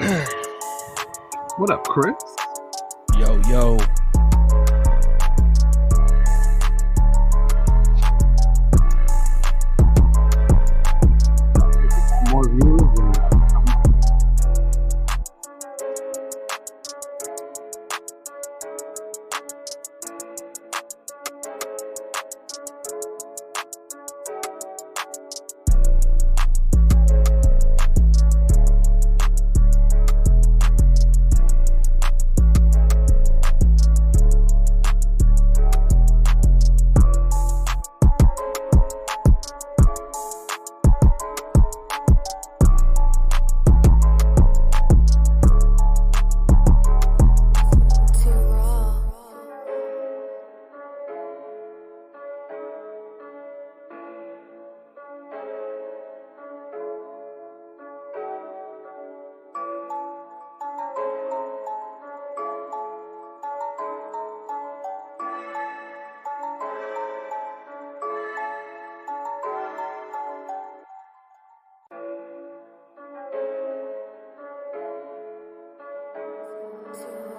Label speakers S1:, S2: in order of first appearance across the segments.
S1: What up, Chris?
S2: Yo, yo.
S1: More views and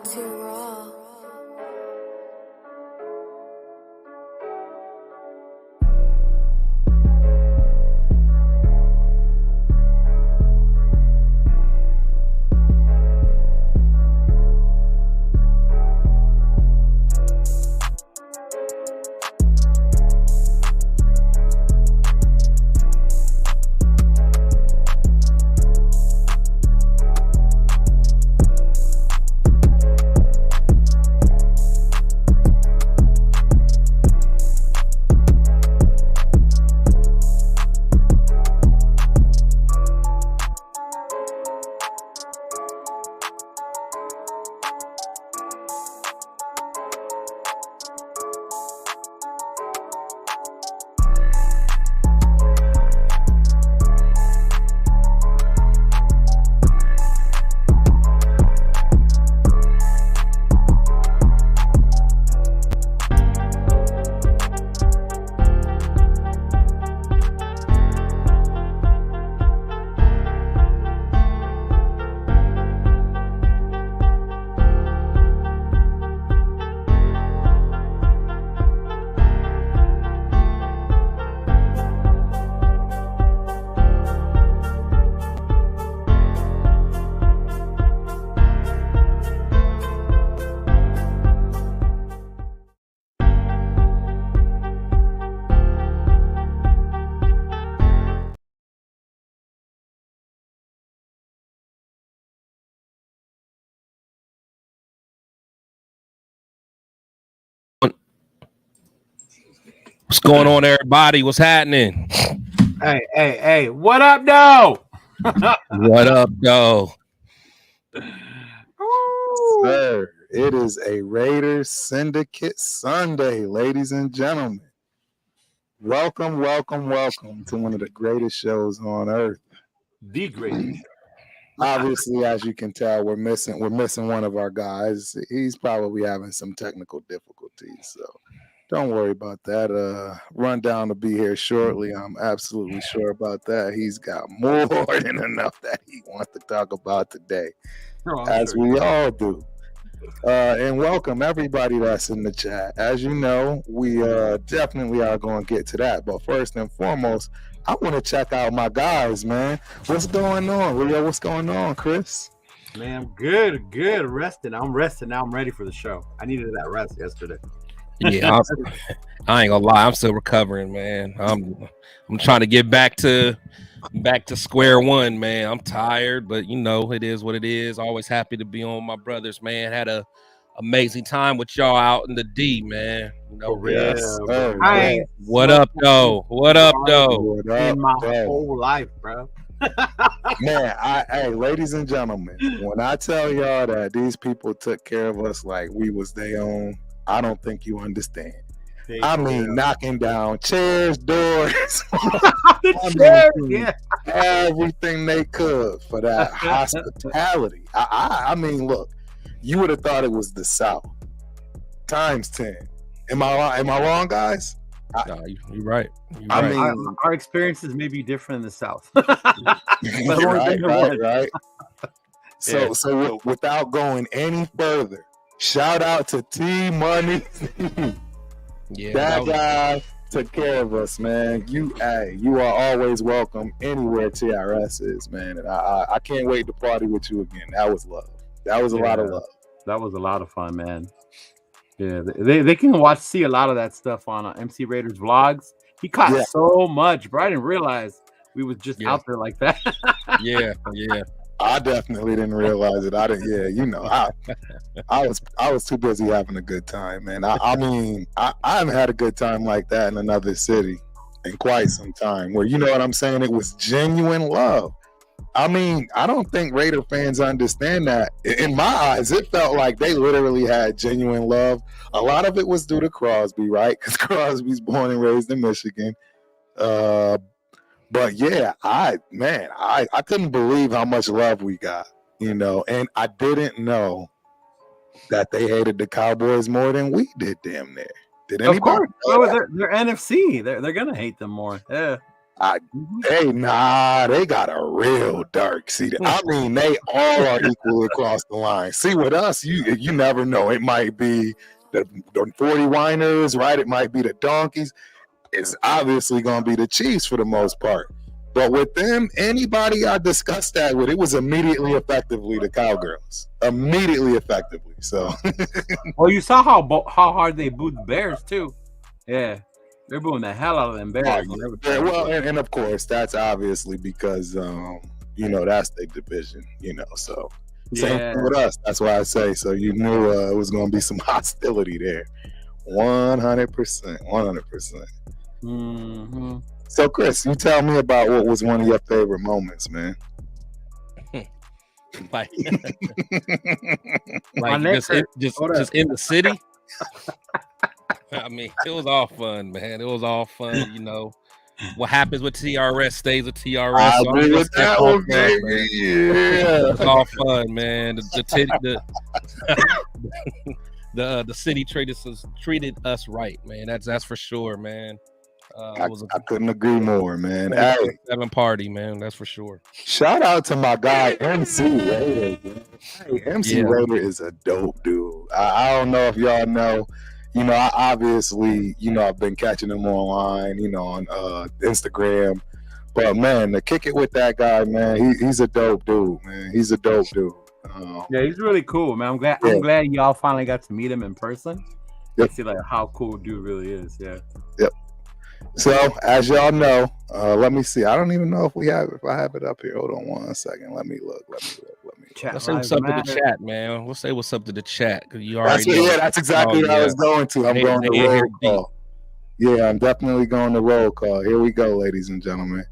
S3: Too raw.
S2: What's going on, everybody? What's happening?
S1: Hey, what up, though?
S2: What up, though?
S4: Sir, it is a Raiders Syndicate Sunday, ladies and gentlemen. Welcome to one of the greatest shows on earth.
S1: The greatest.
S4: Obviously, as you can tell, we're missing one of our guys. He's probably having some technical difficulties, so don't worry about that. Rundown will be here shortly. I'm absolutely sure about that. He's got more than enough that he wants to talk about today, as we all do. And welcome everybody that's in the chat. As you know, we definitely are going to get to that. But first and foremost, I want to check out my guys, man. What's going on, Rio? What's going on, Chris?
S1: Man, good. Resting. I'm resting now. I'm ready for the show. I needed that rest yesterday.
S2: Yeah, I ain't gonna lie. I'm still recovering, man. I'm trying to get back to square one, man. I'm tired, but you know it is what it is. Always happy to be on my brothers, man. Had a amazing time with y'all out in the D, man. You know, what up, though? What up, though?
S1: In my whole life, bro.
S4: Man, hey, ladies and gentlemen, when I tell y'all that these people took care of us like we was their own, I don't think you understand. I mean, knocking down chairs, doors, everything they could for that hospitality. I mean, look, you would have thought it was the South times 10. Am I wrong, guys?
S2: No, you're right.
S1: I mean, our experiences may be different in the South.
S4: right. So without going any further, shout out to T Money.
S2: Yeah,
S4: that guy took care of us, man. You are always welcome anywhere TRS is, man. And I can't wait to party with you again. That was love. That was a lot of love.
S1: That was a lot of fun, man. Yeah, they can see a lot of that stuff on MC Raiders vlogs. He caught so much, bro. I didn't realize we was just out there like that.
S2: yeah.
S4: I definitely didn't realize it. I didn't. Yeah, you know, I was too busy having a good time, man. I mean, I haven't had a good time like that in another city in quite some time. Where, you know what I'm saying? It was genuine love. I mean, I don't think Raider fans understand that. In my eyes, it felt like they literally had genuine love. A lot of it was due to Crosby, right? Because Crosby's born and raised in Michigan. But yeah, I couldn't believe how much love we got, you know, and I didn't know that they hated the Cowboys more than we did. Damn near. Did anybody?
S1: Of course, they're NFC. They're gonna hate them more. Yeah.
S4: They got a real dark seed. I mean, they all are equal across the line. See, with us, you never know. It might be the 40 whiners, right? It might be the donkeys. It's obviously going to be the Chiefs for the most part. But with them, anybody I discussed that with, it was immediately effectively the Cowgirls. Immediately effectively. So,
S1: well, you saw how hard they booed the Bears too. Yeah. They're booing the hell out of them Bears.
S4: Well, and of course, that's obviously because, you know, that's their division, you know. So, same thing with us. That's why I say, so you knew it was going to be some hostility there. 100%. 100%.
S1: Mm-hmm.
S4: So, Chris, you tell me about what was one of your favorite moments, man.
S2: like just in the city. I mean, it was all fun, man. It was all fun, you know. What happens with TRS stays with TRS.
S4: I agree with that one, baby. Yeah,
S2: it's all fun, man. The city treated us right, man. That's for sure, man.
S4: I couldn't agree more, man.
S2: Hey, 7 party, man. That's for sure.
S4: Shout out to my guy MC Raider. Hey, MC Raider is a dope dude. I don't know if y'all know. You know, I obviously, you know, I've been catching him online, you know, on Instagram. But man, to kick it with that guy, man, he's a dope dude, man. He's a dope dude.
S1: Yeah, he's really cool, man. I'm glad y'all finally got to meet him in person.
S4: Yep.
S1: See like how cool dude really is. Yeah.
S4: Yep. So as y'all know, let me see. I don't even know if I have it up here. Hold on one second. Let me look.
S2: Let's say what's up to the chat, man. We'll say what's up to the chat because you already.
S4: That's exactly what I was going to. I'm going to roll call. Yeah, I'm definitely going to roll call. Here we go, ladies and gentlemen.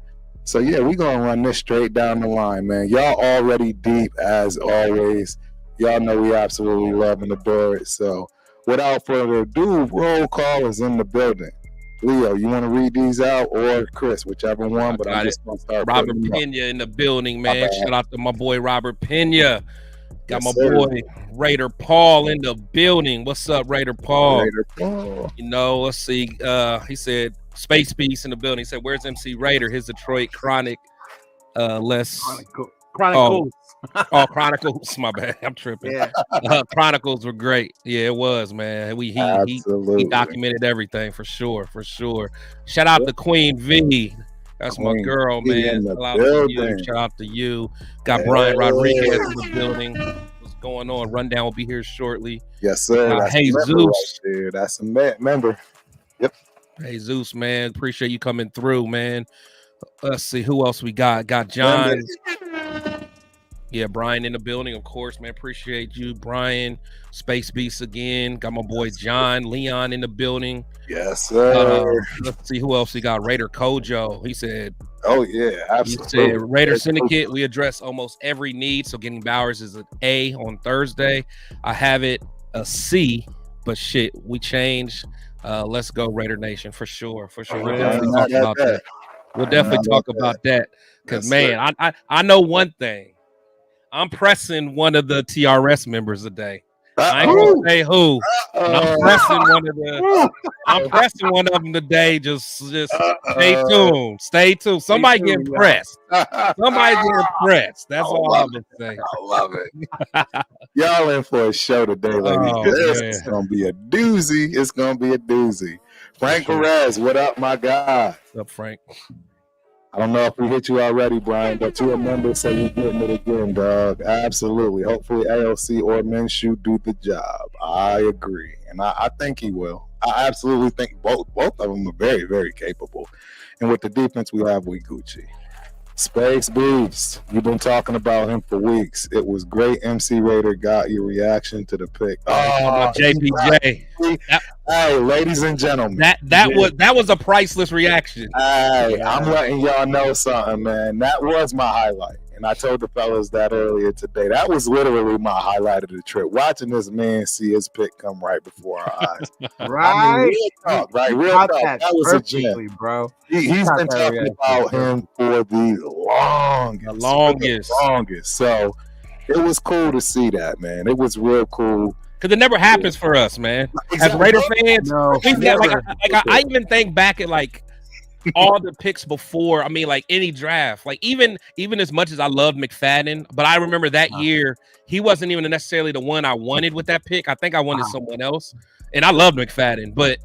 S4: So yeah, we're gonna run this straight down the line, man. Y'all already deep as always. Y'all know we absolutely love and adore it. So without further ado, roll call is in the building. Leo, you want to read these out, or Chris, whichever one? But I'm just gonna start.
S2: Robert Pena in the building, man. Shout out to my boy Robert Pena. Got my boy Raider Paul in the building. What's up, Raider Paul?
S4: Raider Paul.
S2: You know, let's see. He said Space Beast in the building. He said, "Where's MC Raider? His Detroit Chronic."
S1: Chronicles.
S2: Chronicles. My bad. I'm tripping.
S1: Yeah.
S2: Chronicles were great. Yeah, it was, man. He documented everything for sure. Shout out to Queen V. That's my girl, man. Shout out to you. Got Brian Rodriguez in the building. What's going on? Rundown will be here shortly.
S4: Yes, sir.
S2: Hey, Zeus.
S4: Right, that's a member. Yep.
S2: Hey, Zeus, man. Appreciate you coming through, man. Let's see who else we got. Got John. Yeah, Brian in the building, of course, man. Appreciate you, Brian. Space Beast again. Got my boy John Leon in the building.
S4: Yes, sir.
S2: Let's see who else we got. Raider Kojo. He said,
S4: "Oh yeah, absolutely."
S2: He said, "Raider Syndicate. We address almost every need. So getting Bowers is an A on Thursday. I have it a C, but shit, we change. Let's go Raider Nation for sure. We'll definitely talk about that. We'll definitely talk about that because I know one thing. I'm pressing one of the TRS members today. I ain't gonna say who. And I'm pressing one of the. I'm pressing one of them today. Just stay tuned. Stay tuned. Somebody getting pressed. Somebody getting pressed. That's all I'm gonna say.
S4: I love it. Y'all in for a show today, ladies. It's gonna be a doozy. It's gonna be a doozy. Frank Perez, what up, my guy?
S2: What's up, Frank?
S4: I don't know if we hit you already, Brian, but you're a member, so you're getting it again, dog. Absolutely. Hopefully AOC or Minshew do the job. I agree. And I think he will. I absolutely think both of them are very, very capable. And with the defense we have, we Gucci. Space Beast, you've been talking about him for weeks. It was great. MC Raider got your reaction to the pick.
S2: Oh, JPJ.
S4: Hey, ladies and gentlemen,
S2: that was a priceless reaction.
S4: Hey, I'm letting y'all know something, man. That was my highlight, and I told the fellas that earlier today. That was literally my highlight of the trip. Watching this man see his pick come right before our eyes.
S1: Right,
S4: real talk, right? Real talk. That was a gem,
S1: bro.
S4: He's been talking about him for the longest. So it was cool to see that, man. It was real cool.
S2: Because it never happens for us, man. As Raider fans, I even think back at like all the picks before. I mean, like any draft, like even as much as I loved McFadden, but I remember that year he wasn't even necessarily the one I wanted with that pick. I think I wanted someone else, and I loved McFadden, but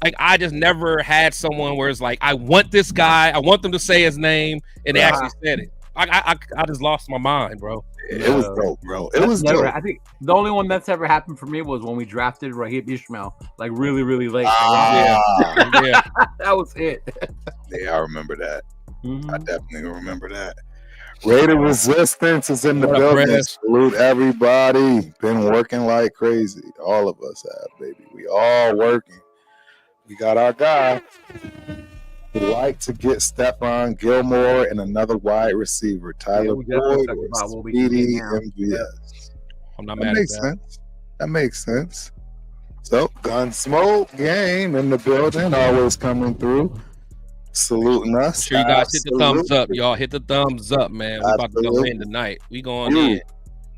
S2: like I just never had someone where it's like I want this guy, I want them to say his name, and they actually said it. I just lost my mind, bro.
S4: It was dope, bro. It was dope.
S1: I think the only one that's ever happened for me was when we drafted Raheem Ishmael, like really, really late.
S2: Yeah.
S1: That was it.
S4: Yeah, I remember that. I definitely remember that. Raider Resistance is in the building. Salute everybody. Been working like crazy. All of us have, baby. We all working. We got our guy. We'd like to get Stephon Gilmore and another wide receiver, Tyler Boyd or Speedy MVS.
S2: I'm not mad at that.
S4: That makes sense. So, Gunsmoke game in the building, always coming through, saluting us.
S2: Sure, you guys hit the thumbs up, y'all. Hit the thumbs up, man. We're about to go in tonight. We going in.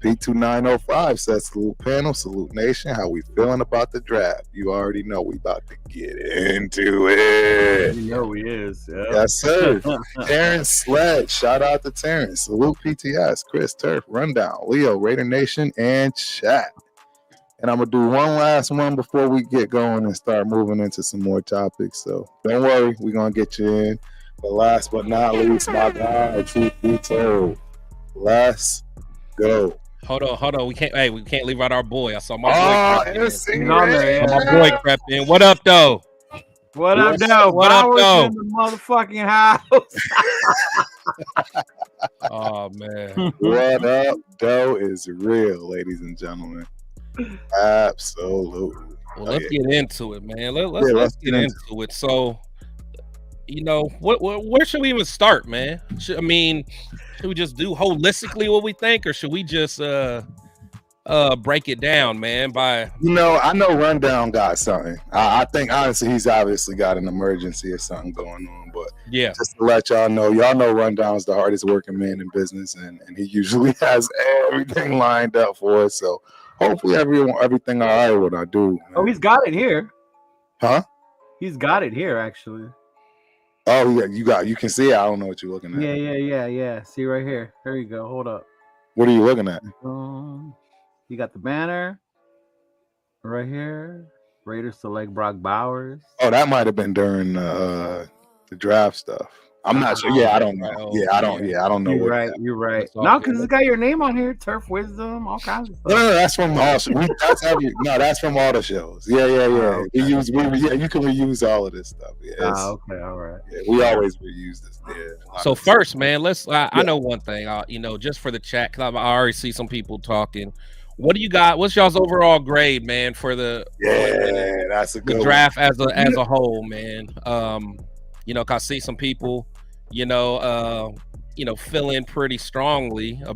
S4: P2905 says, salute panel, salute nation. How we feeling about the draft? You already know we about to get into it.
S1: You know he is. Yeah.
S4: Yes, sir. Terrence Sled. Shout out to Terrence. Salute PTS. Chris Turf. Rundown. Leo. Raider Nation. And chat. And I'm going to do one last one before we get going and start moving into some more topics. So don't worry. We're going to get you in. But last but not least, my guy, truth be told, let's go.
S2: Hold on. We can't leave out our boy. I saw my boy creep in.
S1: My
S2: boy crept in. What up, though?
S1: What up, though?
S2: What up, though?
S1: In the motherfucking house.
S2: Oh man.
S4: What up, though, is real, ladies and gentlemen. Absolutely.
S2: Well, let's get into it, man. Let's get into it. So, you know, where should we even start, man? Should we just do holistically what we think, or should we just break it down, man? I
S4: know Rundown got something. I think honestly he's obviously got an emergency or something going on, but
S2: yeah,
S4: just to let y'all know Rundown's the hardest working man in business, and he usually has everything lined up for us. So hopefully everything all right with our dude. Man.
S1: Oh, he's got it here.
S4: Huh?
S1: He's got it here, actually.
S4: Oh yeah, you can see it. I don't know what you're looking at.
S1: Yeah. See right here. There you go. Hold up.
S4: What are you looking at?
S1: You got the banner right here. Raiders select Brock Bowers.
S4: Oh, that might have been during the draft stuff. I'm not sure. Yeah, I don't know. I don't know.
S1: You're right. No, because it's got your name on here. Turf Wisdom, all kinds of stuff.
S4: No, that's from all. That's from all the shows. Yeah.
S1: Okay.
S4: You can reuse all of this stuff. Yeah.
S1: Okay, all right.
S4: Yeah, we always reuse this. Yeah.
S2: So first, man, I know one thing. Just for the chat, because I already see some people talking. What do you got? What's y'all's overall grade, man, for
S4: that's a good
S2: draft as a whole, man? Cause I see some people, feeling pretty strongly, a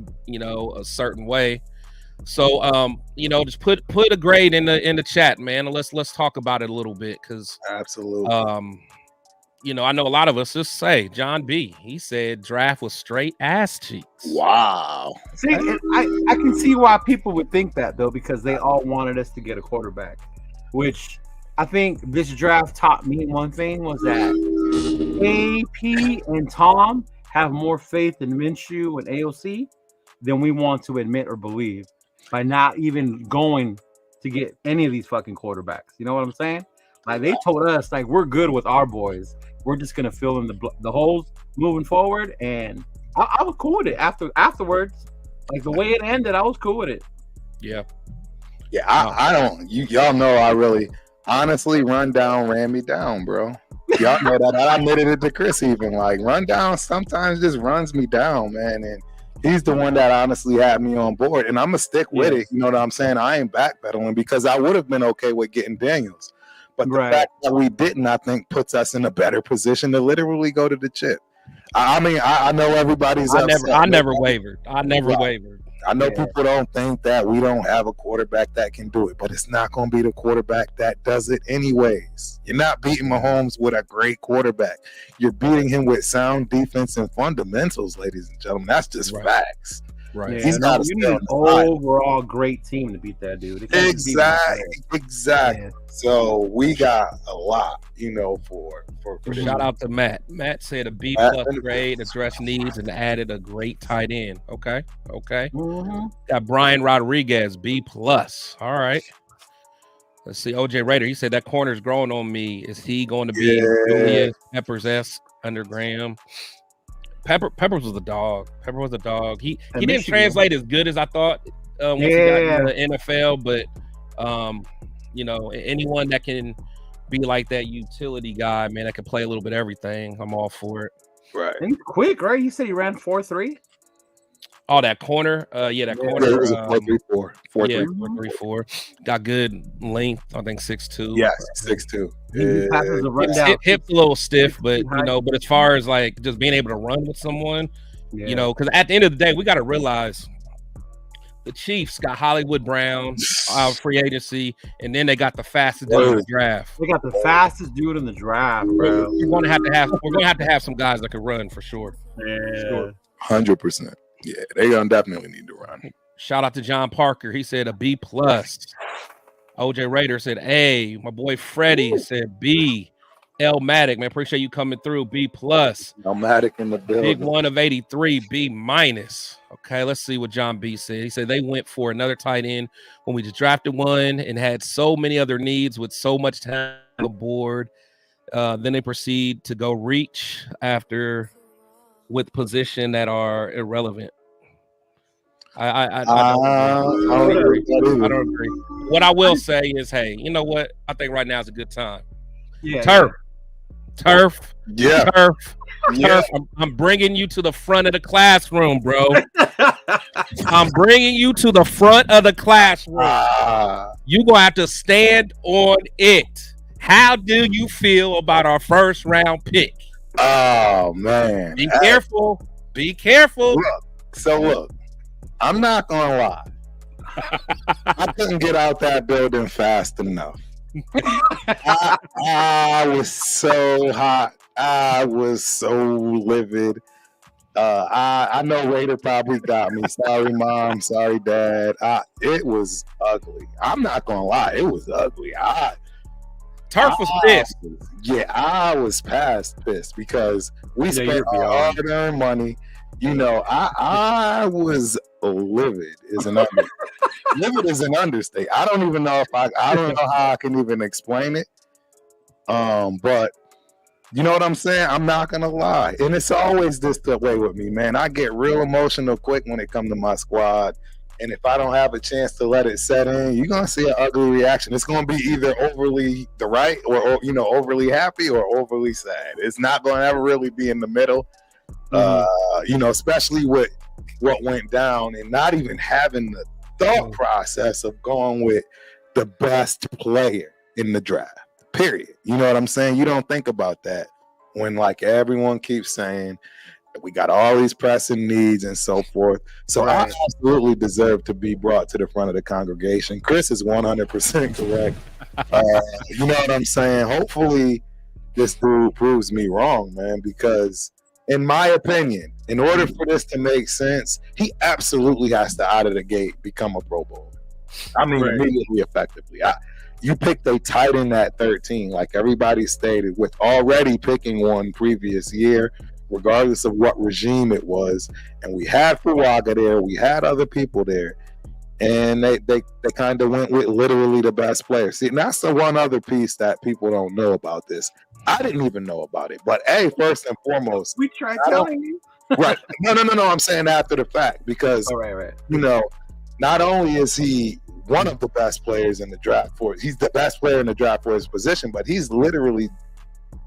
S2: certain way. So, just put a grade in the chat, man. And let's talk about it a little bit, cause
S4: absolutely.
S2: you know, I know a lot of us just say John B. He said draft was straight ass cheeks.
S4: Wow.
S1: See, and I can see why people would think that though, because they all wanted us to get a quarterback. Which I think this draft taught me one thing was that AP and Tom have more faith in Minshew and AOC than we want to admit or believe by not even going to get any of these fucking quarterbacks. You know what I'm saying? Like they told us, like we're good with our boys. We're just gonna fill in the holes moving forward, and I was cool with it. Afterwards, like the way it ended, I was cool with it.
S2: Yeah.
S4: Yeah, I don't. Y'all know I really, honestly, Rundown ran me down, bro. Y'all know that. I admitted it to Chris even. Like Rundown sometimes just runs me down, man, and he's the one that honestly had me on board, and I'm gonna stick with it. You know what I'm saying? I ain't backpedaling because I would have been okay with getting Daniels, but the fact that we didn't, I think, puts us in a better position to literally go to the chip. I mean, I know everybody's.
S2: I never wavered. I never wavered.
S4: I know people don't think that we don't have a quarterback that can do it, but it's not going to be the quarterback that does it anyways. You're not beating Mahomes with a great quarterback. You're beating him with sound defense and fundamentals, ladies and gentlemen. That's just facts.
S1: Right.
S4: He's got
S1: you need an overall great team to beat that dude.
S4: Exactly. Yeah. So we got a lot, you know, for
S2: shout out to Matt. Matt said a B plus grade, addressed needs, and added a great tight end. Okay. Mm-hmm. Got Brian Rodriguez, B plus. All right. Let's see. OJ Rader, he said that corner's growing on me. Is he going to be Julius Peppers-esque under Graham? Peppers was a dog. He didn't translate as good as I thought once he got in the NFL, but you know, anyone that can be like that utility guy, man, that can play a little bit of everything, I'm all for it.
S4: Right.
S1: And he's quick, right? You said he ran 4.3.
S2: Oh, that corner. That corner.
S4: It was a 4.34.
S2: 4.34. Got good length. I think 6'2".
S4: Yeah, 6'2".
S2: Hips a little stiff, but you know, but as far as like just being able to run with someone, you know, because at the end of the day, we got to realize the Chiefs got Hollywood Brown, free agency, and then they got the fastest dude in the draft.
S1: They got the fastest dude in the draft, bro.
S2: We're gonna have to have some guys that can run for sure.
S1: Yeah,
S4: 100%. Yeah, they're gonna definitely need to run.
S2: Shout out to John Parker. He said a B plus. OJ Rader said A. My boy Freddie said B. Elmatic, man, appreciate you coming through. B plus.
S4: Elmatic in the building.
S2: Big one of 83. B minus. Okay, let's see what John B said. He said they went for another tight end when we just drafted one and had so many other needs with so much time on the board. Then they proceed to go reach after with position that are irrelevant. I don't agree. I don't agree. What I will say is, hey, you know what? I think right now is a good time.
S1: Yeah.
S2: Turf.
S4: Yeah.
S2: Turf. I'm bringing you to the front of the classroom, bro. I'm bringing you to the front of the classroom. You're going to have to stand on it. How do you feel about our first round pick?
S4: Oh, man.
S2: Be careful. Be careful.
S4: Look, I'm not going to lie. I couldn't get out that building fast enough. I was so hot. I was so livid. I know Raider probably got me. Sorry, Mom. Sorry, Dad. It was ugly. I'm not going to lie. It was ugly.
S2: Turf was pissed.
S4: Yeah, I was past pissed because we spent our hard-earned money. You know, I was livid. Livid is an understatement. I don't even know I don't know how I can even explain it. But you know what I'm saying? I'm not gonna lie, and it's always this the way with me, man. I get real emotional quick when it comes to my squad. And if I don't have a chance to let it set in, you're gonna see an ugly reaction. It's gonna be either overly the right or you know, overly happy or overly sad. It's not gonna ever really be in the middle. You know, especially with what went down and not even having the thought process of going with the best player in the draft. Period. You know what I'm saying? You don't think about that when like everyone keeps saying we got all these pressing needs and so forth. So I absolutely deserve to be brought to the front of the congregation. Chris is 100% correct. You know what I'm saying? Hopefully this dude proves me wrong, man, because in my opinion, in order for this to make sense, he absolutely has to out of the gate become a Pro Bowler. I mean, immediately, effectively. You picked a tight end at 13, like everybody stated, with already picking one previous year, regardless of what regime it was. And we had Fuaga there, we had other people there, and they kind of went with literally the best player. See, and that's the one other piece that people don't know about this. I didn't even know about it. But hey, first and foremost,
S1: we tried telling you.
S4: Right. No. I'm saying after the fact, because you know, not only is he one of the best players in the draft he's the best player in the draft for his position, but he's literally,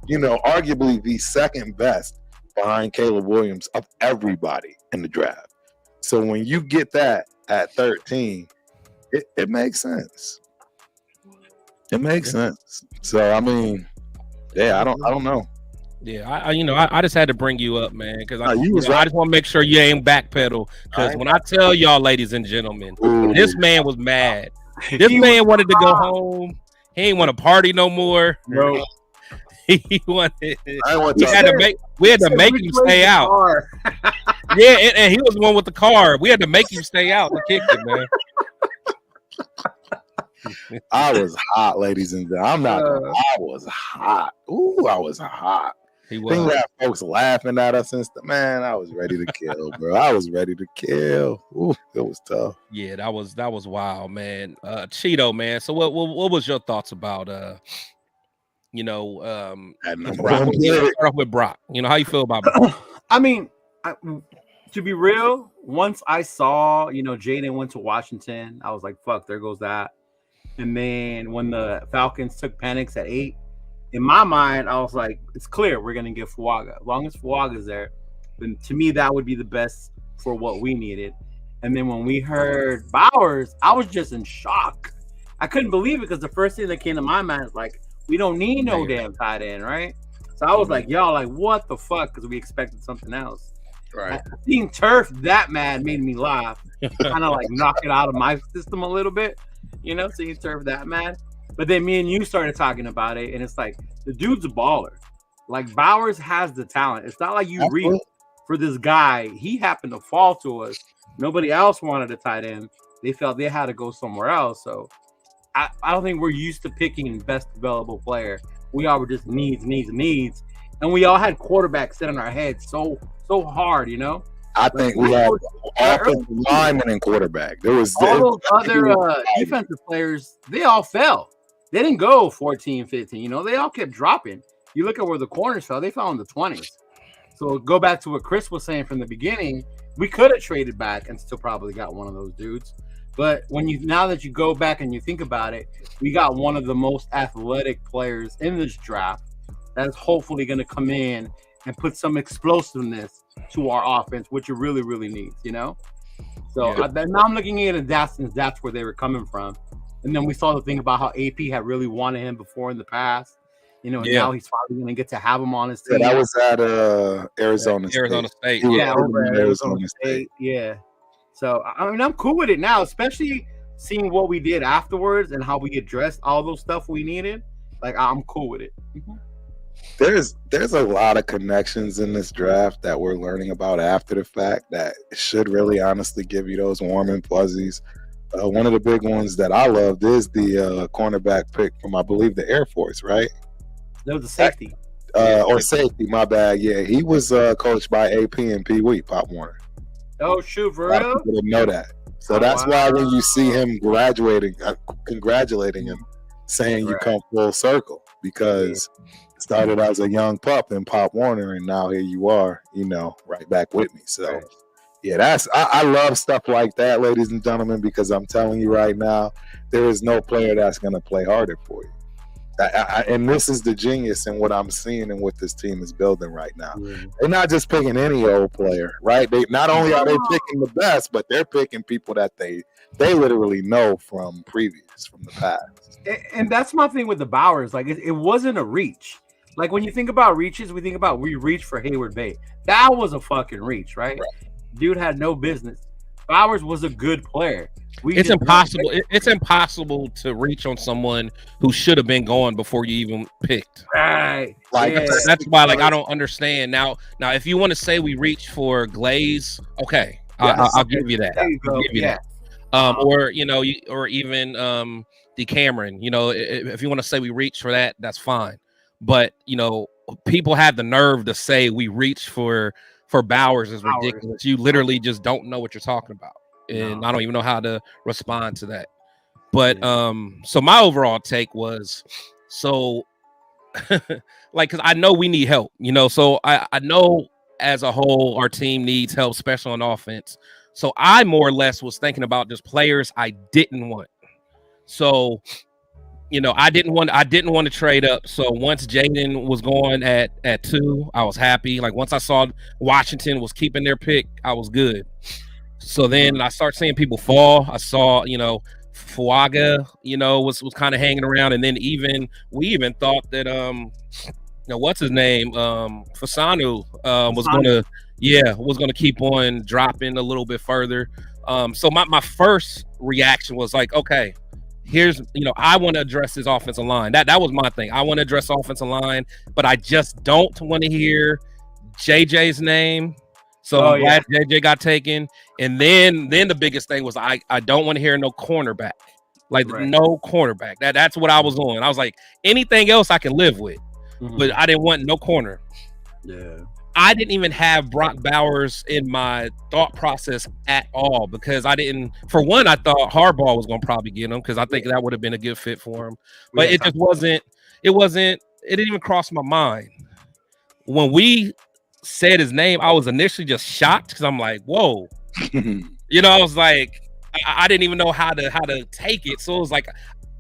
S4: you know, arguably the second best behind Caleb Williams of everybody in the draft. So when you get that at 13, it makes sense. It makes sense. So I mean, yeah, I don't know.
S2: Yeah, I just had to bring you up, man, because I just want to make sure you ain't backpedal. Because when I tell y'all, ladies and gentlemen, this man was mad. This man wanted to go home. He ain't want to party no more.
S1: Bro.
S2: He wanted. We had to make him stay out. Yeah, and he was the one with the car. We had to make him stay out to kick it, man.
S4: I was hot, ladies and gentlemen. I'm not. I was hot. Ooh, I was hot.
S2: He was.
S4: Think that folks laughing at us and stuff. Man, I was ready to kill, bro. I was ready to kill. Ooh, it was tough.
S2: Yeah, that was wild, man. Cheeto, man. So what was your thoughts about Brock? Start off with Brock. You know, how you feel about Brock?
S1: I mean, to be real, once I saw, Jaden went to Washington, I was like, fuck, there goes that. And then when the Falcons took Penix at 8, in my mind, I was like, it's clear we're going to get Fuaga. As long as Fuaga's there, then to me, that would be the best for what we needed. And then when we heard Bowers, I was just in shock. I couldn't believe it because the first thing that came to my mind is like, we don't need no damn tight end, right? So I was like, y'all, like, what the fuck? Because we expected something else.
S4: Right.
S1: Seeing Turf that mad made me laugh. Kind of like knock it out of my system a little bit, seeing Turf that mad. But then me and you started talking about it, and it's like, the dude's a baller. Like, Bowers has the talent. It's not like you reach for this guy. He happened to fall to us. Nobody else wanted a tight end. They felt they had to go somewhere else. So I don't think we're used to picking best available player. We all were just needs. And we all had quarterbacks set in our heads so hard,
S4: I think we had offensive lineman and quarterback. There was
S1: all those other defensive players, they all fell. They didn't go 14, 15. They all kept dropping. You look at where the corners fell, they fell in the 20s. So go back to what Chris was saying from the beginning. We could have traded back and still probably got one of those dudes. But now that you go back and you think about it, we got one of the most athletic players in this draft that's hopefully going to come in and put some explosiveness to our offense, which it really, really needs, So now I'm looking at it, that's where they were coming from. And then we saw the thing about how AP had really wanted him before in the past, and now he's finally going to get to have him on his team.
S4: Yeah, that was at Arizona
S2: State.
S1: Yeah, over at Arizona State. Yeah. So, I mean, I'm cool with it now, especially seeing what we did afterwards and how we get dressed, all those stuff we needed. Like, I'm cool with it. Mm-hmm.
S4: There's a lot of connections in this draft that we're learning about after the fact that should really honestly give you those warm and fuzzies. One of the big ones that I loved is the cornerback pick from, I believe, the Air Force, right?
S1: That was a safety.
S4: Or safety, my bad. Yeah, he was coached by AP and Pee Wee, Pop Warner.
S1: Oh, shoot, for real?
S4: People didn't know that. So that's why when you see him graduating, congratulating him, saying you come full circle, because it started as a young pup in Pop Warner, and now here you are, right back with me. So, yeah, I love stuff like that, ladies and gentlemen, because I'm telling you right now, there is no player that's going to play harder for you. And this is the genius in what I'm seeing and what this team is building right now. They're not just picking any old player, right? They not only are they picking the best, but they're picking people that they literally know from the past.
S1: And that's my thing with the Bowers. Like, it wasn't a reach. Like, when you think about reaches, we reach for Hayward Bay. That was a fucking reach, right? Dude had no business. Bowers was a good player.
S2: It's impossible. It's impossible to reach on someone who should have been gone before you even picked.
S1: Right.
S4: Like
S2: That's why, like, I don't understand now. Now, if you want to say we reach for Glaze, okay, I'll give you that.
S1: There you go.
S2: I'll give you that. Or or even Decameron. If you want to say we reach for that, that's fine. But people have the nerve to say we reach for Bowers is ridiculous. You literally just don't know what you're talking about. And I don't even know how to respond to that. But so my overall take was like, because I know we need help, so I know as a whole our team needs help, especially on offense. So I more or less was thinking about just players I didn't want. So I didn't want to trade up. So once Jaden was going at 2, I was happy. Like once I saw Washington was keeping their pick, I was good. So then I start seeing people fall. I saw, Fuaga, was kind of hanging around, and then we even thought that what's his name, Fasanu was gonna keep on dropping a little bit further. So my first reaction was like, okay, here's I want to address this offensive line. That was my thing. I want to address offensive line, but I just don't want to hear JJ's name. So I'm glad JJ got taken. And then the biggest thing was I don't want to hear no cornerback. No cornerback. That's what I was on. I was like, anything else I can live with. But I didn't want no corner.
S1: Yeah.
S2: I didn't even have Brock Bowers in my thought process at all because for one, I thought Harbaugh was going to probably get him because I think that would have been a good fit for him. But it just wasn't, it didn't even cross my mind. When we said his name, I was initially just shocked because I'm like, whoa. I was like, I didn't even know how to take it. So it was like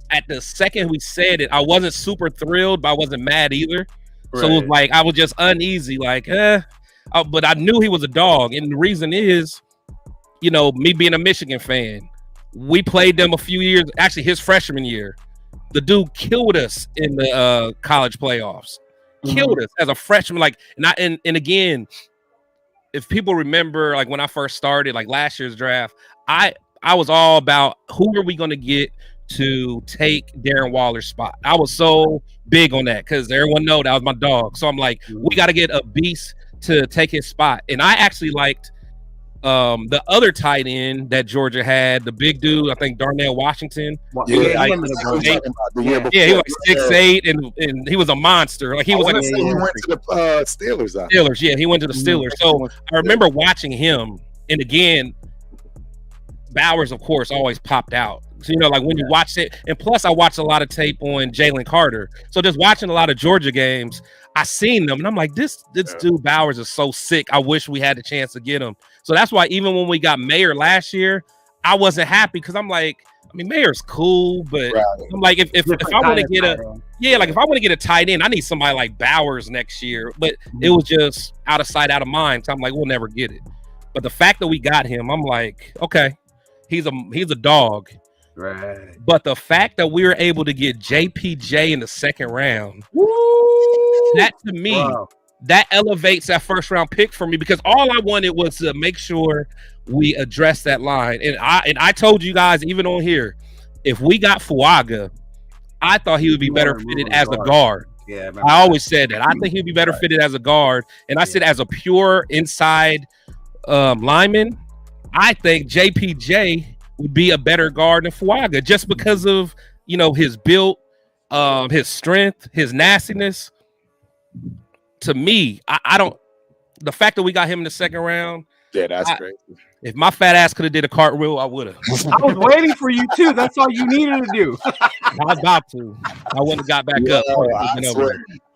S2: at the second we said it, I wasn't super thrilled, but I wasn't mad either. Right. So it was like I was just uneasy, like, but I knew he was a dog. And the reason is, me being a Michigan fan, we played them a few years, actually his freshman year. The dude killed us in the college playoffs. Killed us as a freshman, and again, if people remember, like when I first started, like last year's draft, I was all about who are we going to get to take Darren Waller's spot. I was so big on that because everyone know that was my dog. So I'm like, we got to get a beast to take his spot. And I actually liked the other tight end that Georgia had, the big dude, I think Darnell Washington.
S4: He was like
S2: 6'8", and he was a monster. Like he was like
S4: he went to the Steelers.
S2: Steelers, yeah, he went to the Steelers. So I remember watching him, and again, Bowers, of course, always popped out. So like when you watch it, and plus I watched a lot of tape on Jalen Carter. So just watching a lot of Georgia games, I seen them, and I'm like, this dude Bowers is so sick. I wish we had the chance to get him. So that's why even when we got Mayer last year, I wasn't happy because I'm like, I mean, Mayer's cool, but I'm like, if I want to get if I want to get a tight end, I need somebody like Bowers next year. But it was just out of sight, out of mind. So I'm like, we'll never get it. But the fact that we got him, I'm like, okay, he's a dog.
S1: Right.
S2: But the fact that we were able to get JPJ in the second round, that to me, that elevates that first round pick for me because all I wanted was to make sure we address that line. And I told you guys, even on here, if we got Fuaga, I thought he would be better fitted as a guard.
S1: Yeah,
S2: I always said that. I think he'd be better fitted as a guard. And I said as a pure inside lineman, I think JPJ would be a better guard than Fuaga just because of, his build, his strength, his nastiness. To me, I don't. The fact that we got him in the second round,
S4: that's great.
S2: If my fat ass could have did a cartwheel, I would have.
S1: I was waiting for you too. That's all you needed to do.
S2: I was about to. I wouldn't have got back up.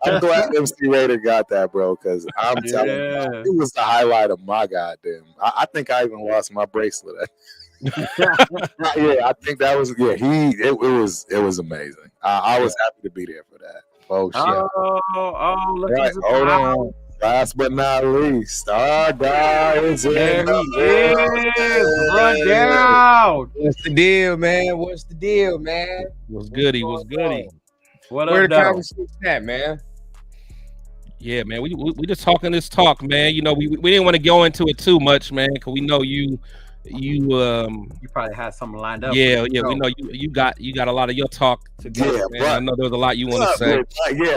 S4: I'm glad MC Raider got that, bro, because I'm telling you, it was the highlight of my goddamn. I think I even lost my bracelet. I think that was it was amazing. I was happy to be there for that. Oh shit!
S1: Look
S4: right, hold on. Last but not least, our guy is
S1: there. He is. Run down.
S3: What's the deal, man? What's goody?
S1: What
S3: Where
S1: up,
S3: the conversation at, man?
S2: Yeah, man. We just talking this talk, man. We didn't want to go into it too much, man, because we know you you
S1: probably had something lined up.
S2: Yeah, we know you got a lot of your talk to go.
S4: Yeah,
S2: man.
S4: but
S2: I know there's a lot you want to say.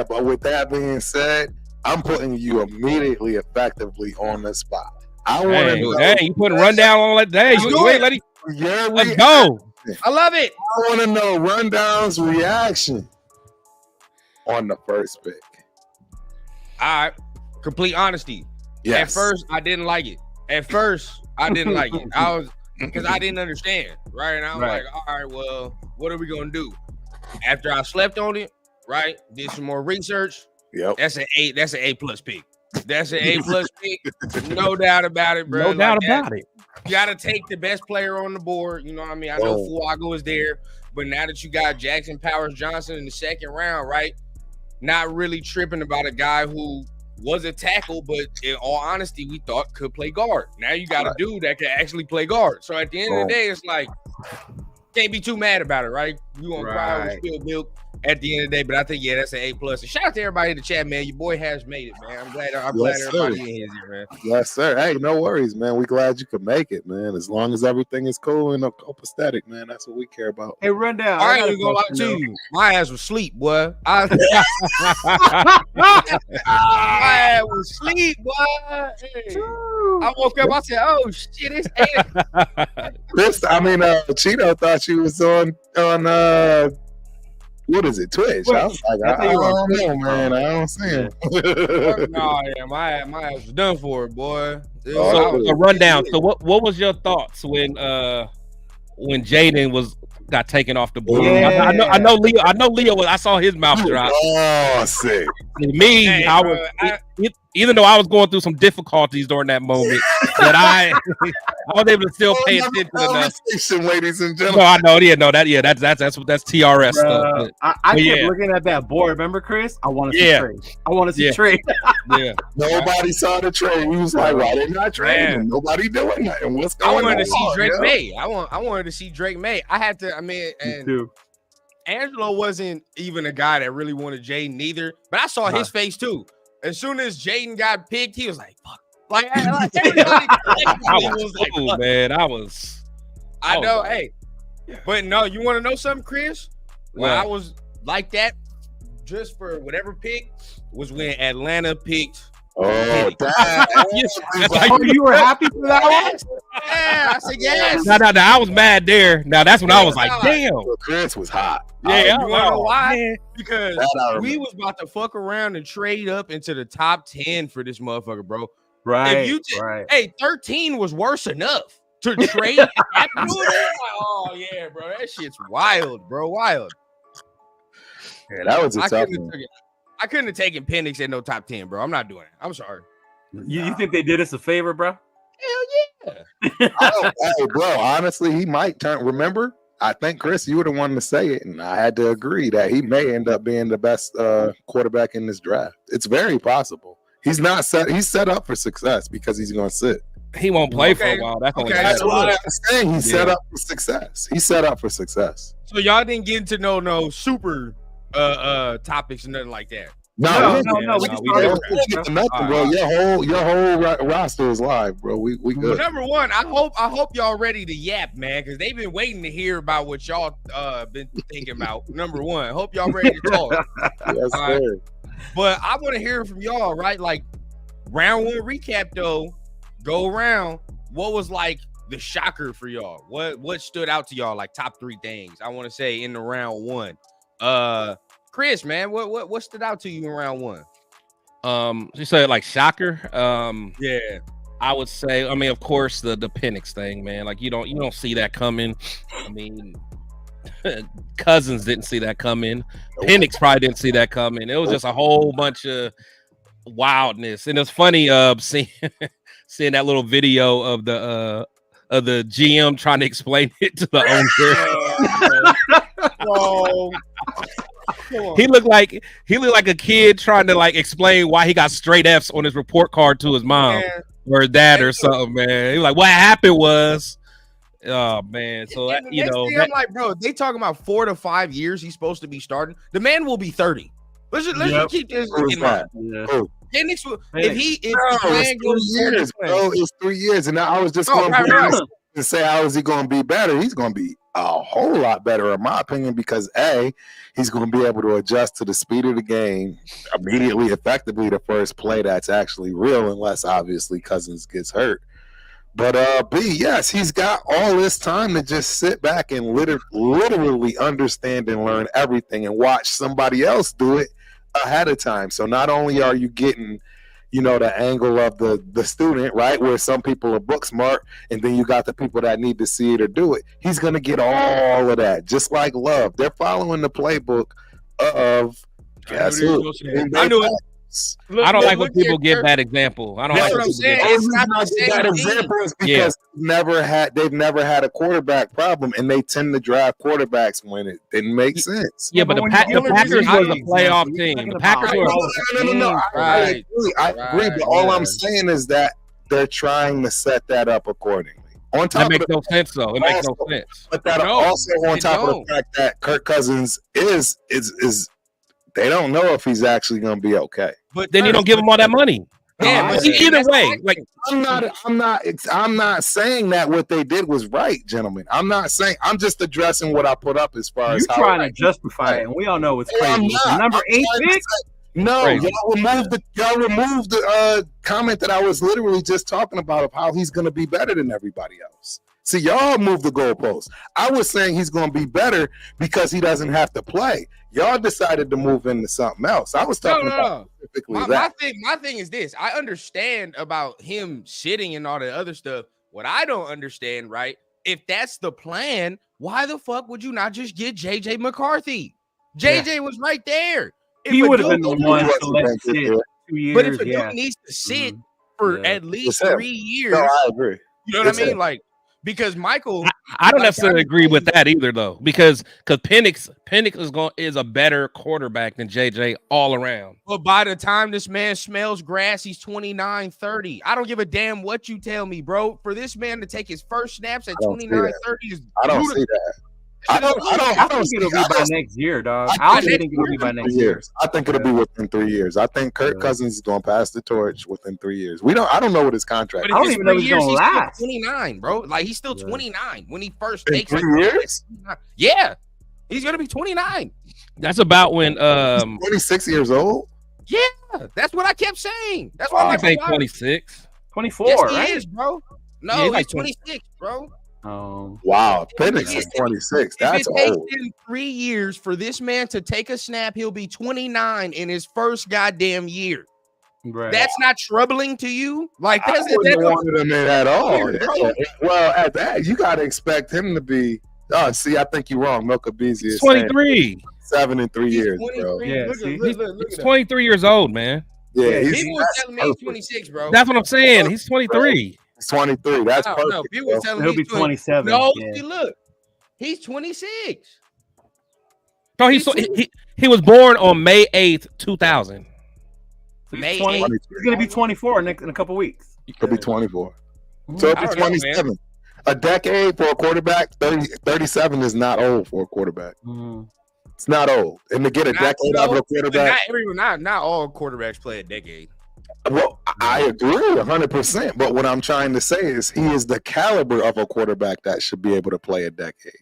S4: But with that being said, I'm putting you immediately, effectively on the spot. I want to know.
S2: Dang, you putting rundown on like dang, you ain't letting. Let's go.
S3: I love it.
S4: I want to know Rundown's reaction on the first pick.
S3: All right, complete honesty.
S4: Yes.
S3: At first, I didn't like it. I was because I didn't understand, right? And I was like, all right, well, what are we gonna do? After I slept on it, right? Did some more research.
S4: Yep.
S3: That's an A. That's an A+ pick. That's an A+ pick. No doubt about it, bro.
S2: No doubt about it.
S3: You got to take the best player on the board. You know what I mean? I know Fuago is there, but now that you got Jackson Powers Johnson in the second round, right? Not really tripping about a guy who was a tackle, but in all honesty, we thought could play guard. Now you got a dude that can actually play guard. So at the end of the day, it's like, can't be too mad about it, right? You gonna cry with spilled milk at the end of the day, but I think that's an A+. And shout out to everybody in the chat, man. Your boy has made it, man. I'm glad everybody in here is here, man.
S4: Yes, sir. Hey, no worries, man. We glad you could make it, man. As long as everything is cool and copacetic, man, that's what we care about.
S1: Hey, Rundown.
S3: I ain't even gonna lie to you. My ass was asleep, boy. My ass was asleep, boy. Hey. I woke up. I said, "Oh shit, it's 8."
S4: Cheeto thought she was on what is it, Twitch? I was like, I don't know, man. I don't see him.
S3: My ass was done for it, boy.
S2: So Rundown. So what was your thoughts when Jaden got taken off the board?
S1: Yeah.
S2: I know Leo was. I saw his mouth drop.
S4: Oh, sick.
S2: Me, even though I was going through some difficulties during that moment, that I was able to still pay attention enough.
S4: Ladies and gentlemen.
S2: No, I know. That's TRS stuff.
S1: I kept looking at that board. Remember, Chris? I want to see trade. I want to see trade.
S2: Yeah.
S4: Nobody saw the trade. We was like, why they not trading? Nobody doing nothing. What's going on?
S3: I wanted to see Drake May. I wanted to see Drake May. I had to. I mean, and Angelo wasn't even a guy that really wanted Jaden either. But I saw his face too. As soon as Jaden got picked, he was like, "Fuck!" Like everybody was like, "Fuck."
S2: Man,
S3: I know. Hey, but no, you want to know something, Chris? When I was like that, just for whatever pick, was when Atlanta picked.
S4: Oh,
S1: you were happy for that one?
S3: Yeah, I said yes.
S2: No, I was mad there. Now that's when I was like, damn.
S4: Chris was hot.
S2: Yeah,
S3: you want to know why? Because we was about to fuck around and trade up into the top 10 for this motherfucker, bro.
S1: Right.
S3: Hey, 13 was worse enough to trade. Oh yeah, bro, that shit's wild, bro, wild.
S4: Yeah, that was a tough one.
S3: I couldn't have taken Penix at no top 10, bro. I'm not doing it. I'm sorry.
S1: You think they did us a favor, bro?
S3: Hell yeah.
S4: Hey, bro, honestly, he might turn. Remember, I think, Chris, you would have wanted to say it, and I had to agree that he may end up being the best quarterback in this draft. It's very possible. He's not set. He's set up for success because he's going to sit.
S2: He won't play for a while.
S4: That's what I'm saying. He's set up for success. He's set up for success.
S3: So y'all didn't get into no super topics and nothing like that.
S4: No.
S1: We don't
S4: get to nothing, bro. Your whole roster is live, bro. We good.
S3: Well, number one, I hope y'all ready to yap, man, because they've been waiting to hear about what y'all been thinking about. Number one, hope y'all ready to talk.
S4: Yes, sir.
S3: But I want to hear from y'all, right? Like round one recap, though. Go around. What was like the shocker for y'all? What stood out to y'all? Like top 3 things I want to say in the round one. Chris, man, what stood out to you in round one?
S2: You said like shocker.
S3: Yeah,
S2: I would say. I mean, of course, the Penix thing, man. Like you don't see that coming. I mean, Cousins didn't see that coming. Penix probably didn't see that coming. It was just a whole bunch of wildness, and it's funny seeing that little video of the GM trying to explain it to the owner. He looked like a kid trying to like explain why he got straight F's on his report card to his mom or his dad or something, man. He was like, what happened was, oh man. So that,
S3: I'm like, bro, they talking about 4 to 5 years he's supposed to be starting. The man will be 30. Let's just keep this in mind. Penix will, if the plan goes
S4: years, bro, it's 3 years, and I was just going to say how is he going to be better, he's going to be a whole lot better, in my opinion, because A, he's going to be able to adjust to the speed of the game immediately, effectively, the first play that's actually real, unless obviously Cousins gets hurt. But B, yes, he's got all this time to just sit back and literally understand and learn everything and watch somebody else do it ahead of time. So not only are you getting, the angle of the student, right, where some people are book smart, and then you got the people that need to see it or do it. He's going to get all of that, just like Love. They're following the playbook of, guess who?
S3: I knew it.
S2: Look, I don't like when people give that example. I don't like
S3: what I'm saying.
S4: It's not that example is because they've never had a quarterback problem, and they tend to draft quarterbacks when it didn't make sense.
S2: Yeah, but the Packers was a playoff team. The Packers were
S4: no. I agree, but all I'm saying is that they're trying to set that up accordingly. On top
S2: that makes no sense, though. It makes no sense.
S4: But that also on top of the fact that Kirk Cousins is they don't know if he's actually going to be okay.
S2: But then you don't give him all that money. Yeah, but either way, like
S4: I'm not saying that what they did was right, gentlemen. I'm not saying. I'm just addressing what I put up as far as
S1: you're trying to justify it, and we all know it's crazy. Number 8 pick.
S4: No, y'all removed the comment that I was literally just talking about of how he's going to be better than everybody else. See, y'all moved the goalpost. I was saying he's going to be better because he doesn't have to play. Y'all decided to move into something else. I was talking about specifically that.
S3: My thing is this. I understand about him sitting and all the other stuff. What I don't understand, right? If that's the plan, why the fuck would you not just get JJ McCarthy? JJ was right there.
S1: He would have been the one to let sit 2 years.
S3: But if a dude needs to sit for at least 3 years,
S4: no, I agree.
S3: You know what I mean? Like, because Michael,
S2: I don't necessarily agree with that either, though, because Penix is a better quarterback than JJ all around.
S3: But by the time this man smells grass, he's 29, 30. I don't give a damn what you tell me, bro. For this man to take his first snaps at 29, 30 is
S4: I don't see that. I
S1: think it'll be by next year, dog. I think it'll be by next year.
S4: I think it'll be within 3 years. I think Kirk Cousins is going to pass the torch within 3 years. I don't know what his contract.
S3: But I don't even know he's going to last. 29, bro. Like he's still 29 when he first takes
S4: 3 years.
S3: Yeah, he's going to be 29.
S2: That's about when
S4: 26 years old.
S3: Yeah, that's what I kept saying. That's why
S2: I think 26,
S1: 24.
S3: Yes,
S1: right?
S3: He is, bro. No, he's 26, bro.
S4: Wow, Penix is 26. That's
S3: old. If it
S4: old.
S3: takes him 3 years for this man to take a snap, he'll be 29 in his first goddamn year.
S1: Right.
S3: That's not troubling to you? Like that's
S4: I wouldn't want him in at all. Well, at that, you got to expect him to be. Oh, see, I think you're wrong. Milkabeezy is
S2: 23.
S4: 7 in 3 years, bro.
S3: Yeah,
S2: he's 23 years old, man.
S4: Yeah,
S3: people were telling me he's 26, bro.
S2: That's what I'm saying. He's 23.
S4: He's 23. That's perfect.
S3: No, people were telling me
S1: he'll be 27.
S3: No, see, look, he's 26.
S2: So he was born on May 8th, 2000.
S3: May 8th.
S1: He's going to be 24 in a couple weeks.
S4: He'll be 24. So he'll be 27. A decade for a quarterback, 37 is not old for a quarterback. It's not old. And to get a decade out of a quarterback.
S3: Not all quarterbacks play a decade.
S4: Well, I agree 100%. But what I'm trying to say is he is the caliber of a quarterback that should be able to play a decade.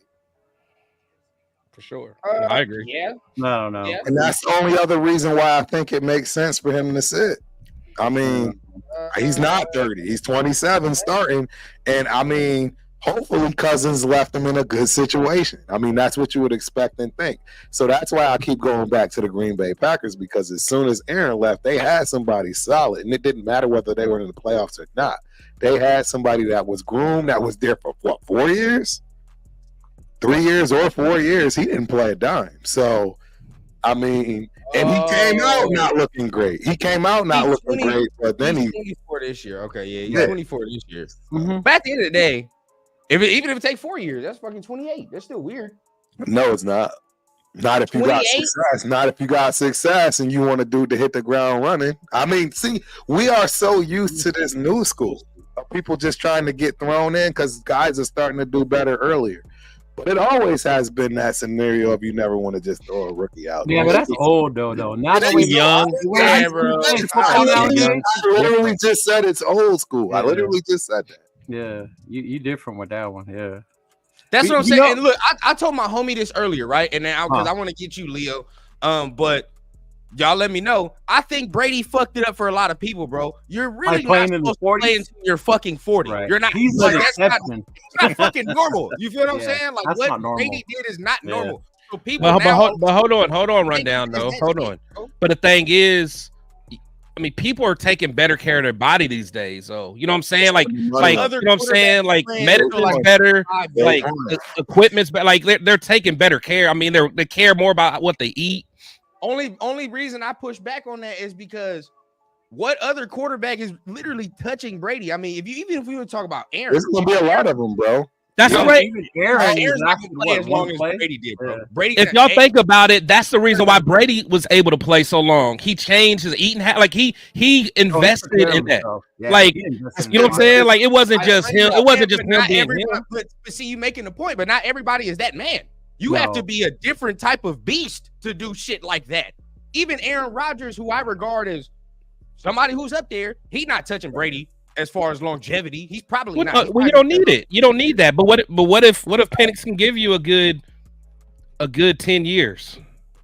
S2: For sure. I agree.
S3: Yeah.
S1: No. Yeah.
S4: And that's the only other reason why I think it makes sense for him to sit. I mean, he's not 30. He's 27 starting. And, I mean, hopefully Cousins left him in a good situation. I mean, that's what you would expect and think. So that's why I keep going back to the Green Bay Packers, because as soon as Aaron left, they had somebody solid. And it didn't matter whether they were in the playoffs or not. They had somebody that was groomed, that was there for, 4 years? 3 years or 4 years. He didn't play a dime. So, I mean, and he came out not looking great. But then
S3: he's 24 this year. Okay, yeah, he's 24 this year. Mm-hmm. But at the end of the day, even if it takes 4 years, that's fucking 28. That's still weird.
S4: No, it's not. Not if you got success. Not if you got success and you want a dude to hit the ground running. I mean, see, we are so used to this new school of people just trying to get thrown in because guys are starting to do better earlier. But it always has been that scenario of you never want to just throw a rookie out.
S1: Yeah, but that's old though. Now that we're young,
S4: I literally just said it's old school. I literally just said that.
S1: Yeah, you different with that one. Yeah,
S3: That's what I'm
S1: You
S3: saying.
S1: know-
S3: And look, I told my homie this earlier, right? And now because I want to get you, Leo. But y'all let me know. I think Brady fucked it up for a lot of people, bro. You're really
S1: Like playing
S3: not
S1: in the
S3: supposed to play
S1: 40s?
S3: until you're fucking 40.
S1: right.
S3: You're not.
S1: He's
S3: Like,
S1: an
S3: that's not,
S1: exception.
S3: it's not fucking normal. You feel what I'm
S1: Yeah,
S3: saying? Like
S1: that's
S3: what
S1: not normal.
S3: Brady did is not
S1: Yeah.
S3: normal. So people
S2: But
S3: now.
S2: hold on, rundown though. Hold on. But the thing is, I mean, people are taking better care of their body these days. So you know what I'm saying? Like you know what I'm saying? Like medicine's better, like equipment's better. Like they're taking better care. I mean, they care more about what they eat.
S3: Only reason I push back on that is because what other quarterback is literally touching Brady? I mean, even if we would talk about Aaron,
S4: There's gonna be a lot of them, bro.
S2: That's
S1: Even
S2: right.
S3: Aaron's not gonna play as long as Brady did, bro.
S1: Yeah.
S3: Brady.
S2: If y'all think about it, that's the reason why Brady was able to play so long. He changed his eating like he invested in that.
S1: Yeah,
S2: Like,
S1: he invested in
S2: you know what I'm
S1: that.
S2: saying? Like it wasn't just him. It wasn't just him
S3: not
S2: being
S3: everybody,
S2: him.
S3: but see, you making the point, but not everybody is that man. You have to be a different type of beast to do shit like that. Even Aaron Rodgers, who I regard as somebody who's up there, he's not touching Brady as far as longevity. He's probably not.
S2: Well, you don't need it. You don't need that. But what if Penix can give you a good 10 years?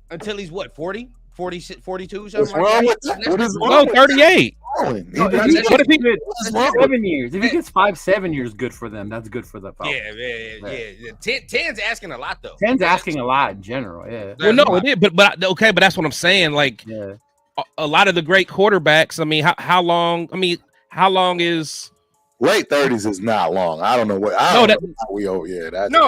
S3: Until he's what, 40? 40, 42,
S4: What's
S3: something
S4: wrong
S3: like
S4: with
S3: that?
S4: that? What is
S2: No,
S4: wrong with
S2: 38.
S4: that?
S2: What if he
S1: good 7 years? If he gets 5-7 years, good for them. That's good for the Falcons.
S3: Yeah. 10's asking a lot though.
S1: 10's asking a lot in general. Yeah.
S2: Well, no, it is. But okay, but that's what I'm saying. Like a lot of the great quarterbacks. I mean, how long? I mean, how long is
S4: late 30s is not long. I don't know what.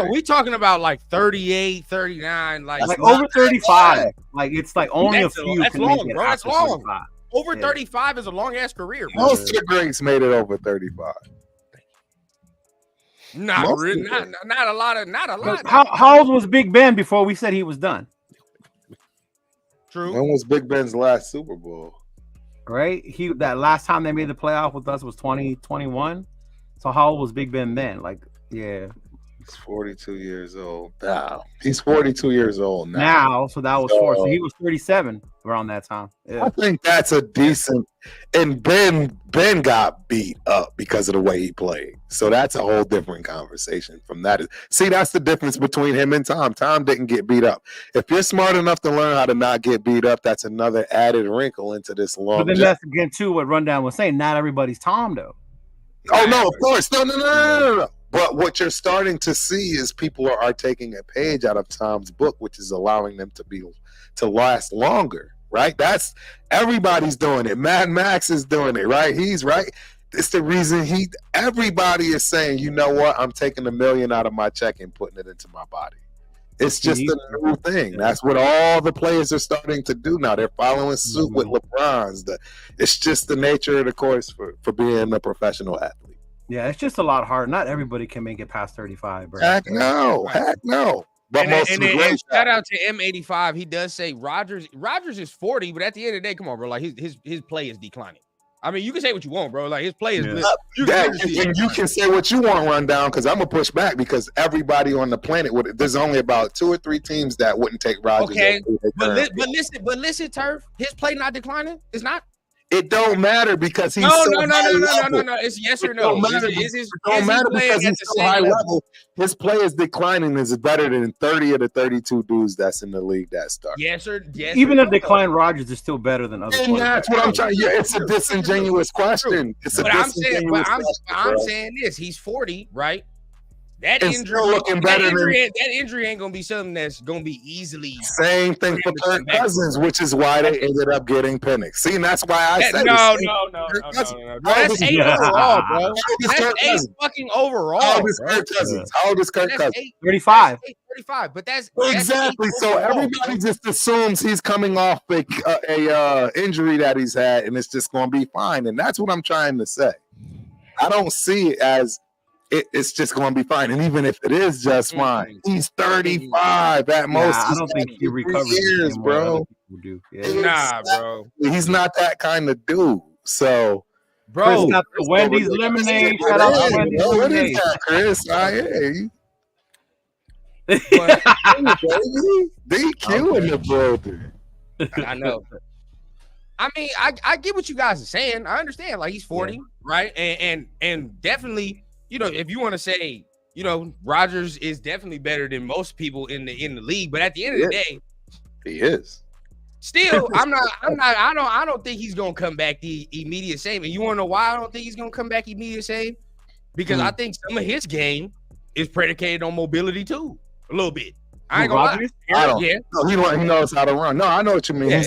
S3: We talking about like 38, 39, like
S1: over 35. Like it's like only a few.
S3: That's
S1: can
S3: long,
S1: make it
S3: bro. That's
S1: after
S3: long.
S1: 35.
S3: Over 35 is a long ass career, bro.
S4: Most of the greats made it over 35.
S3: Not a lot.
S1: How old was Big Ben before we said he was done?
S3: True.
S4: When was Big Ben's last Super Bowl?
S1: Right? That last time they made the playoff with us was 2021. So how old was Big Ben then? Like, yeah.
S4: He's 42 years old. Wow. He's 42 years old
S1: now. So that was 4. So he was 37 around that time. Yeah.
S4: I think that's a decent. And Ben got beat up because of the way he played. So that's a whole different conversation from that. See, that's the difference between him and Tom. Tom didn't get beat up. If you're smart enough to learn how to not get beat up, that's another added wrinkle into this long.
S1: But then that's again too what Rundown was saying. Not everybody's Tom though.
S4: Oh no, of course. No. But what you're starting to see is people are taking a page out of Tom's book, which is allowing them to last longer, right? That's everybody's doing it. Mad Max is doing it, right? He's right. It's the reason everybody is saying, you know what? I'm taking $1 million out of my check and putting it into my body. It's just a new thing. That's what all the players are starting to do now. They're following suit with LeBron's. It's just the nature of the course for being a professional athlete.
S1: Yeah, it's just a lot harder. Not everybody can make it past 35, bro.
S4: Heck no. But
S3: and shout out to M85. He does say Rodgers is 40, but at the end of the day, come on, bro. Like his play is declining. I mean, you can say what you want, bro. Like his play is
S4: you can say what you want, Rundown, because I'm gonna push back because everybody on the planet there's only about 2 or 3 teams that wouldn't take Rodgers.
S3: Okay, but listen, Turf. His play not declining. It's not.
S4: It don't matter because he's
S3: no.
S4: It's
S3: yes or no.
S4: It don't matter because he's so high level. His play is declining. Is better than 30 of the 32 dudes that's in the league that start.
S3: Yes.
S1: Even a declined Rodgers is still better than other.
S4: And that's what I'm trying. Yeah, it's a disingenuous question.
S3: I'm saying this. He's 40, right? That injury ain't gonna be something that's gonna be easily.
S4: Same thing for Kirk Cousins, which is why they ended up getting Penix. See, and that's why I said
S3: no. That's 8 overall, bro. That's 8 fucking overall.
S4: How old is Kirk Cousins?
S1: 35.
S3: 35, but that's
S4: exactly. So everybody just assumes he's coming off a injury that he's had, and it's just gonna be fine. And that's what I'm trying to say. I don't see it as. It's just going to be fine. And even if it is just fine, he's 35 at most.
S1: I don't think he recovers
S4: years, bro.
S3: Nah, bro.
S4: He's not that kind of dude. So,
S1: bro, got the Wendy's lemonade. Shout out to Wendy's lemonade.
S4: Chris, DQ in the building.
S3: I know. I mean, I get what you guys are saying. I understand. Like he's 40, right? And definitely. if you want to say, Rodgers is definitely better than most people in the league, but at the end of the day,
S4: he is.
S3: Still, I don't think he's gonna come back the immediate same. And you want to know why I don't think he's gonna come back immediate same? Because I think some of his game is predicated on mobility too, a little bit. I ain't gonna lie.
S4: No, he knows how to run. No, I know what you mean.
S3: Yeah.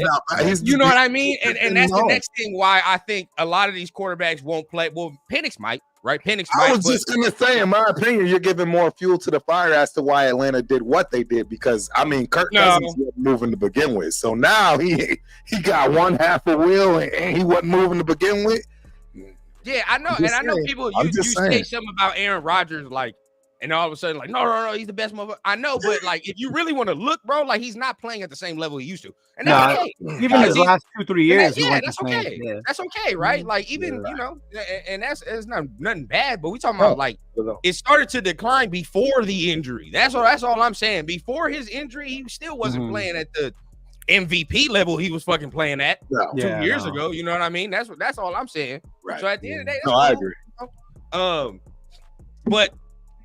S3: You know what I mean? And that's the next thing why I think a lot of these quarterbacks won't play. Well, Penix might, right? Penix might.
S4: I was just gonna say, in my opinion, you're giving more fuel to the fire as to why Atlanta did what they did. Because Kirk Cousins wasn't moving to begin with, so now he got one half a wheel and he wasn't moving to begin with.
S3: Yeah, I know, and I know people. You say something about Aaron Rodgers, like. And all of a sudden, like, no, he's the best motherfucker. I know, but like, if you really want to look, bro, like he's not playing at the same level he used to. And that's okay.
S1: Even his last 2-3 years,
S3: that's okay. Yeah. That's okay, right? Like, even and that's nothing bad. But we talking about like it started to decline before the injury. That's all I'm saying. Before his injury, he still wasn't playing at the MVP level he was fucking playing at 2 years ago. You know what I mean? That's all I'm saying. Right. So at the end of the day,
S4: I agree.
S3: But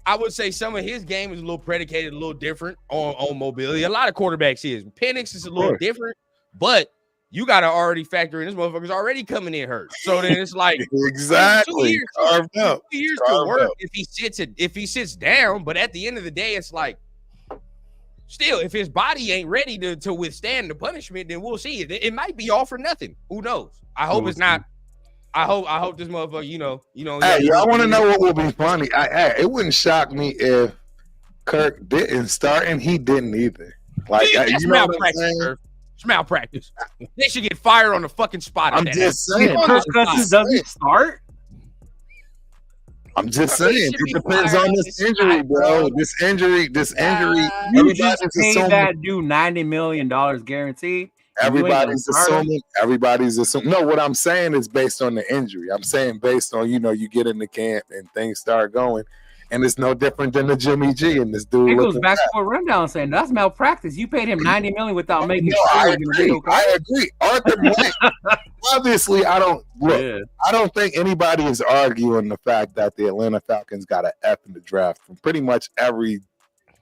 S3: I would say some of his game is a little predicated, a little different on mobility. A lot of quarterbacks is. Penix is a little different, but you got to already factor in this motherfucker's already coming in hurt. So then it's like
S4: exactly
S3: 2 years to work if he sits down. But at the end of the day, it's like still, if his body ain't ready to withstand the punishment, then we'll see it. It might be all for nothing. Who knows? I hope it's not. I hope this motherfucker,
S4: Hey, I want to know what will be funny. It wouldn't shock me if Kirk didn't start and he didn't either. Like,
S3: that's malpractice, sir. It's malpractice. They should get fired on the fucking spot.
S4: I'm just saying.
S1: Kirk Cousins doesn't start.
S4: I'm just saying. It depends on this injury, bro. This injury.
S1: You just paid that dude $90 million guaranteed.
S4: Everybody's assuming. No, what I'm saying is based on the injury. I'm saying based on, you get into camp and things start going, and it's no different than the Jimmy G and this dude.
S1: It goes back to a rundown saying that's malpractice. You paid him $90 million without making sure.
S4: I agree. Arthur Blank. Obviously, I don't think anybody is arguing the fact that the Atlanta Falcons got an F in the draft from pretty much every,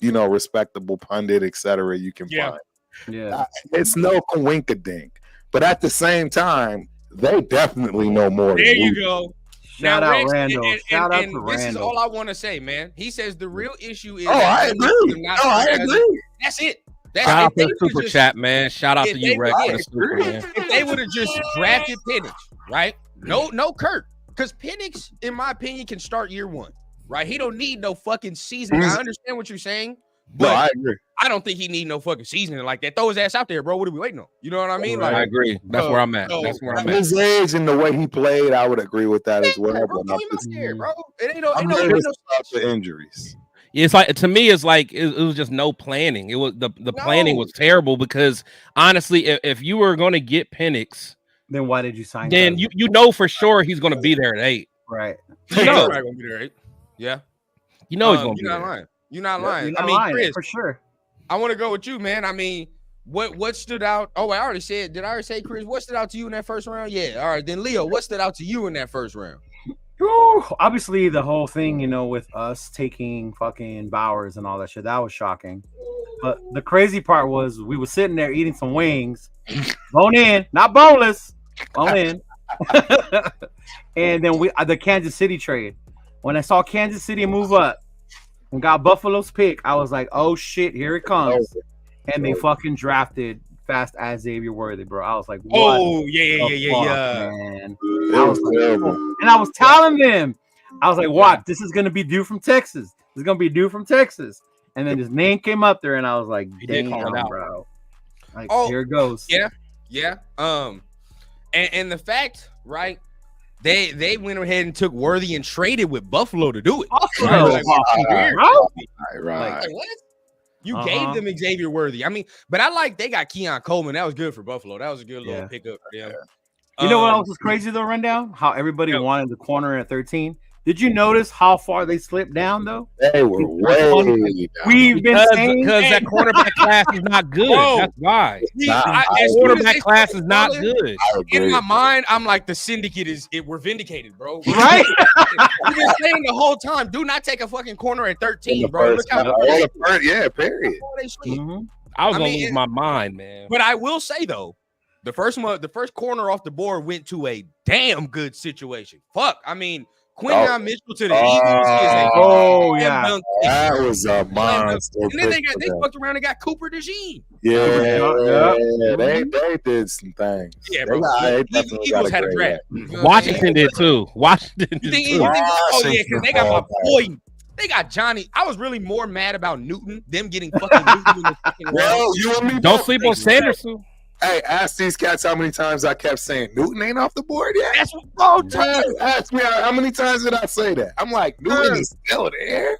S4: respectable pundit, etc. you can find.
S1: Yeah,
S4: it's no coinkadink, but at the same time, they definitely know more.
S3: There you go.
S1: Shout out Randall. Shout out to Randall.
S3: This is all I want to say, man. He says the real issue is.
S4: I agree. I agree.
S3: That's it.
S2: Shout out to the super chat, man. Shout out to you, Rex, for the super, man.
S3: If they would have just drafted Penix, right? No Kirk, because Penix, in my opinion, can start year one, right? He don't need no fucking season. I understand what you're saying. But
S4: I agree.
S3: I don't think he need no fucking seasoning like that. Throw his ass out there, bro. What are we waiting on? You know what I mean? Like,
S2: I agree. That's where I'm at.
S4: His age and the way he played, I would agree with that as well.
S3: Bro, bro. It ain't
S4: no the injuries.
S2: It's like, to me, it's like it was just no planning. It was the planning was terrible because honestly, if you were going to get Penix,
S1: then why did you sign?
S2: Then you know for sure he's going to be there at 8.
S1: Right.
S3: He's not going to be there at 8. Yeah.
S2: You know he's going to be there.
S3: Lying. You're not lying.
S1: You're not lying, Chris, for sure.
S3: I want to go with you, man. I mean, what stood out? Oh, I already said. Did I already say, Chris? What stood out to you in that first round? Yeah. All right, then Leo, what stood out to you in that first round?
S1: Obviously, the whole thing, with us taking fucking Bowers and all that shit, that was shocking. But the crazy part was we were sitting there eating some wings, bone in, not boneless, bone in. And then the Kansas City trade. When I saw Kansas City move up and got Buffalo's pick, I was like, oh shit, here it comes. And they fucking drafted fast as Xavier Worthy, bro. I was like, what?
S3: Oh, yeah.
S1: Man. I was telling them, I was like, what? This is gonna be due from Texas. This is gonna be due from Texas. And then his name came up there, and I was like, damn, bro. Like, here it goes.
S3: Yeah. And the fact, right? They went ahead and took Worthy and traded with Buffalo to do it.
S1: Right?
S3: Like, what? You gave them Xavier Worthy. I mean, but they got Keon Coleman. That was good for Buffalo. That was a good little pickup for them.
S1: You know what else was crazy though, Rundown? How everybody wanted the corner at 13. Did you notice how far they slipped down though?
S4: They were way down.
S1: We've been saying
S2: because that quarterback class is not good.
S3: Bro.
S2: That's why.
S3: As
S2: Quarterback
S3: soon
S2: class
S3: as
S2: is
S3: they
S2: not
S3: call it,
S2: good.
S3: in my mind, I'm like, the syndicate we're vindicated, bro.
S1: Right?
S3: We've been saying the whole time, do not take a fucking corner at 13, bro. Look how
S4: period.
S3: they sleep.
S1: Mhm.
S2: I was
S3: I
S2: gonna
S3: mean,
S2: lose my mind, man.
S3: But I will say though, the first corner off the board went to a damn good situation. Fuck, I mean, Quinton Mitchell to the Eagles is a
S1: yeah.
S3: dunk.
S4: That was a monster.
S3: And then they fucked around and got Cooper DeJean.
S4: Yeah, they did some things.
S3: Yeah, bro. Eagles had a draft.
S2: Washington did too. Washington
S3: You
S2: did
S3: think,
S2: too.
S3: oh yeah, because they got my boy. They got Johnny. I was really more mad about Newton, them getting fucking Newton in the fucking round.
S4: Well, you and me
S2: Don't sleep on Sanderson.
S4: Hey, ask these cats how many times I kept saying Newton ain't off the board yet.
S3: That's what, bro.
S4: Ask me how many times did I say that? I'm like, Newton is still there.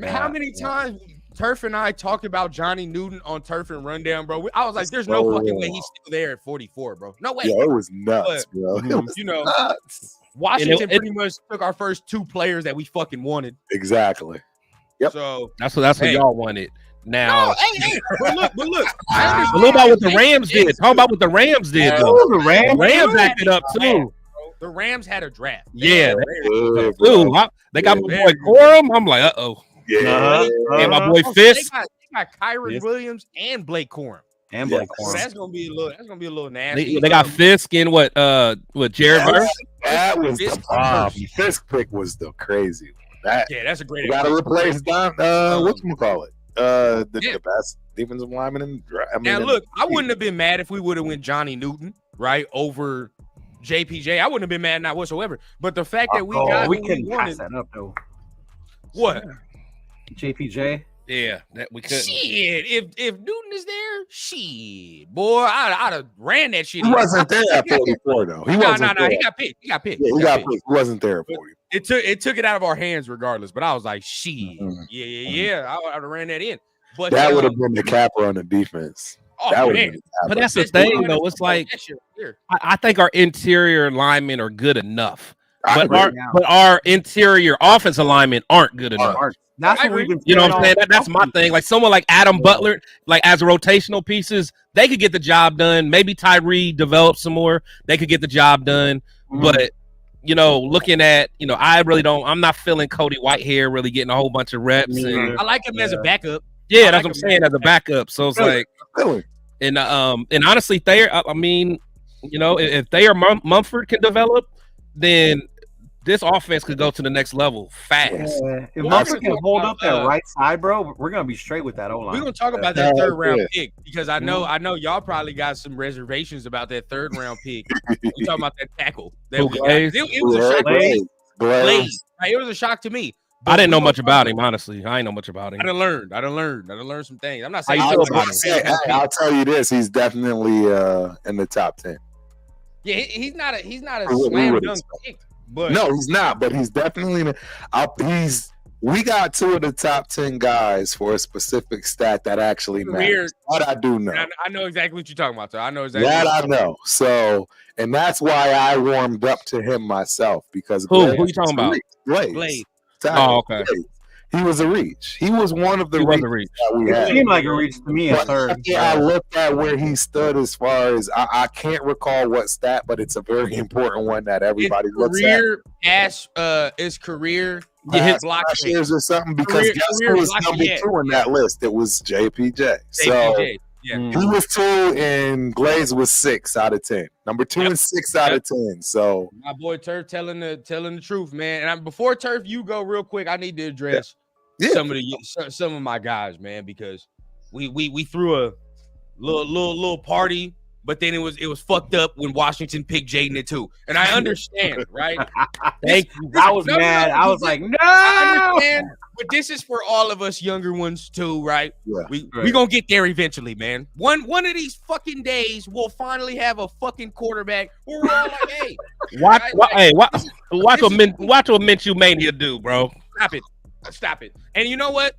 S3: How many times Turf and I talked about Johnny Newton on Turf and Rundown, bro? I was like, there's no fucking way he's still there at 44, bro. No way.
S4: Yeah, it was nuts,
S3: But,
S4: bro. It was nuts.
S3: Washington pretty much took our first two players that we fucking wanted.
S4: Exactly. Yep.
S3: So
S2: that's what y'all wanted. Now,
S3: but look,
S2: a little about what the Rams did. Talk about what the Rams did, though.
S1: The
S2: Rams acted up too.
S3: The Rams had a draft.
S2: Yeah, they got my boy Corum. I'm like,
S4: Yeah,
S2: and my boy Fisk.
S3: They got Kyron Williams and Blake Corum.
S1: And Blake Corum.
S3: So that's gonna be a little nasty.
S2: They got Fisk and what Jared Verse.
S4: That was the bomb. Fisk pick was the crazy one.
S3: That's a great.
S4: Got to replace Don. Whatchamacallit? The best defensive lineman in the draft.
S3: Now look, I wouldn't have been mad if we would have went Johnny Newton right over JPJ. I wouldn't have been mad not whatsoever. But the fact that we
S1: couldn't pass that up though.
S3: What?
S1: JPJ?
S2: Yeah, that we could.
S3: Shit, if Newton is there, shit, boy, I'd have ran that shit.
S4: He wasn't there at 44 though. He wasn't.
S3: No, he got picked. He got picked.
S4: Yeah, he got picked. He wasn't there at 40.
S3: It took it out of our hands regardless. But I was like, shit, yeah. I would have ran that in. But
S4: that would have been the capper on the defense.
S3: Oh man,
S2: but that's the thing though. It's like I think our interior linemen are good enough, but our interior offensive linemen aren't good enough.
S1: That's what we've been.
S2: You know what I'm saying? That's my thing. Like someone like Adam Butler, like as rotational pieces, they could get the job done. Maybe Tyree develops some more. They could get the job done. But looking at, I really don't. I'm not feeling Cody Whitehair really getting a whole bunch of reps. And,
S3: I like him as a backup.
S2: Yeah, that's what I'm saying, as a backup. So it's like, and honestly, if Thayer Mumford can develop, then this offense could go to the next level fast.
S1: Yeah. If Mumford can hold up that right side, bro, we're gonna be straight with that O-line.
S3: We're gonna talk about that third round pick because I know y'all probably got some reservations about that third round pick. We talking about that tackle. It was a shock. Blaze. It was a shock to me.
S2: I didn't know much about him, honestly. I ain't know much about him.
S3: I done learned some things. I'm not saying
S4: I'll tell you this: he's definitely in the top 10.
S3: Yeah, he's not a slam dunk pick. But
S4: no, he's not. But he's definitely we got two of the top 10 guys for a specific stat that actually matters. What I do know.
S3: I know exactly what you're talking about, sir. I know exactly
S4: that I know. So, and that's why I warmed up to him myself because
S2: who you talking about?
S4: Blaze.
S2: Oh, okay.
S4: He was a reach. He was one of the reach that we had.
S1: It seemed like a reach to me at third.
S4: I looked at where he stood as far as I can't recall what stat, but it's a very important one that everybody looks at.
S3: His career
S4: hit block years or something because guess who was number 2 in that list? It was JPJ. So he was 2 and Glaze was 6 out of 10. Number 2 and 6 out of 10. So
S3: my boy Turf telling the truth, man. And before Turf, you go real quick. I need to address some of my guys, man, because we threw a little party, but then it was fucked up when Washington picked Jaden at 2. And I understand, right?
S1: Thank you. I was mad. I was like, no.
S3: I understand, but this is for all of us younger ones too, right?
S4: Yeah.
S3: We gonna get there eventually, man. One of these fucking days, we'll finally have a fucking quarterback where we're all like, hey,
S2: watch what Minshew Mania do, bro.
S3: Stop it. And you know what?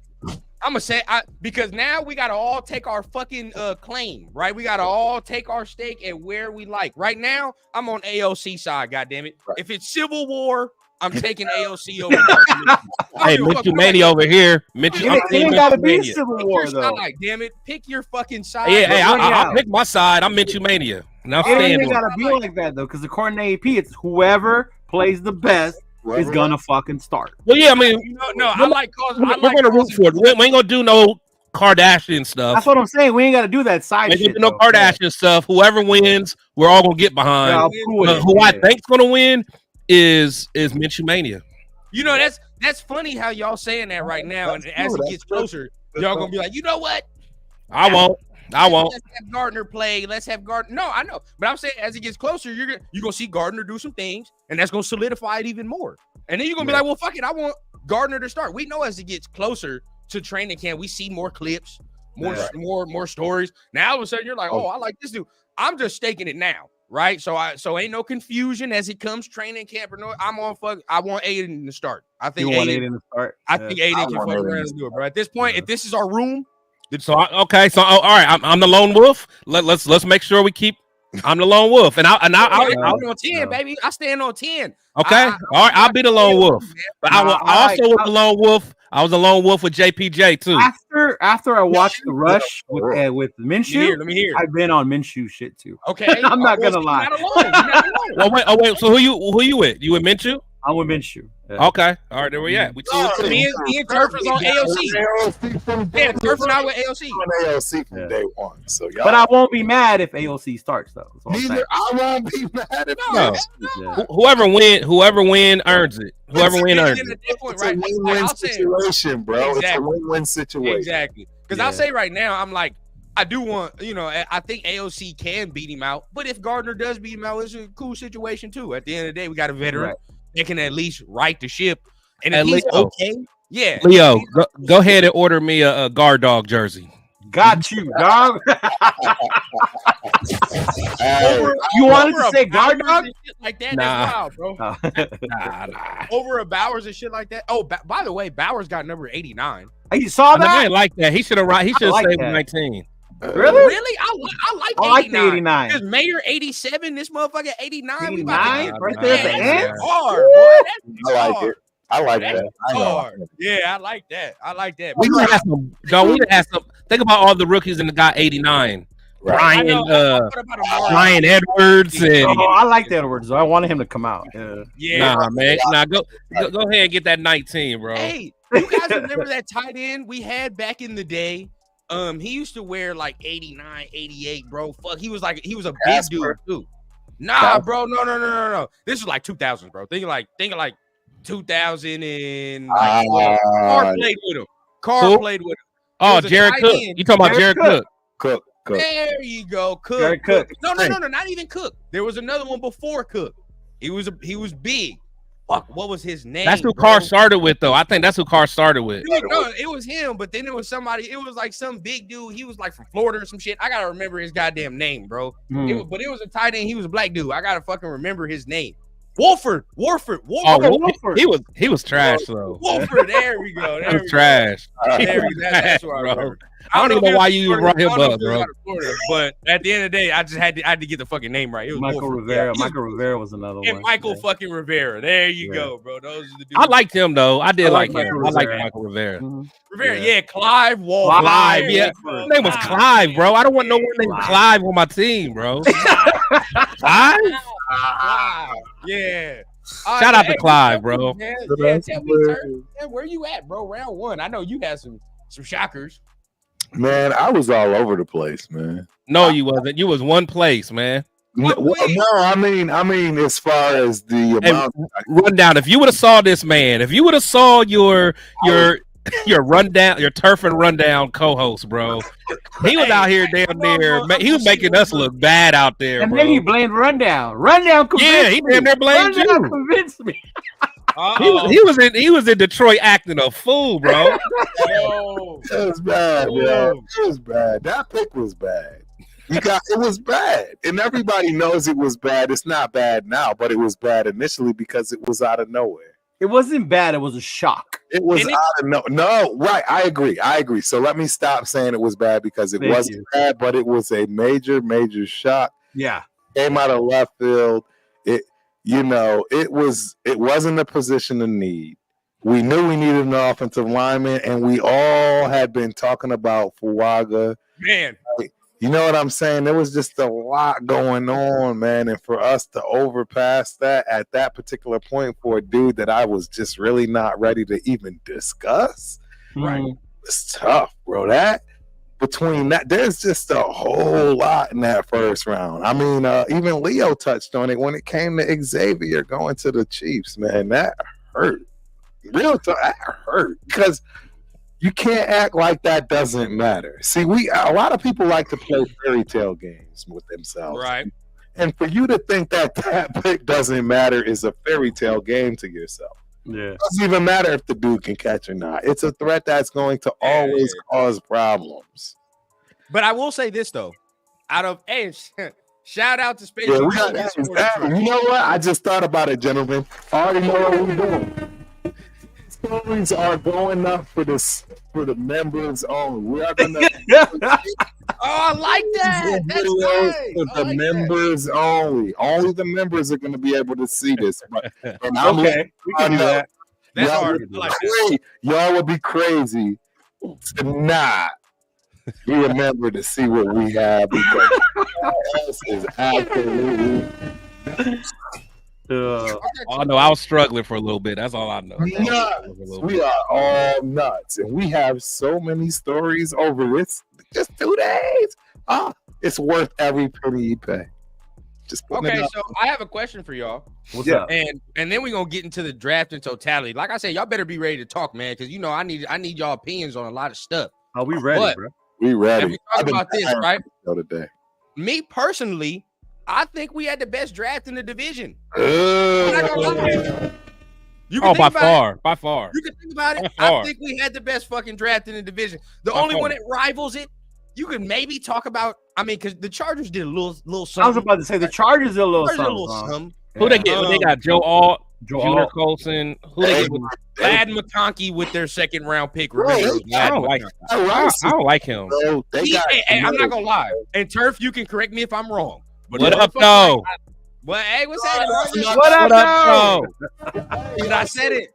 S3: I'm gonna say because now we gotta all take our fucking claim, right? We gotta all take our stake at where we like. Right now, I'm on AOC side, goddammit. Right. If it's Civil War I'm taking AOC over Gardner.
S2: Hey, Minshew Mania over here. Minshew, I'm
S1: It ain't
S2: team
S1: gotta
S2: Minshew
S1: be
S2: Mania.
S1: Civil
S3: Pick
S1: War
S3: your
S1: though.
S3: side, damn it. Pick your fucking side.
S2: Yeah, hey,
S1: But
S2: I'll pick my side. I'm Minshew Mania. Now
S1: It ain't
S2: stand
S1: even
S2: on.
S1: gotta be like that though, because according to AP, it's whoever plays the best is gonna fucking start.
S2: Well, yeah, I mean,
S3: No, I like causing.
S2: we're gonna root for it. We ain't gonna do no Kardashian stuff.
S1: That's what I'm saying. We ain't gotta do that side
S2: Ain't gonna
S1: shit.
S2: do no
S1: though.
S2: Kardashian stuff. Whoever wins, we're all gonna get behind.
S1: Yeah, I'm cool with
S2: But
S1: it.
S2: who I
S1: Yeah.
S2: think's gonna win is Minshew Mania.
S3: You know, that's funny how y'all saying that right now, and as it gets closer, y'all gonna be like, you know what?
S2: I won't.
S3: Let's have Gardner play. Let's have Gardner. No, I know, but I'm saying as it gets closer, you're gonna see Gardner do some things, and that's gonna solidify it even more. And then you're gonna be like, well, fuck it, I want Gardner to start. We know as it gets closer to training camp, we see more clips, more stories. Now all of a sudden you're like, oh, I like this dude. I'm just staking it now, right? So ain't no confusion as it comes training camp or no. I want Aiden to start. I think
S1: You want
S3: Aiden
S1: Aiden to start.
S3: I think Aiden can fuck around and do it, bro. At this point, if this is our room,
S2: So all right, I'm the lone wolf. Let's make sure we keep. I'm the lone wolf, and I'll
S3: I'm on 10, baby. I stand on 10.
S2: okay. All right, I'll be the lone wolf. But I also was the lone wolf. I was the lone wolf with JPJ too.
S1: After I watched the rush with Minshew,
S3: Let me hear.
S1: I've been on Minshew shit too.
S3: Okay,
S1: I'm not gonna lie.
S3: You're not alone.
S2: Oh wait. So who you with? You with Minshew?
S1: I'm with Minshew. Yeah.
S2: Okay. All right. There we at. We two and two.
S3: Me and Turf is on AOC. Yeah, Turf and I with AOC.
S4: On AOC from day one. So y'all.
S1: But I won't be mad if AOC starts though.
S4: Neither I won't be mad if
S2: No.
S1: Yeah.
S2: Whoever win earns it. Whoever win earns it.
S4: It's a win-win situation, bro. It's a win-win situation.
S3: Exactly. Because I'll say right now, I'm like, I do want, I think AOC can beat him out. But if Gardner does beat him out, it's a cool situation too. At the end of the day, we got a veteran that can at least right the ship. And if he's okay, yeah.
S2: Leo, go ahead and order me a guard dog jersey.
S1: Got you, dog. You wanted to say guard dog?
S3: Shit like that,
S2: Nah.
S3: that's wild, bro.
S2: Nah.
S3: Over a Bowers and shit like that. Oh, by the way, Bowers got number 89.
S1: You saw
S2: I
S1: that?
S2: ain't like that. He should have
S1: like
S2: saved
S1: that.
S2: 19.
S1: Really?
S3: Really? I like
S1: the 89.
S3: This Mayor 87, this motherfucker 89. We
S1: 89?
S3: about to
S1: Right
S3: get
S1: there at the
S3: that's
S1: end?
S3: hard, boy. That's
S4: I like
S3: hard.
S4: it. I like
S3: That's
S4: that. I know.
S3: hard. Yeah, I like that. I like that.
S2: We gonna have some. Don't we have some? Think about all the rookies and the guy 89.
S4: Right.
S2: Ryan Edwards and
S1: Oh, I like that Edwards. I wanted him to come out. Yeah.
S3: Yeah.
S2: nah, man. Nah, go ahead and get that 19, bro.
S3: Hey, you guys remember that tight end we had back in the day? He used to wear like 89, 88, bro. Fuck, he was a big dude too. Nah, bro, no. This is like 2000s, bro. Think like 2000 and like, Carr played with him.
S2: Who?
S3: Played with him.
S2: Oh,
S3: It was a
S2: Jared
S3: tight
S2: Cook.
S3: end.
S2: You talking about Jared Cook?
S4: Cook.
S3: There you go, Cook.
S1: Jared Cook.
S3: No, not even Cook. There was another one before Cook. He was big. Fuck, what was his name?
S2: That's who
S3: bro?
S2: Carr started with, though. I think that's who Carr started with.
S3: Dude, no, it was him, but then it was somebody. It was like some big dude. He was like from Florida or some shit. I gotta remember his goddamn name, bro. But it was a tight end. He was a black dude. I gotta fucking remember his name. Warford.
S2: Oh, he was trash though.
S3: Wolford. There we go.
S2: He was trash.
S3: There we go. That's what I
S2: Bro.
S3: remember.
S2: I don't even know why you brought him up, bro.
S3: But at the end of the day, I just had to get the fucking name right. It was
S1: Michael
S3: Wolford.
S1: Rivera.
S3: Yeah,
S1: Michael Rivera was another
S3: and
S1: one.
S3: Michael fucking Rivera. There you go, bro. Those are the dudes.
S2: I liked him though. I did like him.
S1: Michael
S2: I liked
S1: Rivera.
S2: Michael Rivera.
S3: Rivera. Yeah, Clive Wall.
S2: Clive, yeah. His name was Clive, bro. I don't want no one named Clive on my team, bro. Clive?
S3: Yeah.
S2: Shout out to Clive, bro.
S3: Yeah, tell me, Turk, where you at, bro? Round one. I know you had some shockers.
S4: Man, I was all over the place, man.
S2: No, you wasn't. You was one place, man.
S4: No, I mean, as far as the amount,
S2: Rundown. If you would have saw this man, if you would have saw your rundown, your turf and rundown co-host, bro, he was out here damn near. He was making us look bad out there,
S1: And
S2: bro.
S1: then he blamed Rundown. Rundown convinced
S2: Yeah, he damn near blamed
S1: Rundown
S2: you.
S1: convinced me.
S2: He was in Detroit acting a fool, bro.
S4: it was bad, man. It was bad. That pick was bad. It was bad, and everybody knows it was bad. It's not bad now, but it was bad initially because it was out of nowhere.
S1: It wasn't bad. It was a shock.
S4: It was out of no. Right, I agree. So let me stop saying it was bad because it wasn't bad, but it was a major shock.
S1: Yeah.
S4: Came out of left field. it wasn't a position of need. We knew we needed an offensive lineman, and we all had been talking about Fuaga.
S3: Man,
S4: you know what I'm saying? There was just a lot going on, man. And for us to overpass that at that particular point for a dude that I was just really not ready to even discuss,
S3: right?
S4: It's tough, bro. Between that, there's just a whole lot in that first round. I mean, even Leo touched on it when it came to Xavier going to the Chiefs, man. That hurt. Real talk, that hurt. Because you can't act like that doesn't matter. See, a lot of people like to play fairy tale games with themselves.
S3: Right.
S4: And for you to think that pick doesn't matter is a fairy tale game to yourself.
S1: Yeah.
S4: It doesn't even matter if the dude can catch or not. It's a threat that's going to always cause problems.
S3: But I will say this, though. Shout out to Space.
S4: Yeah, you know what? I just thought about it, gentlemen. I already know what we're doing. Stories are going up for the members only. We are gonna
S3: I like that. That's right.
S4: For the members only. Only the members are going to be able to see this. And I'm
S1: okay, we can do that.
S3: That's hard.
S4: Y'all would be crazy to not be a member to see what we have because this is absolutely.
S2: I know I was struggling for a little bit. That's all I know.
S4: We are all nuts, and we have so many stories over this. Just 2 days. It's worth every penny you pay.
S3: Okay, so I have a question for y'all.
S1: What's up?
S3: And then we're gonna get into the draft in totality. Like I said, y'all better be ready to talk, man, because I need y'all opinions on a lot of stuff.
S1: Oh, we ready, bro.
S4: We ready.
S3: And we talk about this, right?
S4: Today.
S3: Me personally, I think we had the best draft in the division.
S2: By far.
S3: You can think about it. I think we had the best fucking draft in the division. The only one that rivals it, you could maybe talk about. I mean, because the Chargers did a little something.
S1: I was about to say the Chargers did a little something.
S2: Who they get? They got Joe Alt, Junior Colson. Who they get?
S3: Lad McConkey with their second round pick. I
S2: don't like him.
S3: I'm not gonna lie. And Turf, you can correct me if I'm wrong. But
S2: what up, though?
S3: Well, hey, what's happening?
S2: What up, though?
S3: I said it.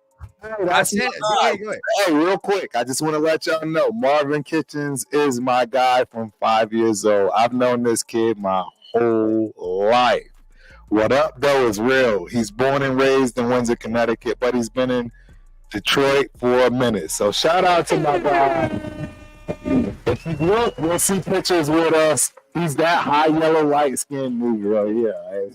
S3: I said it. Go ahead.
S4: Hey, real quick, I just want to let y'all know Marvin Kitchens is my guy from 5 years old. I've known this kid my whole life. What up, though, is real. He's born and raised in Windsor, Connecticut, but he's been in Detroit for a minute. So shout out to my guy. If you look, we'll see pictures with us. He's that high yellow, light skinned Negro. Yeah.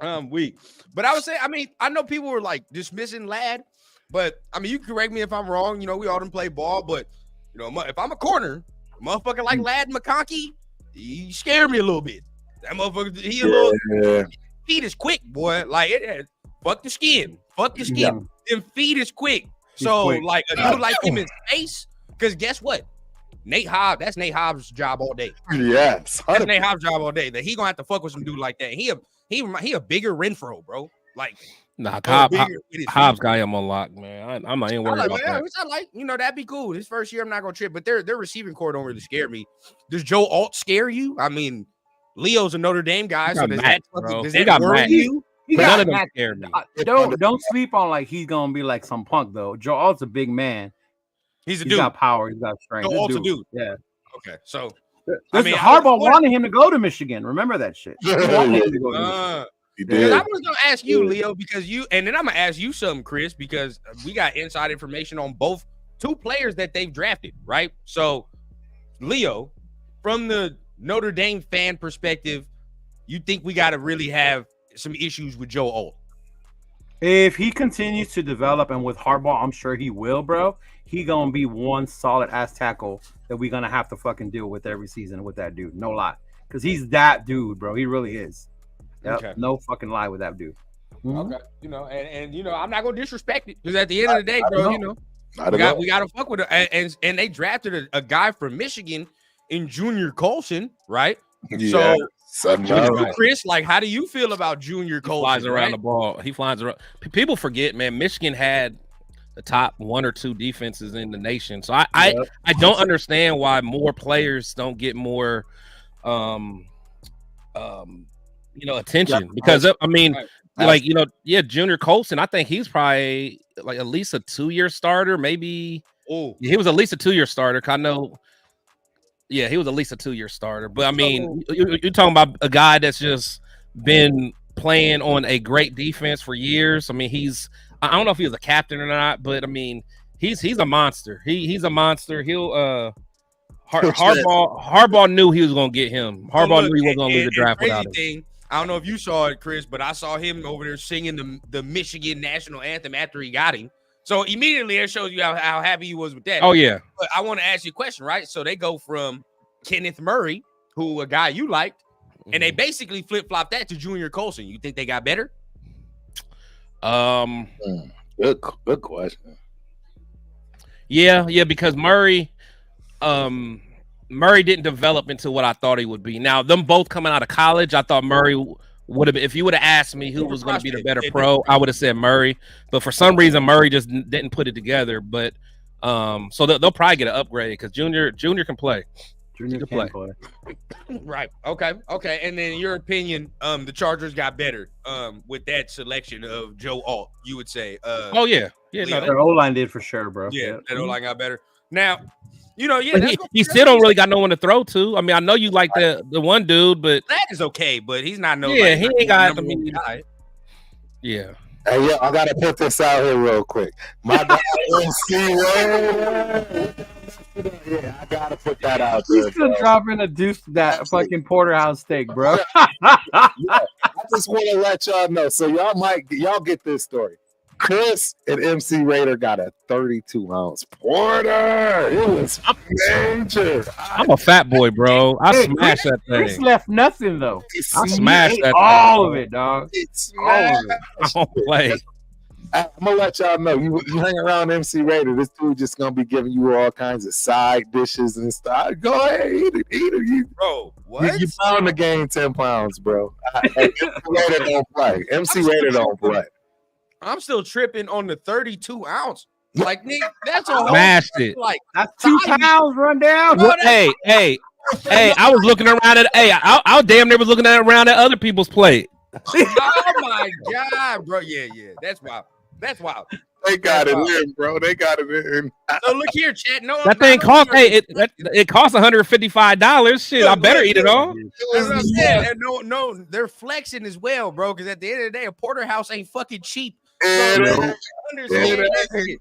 S3: I'm weak. But I would say, I mean, I know people were like dismissing Lad, but I mean, you can correct me if I'm wrong. We all done play ball, but if I'm a corner, a motherfucker like Lad McConkey, he scared me a little bit. That motherfucker, feet is quick, boy. Like fuck the skin.
S4: Yeah.
S3: Them feet is quick. Like a dude like him in space, because guess what? That's Nate Hobbs' job all day.
S4: Yes.
S3: That's Nate Hobbs' job all day. That he gonna have to fuck with some dude like that. He a bigger Renfro, bro. Like
S2: Hobbs got him on lock, man. I'm not even worried about that.
S3: Which I like, that'd be cool. His first year, I'm not gonna trip, but their receiving core don't really scare me. Does Joe Alt scare you? I mean, Leo's a Notre Dame guy, so does that worry you?
S2: None of them scare me.
S1: Don't sleep on like he's gonna be like some punk though. Joe Alt's a big man.
S3: He's
S1: dude. Got power. He's got strength.
S3: Joe Alt's a dude.
S1: Yeah.
S3: Okay. So
S1: Harbaugh wanted him to go to Michigan. Remember that shit.
S4: He did.
S3: I was gonna ask you, Leo, because and then I'm gonna ask you something, Chris, because we got inside information on two players that they've drafted, right? So, Leo, from the Notre Dame fan perspective, you think we got to really have some issues with Joe Alt?
S1: If he continues to develop, and with Harbaugh, I'm sure he will, bro. He gonna be one solid ass tackle that we're gonna have to fucking deal with every season with that dude. No lie, because he's that dude, bro. He really is. Yep. Okay. No fucking lie with that dude.
S3: Okay, and I'm not gonna disrespect it, because at the end of the day, bro, we gotta fuck with it. And they drafted a guy from Michigan in Junior Colson, right?
S4: Yeah.
S3: So, Chris, like, how do you feel about Junior Colson?
S2: He flies around the ball. He flies around. People forget, man. Michigan had the top 1 or 2 defenses in the nation. So I don't understand why more players don't get more attention because I mean,
S3: Right.
S2: Junior Colson. I think he's probably like at least a 2-year starter, maybe.
S3: Oh,
S2: He was at least a 2-year starter. I know. Yeah, he was at least a 2-year starter. But I mean, you're talking about a guy that's just been playing on a great defense for years. I mean, I don't know if he was a captain or not, but I mean, he's a monster. He's a monster. He'll Harbaugh knew he was gonna get him. Harbaugh knew he wasn't gonna lose the draft without him.
S3: I don't know if you saw it, Chris, but I saw him over there singing the Michigan national anthem after he got him. So immediately it shows you how happy he was with that.
S2: Oh yeah.
S3: But I want to ask you a question, right? So they go from Kenneth Murray, who a guy you liked, and they basically flip-flop that to Junior Colson. You think they got better?
S4: Good question.
S2: Yeah, because Murray didn't develop into what I thought he would be. Now, them both coming out of college, I thought Murray would have been, if you would have asked me who was going to be the better pro, I would have said Murray. But for some reason, Murray just didn't put it together. But so they'll probably get an upgrade because Junior can play.
S1: Junior can play.
S3: Right. Okay. And then in your opinion, the Chargers got better with that selection of Joe Alt, you would say.
S2: Oh yeah. Yeah, no,
S1: their O-line did for sure, bro.
S3: Yeah, that O-line got better. Now,
S2: he still don't really got no one to throw to. I mean, I know you like the one dude, but
S3: that is okay, but he's not no.
S2: Yeah, he ain't got. I mean, yeah.
S4: Hey, yo, I gotta put this out here real quick. My guy MC, yeah, I gotta put that out there.
S1: He's still dropping a deuce to that fucking porterhouse steak, bro.
S4: I just want to let y'all know. So y'all get this story. Chris and MC Raider got a 32-ounce porter. It was major.
S2: I'm a fat boy, bro. I smashed that thing.
S1: Chris left nothing though.
S2: I smashed that
S1: all of it, dog.
S4: All of it.
S2: I don't play.
S4: I'm gonna let y'all know. You hang around MC Raider, this dude just gonna be giving you all kinds of side dishes and stuff. Go ahead, eat it.
S3: Bro, what?
S4: You bound to gain 10 pounds, bro. MC Raider don't play. MC Raider don't play.
S3: I'm still tripping on the 32-ounce. Like, Nick, that's a whole
S2: smashed it.
S3: Like
S1: that's 2 pounds run down.
S2: Well, hey, I was looking around at. Hey, I damn near was looking around at other people's plate.
S3: Oh my god, bro! Yeah, that's wild.
S4: They got it in, bro. They got it in.
S3: So look here, chat. No,
S2: that thing cost. Hey, it cost $155. Shit, I better eat it all.
S3: That's what I'm saying. And no, they're flexing as well, bro. Because at the end of the day, a porterhouse ain't fucking cheap. So understand that shit.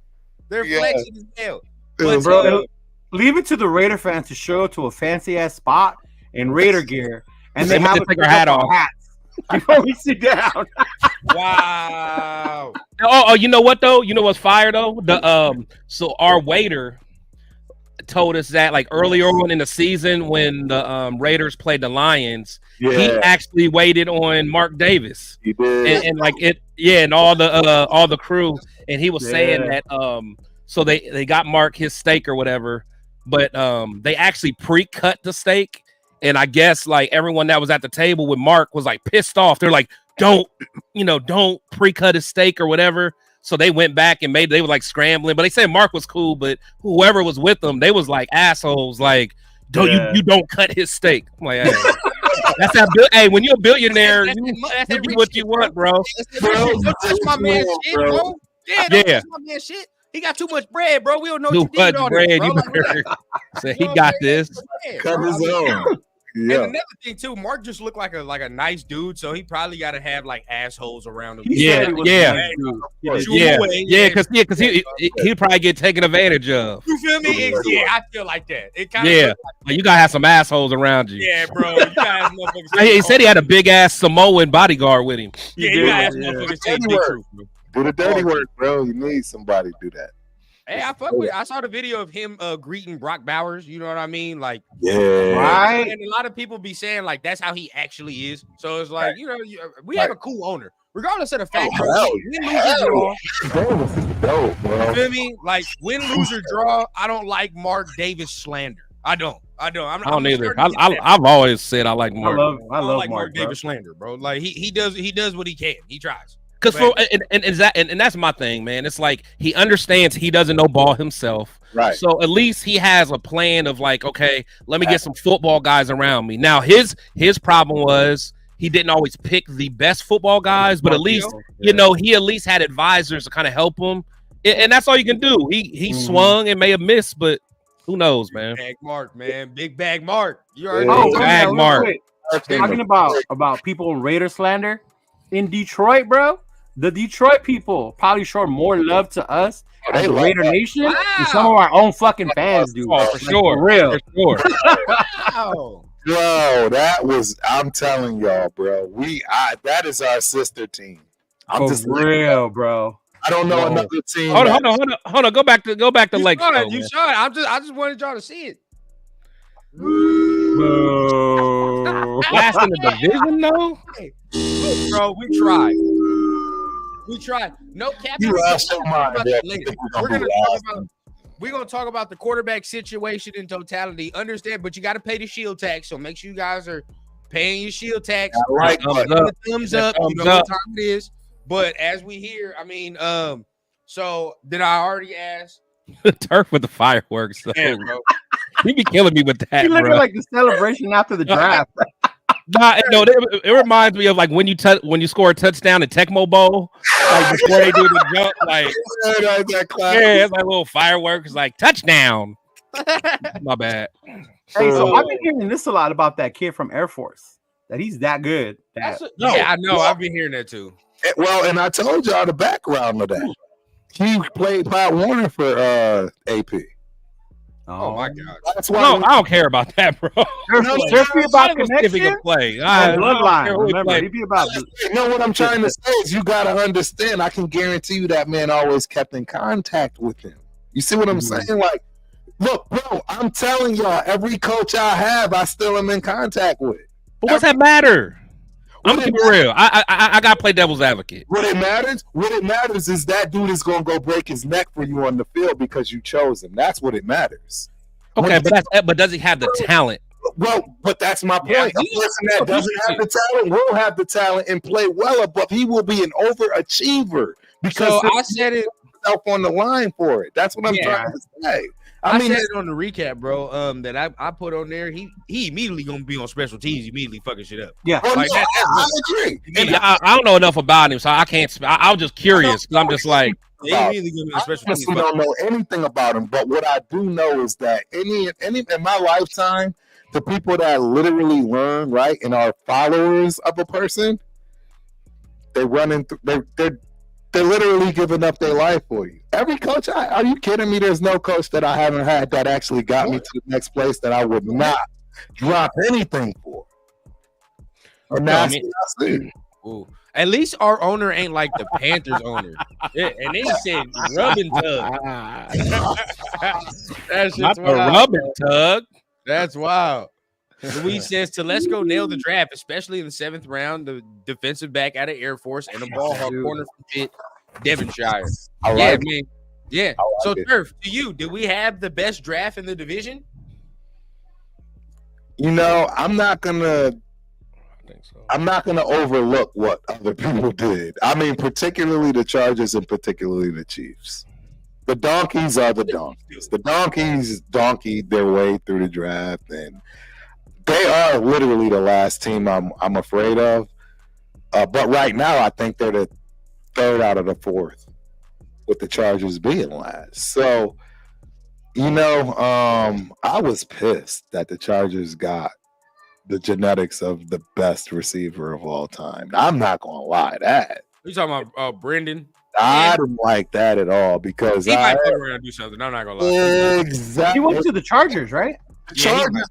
S3: They're flexing as well. But,
S1: bro, leave it to the Raider fans to show up to a fancy ass spot in Raider gear, and they have to
S2: take our hat off
S1: before we sit down.
S3: Wow.
S2: Oh, you know what though? You know what's fire though? So our waiter told us that like earlier on in the season when the Raiders played the Lions, he actually waited on Mark Davis.
S4: He did.
S2: And like it, and all the crew, and he was saying that so they got Mark his steak or whatever, but they actually pre-cut the steak. And I guess like everyone that was at the table with Mark was like pissed off. They're like, don't pre-cut his steak or whatever. So they went back and they were like scrambling, but they said Mark was cool, but whoever was with them, they was like assholes. Like, you don't cut his steak. I'm like, hey, that's how. Hey, when you're a billionaire, you do what you want, bro.
S3: Don't touch my man shit, bro. Yeah, don't touch my man shit. He got too much bread, bro. We don't know what you did on it, bro.
S2: So he got this.
S4: Cut his own.
S3: Yeah. And another thing too, Mark just looked like a nice dude, so he probably got to have like assholes around him.
S2: Yeah, because he'd probably get taken advantage of.
S3: You feel me? Yeah, I feel like that. It kind
S2: of like you gotta have some assholes around you.
S3: Yeah, bro. You gotta have motherfuckers.
S2: He said he had a big ass Samoan bodyguard with him.
S3: Yeah, you gotta have motherfuckers say the truth.
S4: Do the dirty work, bro. You need somebody to do that.
S3: Hey, I saw the video of him greeting Brock Bowers. You know what I mean? Like,
S1: right.
S3: And a lot of people be saying like that's how he actually is. So it's like we have a cool owner, regardless of the fact. Win, lose, or draw. You feel me? Like win, lose, or draw. I don't like Mark Davis slander. I don't. I don't
S2: either. I've always said I like Mark.
S1: I love like
S3: Mark Davis slander, bro. Like he does what he can. He tries.
S2: Because and that's my thing, man. It's like he understands he doesn't know ball himself,
S4: right?
S2: So at least he has a plan of like, okay, let me get some football guys around me. Now his problem was he didn't always pick the best football guys, but at least he at least had advisors to kind of help him, and that's all you can do. He swung and may have missed, but who knows, man?
S3: Bag Mark, man, big bag Mark. You already
S1: Oh,
S2: Bag Mark.
S1: Talking about people in Raider slander in Detroit, bro. The Detroit people probably show more love to us as a Raider Nation than some of our own fucking fans do.
S2: Oh, for sure,
S1: for real.
S2: For sure.
S3: wow.
S4: Bro, that was, I'm telling y'all, bro. That is our sister team. I'm
S1: For
S4: just
S1: real, bro.
S4: I don't know another team.
S2: Hold on. Go back to Lake.
S3: You saw it. I just wanted y'all to see it.
S2: Last in the division, though.
S3: Hey, look, bro, we tried. No cap.
S4: You lost your mind.
S3: We're gonna talk about the quarterback situation in totality. Understand, but you got to pay the shield tax. So make sure you guys are paying your shield tax.
S4: Right,
S3: thumbs up. You know what time it is. But as we hear, I mean, so did I already ask?
S2: The turf with the fireworks, though.
S3: Yeah, bro.
S2: You be killing me with that,
S1: You look
S2: bro.
S1: like the celebration after the draft.
S2: No, it reminds me of like when you score a touchdown at Tecmo Bowl, like before they do the jump, like it's like little fireworks, like touchdown. My bad.
S1: Hey, so I've been hearing this a lot about that kid from Air Force, that he's that good.
S3: Yeah, I know. I've been hearing that too.
S4: Well, and I told y'all the background of that. He played Pop Warner for AP.
S3: Oh my God!
S4: That's why.
S2: No, I don't care about that, bro.
S1: There's be about connection.
S2: Play.
S1: Bloodline. Remember, he be about.
S4: You know what I'm trying to say is you got to understand. I can guarantee you that man always kept in contact with him. You see what I'm saying? Like, look, bro, I'm telling y'all, every coach I have, I still am in contact with.
S2: But what's that matter? I'm gonna keep it real. I gotta play devil's advocate.
S4: What it matters is that dude is gonna go break his neck for you on the field because you chose him. That's what it matters.
S2: Okay, but does he have the talent?
S4: Well, but that's my point. A person that doesn't have the talent will have the talent and play well, but he will be an overachiever because
S3: I said it
S4: on the line for it. That's what I'm trying to say. I mean,
S3: said it on the recap, bro. That I put on there. He immediately gonna be on special teams, immediately fucking shit up.
S1: Yeah,
S3: like
S4: I agree.
S2: And I don't know enough about him, so I can't. I was just curious because I'm just like,
S3: he immediately gonna be on special teams.
S4: I don't know anything about him, but what I do know is that any in my lifetime, the people that literally learn right and are followers of a person, they run into they're literally giving up their life for you. Every coach, are you kidding me? There's no coach that I haven't had that actually got me to the next place that I would not drop anything for. And that's what I see.
S3: At least our owner ain't like the Panthers owner. Yeah, and they said rub and tug. That's just
S2: rub and tug.
S3: That's wild. Louis says to let's go nail the draft, especially in the 7th round, the defensive back out of Air Force and a ball hawk corner from Pitt, Devonshire. So Turf, to you, did we have the best draft in the division?
S4: You know, I'm not gonna overlook what other people did. I mean, particularly the Chargers and particularly the Chiefs. The donkeys are the donkeys. The donkeys donkeyed their way through the draft, and they are literally the last team I'm afraid of. But right now, I think they're the 3rd out of the 4th, with the Chargers being last. So, you know, I was pissed that the Chargers got the genetics of the best receiver of all time. I'm not going to lie, that.
S3: You talking about Brendan?
S4: I didn't like that at all because
S3: he might come around and do something. I'm not going to lie.
S4: Exactly.
S1: He went to the Chargers, right?
S4: Chargers,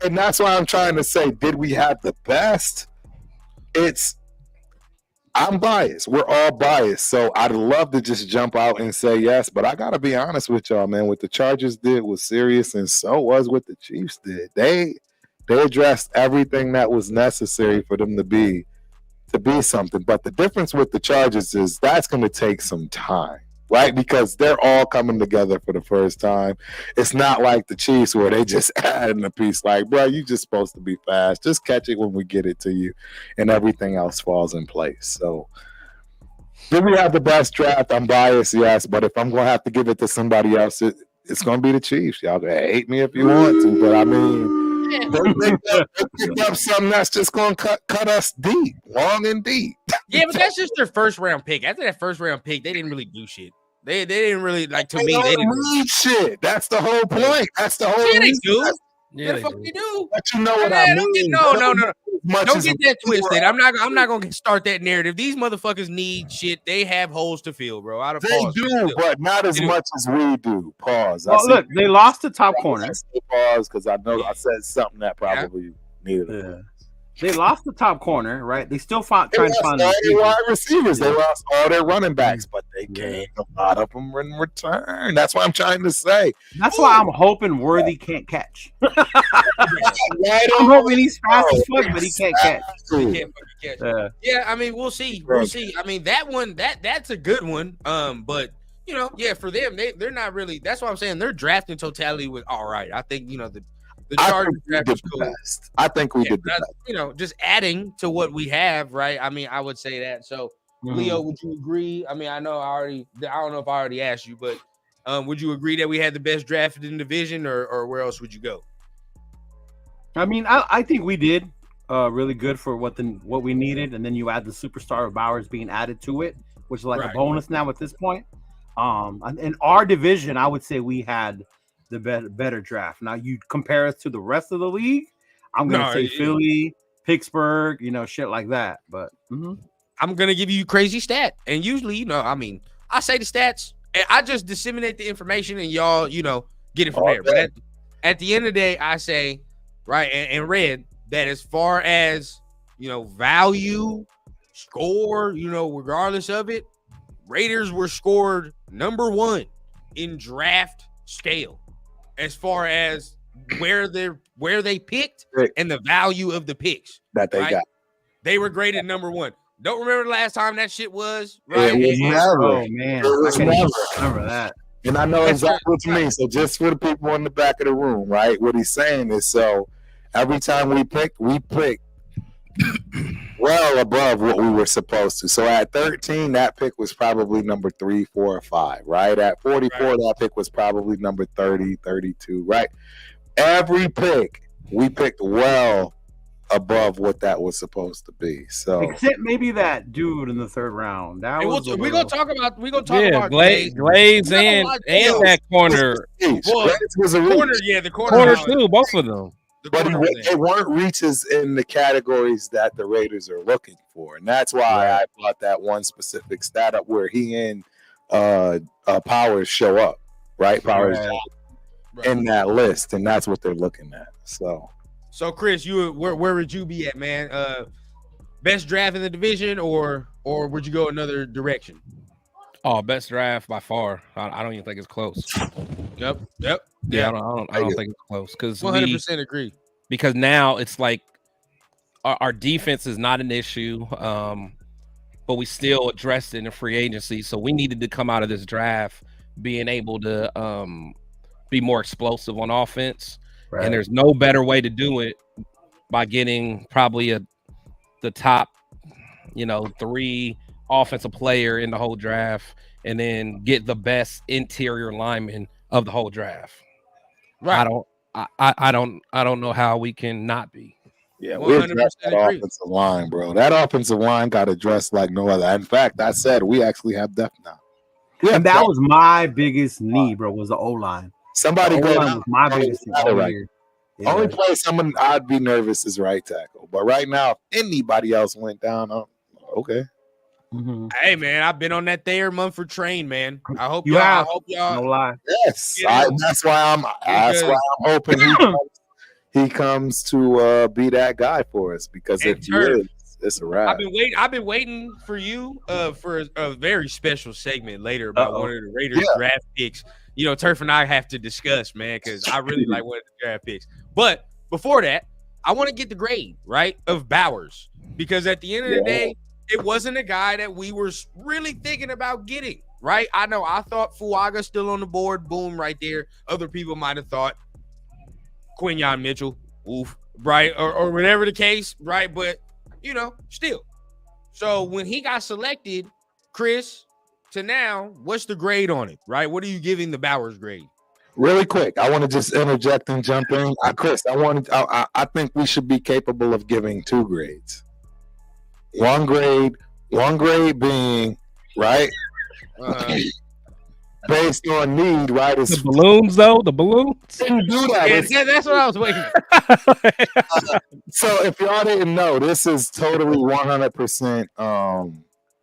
S4: and that's why I'm trying to say, did we have the best? I'm biased. We're all biased. So I'd love to just jump out and say yes, but I got to be honest with y'all, man. What the Chargers did was serious, and so was what the Chiefs did. They addressed everything that was necessary for them to be something. But the difference with the Chargers is that's going to take some time. Right? Because they're all coming together for the first time. It's not like the Chiefs where they just adding a piece like, bro, you just supposed to be fast. Just catch it when we get it to you, and everything else falls in place. So, did we have the best draft? I'm biased, yes, but if I'm going to have to give it to somebody else, it's going to be the Chiefs. Y'all hate me if you want to, but I mean, picked up something that's just going to cut us deep, long and deep.
S3: Yeah, but that's just their first round pick. After that first round pick, they didn't really do shit. They didn't really like to me. They didn't
S4: need shit. That's the whole point. That's the whole reason.
S3: They do.
S2: Yeah,
S3: the fuck they do.
S4: But you know what I mean?
S3: No. Don't get that twisted. I'm not gonna start that narrative. These motherfuckers need shit. They have holes to fill, bro.
S4: They do, but not as much as we do. Pause.
S1: Well, look, they lost the top corner.
S4: Pause, because I know I said something that probably needed.
S1: Yeah. They lost the top corner, right? They still trying to find
S4: all their wide receivers.
S1: Yeah.
S4: They lost all their running backs, but they gained a lot of them in return. That's what I'm trying to say.
S1: That's why I'm hoping Worthy can't catch. I'm hoping he's fast as fuck, but he can't catch.
S3: Yeah, I mean, we'll see. We'll see. I mean, that one, that's a good one. But you know, yeah, for them, they're not really. That's what I'm saying. Their drafting totality was all right. I think the Chargers draft was cool.
S4: I think we did the best.
S3: You know, just adding to what we have, right? I mean, I would say that. So, Leo, would you agree? I mean, I don't know if I already asked you, but would you agree that we had the best draft in the division, or where else would you go?
S1: I mean, I think we did really good for what we needed, and then you add the superstar of Bowers being added to it, which is like a bonus now at this point. In our division, I would say we had the better draft. Now you compare us to the rest of the league, I'm gonna say Philly, Pittsburgh, shit like that. But
S3: I'm gonna give you a crazy stat, and usually, I mean, I say the stats, and I just disseminate the information, and y'all, get it from there. But at the end of the day, I say, right, and read that as far as value, score, regardless of it, Raiders were scored number 1 in draft scale. As far as where they picked and the value of the picks
S4: that they got,
S3: they were graded number 1. Don't remember the last time that shit was. Right?
S4: It was never.
S1: Oh man, I can't even remember that.
S4: And I know exactly what you mean. So just for the people in the back of the room, right? What he's saying is, so every time we picked well above what we were supposed to. So at 13, that pick was probably number 3, 4, or 5, right? At 44, that pick was probably number 30, 32, right? Every pick we picked well above what that was supposed to be. So
S1: except maybe that dude in the 3rd round.
S3: We're gonna talk about
S2: Glaze and that corner.
S4: Glaze was a
S3: corner, the corner
S2: too, both of them.
S4: But they weren't reaches in the categories that the Raiders are looking for. And that's why I brought that one specific stat up where he and Powers show up, right? Powers in that list, and that's what they're looking at. So
S3: Chris, where would you be at, man? Best draft in the division, or would you go another direction?
S2: Oh, best draft by far. I don't even think it's close.
S3: Yep.
S2: Yeah, I don't think it's close because
S3: 100% agree.
S2: Because now it's like our defense is not an issue, but we still addressed it in free agency. So we needed to come out of this draft being able to be more explosive on offense, and there's no better way to do it by getting probably the top, 3 offensive player in the whole draft, and then get the best interior lineman of the whole draft. Right. I don't know how we can not be.
S4: Yeah, we addressed that offensive line, bro. That offensive line got addressed like no other. In fact, I said we actually have depth now.
S1: And that was my biggest need, bro. Was the O-line.
S4: Somebody go down.
S1: My biggest need all year.
S4: Yeah. Only place I'd be nervous is right tackle. But right now, if anybody else went down, okay.
S3: Mm-hmm. Hey man, I've been on that Thayer Munford train, man. I hope
S1: y'all.
S3: I hope y'all.
S1: No lie.
S4: Yes, that's why I'm hoping he comes to be that guy for us, because if he is, it's a wrap.
S3: I've been waiting for you for a very special segment later about one of the Raiders draft picks. Turf and I have to discuss, man, because I really like one of the draft picks. But before that, I want to get the grade right of Bowers, because at the end of the day, it wasn't a guy that we were really thinking about getting, right? I know I thought Fuaga still on the board, boom, right there. Other people might have thought Quinyon Mitchell, oof, right? Or whatever the case, right? But, still. So when he got selected, Chris, to now, what's the grade on it, right? What are you giving the Bowers grade?
S4: Really quick, I want to just interject and jump in. Chris, I think we should be capable of giving 2 grades. One grade being right based on need, right?
S2: The balloons, though, the balloons.
S4: Didn't do that.
S3: Yeah, that's what I was waiting.
S4: So if y'all didn't know, this is totally 100%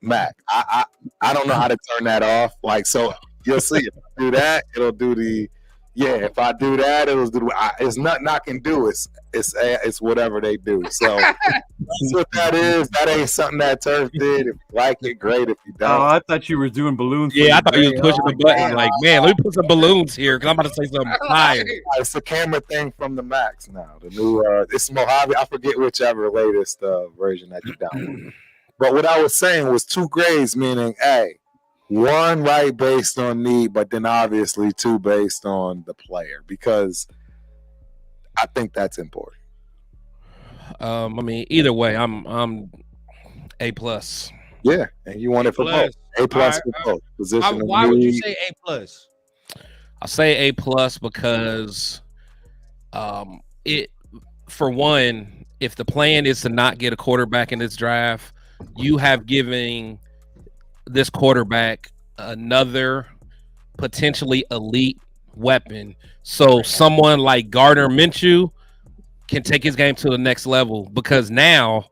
S4: Mac. I don't know how to turn that off. Like, so you'll see if I do that, it'll do the if I do that, it'll do it's nothing I can do. It's whatever they do. So that's what that is. That ain't something that Turf did. If you like it, great. If you don't,
S1: I thought you were doing balloons.
S2: Yeah, I thought you was pushing the button. Like, man, let me put some balloons here because I'm about to say something fire.
S4: It's a camera thing from the Max now. The new it's Mojave. I forget whichever latest version that you downloaded. But what I was saying was 2 grades, meaning one right based on need, but then obviously 2 based on the player, because I think that's important.
S2: I mean, either way, I'm A plus.
S4: Yeah, and you want it for both. A plus for both. Position.
S3: Why would you say A plus?
S2: I say A plus because it, for one, if the plan is to not get a quarterback in this draft, you have given this quarterback another potentially elite weapon. So someone like Gardner Minshew can take his game to the next level, because now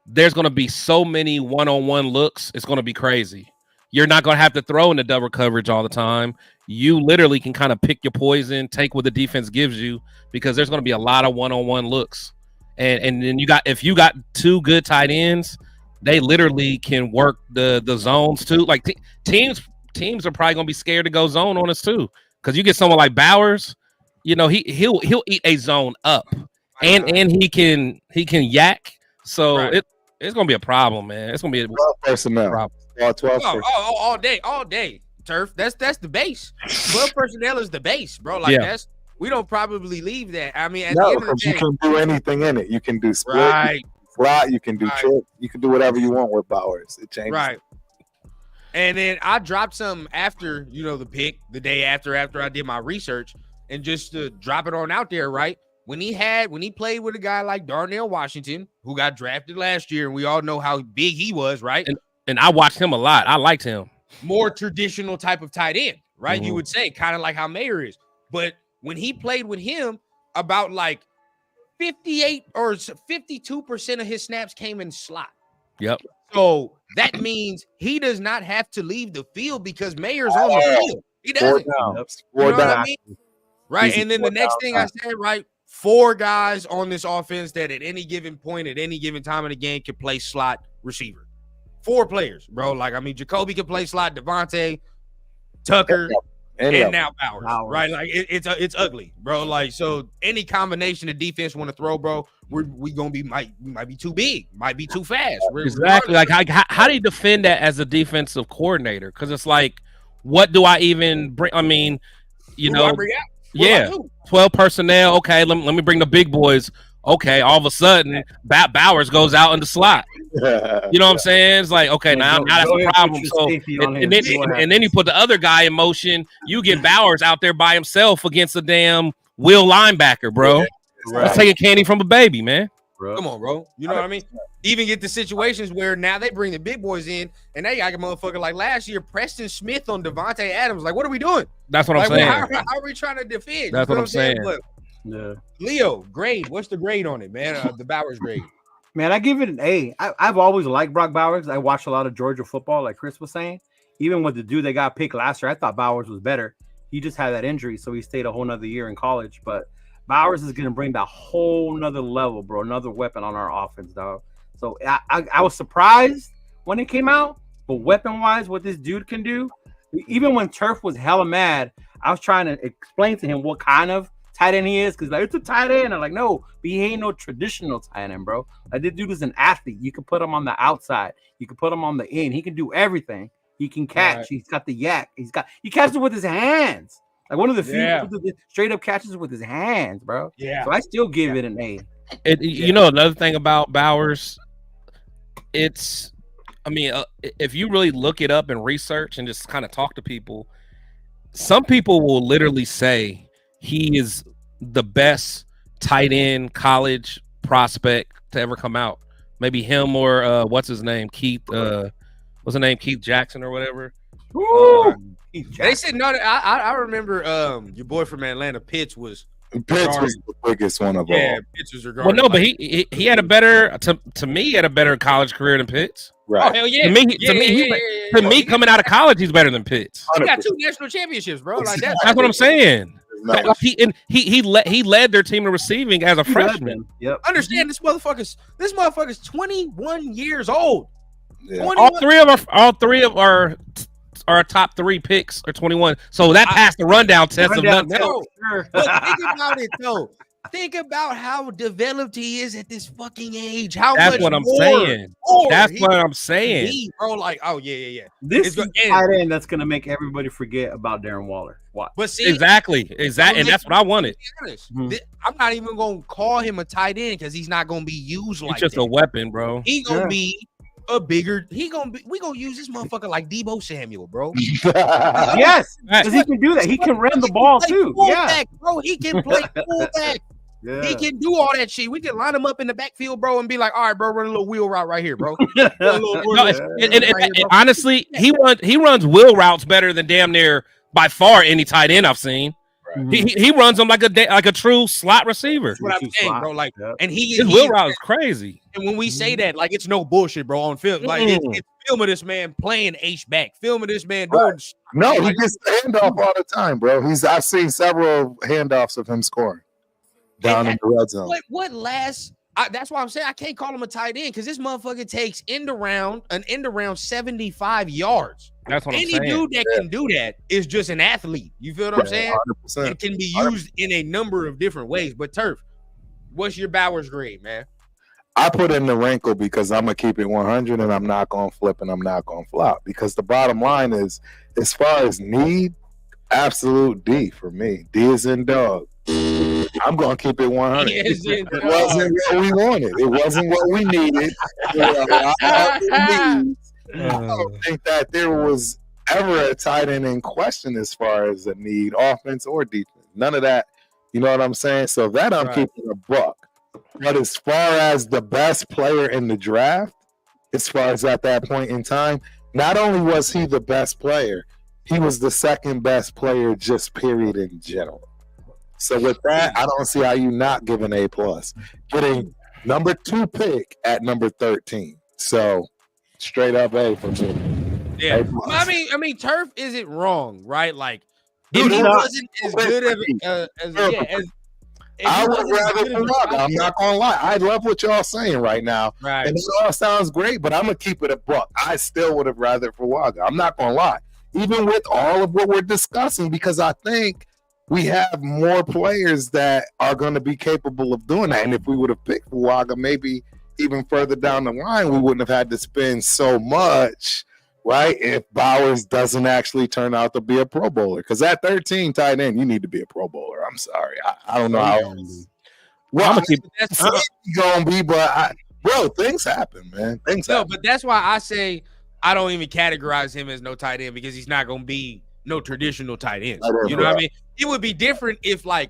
S2: there's going to be so many one-on-one looks. It's going to be crazy. You're not going to have to throw in the double coverage all the time. You literally can kind of pick your poison, take what the defense gives you, because there's going to be a lot of one-on-one looks. And then if you got 2 good tight ends, they literally can work the zones too. Like teams are probably gonna be scared to go zone on us too, because you get someone like Bowers, he'll eat a zone up, and he can yak. So it's gonna be a problem, man. It's gonna be a
S4: 12 personnel.
S2: problem.
S4: 12
S3: all day, Turf. That's the base. 12 personnel is the base, bro. Like we don't probably leave that. I mean, at the end of the day,
S4: you can do anything in it. You can do split.
S3: Right.
S4: Flat, you can do trick, you can do whatever you want with Bowers. It changes. Right.
S3: And then I dropped some after, the pick, the day after I did my research, and just to drop it on out there, right? When he played with a guy like Darnell Washington, who got drafted last year, and we all know how big he was, right?
S2: And I watched him a lot. I liked him.
S3: More traditional type of tight end, right?
S2: Mm-hmm.
S3: You would say, kind of like how Mayer is. But when he played with him, about like 58 or 52% of his snaps came in slot.
S2: Yep.
S3: So that means he does not have to leave the field because Mayer's on the field. He doesn't. You know what I mean? Right. And then the next thing I said, right, 4 guys on this offense that at any given point, at any given time in the game, can play slot receiver. 4 players, bro. Like, I mean, Jacoby can play slot, Devontae, Tucker, and now Bowers, right? Like it's ugly, bro. Like, so any combination of defense want to throw, bro, we gonna be might be too big, might be too fast.
S2: Exactly. Like how do you defend that as a defensive coordinator? Because it's like, what do I even bring? I mean, 12 personnel. Okay, let me bring the big boys. Okay, all of a sudden, Bowers goes out in the slot. You know what I'm saying? It's like, okay, now that's a problem. So, and then you put the other guy in motion. You get Bowers out there by himself against a damn will linebacker, bro. That's taking candy from a baby, man.
S3: Come on, bro. You know what I mean? Even get the situations where now they bring the big boys in, and they got a motherfucker like last year, Preston Smith on Devontae Adams. Like, what are we doing?
S2: That's what I'm saying.
S3: How are we trying to defend?
S2: That's what I'm saying.
S1: Yeah.
S3: Leo, grade. What's the grade on it, man? The Bowers grade.
S1: Man, I give it an A. I've always liked Brock Bowers. I watched a lot of Georgia football, like Chris was saying. Even with the dude that got picked last year, I thought Bowers was better. He just had that injury, so he stayed a whole nother year in college. But Bowers is going to bring that whole nother level, bro. Another weapon on our offense, dog. So I was surprised when it came out, but weapon-wise, what this dude can do, even when Turf was hella mad, I was trying to explain to him what kind of tight end he is, because like, it's a tight end. I'm like, no, but he ain't no traditional tight end, bro. Like, this dude is an athlete. You can put him on the outside. You can put him on the end. He can do everything. He can catch. Right. He's got the yak. He catches it with his hands. Like one of the few straight up catches with his hands, bro. Yeah. So I still give it an A.
S2: You know, another thing about Bowers, if you really look it up and research and just kind of talk to people, some people will literally say he is the best tight end college prospect to ever come out. Maybe him or what's his name? Keith Keith Jackson or whatever.
S3: They said no. I remember your boy from Atlanta, Pitts was
S4: the biggest one of all.
S3: Yeah, Pitts was regarded.
S2: Well, no, but he had a better to me. He had a better college career than Pitts.
S4: Right.
S3: Oh hell yeah!
S2: To me, coming out of college, he's better than Pitts.
S3: He got 2 national championships, bro. Like that.
S2: That's what I'm saying.
S4: Nice.
S2: He led their team in receiving as a freshman.
S1: Yep.
S3: Understand this motherfucker's 21 years old.
S4: Yeah.
S2: All three of our top 3 picks are 21. So that passed the rundown test of nothing else.
S3: But think about it though. Think about how developed he is at this fucking age.
S2: That's what I'm saying. That's what I'm saying,
S3: bro. Like, oh yeah.
S1: This is tight end that's gonna make everybody forget about Darren Waller. Watch.
S3: But see,
S2: exactly, and that's what I wanted.
S3: I'm not even gonna call him a tight end because he's not gonna be used like
S2: he's just a weapon, bro.
S3: He gonna be a bigger. We gonna use this motherfucker like Debo Samuel, bro.
S1: Yes, because he can do that. He can run the ball too.
S3: Yeah, bro. He can play fullback. Yeah. He can do all that shit. We can line him up in the backfield, bro, and be like, all right, bro, run a little wheel route right here, bro.
S2: Honestly, he runs wheel routes better than damn near by far any tight end I've seen. Right. He runs them like a true slot receiver.
S3: That's what I'm saying, bro. Like, and
S2: his wheel route is crazy.
S3: And when we say that, like, it's no bullshit, bro. On film, like it's film of this man playing H back, film of this man doing.
S4: No, he gets the handoff all the time, bro. I've seen several handoffs of him scoring down in the red zone.
S3: That's why I'm saying I can't call him a tight end because this motherfucker takes an end around 75 yards.
S2: That's what I'm saying.
S3: Any dude that can do that is just an athlete. You feel what I'm saying? 100%. It can be used in a number of different ways. But Turf, what's your Bowers grade, man?
S4: I put in the wrinkle because I'm gonna keep it 100 and I'm not gonna flip and I'm not gonna flop because the bottom line is, as far as need, absolute D for me. D is in dog. I'm gonna keep it 100. It wasn't what we wanted. It wasn't what we needed. I don't think that there was ever a tight end in question as far as a need, offense or defense. None of that. You know what I'm saying? So that I'm keeping a buck. But as far as the best player in the draft, as far as at that point in time, not only was he the best player, he was the second best player just period in general. So with that, I don't see how you not give an A+. Getting number 2 pick at number 13. So straight up A for me.
S3: Yeah. I mean, Turf isn't wrong, right? Like, if he wasn't as good as
S4: I would rather Fuaga. I'm not gonna lie. I love what y'all saying right now.
S3: Right.
S4: And it all sounds great, but I'm gonna keep it a buck. I still would have rather Fuaga. I'm not gonna lie. Even with all of what we're discussing, because I think we have more players that are going to be capable of doing that. And if we would have picked Fuaga, maybe even further down the line, we wouldn't have had to spend so much, right? If Bowers doesn't actually turn out to be a Pro Bowler. Because at 13 tight end, you need to be a Pro Bowler. I'm sorry. I don't know how else. Well, I'm going to be, but bro, things happen, man. Things happen.
S3: But that's why I say I don't even categorize him as no tight end because he's not going to be no traditional tight ends. You know what I mean? It would be different if, like,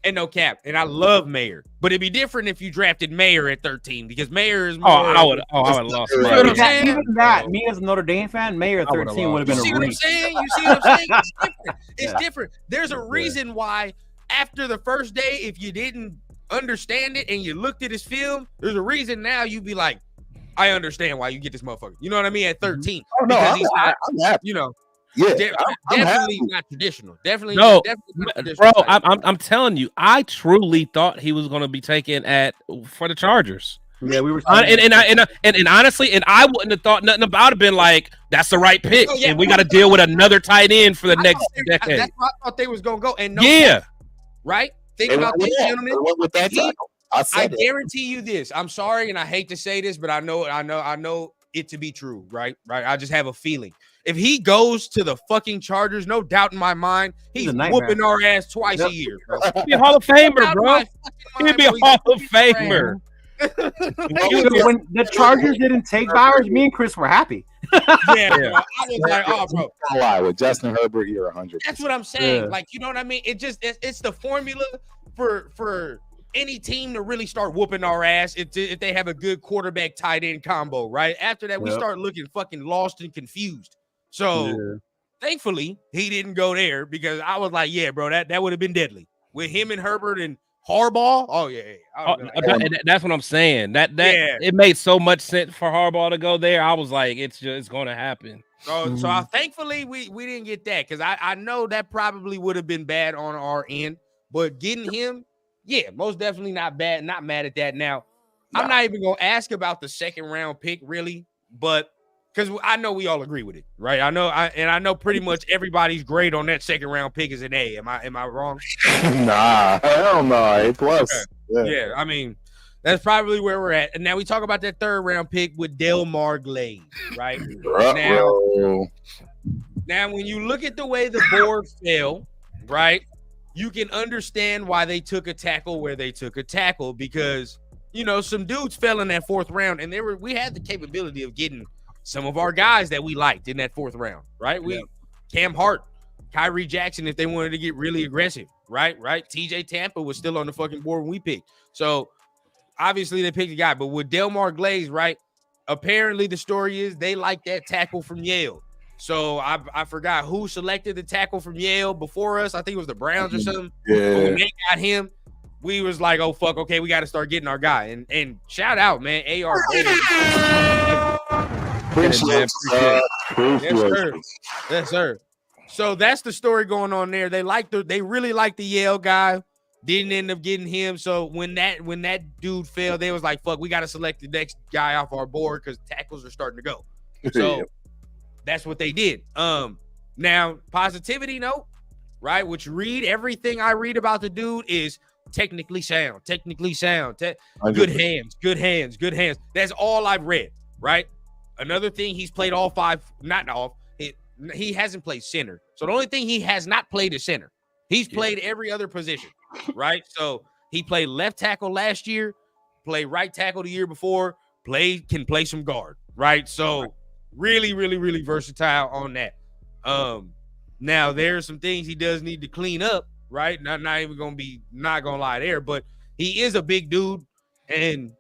S3: and no cap, and I love Mayer, but it'd be different if you drafted Mayer at 13 because Mayer is more.
S2: I would have lost.
S1: Even that, me as a Notre Dame fan, Mayer at 13 would have been a reach.
S3: You see what I'm saying? It's different. It's different. There's a reason why after the first day, if you didn't understand it and you looked at his film, there's a reason now you'd be like, I understand why you get this motherfucker. You know what I mean? At 13.
S4: Oh, no,
S3: because he's not,
S4: happy.
S3: You know.
S4: Yeah,
S3: definitely not traditional. Definitely
S2: not
S3: traditional.
S2: Bro, I'm telling you, I truly thought he was going to be taken for the Chargers.
S1: Yeah, we were.
S2: And honestly, I wouldn't have thought nothing about it. Been like, that's the right pick, and we got to deal with another tight end for the next decade.
S3: That's where I thought they was going to go. And right? Think about this, gentlemen.
S4: With that tackle,
S3: I guarantee you this. I'm sorry, and I hate to say this, but I know it to be true. Right? I just have a feeling. If he goes to the fucking Chargers, no doubt in my mind, he's whooping our ass twice a year, bro.
S2: He'd be a Hall of Famer, bro. He'd be a Hall of Famer.
S1: When the Chargers didn't take Bowers, me and Chris were happy.
S3: Yeah, bro. I was like, oh, bro.
S4: Don't lie, with Justin Herbert, you're 100.
S3: That's what I'm saying.
S1: Yeah.
S3: Like, you know what I mean? It's the formula for any team to really start whooping our ass if they have a good quarterback tight end combo, right? After that, we start looking fucking lost and confused. So thankfully, he didn't go there because I was like, yeah, bro, that would have been deadly. With him and Herbert and Harbaugh, oh yeah.
S2: That's what I'm saying. That it made so much sense for Harbaugh to go there. I was like, it's going to happen.
S3: So thankfully we didn't get that because I know that probably would have been bad on our end, but getting him, yeah, most definitely not bad. Not mad at that. Now, I'm not even gonna ask about the second round pick really, but because I know we all agree with it, right? I know pretty much everybody's grade on that second round pick is an A. Am I wrong?
S4: Nah, hell no, A+.
S3: Okay. Yeah, I mean, that's probably where we're at. And now we talk about that third round pick with Delmar Glaze, right? Now, when you look at the way the board fell, right, you can understand why they took a tackle where they took a tackle because, you know, some dudes fell in that fourth round and we had the capability of getting some of our guys that we liked in that fourth round, right? Cam Hart, Kyrie Jackson, if they wanted to get really aggressive, right? TJ Tampa was still on the fucking board when we picked. So obviously they picked a guy, but with Delmar Glaze, right? Apparently the story is they like that tackle from Yale. So I forgot who selected the tackle from Yale before us. I think it was the Browns or something.
S4: Yeah.
S3: But when they got him, we was like, oh fuck, okay, we got to start getting our guy. And shout out, man, AR.
S4: Appreciate
S3: it. Yes, sir. So that's the story going on there. They really like the Yale guy. Didn't end up getting him. So when that dude fell, they was like, fuck, we got to select the next guy off our board because tackles are starting to go. So that's what they did. Now, positivity note, right? Which everything I read about the dude is technically sound. Good hands. That's all I've read, right? Another thing, he's played all five, he hasn't played center. So the only thing he has not played is center. He's played every other position, right? So he played left tackle last year, played right tackle the year before, can play some guard, right? So really, really, really versatile on that. Now there's some things he does need to clean up, right? Not gonna lie there, but he is a big dude. And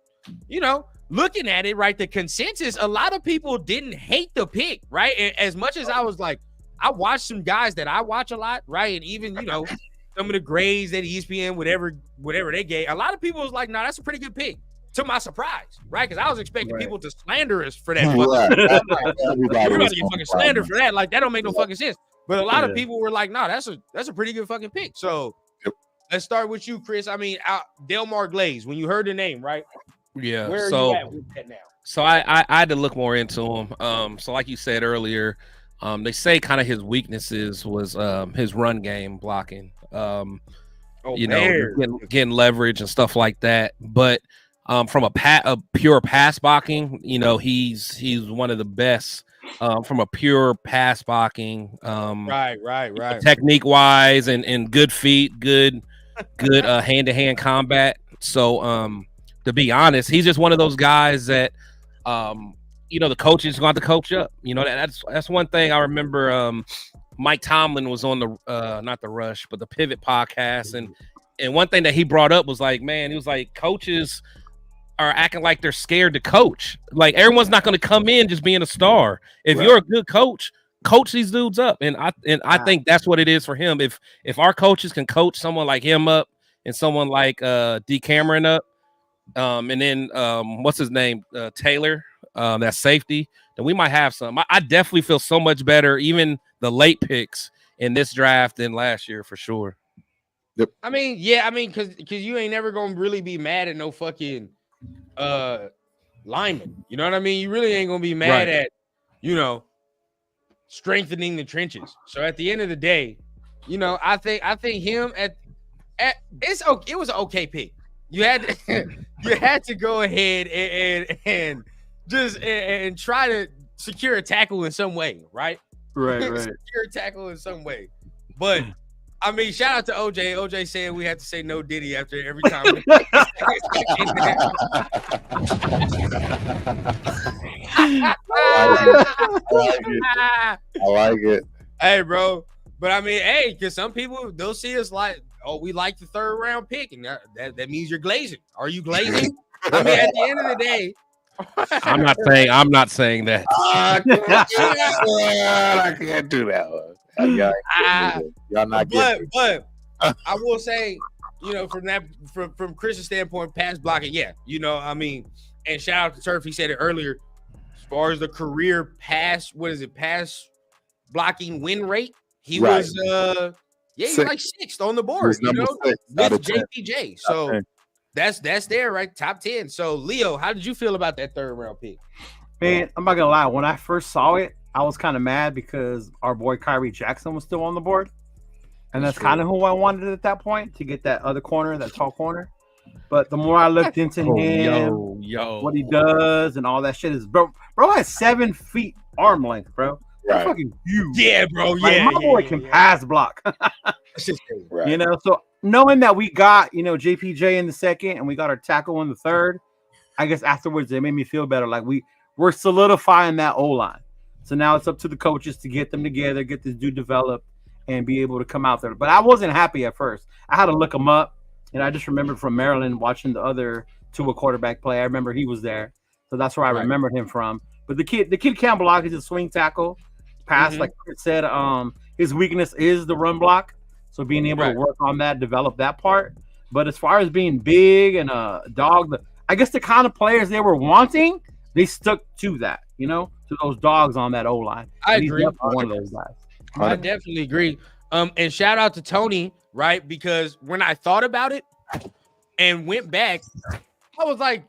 S3: you know, looking at it, right, the consensus, a lot of people didn't hate the pick, right? And as much as I was like, I watched some guys that I watch a lot, right? And even, you know, some of the grades at ESPN, whatever they gave, a lot of people was like, no, that's a pretty good pick. To my surprise, right? Because I was expecting people to slander us for that. You're about to get fucking slandered for that. Like, that don't make no fucking sense. But a lot of people were like, no, that's a pretty good fucking pick. So let's start with you, Chris. I mean, Delmar Glaze, when you heard the name, right?
S2: Yeah.
S3: Where are you at with that now?
S2: So I had to look more into him. So like you said earlier, they say kind of his weaknesses was his run game blocking. Getting leverage and stuff like that. But from a pure pass blocking, you know, he's one of the best from a pure pass blocking. Right. Technique wise and good feet, good hand to hand combat. So to be honest, he's just one of those guys that you know, the coaches going to coach up. You know, that's one thing I remember. Mike Tomlin was on the not the Rush, but the Pivot podcast, and one thing that he brought up was like, man, he was like, coaches are acting like they're scared to coach. Like, everyone's not going to come in just being a star. If you're a good coach these dudes up, and I think that's what it is for him. If our coaches can coach someone like him up and someone like D Cameron up, and then what's his name, Taylor, that safety, then we might have some. I definitely feel so much better, even the late picks in this draft than last year for sure.
S4: Yep.
S3: I mean, because you ain't never gonna really be mad at no fucking lineman. You know what I mean? You really ain't gonna be mad at, you know, strengthening the trenches. So at the end of the day, you know, I think him it was an okay pick. You had to go ahead and just try to secure a tackle in some way, right?
S1: Right.
S3: Secure a tackle in some way. But I mean, shout out to OJ. OJ saying we have to say no Diddy after every time.
S4: I like it.
S3: Hey, bro. But I mean, hey, because some people they'll see us like, oh, we like the 3rd round pick, and that means you're glazing. Are you glazing? I mean, at the end of the day,
S2: I'm not saying that.
S4: I can't do that one. Y'all not getting
S3: but I will say, from Chris's standpoint, pass blocking, yeah, I mean, and shout out to Turf, he said it earlier. As far as the career pass blocking win rate, he was he's like 6th on the board, with JPJ. So that's there, right? Top 10. So Leo, how did you feel about that 3rd round pick?
S1: Man, I'm not gonna lie. When I first saw it, I was kind of mad because our boy Kyrie Jackson was still on the board. And that's kind of who I wanted at that point, to get that other corner, that tall corner. But the more I looked into him, what he does and all that shit is, bro has 7 feet arm length, bro. That's fucking huge.
S3: Yeah, bro.
S1: Like, my boy can pass block. So knowing that we got, JPJ in the 2nd and we got our tackle in the 3rd, I guess afterwards it made me feel better. Like we're solidifying that O-line. So now it's up to the coaches to get them together, get this dude developed, and be able to come out there. But I wasn't happy at first. I had to look him up, and I just remembered from Maryland watching the other Tua quarterback play. I remember he was there, so that's where I remembered him from. But the kid can't block. He's a swing tackle, pass like Chris said. His weakness is the run block, so being able to work on that, develop that part. But as far as being big and a dog, I guess the kind of players they were wanting, they stuck to that, to those dogs on that O line.
S3: I agree.
S1: One of those guys.
S3: I definitely agree. And shout out to Tony, right? Because when I thought about it and went back, I was like,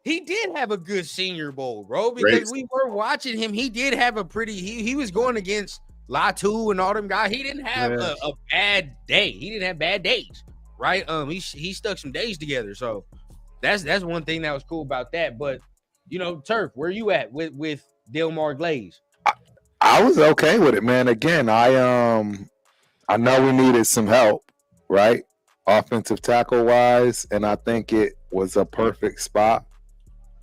S3: he did have a good Senior Bowl, bro. Because we were watching him. He did have a pretty. He was going against Latu and all them guys. He didn't have a bad day. He didn't have bad days, right? He stuck some days together. So that's one thing that was cool about that. But Turf, where you at with Delmar Glaze?
S4: I was okay with it, man. Again, I know we needed some help, right? Offensive tackle wise, and I think it was a perfect spot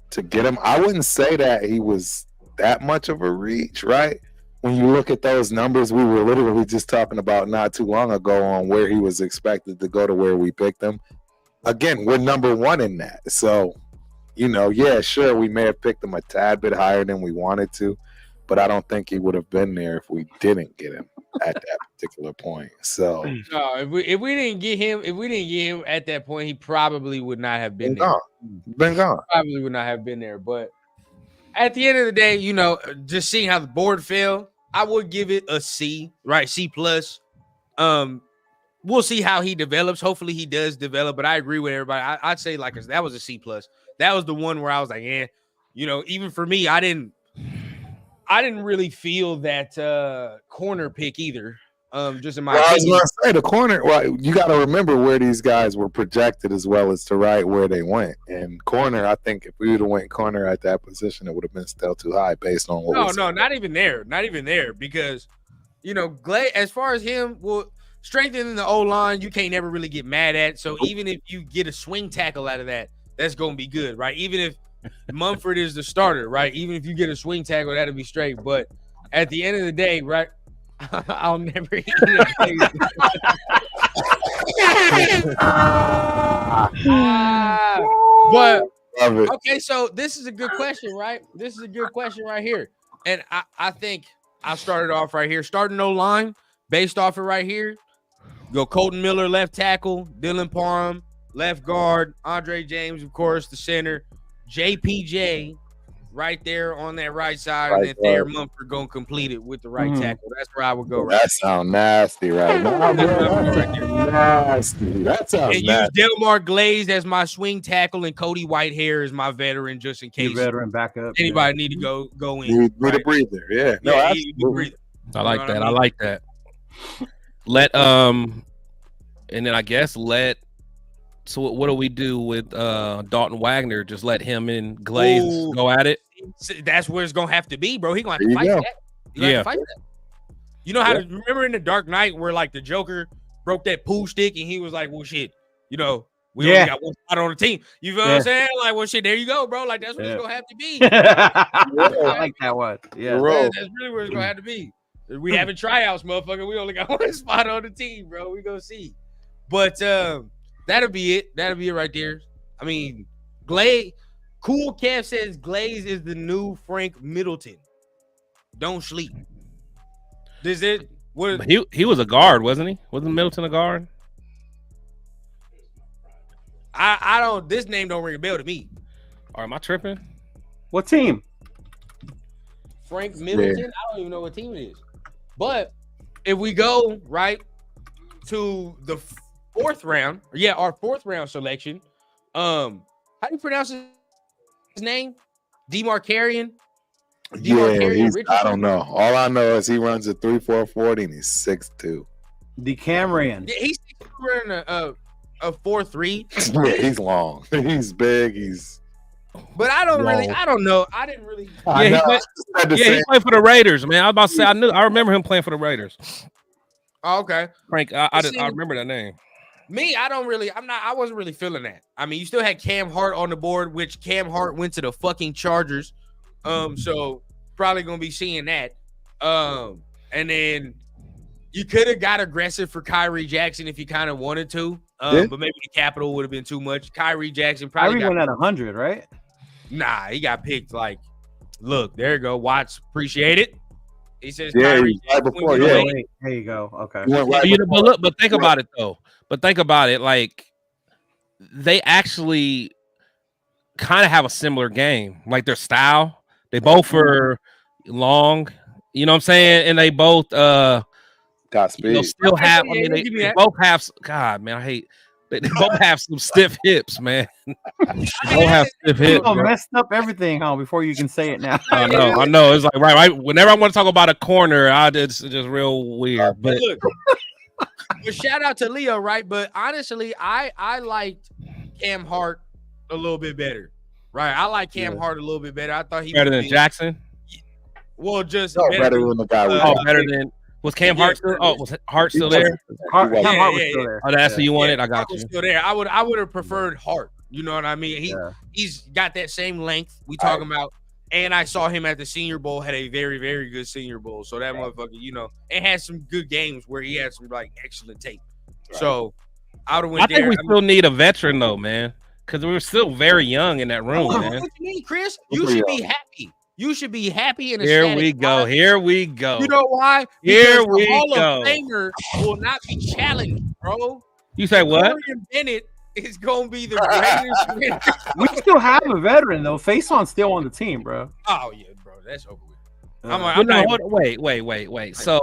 S4: to get him. I wouldn't say that he was that much of a reach, right? When you look at those numbers, we were literally just talking about not too long ago on where he was expected to go to where we picked him. Again, we're number 1 in that. So, sure, we may have picked him a tad bit higher than we wanted to, but I don't think he would have been there if we didn't get him at that particular point. So
S3: no, if we didn't get him at that point, he probably would not have been there.
S4: Been gone.
S3: Probably would not have been there. But at the end of the day, just seeing how the board fell, I would give it a C, right? C+. We'll see how he develops. Hopefully he does develop, but I agree with everybody. I'd say that was a C+. That was the one where I was like, even for me, I didn't really feel that corner pick either. Just in my opinion.
S4: I was going to say the corner. Well, you got to remember where these guys were projected as well as to where they went. And corner, I think if we would have went corner at that position, it would have been still too high based on what.
S3: No, not even there. Not even there because as far as him, strengthening the O line, you can't never really get mad at. So even if you get a swing tackle out of that, that's going to be good, right? Even if Mumford is the starter, right? Even if you get a swing tackle, that'll be straight. But at the end of the day, right? I'll never eat it. But okay, so this is a good question, right? This is a good question right here. And I think I started off right here. Starting no line based off it right here. Go Colton Miller, left tackle, Dylan Parham, left guard, Andre James, of course, the center, JPJ right there on that right side, and then Thayer Mumford gonna complete it with the right tackle. That's where I would go.
S4: That sounds nasty right now. Nasty. That sounds nasty.
S3: And use Delmar Glaze as my swing tackle, and Cody Whitehair as my veteran, just in case
S1: veteran backup.
S3: Anybody need to go in.
S4: Need a breather. Yeah. No, absolutely.
S2: I like that. I like that. And then I guess so what do we do with Dalton Wagner? Just let him and Glaze go at it?
S3: That's where it's going to have to be, bro. He's going to have to fight that. Have to fight that. You know how to remember in the Dark Knight where the Joker broke that pool stick and he was like, well, shit, We only got one spot on the team. You feel what I'm saying? Like, well, shit, there you go, bro. Like, that's what it's gonna have to be.
S1: I like that one. Yeah,
S3: that's really what it's gonna have to be. We having tryouts, motherfucker. We only got one spot on the team, bro. We gonna see. But that'll be it. That'll be it right there. I mean, Glaze. Cool Kev says Glaze is the new Frank Middleton. Don't sleep. Is it? What?
S2: He was a guard, wasn't he? Wasn't Middleton a guard?
S3: I don't. This name don't ring a bell to me.
S2: Or am I tripping?
S1: What team?
S3: Frank Middleton. Yeah. I don't even know what team it is. But if we go right to the fourth round, our fourth round selection. How do you pronounce his name? DeMarcarian.
S4: I don't know. All I know is he runs a 3.4 40 and he's 6'2".
S1: DeCamarian.
S3: Yeah, he's running a 4.3.
S4: Yeah, he's long. He's big.
S3: But I don't know. I didn't really.
S2: He played for the Raiders, man. I was about to say I remember him playing for the Raiders.
S3: Oh, okay.
S2: Frank, I remember that name.
S3: Me, I wasn't really feeling that. I mean, you still had Cam Hart on the board, which Cam Hart went to the fucking Chargers. So probably gonna be seeing that. And then you could have got aggressive for Kyrie Jackson if you kind of wanted to. But maybe the capital would have been too much. Kyrie Jackson probably
S1: went at 100, right?
S3: Nah, he got picked like, look, there you go. Watts, appreciate it. He says,
S4: Kyrie right before,
S1: there you go. Okay.
S2: But think about it though. Like they actually kind of have a similar game, like their style. They both are long, you know what I'm saying, and they both
S4: got speed.
S2: Still have. I mean, they both have. God, man, I hate. They both have some stiff hips, man. They both have stiff hips.
S1: You messed up everything, huh? Before you can say it now.
S2: I know. It's like right. Whenever I want to talk about a corner, it's just real weird. But
S3: look, shout out to Leo, right? But honestly, I liked Cam Hart a little bit better. Right, I like Cam Hart a little bit better. I thought he
S2: better than Jackson.
S3: Well, just
S4: better than the guy.
S2: Better than was Cam Hart still? Oh, was Hart still there?
S1: Cam Hart was still there.
S2: Oh, that's who you wanted. I got
S3: Hart
S2: you.
S3: Was still there. I would have preferred Hart. You know what I mean? He's got that same length we talking about, and I saw him at the Senior Bowl. Had a very, very good Senior Bowl. So that motherfucker, it had some good games where he had some like excellent tape. Right. So I would have went there.
S2: I think we still need a veteran though, man. Because we were still very young in that room, man.
S3: What you mean, Chris? You should be happy. You should be happy and
S2: Here we go. Here we go.
S3: You know why?
S2: Here
S3: we
S2: go.
S3: Hall of Famer will not be challenged, bro.
S2: You say what?
S3: Dorian Bennett is gonna be the greatest.
S1: We still have a veteran though. Faison's still on the team, bro.
S3: Oh yeah, bro. That's over with.
S2: Wait. So,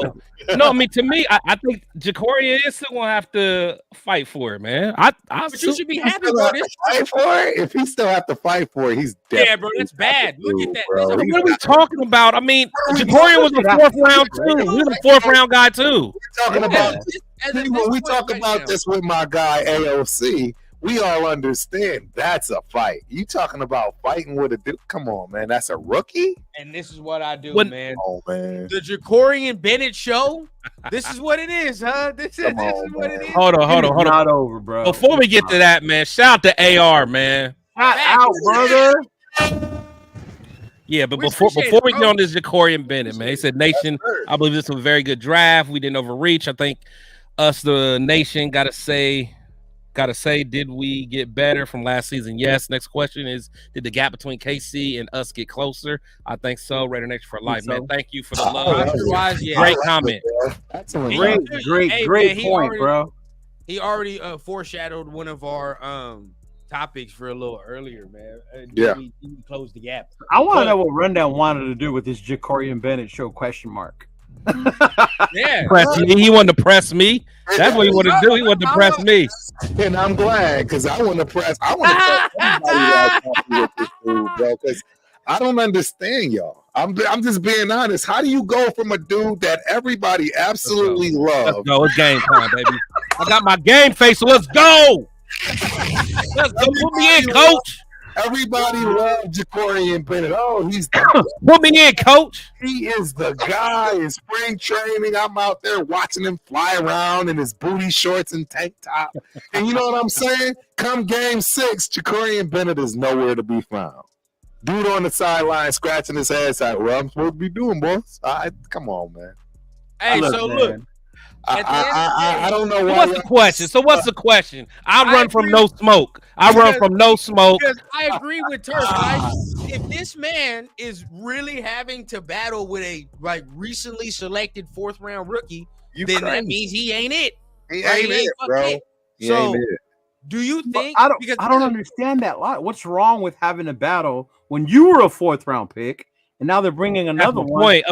S2: no, I mean, to me, I think Ja'Cory is still gonna have to fight for it, man.
S3: But you should be happy about this.
S4: Fight for it. If he still have to fight for it, he's
S3: bro. That's bad. Look at that.
S2: Bro. What are we talking about? I mean, Ja'Cory was the fourth round too. He was a fourth round guy too.
S4: We're talking about when we talk about this with my guy AOC. We all understand that's a fight. You talking about fighting with a dude? Come on, man. That's a rookie.
S3: And this is what I do, man.
S4: Oh, man.
S3: The Ja'Cory and Bennett show. This is what it is, huh? This is what it is.
S2: Hold on.
S1: Not over, bro.
S2: Before we get to that, man, shout out to AR, man.
S1: Shout out, brother.
S2: Yeah, but before we get on this Ja'Cory and Bennett, man, he said, Nation, I believe this was a very good draft. We didn't overreach. I think us, the nation, gotta say, did we get better from last season? Yes. Next question is, did the gap between KC and us get closer? I think so. Raider Nation for life, man. Thank you for the love. Great comment.
S1: That's a great point, bro.
S3: He already foreshadowed one of our topics for a little earlier, man. We closed the gap.
S1: I want to know what Rundown wanted to do with this Ja'Cory and Bennett show question mark.
S3: Yeah,
S2: press me. He wanted to press me. That's what he wanted to do. He wanted to press me,
S4: and I'm glad because I want to press. I want to press everybody with this dude, bro. Because I don't understand y'all. I'm just being honest. How do you go from a dude that everybody absolutely loves?
S2: Let's go. It's game time, baby. I got my game face, so let's go. Let's go. Put me in, coach.
S4: Everybody loved Jacorian Bennett. Oh, he's
S2: put me in, coach.
S4: he is the guy in spring training. I'm out there watching him fly around in his booty shorts and tank top. And you know what I'm saying? Come game 6, Jacorian Bennett is nowhere to be found. Dude on the sideline scratching his head, like, "Well, I'm supposed to be doing, boss." Come on, man.
S3: Hey, so look.
S4: I don't know why.
S2: What's the question? So what's the question? I run from no smoke.
S3: Because I agree with Turf. Right? If this man is really having to battle with a recently selected 4th round rookie, then that means he ain't it.
S4: He ain't it, bro.
S3: So, do you think?
S1: I don't understand that lot. What's wrong with having a battle when you were a 4th round pick? And now they're bringing another one.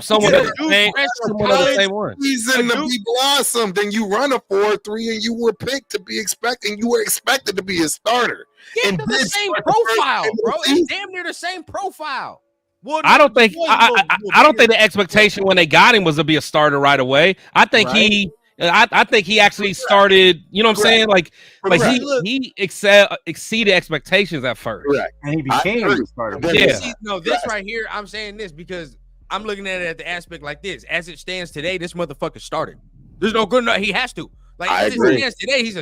S2: Someone of the same one.
S4: He's in the be blossomed, and you run a 4.3, and you were picked to be expecting. You were expected to be a starter.
S3: And the same profile, bro. It's damn near the same profile. Well,
S2: I don't think the expectation when they got him was to be a starter right away. I think he actually started, you know what I'm saying? Like he exceeded expectations at first.
S4: Correct.
S1: And he became a starter.
S3: This right here, I'm saying this because I'm looking at it at the aspect like this. As it stands today, this motherfucker started. There's no good enough. He has to. As it stands today, he's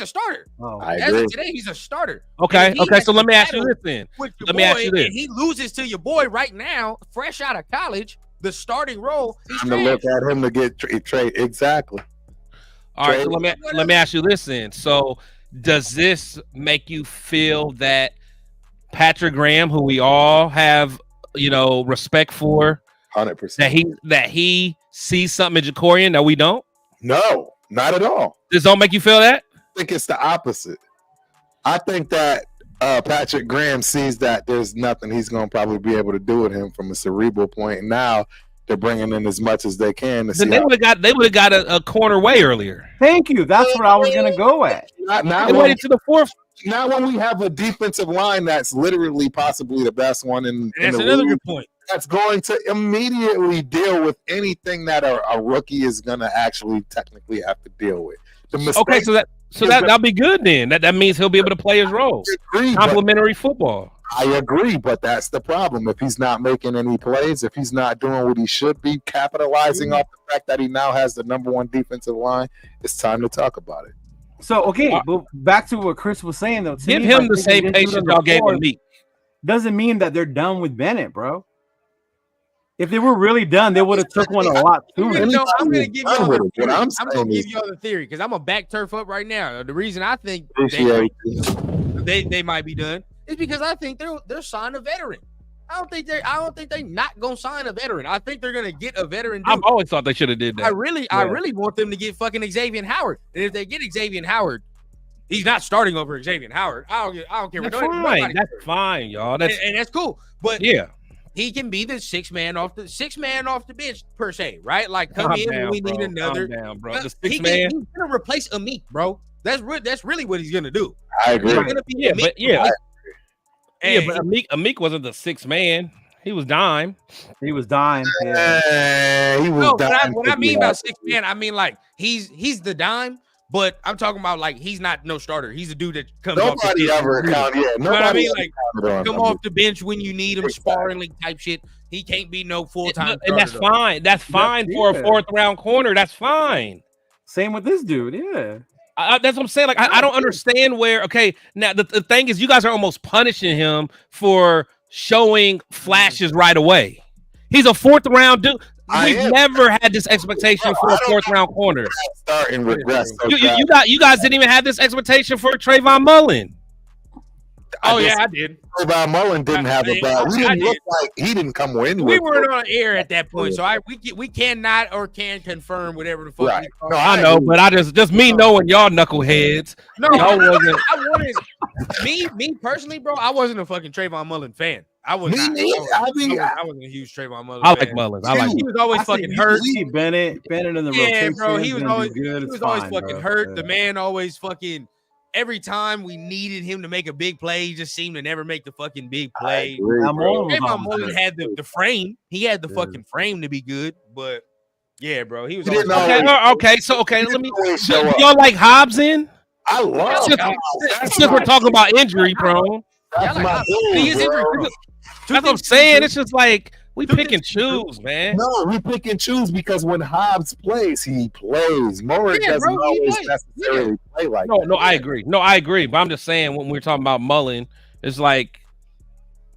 S3: a starter.
S1: Oh,
S3: as of today, he's a starter.
S2: Okay. So let me ask you this then.
S3: Let me ask you this. He loses to your boy right now, fresh out of college. The starting role.
S4: I'm gonna look at him to get trade. Exactly.
S2: All right. So let me ask you this then. So, does this make you feel that Patrick Graham, who we all have, respect for,
S4: 100%,
S2: that he sees something in Jacorian that we don't?
S4: No, not at all.
S2: This don't make you feel that?
S4: I think it's the opposite. I think that Patrick Graham sees that there's nothing he's going to probably be able to do with him from a cerebral point. And now they're bringing in as much as they can. To
S2: then they would have got a corner way earlier.
S1: Thank you. That's what I was going to go at.
S2: They waited to the 4th.
S4: Now when we have a defensive line that's literally possibly the best one in
S3: that's
S4: the
S3: another
S4: league,
S3: good point.
S4: That's going to immediately deal with anything that a rookie is going to actually technically have to deal with.
S2: Okay, so that'll be good then. That means he'll be able to play his role. Complementary football.
S4: I agree, but that's the problem. If he's not making any plays, if he's not doing what he should be, capitalizing off the fact that he now has the number 1 defensive line, it's time to talk about it.
S1: So, but back to what Chris was saying, though.
S2: Give him the same patience y'all gave him.
S1: Doesn't mean that they're done with Bennett, bro. If they were really done, they would have took one a lot sooner.
S3: I'm going to give y'all the theory because I'm going to back Turf up right now. The reason I think they might be done is because I think they're signing a veteran. I don't think they're not going to sign a veteran. I think they're going to get a veteron.
S2: I've always thought they should have did that.
S3: I really want them to get fucking Xavier Howard. And if they get Xavier Howard, he's not starting over Xavier Howard. I don't care.
S2: That's fine, y'all.
S3: And that's cool. But
S2: yeah.
S3: He can be the sixth man off the bench per se, right? Like come in when we need another.
S2: Bro. The
S3: he's gonna replace Amik, bro. That's really what he's gonna do.
S4: I agree.
S2: But Amik wasn't the 6th man. He was dime.
S1: He was dime.
S4: Yeah. He was dime.
S3: What I mean about 6th man, I mean like he's the dime. But I'm talking about like he's not no starter. He's a dude that comes off the bench.
S4: Nobody ever account. Yeah, nobody.
S3: Come off the bench when you need him, sparring league type shit. He can't be no full-time.
S2: And that's fine. That's fine for a 4th round corner. That's fine.
S1: Same with this dude. Yeah.
S2: That's what I'm saying. Like I don't understand where. Okay, now the thing is, you guys are almost punishing him for showing flashes right away. He's a 4th round dude. We've never had this expectation for a 4th round corner.
S4: Starting regress.
S2: You guys didn't even have this expectation for Trayvon Mullen.
S3: I did.
S4: Trayvon Mullen didn't have a bad. We didn't look like he didn't come in.
S3: We weren't on air at that point, so we cannot or can confirm whatever the fuck.
S4: Right.
S2: No, I know, but I just me knowing y'all knuckleheads.
S3: No, I wanted me personally, bro. I wasn't a fucking Trayvon Mullen fan. I was not. I wasn't a huge Trayvon Mullen.
S2: I like Mullins.
S3: He was always fucking hurt.
S1: Bennett in the rotation.
S3: Bro, he was always fucking hurt. Yeah. The man always fucking. Every time we needed him to make a big play, he just seemed to never make the fucking big play. Trayvon Mullen had the frame. He had the fucking frame to be good, but yeah, bro, he was.
S2: Okay. Let me. Y'all like Hobson?
S4: I love.
S2: Since we're talking about injury prone.
S5: That's
S3: like,
S5: my
S3: he
S5: dude,
S3: is
S5: bro.
S3: injured.
S2: That's what I'm saying. It's just like we pick and choose, man.
S5: No, we pick and choose because when Hobbs plays, he plays. Murray
S3: Yeah,
S5: doesn't
S3: bro, he
S5: always
S3: plays.
S5: necessarily play like
S2: No,
S5: that.
S2: no, I agree. No, I agree. But I'm just saying when we're talking about Mullen, it's like,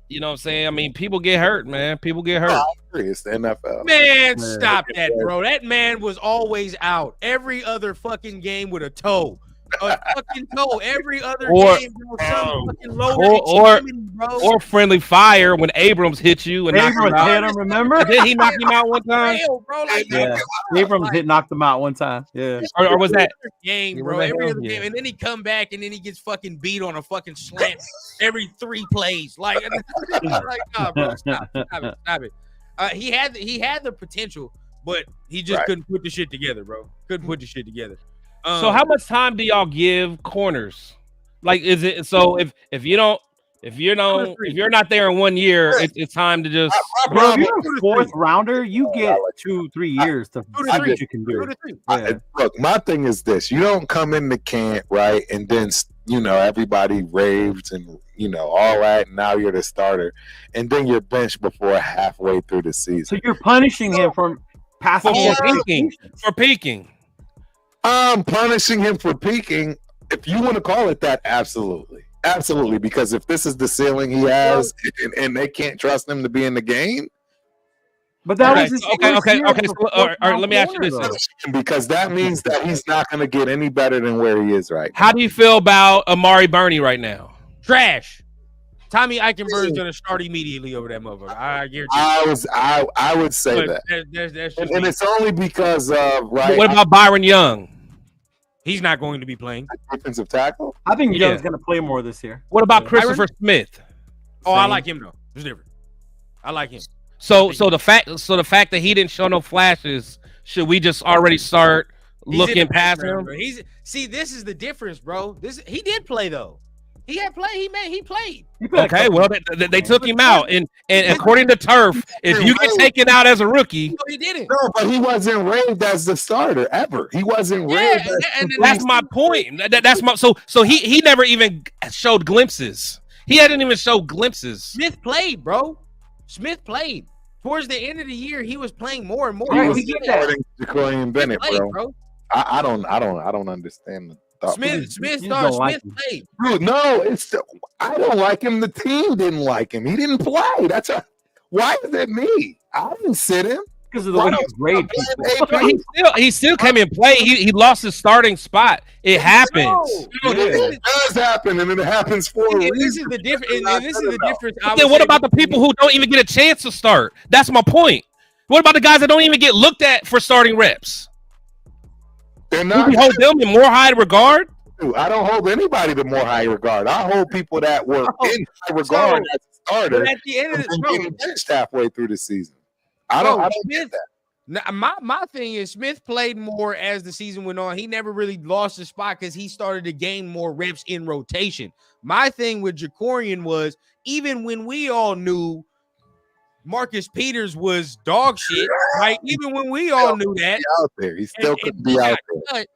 S2: you know what I'm saying? I mean, people get hurt, man. People get hurt.
S5: I agree. It's the NFL.
S3: Man, stop that, bro. That man was always out every other fucking game with a toe. A fucking toe every other
S2: Or-
S3: game, bro. Some fucking low
S2: or-
S3: extremity, bro.
S2: Or friendly fire when Abrams hit you and knocked you
S1: Abrams
S2: out.
S1: hit him, remember?
S2: And then he knocked him out one time.
S3: Hell, bro, like,
S1: Yeah, Abrams knocked him out one time. Yeah,
S2: Or was that?
S3: game,
S2: Yeah,
S3: bro.
S2: was that
S3: Every
S2: him?
S3: other game,
S2: Yeah.
S3: and then he come back and then he gets fucking beat on a fucking slant every 3 plays. Like, like nah, bro, stop it. He had the potential, but he just couldn't put the shit together, bro. Couldn't put the shit together.
S2: So how much time do y'all give corners? Like, is it so if you're not there in 1 year, it's time to just
S1: bro. If you're a fourth rounder, you get 2-3 years to see what you can do.
S3: 2 to 3.
S1: Yeah.
S5: Look, my thing is this: you don't come into camp right, and then everybody raves and all that. And now you're the starter, and then you're benched before halfway through the season.
S1: So you're punishing him from passing
S2: for peaking.
S5: I'm punishing him for peaking. If you want to call it that, absolutely. Because if this is the ceiling he has, and they can't trust him to be in the game,
S1: But that
S2: Okay,
S1: was his
S2: okay.
S1: first year as a
S2: So, all right,
S1: fourth-round
S2: let me ask you this
S1: corner,
S2: then.
S1: though.
S5: because that means that he's not going to get any better than where he is right now.
S2: How do you feel about Amari Burney right now?
S3: Trash. Tommy Eichenberg is gonna start immediately over that motherfucker. I guarantee.
S5: I would say
S3: But
S5: that,
S3: that's just
S5: and
S3: me.
S5: it's only because of
S2: What about Byron Young?
S3: He's not going to be playing.
S5: defensive tackle.
S1: I think
S2: Yeah.
S1: Young's going to play more this year.
S2: What about
S3: Yeah.
S2: Christopher Smith?
S3: Oh, I
S1: Same.
S3: like him though. It's different. I like him.
S2: So the fact that he didn't show no flashes, should we just already start
S3: He's in
S2: looking
S3: the
S2: past
S3: background,
S2: him?
S3: bro. This is the difference, bro. He did play though. He had play. He played.
S1: He played a
S2: Okay,
S1: couple-
S2: well they took him out, and according to Turf, if you get taken out as a rookie,
S3: No, he didn't.
S5: No, but he wasn't rated as the starter ever. He wasn't
S3: Yeah,
S5: rated.
S3: and
S2: that's my point. That's my so he never even showed glimpses. He hadn't even showed glimpses.
S3: Smith played, bro. Smith played. Towards the end of the year, he was playing more and more.
S1: Yeah,
S3: Bro.
S1: we
S3: He
S1: get that.
S5: Jacorian Bennett,
S3: played,
S5: bro. I don't understand the thought.
S3: Smith
S1: You just
S3: started.
S1: don't like
S3: Smith
S1: him.
S3: played.
S5: Dude, no, I don't like him. The team didn't like him. He didn't play. Why is it me? I didn't sit him.
S1: because of the way he grade people.
S5: AP?
S2: He still came in play. He lost his starting spot. It happens.
S3: No,
S5: It does happen, and it happens for a
S3: and
S5: reason.
S3: this is the difference. And this is the difference. I
S2: But
S3: would
S2: then what
S3: say
S2: about the
S3: between-
S2: people who don't even get a chance to start? That's my point. What about the guys that don't even get looked at for starting reps?
S5: They're
S2: Do
S5: not.
S2: we hold them in more high regard?
S5: I don't hold anybody to more high regard. I hold people that were in high regard as a starter
S3: But at the end of
S5: and
S3: the
S5: getting benched halfway through the season. I don't get that.
S3: Now, my thing is Smith played more as the season went on. He never really lost his spot because he started to gain more reps in rotation. My thing with Jacorian was even when we all knew Marcus Peters was dog shit, right? Even when we all knew that,
S5: Out there, he still couldn't be out there.
S3: but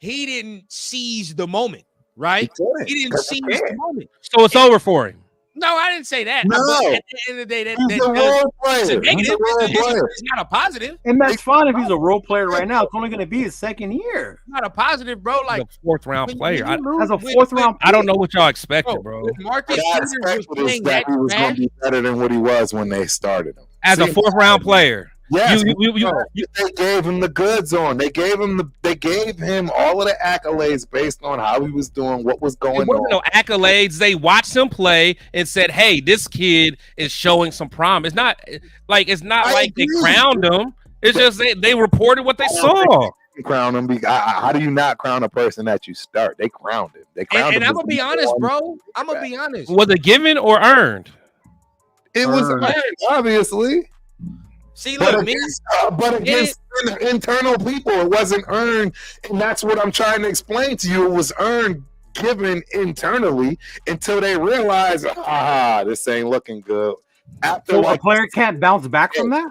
S3: he didn't seize the moment, right?
S5: couldn't,
S3: He didn't
S5: 'cause
S3: seize
S5: he
S3: the
S5: can't.
S3: moment.
S2: So it's over for him.
S3: No, I didn't say that.
S5: No.
S3: But at the end of the day,
S5: He's a
S3: it's
S5: role
S3: a
S5: player. He's
S3: negative.
S5: a role player.
S3: It's not a positive.
S1: And that's fine if he's a role player right now. It's only going to be his second year.
S3: Not a positive, bro. Like
S2: He's a fourth round
S3: when
S2: player.
S3: you lose
S1: As a
S3: with-
S1: fourth round,
S2: I don't know what y'all expected, bro.
S3: with Marcus
S5: What I
S3: Peters was
S5: expected is
S3: playing
S5: that
S3: that
S5: he was going
S3: trash.
S5: to be better than what he was when they started him.
S2: As a
S5: See,
S2: fourth round player,
S5: yes,
S2: you
S5: they gave him the goods on. They gave him all of the accolades based on how he was doing, what was
S2: it
S5: going
S2: wasn't
S5: on.
S2: no accolades. They watched him play and said, "Hey, this kid is showing some promise." It's not like
S5: I
S2: they
S5: agree.
S2: crowned him. It's just they reported what they saw.
S5: Crown him. How do you not crown a person that you start? They crowned him. They crowned
S3: And
S5: him.
S3: I'm gonna be
S5: as
S3: honest,
S5: one.
S3: bro. I'm gonna be honest.
S2: Was it given or earned?
S5: It was
S1: Earned.
S5: earned, obviously.
S3: See,
S5: But
S3: look, me.
S5: against internal people, it wasn't earned, and that's what I'm trying to explain to you. It was earned, given internally, until they realized, this ain't looking good. After
S1: so a player can't bounce back from that.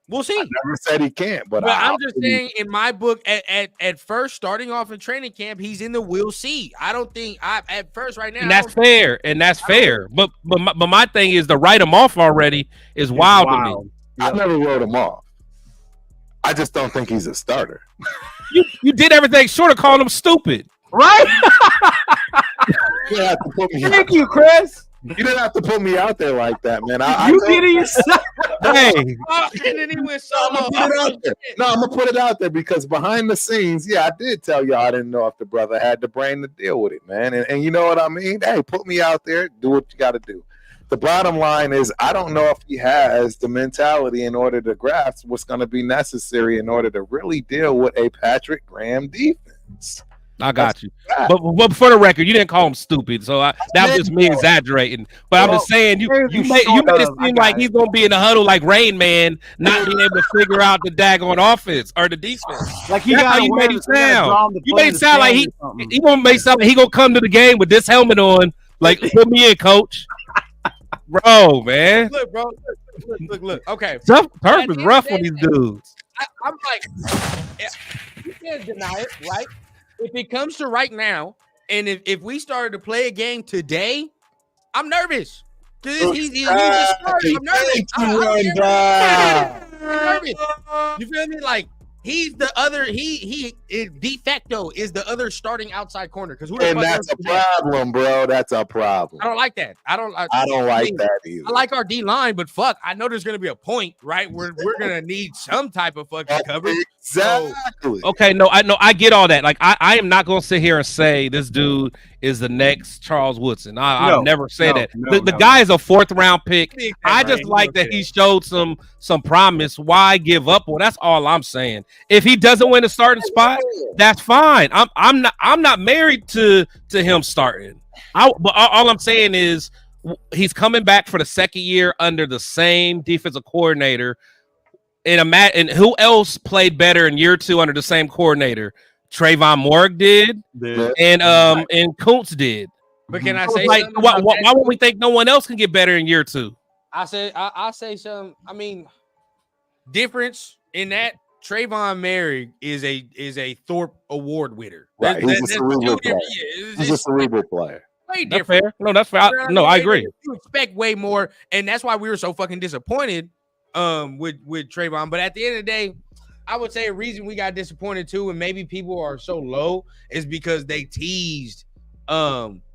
S3: We'll see.
S5: Never said he can't, but
S3: I'm just saying, in my book, at first, starting off in training camp, he's in the we'll see. I don't think at first right now.
S2: And that's fair. And that's fair. But my thing is to write him off already is wild to me.
S5: I never wrote him off. I just don't think he's a starter.
S2: You did everything short of calling him stupid.
S1: Right?
S5: You didn't have to put me
S1: Thank you, Chris.
S5: You didn't have to put me out there like that, man.
S1: You did it yourself.
S2: Hey.
S3: And then he went solo.
S5: I'm gonna put it out there because behind the scenes, yeah, I did tell y'all I didn't know if the brother had the brain to deal with it, man. And you know what I mean? Hey, put me out there, do what you got to do. The bottom line is I don't know if he has the mentality in order to grasp what's going to be necessary in order to really deal with a Patrick Graham defense.
S2: I got you. But for the record, you didn't call him stupid. So that was just me exaggerating. But I'm just saying, you made it seem like he's going to be in the huddle like Rain Man, not being able to figure out the daggone offense or the defense.
S1: Like
S2: that's how you made it sound. You made it sound like he going to make something. He going to come to the game with this helmet on. Like, put me in, coach. Bro, man.
S3: Look, bro. Look. Okay.
S2: Turf is rough on these dudes.
S3: I'm like, you can't deny it, right? If it comes to right now, and if we started to play a game today, I'm nervous. He's the starter. I'm nervous. I'm nervous. You feel me? Like, he's the other. He de facto is the other starting outside corner.
S5: And that's a problem, bro. That's a problem.
S3: I don't like that. I don't like
S5: that either.
S3: I like our D line, but fuck, I know there's gonna be a point, right? We're gonna need some type of fucking coverage.
S5: Exactly.
S2: Okay, I get all that. Like, I am not gonna sit here and say this dude is the next Charles Woodson. I've never said that. The guy is a 4th round pick. I just like that he showed some promise. Why give up? Well, that's all I'm saying. If he doesn't win a starting spot, that's fine. I'm not married to him starting. But all I'm saying is he's coming back for the second year under the same defensive coordinator. And who else played better in year 2 under the same coordinator? Trayvon Morg did, and Kuntz did.
S3: But can I say
S2: something? Why would we think no one else can get better in year 2?
S3: I say something. I mean, difference in that Trayvon Merrick is a Thorpe Award winner.
S5: Right, he's a cerebral player. He's a cerebral player.
S3: Way different.
S2: Fair. No, that's fair. I agree.
S3: You expect way more, and that's why we were so fucking disappointed with Trayvon. But at the end of the day, I would say a reason we got disappointed too, and maybe people are so low, is because they teased Jacorian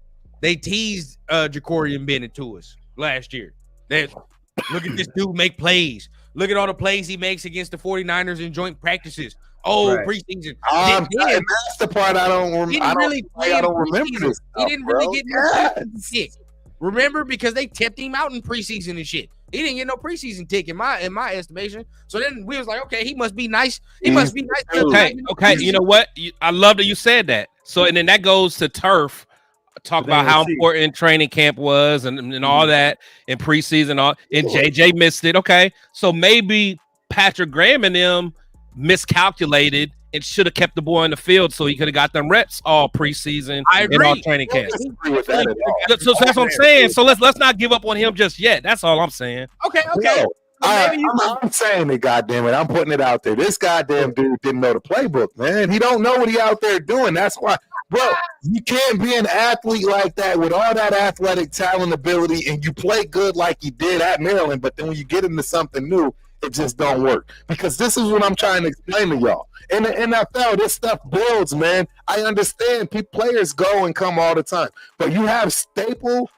S3: Bennett to us last year. Look at this dude make plays. Look at all the plays he makes against the 49ers in joint practices. Preseason.
S5: And that's the part I don't remember. I don't remember this stuff,
S3: he didn't really get no tick. Remember, because they tipped him out in preseason and shit. He didn't get no preseason tick in my estimation. So then we was like, okay, he must be nice. He must be nice.
S2: Okay. You know what? I love that you said that. So and then that goes to turf. Talk about how important training camp was and all that in preseason. And JJ missed it. Okay, so maybe Patrick Graham and them miscalculated and should have kept the boy in the field so he could have got them reps all preseason and all training camp. So that's what I'm saying. So let's not give up on him just yet. That's all I'm saying.
S3: Okay.
S5: I'm saying it, goddamn it. I'm putting it out there. This goddamn dude didn't know the playbook, man. He don't know what he out there doing. That's why, bro, you can't be an athlete like that with all that athletic talent ability and you play good like you did at Maryland, but then when you get into something new, it just don't work. Because this is what I'm trying to explain to y'all. In the NFL, this stuff builds, man. I understand players go and come all the time, but you have staple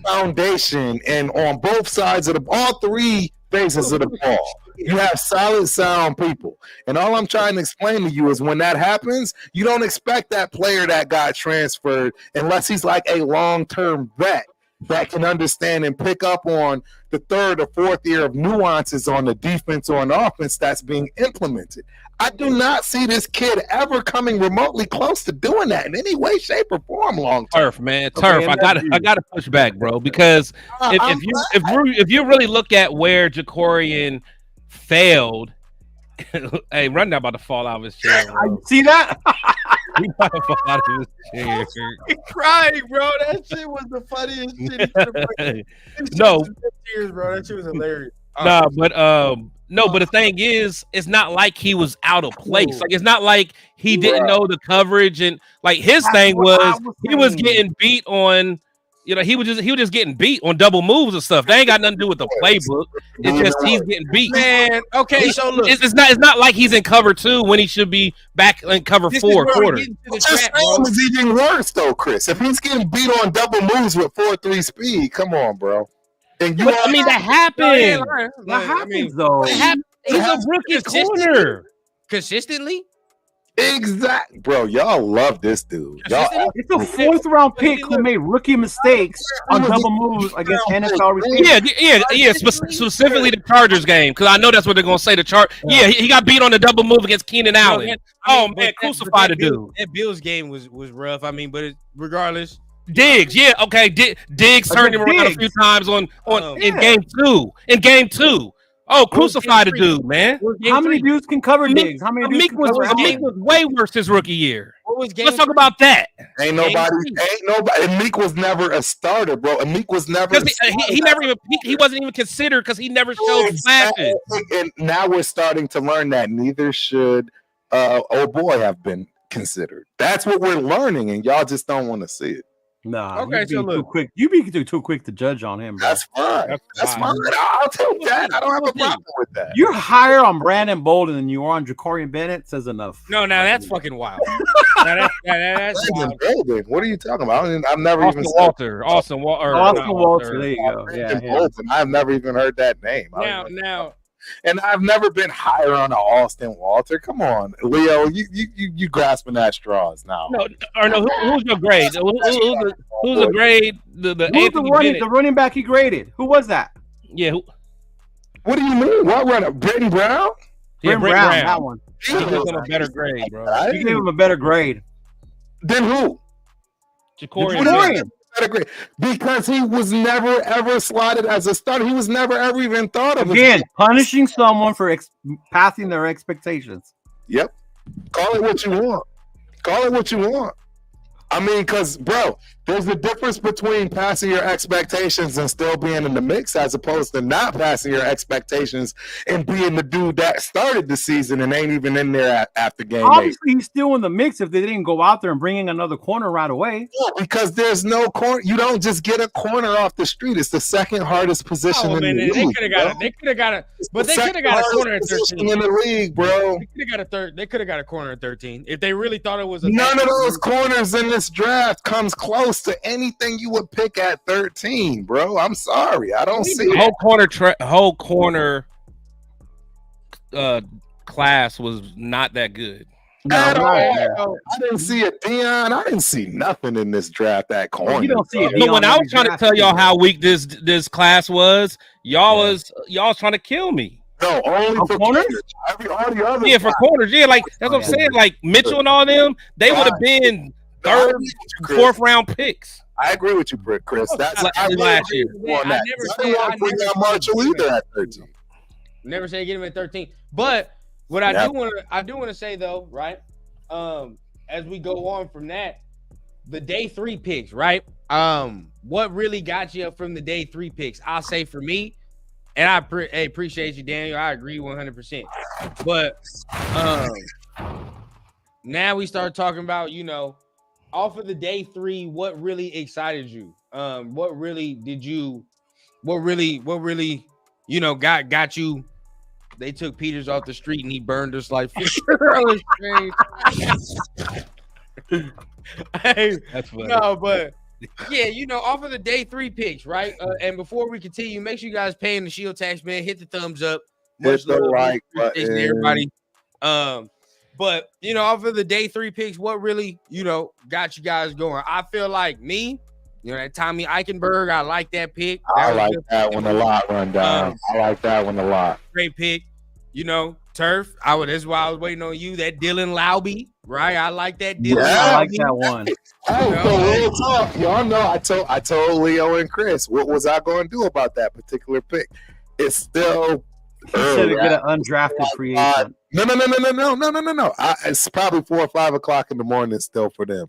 S5: foundation, and on both sides of all 3 phases of the ball, you have solid, sound people. And all I'm trying to explain to you is when that happens, you don't expect that player that got transferred unless he's like a long-term vet that can understand and pick up on the 3rd or 4th year of nuances on the defense or on offense that's being implemented. I do not see this kid ever coming remotely close to doing that in any way, shape, or form long term.
S2: Turf, man. Turf. I gotta push back, bro, because if you really look at where Jacorian failed, hey, Rundown about to fall out of his chair.
S1: I see that.
S2: He about to fall out of his chair.
S3: He's crying, bro. That shit was the funniest shit.
S2: No,
S3: tears, bro. That shit was hilarious.
S2: No, but the thing is, it's not like he was out of place. Like it's not like he didn't know the coverage and like his thing was he was getting beat on. You know, he was just getting beat on double moves and stuff. They ain't got nothing to do with the playbook. It's just he's getting beat.
S3: Man, okay, so look,
S2: it's not like he's in cover 2 when he should be back in cover 4 quarter.
S5: Is even worse though, Chris. If he's getting beat on double moves with 4-3 speed, come on, bro. And
S2: you I mean, that happened.
S1: That happens though.
S2: He's a rookie corner.
S3: Consistently?
S5: Exactly, bro. Y'all love this dude.
S1: It's a 4th round pick who made rookie mistakes on double moves against NFL receivers.
S2: Yeah. Specifically the Chargers game, because I know that's what they're gonna say. Yeah, he got beat on the double move against Keenan Allen. Man, crucify the dude.
S3: That Bills game was rough. I mean, but regardless.
S2: Diggs, yeah, okay. Diggs turned him around a few times in game two. Oh, crucify the dude, man.
S1: How many dudes can cover Diggs? How many dudes
S2: Meek was way worse his rookie year. Let's talk about that.
S5: Ain't nobody. And Meek was never a starter, bro. And Meek was never.
S2: He wasn't even considered because he never showed flashes.
S5: And now we're starting to learn that neither should old boy have been considered. That's what we're learning, and y'all just don't want to see it.
S1: Nah, okay, so look, too quick. You be too quick to judge on him, bro.
S5: That's fine. That's fine. I'll take that. I don't have a problem with that.
S1: You're higher on Brandon Bolden than you are on Ja'Cory Bennett. Says enough.
S3: No, that's fucking wild. That's
S5: wild. Bolden. What are you talking about? I've never
S2: Austin
S5: even
S2: Walter. Austin Walter.
S1: There you go. Yeah.
S5: Bolden. I've never even heard that name.
S3: Now.
S5: And I've never been higher on Austin Walter. Come on, Leo, you grasping at straws now.
S2: Who's your grade? Who's the grade?
S1: The running back he graded? Who was that?
S2: Yeah.
S5: What do you mean? What runner? Britton Brown?
S2: Yeah,
S1: Britton Brown. That one.
S2: You gave him a better grade, bro.
S1: You gave him a better grade.
S5: Then who?
S2: Ja'Cory.
S5: Because he was never ever slotted as a starter. He was never ever even thought of.
S1: Again, punishing someone for passing their expectations.
S5: Yep. Call it what you want. I mean, because, bro, there's a difference between passing your expectations and still being in the mix as opposed to not passing your expectations and being the dude that started the season and ain't even in there after game 8.
S1: Obviously, he's still in the mix if they didn't go out there and bring in another corner right away.
S5: Yeah, because there's no corner. You don't just get a corner off the street. It's the second hardest position in the league.
S3: They could have got a corner at 13
S5: in the league, bro.
S3: They could have got a corner at 13 if they really thought it was.
S5: None of those corners in this draft comes close to anything you would pick at 13, bro. I'm sorry, I don't see
S2: it. Whole corner class was not that good.
S5: No, I didn't see a Dion. I didn't see nothing in this draft at corner.
S1: You don't see it.
S2: But when I was trying to tell y'all how weak this class was, y'all was trying to kill me.
S5: No, only for corners.
S2: For corners. Yeah, like that's what I'm saying. Like Mitchell and all them, they would have been third, 4th round picks.
S5: I agree with you, Chris. That's last year. I never said Marshall either at 13.
S3: Never say get him at 13. But what I do want to say though, right? As we go on from that, the day 3 picks, right? What really got you from the day 3 picks? I'll say for me, and I appreciate you, Daniel. I agree 100%. But now we start talking about, off of the day 3, what really excited you? What really got you? They took Peters off the street and he burned us like fish. Hey, that's funny. No, but yeah, off of the day 3 picks, right? And before we continue, make sure you guys paying the shield tax, man. Hit the thumbs up.
S5: Hit the like button,
S3: everybody. But off of the day 3 picks, what really, got you guys going? I feel like me, that Tommy Eichenberg, I like that pick.
S5: I like that one a lot, Rundown. I like that one a lot.
S3: Great pick. Turf. That's why I was waiting on you. That Dylan Lauby, right? I like that Dylan.
S1: Yeah, I like that one.
S5: Real talk. Y'all know I told Leo and Chris what was I going to do about that particular pick. It's still.
S1: He said to get an undrafted free agent.
S5: No. It's probably 4 or 5 o'clock in the morning still for them.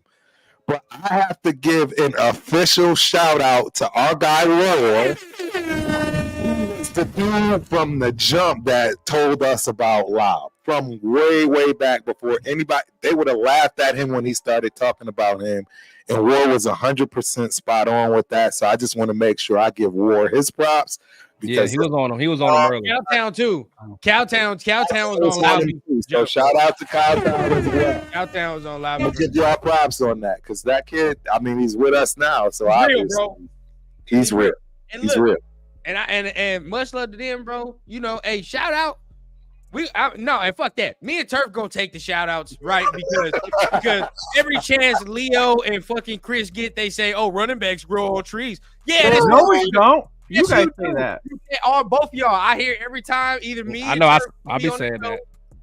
S5: But I have to give an official shout out to our guy Roy, who was the dude from the jump that told us about Lau from way, way back before anybody. They would have laughed at him when he started talking about him. And War was 100% spot on with that. So I just want to make sure I give War his props.
S2: Yeah, he was on him. He was on him earlier.
S3: Cowtown too. Cowtown was on Loud.
S5: So shout out to Cowtown as well.
S3: Cowtown was on Loud.
S5: I'm gonna give y'all props on that because that kid, I mean, he's with us now. So
S3: He's real,
S5: obviously,
S3: bro.
S5: He's real.
S3: And
S5: He's
S3: look,
S5: real.
S3: And much love to them, bro. You know, hey, shout out. And fuck that. Me and Turf gonna take the shout outs, right? Because every chance Leo and fucking Chris get, they say, "Oh, running backs grow on trees." Yeah, that's
S1: no, we don't. You
S3: Yes,
S1: guys
S3: you
S1: say
S3: do.
S1: that.
S3: All both of y'all. I hear every time either me.
S2: I
S3: and
S2: know.
S3: Turf
S2: I'll
S3: be
S2: be
S3: on the
S2: saying
S3: show.
S2: that.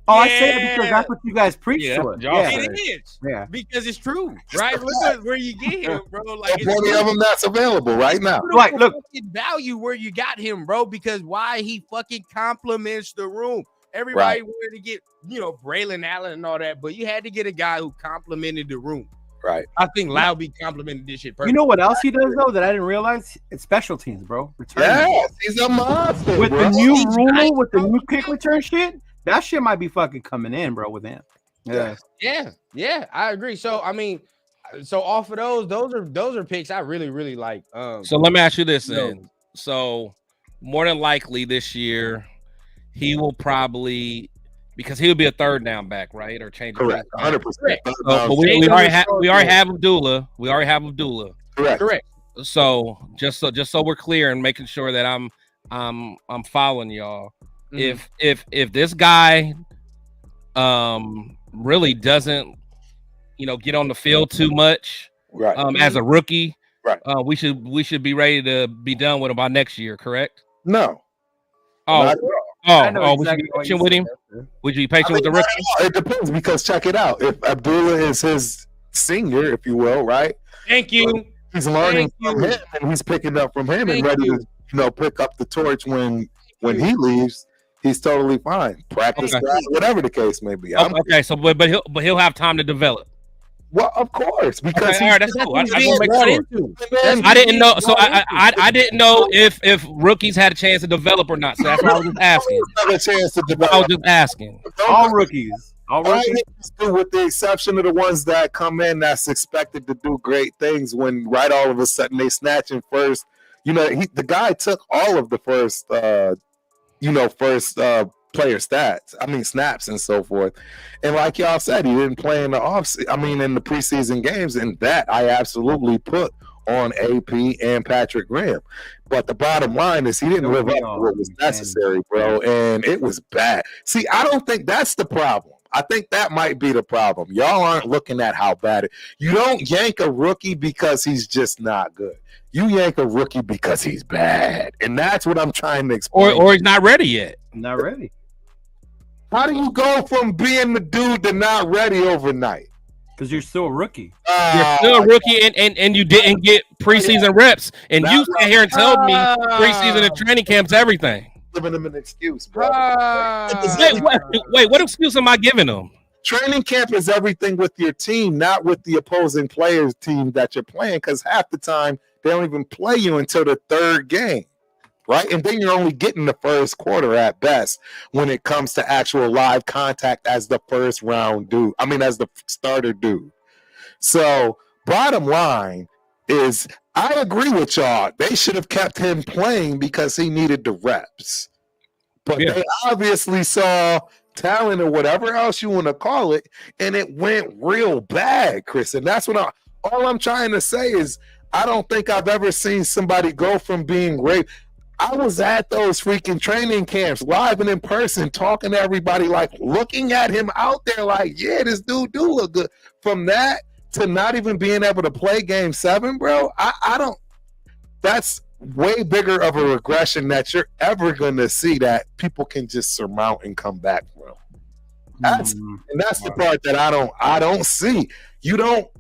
S1: Oh, I say it because that's what you guys preach
S2: Yeah,
S1: to
S2: that's
S1: us.
S2: what y'all
S1: Yeah.
S2: say.
S3: It is.
S1: Yeah.
S3: Because it's true, right? Look at where you get him, bro. Like
S5: There's plenty of them that's available right now.
S1: Right, look.
S3: Value where you got him, bro, because why he fucking compliments the room. Everybody wanted to get, Braylon Allen and all that, but you had to get a guy who complimented the room.
S5: Right.
S3: I think Loudby complimented this shit perfectly.
S1: You know what else he does though that I didn't realize? It's special teams, bro. Return
S5: Yes, he's a monster.
S1: with
S5: bro.
S1: the new rule, with the new kick return shit. That shit might be fucking coming in, bro. With him. Yeah.
S3: Yeah, I agree. So I mean, off of those are picks I really, really like.
S2: So let me ask you this
S3: No.
S2: then. So more than likely this year, he will probably, because he'll be a third down back, right? Or change.
S5: Correct. 100%.
S2: But we already have Abdullah. We already have Abdullah.
S3: Correct.
S2: So just so we're clear and making sure that I'm following y'all.
S3: Mhm.
S2: If this guy really doesn't get on the field too much
S5: Right.
S2: as a rookie,
S5: Right.
S2: we should be ready to be done with him by next year, correct?
S5: No.
S2: Oh,
S5: Not-
S1: I know
S2: we should
S1: exactly
S2: be
S1: what you
S2: patient with
S1: said
S2: him.
S1: there.
S2: Would you be patient with the
S5: not
S2: rookie?
S5: at all. It depends because check it out. If Abdullah is his senior, if you will, right?
S3: Thank you.
S5: He's learning
S3: Thank
S5: from
S3: you.
S5: him and he's picking up from him
S3: Thank
S5: and ready
S3: you.
S5: to pick up the torch when he leaves. He's totally fine. Practice,
S2: Okay.
S5: whatever the case may be.
S2: Okay, so but he'll have time to develop.
S5: Well, of course, because
S2: Okay, all right, that's cool. I just want to make
S3: Brought
S2: sure.
S3: into.
S2: I didn't know. So I didn't know if rookies had a chance to develop or not. So that's why I was just asking.
S5: another chance to
S2: I was
S5: develop.
S2: just asking.
S1: All rookies. All
S5: All
S1: rookies.
S5: rookies do, with the exception of the ones that come in that's expected to do great things when right all of a sudden they snatch him first. The guy took all of the first player stats. I mean snaps and so forth. And like y'all said, he didn't play in the in the preseason games, and that I absolutely put on AP and Patrick Graham. But the bottom line is he didn't live up to what was necessary, bro, and it was bad. See, I don't think that's the problem. I think that might be the problem. Y'all aren't looking at how bad you don't yank a rookie because he's just not good. You yank a rookie because he's bad. And that's what I'm trying to explain.
S2: Or he's not ready yet.
S1: I'm not ready.
S5: How do you go from being the dude to not ready overnight?
S1: Because you're still a rookie.
S2: You're still a rookie and you didn't get preseason reps. And you sit here and tell me preseason and training camp's everything.
S5: Giving him an excuse, bro.
S2: Wait, what excuse am I giving them?
S5: Training camp is everything with your team, not with the opposing players' team that you're playing, because half the time they don't even play you until the third game, right? And then you're only getting the first quarter at best when it comes to actual live contact as the first round dude. As the starter dude. So, bottom line is, I agree with y'all. They should have kept him playing because he needed the reps. But they obviously saw talent or whatever else you want to call it, and it went real bad, Chris. And that's what all I'm trying to say is I don't think I've ever seen somebody go from being great. I was at those freaking training camps, live and in person, talking to everybody, like looking at him out there like, yeah, this dude do look good. From that to not even being able to play game 7, bro, I don't. That's way bigger of a regression that you're ever going to see that people can just surmount and come back from. That's the part that I don't see. You don't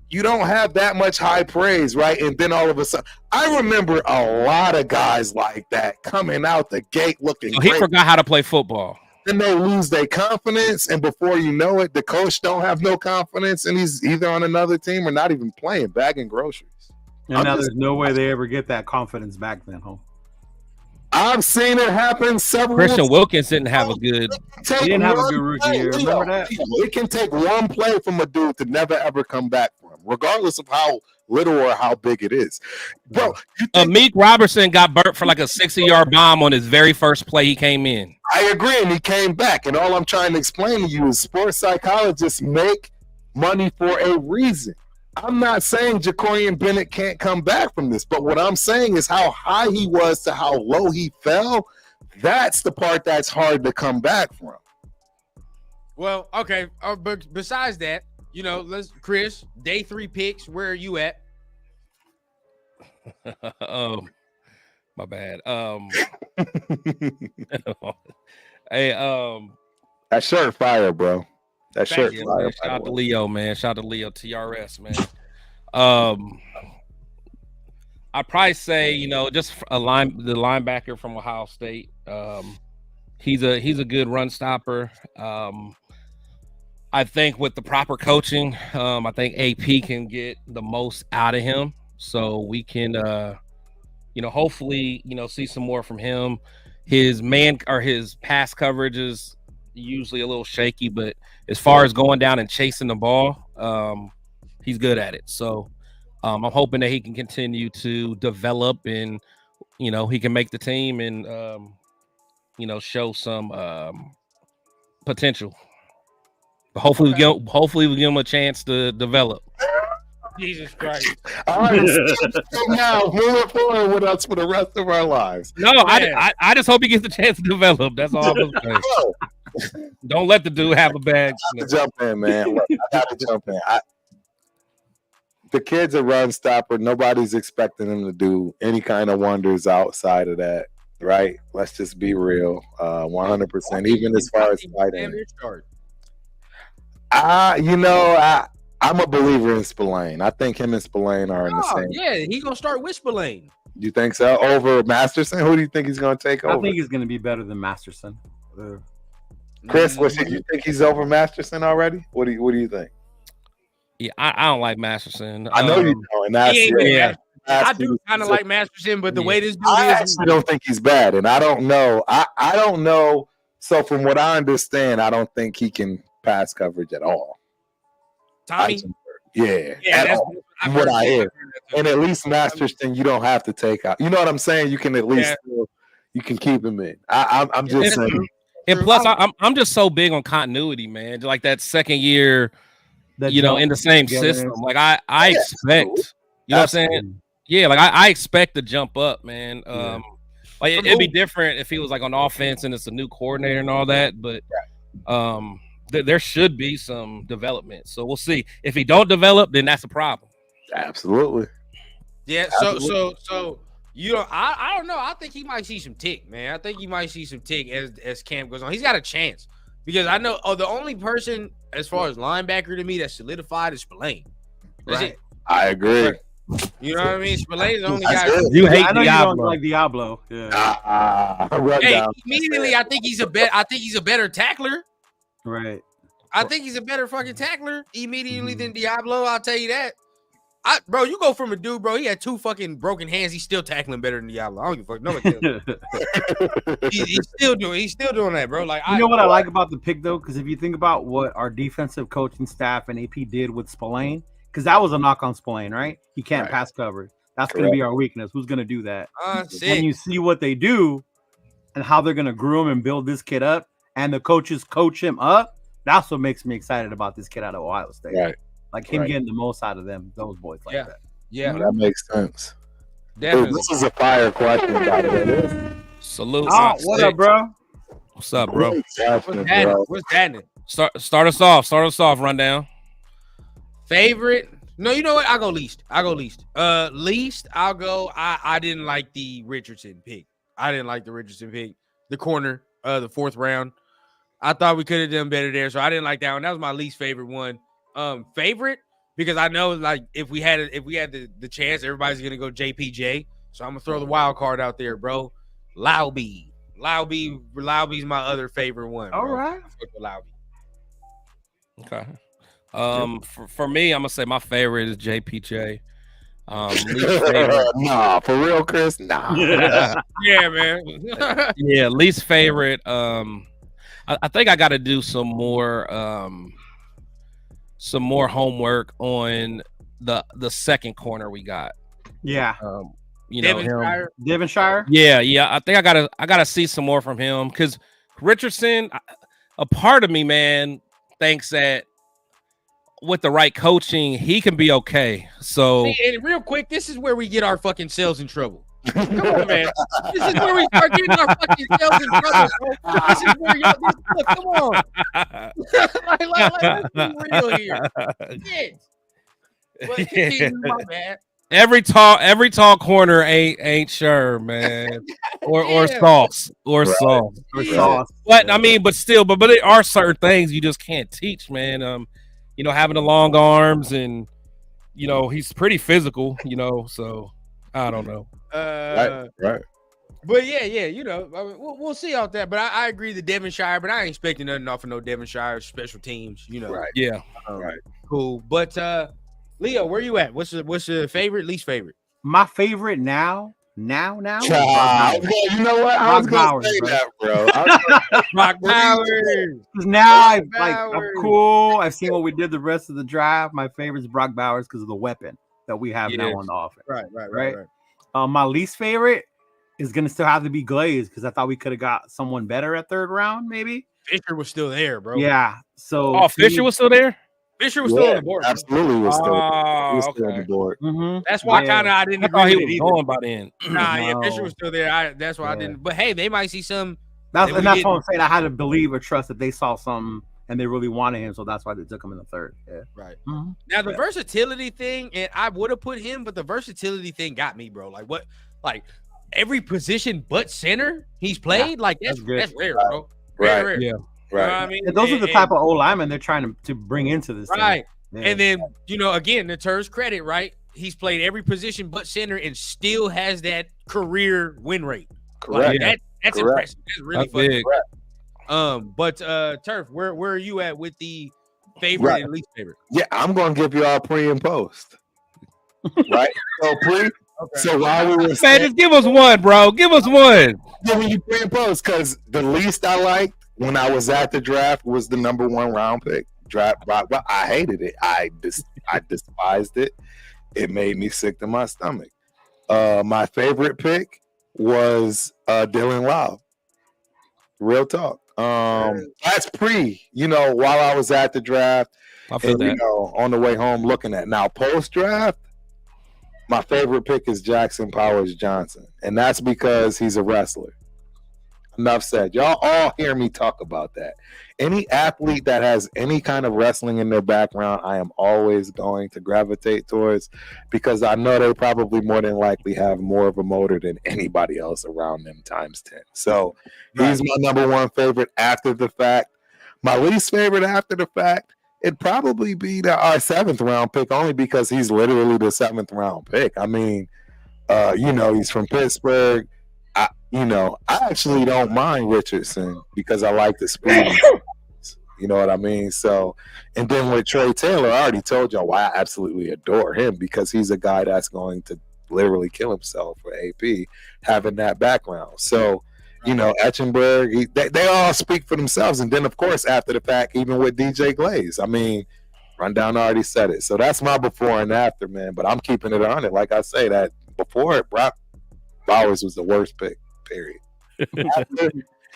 S5: have that much high praise, right? And then all of a sudden, I remember a lot of guys like that coming out the gate looking
S2: So he
S5: great.
S2: forgot how to play football.
S5: Then they lose their confidence, and before you know it, the coach don't have no confidence, and he's either on another team or not even playing, bagging groceries.
S1: And now there's no way they ever get that confidence back then, huh?
S5: I've seen it happen several
S2: Christian
S5: times.
S2: Wilkins didn't have a good.
S1: He didn't have a good rookie year. Remember that?
S5: It can take one play from a dude to never ever come back from him, regardless of how little or how big it is. Bro,
S2: Meek Robertson got burnt for like a 60-yard bomb on his very first play he came in.
S5: I agree, and he came back. And all I'm trying to explain to you is sports psychologists make money for a reason. I'm not saying Jacorian Bennett can't come back from this, but what I'm saying is how high he was to how low he fell. That's the part that's hard to come back from.
S3: Well, okay, but besides that, you know, Chris, day 3 picks. Where are you at?
S2: My bad. Hey,
S5: that shirt fire, bro. That shirt fire.
S2: Man. Shout out to Leo, man. Shout out to Leo TRS, man. I'd probably say, you know, just the linebacker from Ohio State. He's a good run stopper. I think with the proper coaching, I think AP can get the most out of him. So we can, you know, hopefully, you know, see some more from him. His pass coverage is usually a little shaky, but as far as going down and chasing the ball, he's good at it. So I'm hoping that he can continue to develop and, you know, he can make the team and, you know, show some potential. But hopefully, we give him a chance to develop.
S3: Jesus Christ!
S5: All right, so now moving forward with us for the rest of our lives.
S2: No, I just hope he gets the chance to develop. That's all I'm saying. Don't let the dude have a bad.
S5: I gotta jump in, man. Look, I got to jump in. The kid's a run stopper. Nobody's expecting him to do any kind of wonders outside of that, right? Let's just be real. 100%. Even as far as tight end. You know, I'm a believer in Spillane. I think him and Spillane are in the same.
S3: Yeah, he's gonna start with Spillane.
S5: You think so? Over Masterson? Who do you think he's gonna take over?
S1: I think he's gonna be better than Masterson.
S5: Chris, you think he's over Masterson already? What do you think?
S2: Yeah, I don't like Masterson.
S5: I know you don't, and that's
S3: I do kind of like Masterson, but the way this dude
S5: I
S3: is,
S5: actually don't think he's bad, and I don't know. I don't know. So from what I understand, I don't think he can pass coverage at all.
S3: Tommy,
S5: that's what I hear. And at least Masterson, you don't have to take out. You know what I'm saying? You can at least you can keep him in. I'm just saying.
S2: And plus, I'm just so big on continuity, man. Like that second year, you know, in the same system. Like I expect, you know what I'm saying? Yeah, like I expect to jump up, man. Like it'd be different if he was like on offense and it's a new coordinator and all that, but there should be some development. So we'll see. If he don't develop, then that's a problem.
S5: Absolutely.
S3: Yeah. So you know, I don't know. I think he might see some tick, man. I think he might see some tick as camp goes on. He's got a chance because I know the only person as far as linebacker to me that's solidified is Spillane. That's it.
S5: I agree.
S3: You know what I mean? Spillane's the only guy.
S2: You hate
S1: I know
S2: Diablo.
S1: you don't like Diablo. Yeah.
S3: Hey, immediately I think he's a better tackler.
S1: Right.
S3: I think he's a better fucking tackler immediately than Diablo. I'll tell you that. Bro, you go from a dude, bro. He had 2 fucking broken hands. He's still tackling better than Diablo. I don't give a fuck. No, he's still doing that, bro. Like,
S1: you know what I like about the pick though, because if you think about what our defensive coaching staff and AP did with Spillane, because that was a knock on Spillane, right? He can't pass coverage. That's going to be our weakness. Who's going to do that? When you see what they do and how they're going to groom and build this kid up, and the coaches coach him up, that's what makes me excited about this kid out of Ohio State.
S5: Right.
S1: Like him getting the most out of those boys like that.
S3: Yeah,
S5: that makes sense.
S3: Definitely.
S5: This is a fire question, by the way.
S2: Salute.
S1: Oh, what up, bro?
S2: What's up, bro?
S3: What's that?
S2: Start us off. Rundown.
S3: Favorite? No, you know what? I'll go least. Least, I'll go. I didn't like the Richardson pick. The corner, the 4th round. I thought we could have done better there, so I didn't like that one. That was my least favorite one. Favorite, because I know like if we had the chance, everybody's gonna go JPJ. So I'm gonna throw the wild card out there, bro. Laube. Laube's my other favorite one.
S1: All
S3: bro.
S1: right.
S3: Laube.
S2: Okay. For me, I'm gonna say my favorite is JPJ. Least favorite.
S5: Nah, for real, Chris. Nah.
S3: Yeah, man.
S2: Yeah, least favorite. I think I got to do some more homework on the second corner we got.
S1: Yeah.
S2: You know him.
S1: Devonshire.
S2: Yeah. I think I gotta see some more from him because Richardson. A part of me, man, thinks that with the right coaching, he can be okay. So,
S3: and real quick, this is where we get our fucking selves in trouble. Come on, man. This is where we start getting our fucking selves in trouble, bro. This is where y'all. Look, come on. Let's be real here. Shit. But continue, my bad.
S2: Every tall corner ain't sure, man, or sauce. But I mean, but still, but there are certain things you just can't teach, man. You know, having the long arms and you know he's pretty physical, you know. So I don't know.
S5: Right.
S3: But yeah, you know, I mean, we'll see out there. But I agree the Devonshire, but I ain't expecting nothing off of no Devonshire special teams, you know.
S5: Right.
S2: Yeah.
S5: Right.
S3: Cool. But Leo, where you at? What's your favorite, least favorite?
S1: My favorite now.
S5: Child. You know what? I was gonna say that, bro.
S3: Brock Bowers.
S1: Because now I'm cool. I've seen what we did the rest of the draft. My favorite is Brock Bowers because of the weapon that we have now on the offense.
S3: Right.
S1: My least favorite is gonna still have to be Glaze because I thought we could have got someone better at third round, maybe.
S3: Fisher was still there, bro.
S1: Yeah. So
S2: Fisher was still there?
S3: Fisher was still on the board.
S5: Absolutely was still on the board.
S1: Mm-hmm.
S3: That's why I didn't agree
S2: he
S3: with
S2: was
S3: it
S2: going by then.
S3: Yeah, Fisher was still there. That's why I didn't. But hey, they might see some.
S1: That's what I'm saying. I had to believe or trust that they saw something and they really wanted him, so that's why they took him in the third. Yeah.
S3: Right.
S1: Mm-hmm.
S3: Now the versatility thing, and I would have put him, but the versatility thing got me, bro. Like what? Like every position but center he's played. Like that's rare, bro. Rare.
S2: Yeah.
S3: Right. You know what I mean?
S1: And those are the type of old linemen they're trying to bring into this.
S3: Right.
S1: Yeah.
S3: And then, you know, again, to Tur's credit, right? He's played every position but center and still has that career win rate.
S5: Correct.
S3: Like, that's impressive. That's really
S2: big.
S3: But Turf, where are you at with the favorite and least favorite?
S5: Yeah, I'm gonna give you all pre and post. Right? So pre. Okay. So while we were
S2: saying, just give us one, bro. Give us one.
S5: Giving you pre and post because the least I liked when I was at the draft was the number 1 round pick. Draft, I hated it. I despised it. It made me sick to my stomach. My favorite pick was Dylan Love. Real talk. That's pre. You know, while I was at the draft, you know, on the way home looking at now post draft. My favorite pick is Jackson Powers Johnson, and that's because he's a wrestler. Enough said. Y'all all hear me talk about that. Any athlete that has any kind of wrestling in their background, I am always going to gravitate towards because I know they probably more than likely have more of a motor than anybody else around them times 10. So he's my number 1 favorite after the fact. My least favorite after the fact, it'd probably be our 7th round pick only because he's literally the 7th round pick. I mean, you know, he's from Pittsburgh. I actually don't mind Richardson because I like the speed. You know what I mean? So, and then with Trey Taylor, I already told y'all why I absolutely adore him because he's a guy that's going to literally kill himself for AP having that background. So, you know, Etchenberg, they all speak for themselves. And then, of course, after the fact, even with DJ Glaze, I mean, Rundown already said it. So that's my before and after, man. But I'm keeping it on it. Like I say, that before it, Brock Bowers was the worst pick. Period.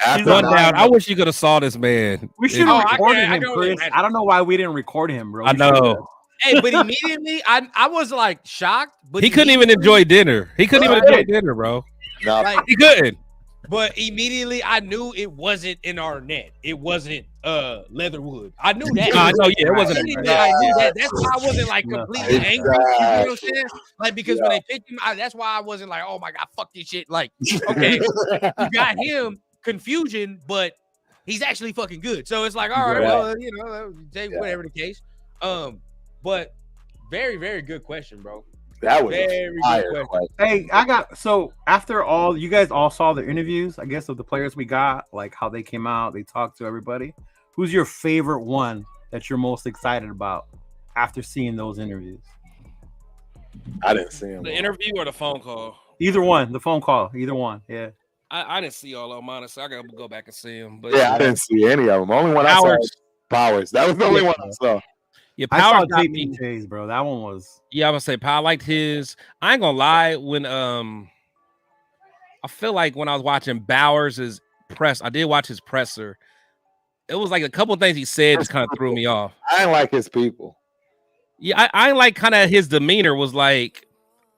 S5: After
S2: One down. I wish you could have saw this man.
S1: We should have recorded him, Chris. I don't know why we didn't record him, bro.
S2: I know.
S3: Hey, but immediately I was like shocked. But
S2: he couldn't even enjoy dinner. He couldn't even enjoy dinner, bro.
S5: No,
S3: like,
S2: he couldn't.
S3: But immediately I knew it wasn't in our net. It wasn't Leatherwood. I knew that.
S2: I know, yeah, it wasn't.
S3: I knew that. That's why I wasn't like completely angry. You know what I'm saying? Like because when they picked him, that's why I wasn't like, oh my god, fuck this shit. Like, okay, you got him confusion, but he's actually fucking good. So it's like, all right, well, you know, whatever the case. But very, very good question, bro.
S5: That was
S3: very good question.
S1: Hey, after all, you guys all saw the interviews, I guess, of the players we got, like how they came out, they talked to everybody. Who's your favorite one that you're most excited about after seeing those interviews?
S5: I didn't see him.
S2: The interview or the phone call?
S1: Either one. The phone call. Either one. Yeah.
S2: I didn't see all of them, honestly. I gotta go back and see them. But
S5: Yeah, I didn't see any of them. Only one I saw was Powers. That was the only one I saw.
S2: Yeah,
S1: I
S2: Powers
S1: saw
S2: got me.
S1: JPJ's, bro. That one was.
S2: Yeah, I would say I liked his. I ain't gonna lie. When I feel like when I was watching Bowers' press, I did watch his presser. It was like a couple of things he said just kind of threw me off.
S5: I didn't like his people.
S2: Yeah, I like kind of his demeanor was like.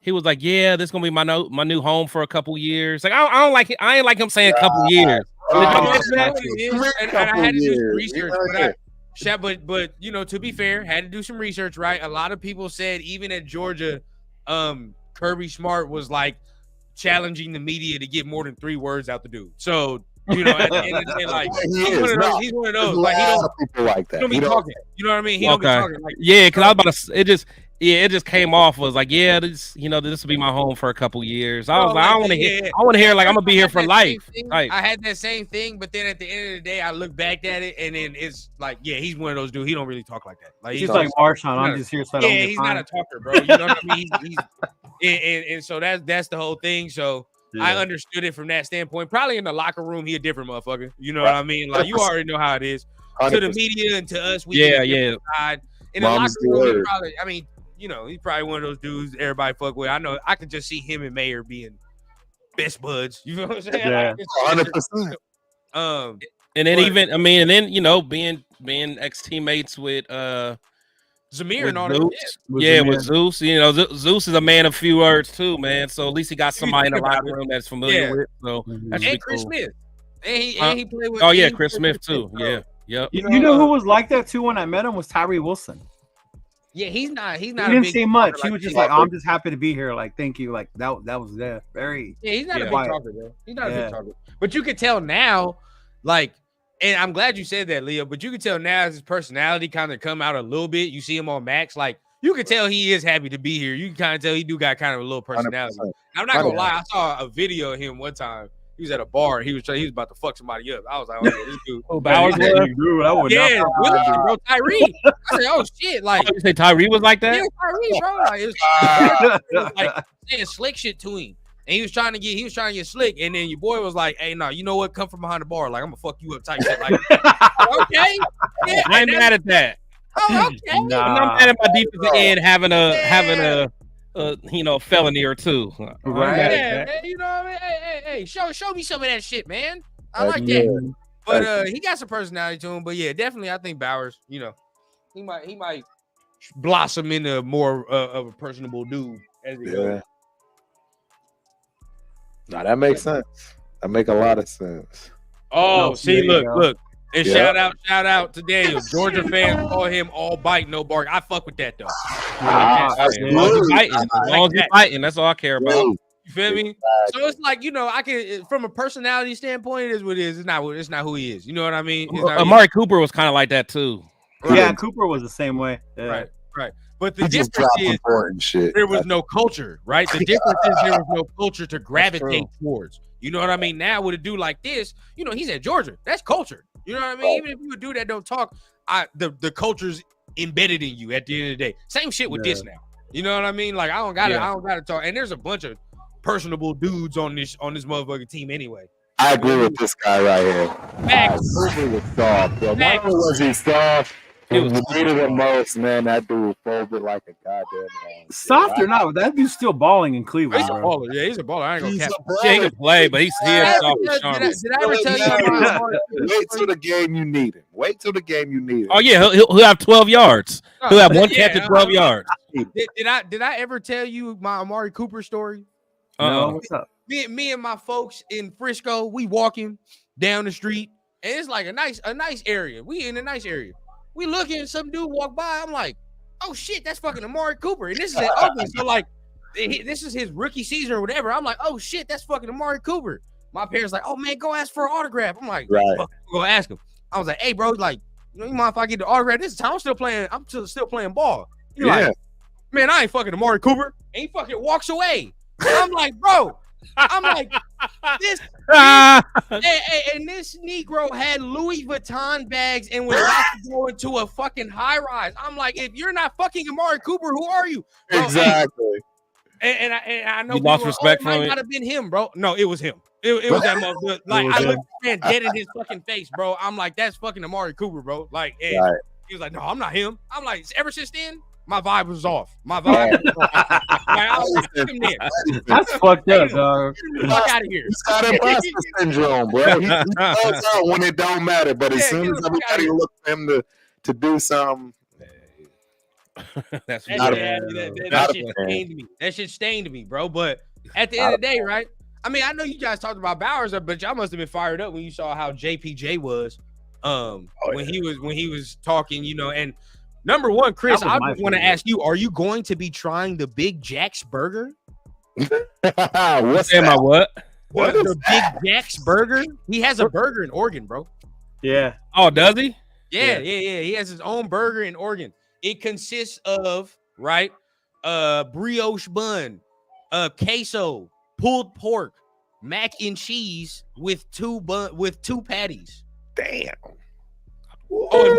S2: He was like, "Yeah, this is gonna be my new home for a couple years." Like, I don't like it. I ain't like him saying a couple years.
S3: And I had to do some research, but you know, to be fair, had to do some research, right? A lot of people said even at Georgia, Kirby Smart was like challenging the media to get more than 3 words out the dude. So you know, at the end of the day, like he's one of those. Like he don't
S5: people like that.
S3: He don't be talking. You know what I mean? He don't be talking. Like,
S2: yeah, because I was about to. It just came off was like, yeah, this will be my home for a couple years. I was like, I want to hear. I want to hear like I'm gonna be here for life.
S3: I had that same thing, but then at the end of the day, I look back at it, and then it's like, yeah, he's one of those dudes. He don't really talk like that. Like
S1: he's like Marshawn. I'm just here. So
S3: yeah, he's not a talker, bro. You know what I mean? And so that's the whole thing. So I understood it from that standpoint. Probably in the locker room, he a different motherfucker. You know what I mean? Like you already know how it is. 100%. To the media and to us, we side. In the locker room, probably. I mean. You know, he's probably one of those dudes everybody fuck with. I know I could just see him and Mayer being best buds. You know what I'm saying?
S1: Yeah,
S5: 100%.
S2: And then you know, being ex teammates with
S3: Zamir
S2: with
S3: and all
S2: Zeus. That. With Zeus. You know, Zeus is a man of few words too, man. So at least he got somebody in the locker room that's familiar with. So that's
S3: and Chris
S2: cool.
S3: Smith. And he played with.
S2: Oh yeah, Chris Smith too. Yeah, yep.
S1: You know who was like that too when I met him was Tyree Wilson.
S3: Yeah, he's not. He
S1: didn't say much. He was just like, "I'm just happy to be here." Like, thank you. Like that was very.
S3: Yeah, he's not a big talker, bro. He's not a big talker. But you could tell now, like, and I'm glad you said that, Leo. But you could tell now as his personality kind of come out a little bit. You see him on Max, like you could tell he is happy to be here. You can kind of tell he do got kind of a little personality. 100%. I'm not gonna lie. I saw a video of him one time. He was at a bar. He was about to fuck somebody up. I was like, "Oh, this dude."
S2: Bowers was?
S3: Yeah, bro, Tyree. I said, "Oh shit!" Like,
S2: you say Tyree was like that?
S3: Yeah, Tyree, bro. Like, it was like saying slick shit to him, and he was trying to get slick, and then your boy was like, "Hey, no, you know what? Come from behind the bar. Like, I'm gonna fuck you up type shit." Like, okay, yeah,
S2: I ain't mad at that.
S3: Oh, okay.
S2: Nah. I'm not mad at my defensive end having a felony or two.
S3: Right. Yeah, man, you know what I mean? Hey, show me some of that shit, man. I like that. But he got some personality to him. But yeah, definitely I think Bowers, you know, he might blossom into more of a personable dude as he goes.
S5: Nah, that makes sense. That make a lot of sense.
S3: Oh, see, look. And shout out to Daniel. Georgia fans call him all bite, no bark. I fuck with that though.
S2: As long as he's fighting, that's all I care about.
S3: You feel me? So it's like, you know, I can from a personality standpoint, it is what it is. It's not who he is. You know what I mean?
S2: Amari Cooper was kind of like that too.
S1: Right. Yeah, Cooper was the same way. Yeah.
S3: Right. But the difference is there was no culture, right? The difference is there was no culture to gravitate towards. You know what I mean? Now with a dude like this, you know, he's at Georgia. That's culture. You know what I mean? Even if you a dude that don't talk, the culture's embedded in you at the end of the day. Same shit with this now. You know what I mean? Like I don't gotta talk. And there's a bunch of personable dudes on this motherfucking team anyway.
S5: I agree with this guy right here.
S3: Max.
S5: Cooper was soft, bro. Not only was he soft, he was the most, man. That dude folded like a goddamn man.
S1: Soft or not, that dude's still balling in Cleveland.
S3: He's a baller. Yeah, he's a baller. I ain't gonna cap.
S2: He can play, but he's soft.
S3: Did I ever tell you?
S5: Wait till the game you need him. Wait till the game you need him.
S2: Oh yeah, he'll have 12 yards. He'll have one catch at 12 yards.
S3: Did I ever tell you my Amari Cooper story?
S1: No, what's up?
S3: Me and my folks in Frisco, we walking down the street, and it's like a nice area. We in a nice area. We looking, some dude walk by. I'm like, oh shit, that's fucking Amari Cooper. And this is at Oakland. So like, this is his rookie season or whatever. I'm like, oh shit, that's fucking Amari Cooper. My parents like, oh man, go ask for an autograph. I'm like, fuck, go ask him. I was like, hey bro, like, you mind if I get the autograph this time? I'm still playing ball. He's like, man, I ain't fucking Amari Cooper. And he fucking walks away. I'm like, bro. I'm like, this and this Negro had Louis Vuitton bags and was about to go into a fucking high rise. I'm like, if you're not fucking Amari Cooper, who are you? Bro,
S5: exactly.
S3: And I know
S2: You lost
S3: people
S2: respect
S3: it
S2: from
S3: might
S2: it?
S3: not have been him, bro. No, it was him. It was that motherfucker. Like
S1: was
S3: I
S1: him.
S3: looked at the man dead in his fucking face, bro. I'm like, that's fucking Amari Cooper, bro. Like, and
S5: Right.
S3: he was like, no, I'm not him. I'm like, ever since then, my vibe was off. My vibe was off. Like, I was like, fuck him then.
S1: That's fucked up, dog.
S3: Get the fuck out of here.
S5: He's got imposter syndrome, bro. He calls out when it don't matter, but as
S3: Yeah,
S5: soon
S3: get
S5: as
S3: the fuck outta
S5: everybody
S3: here.
S5: looks for him to do something,
S2: That's
S3: That,
S5: Not a-
S3: that shit stained me. That shit stained me, bro. But at the end of the day, right? I mean, I know you guys talked about Bowers, but y'all must have been fired up when you saw how JPJ was. When he was talking, you know. And number one, Chris,
S1: That was
S3: I
S1: my
S3: want to
S1: favorite.
S3: ask you: are you going to be trying the Big Jack's Burger?
S5: what's
S2: Am I
S5: that?
S2: what?
S5: What
S3: the
S5: is
S3: Big Jack's Burger? He has a burger in Oregon, bro.
S1: Yeah.
S2: Oh, does he?
S3: Yeah. He has his own burger in Oregon. It consists of brioche bun, queso, pulled pork, mac and cheese with two patties.
S5: Damn.
S3: Oh,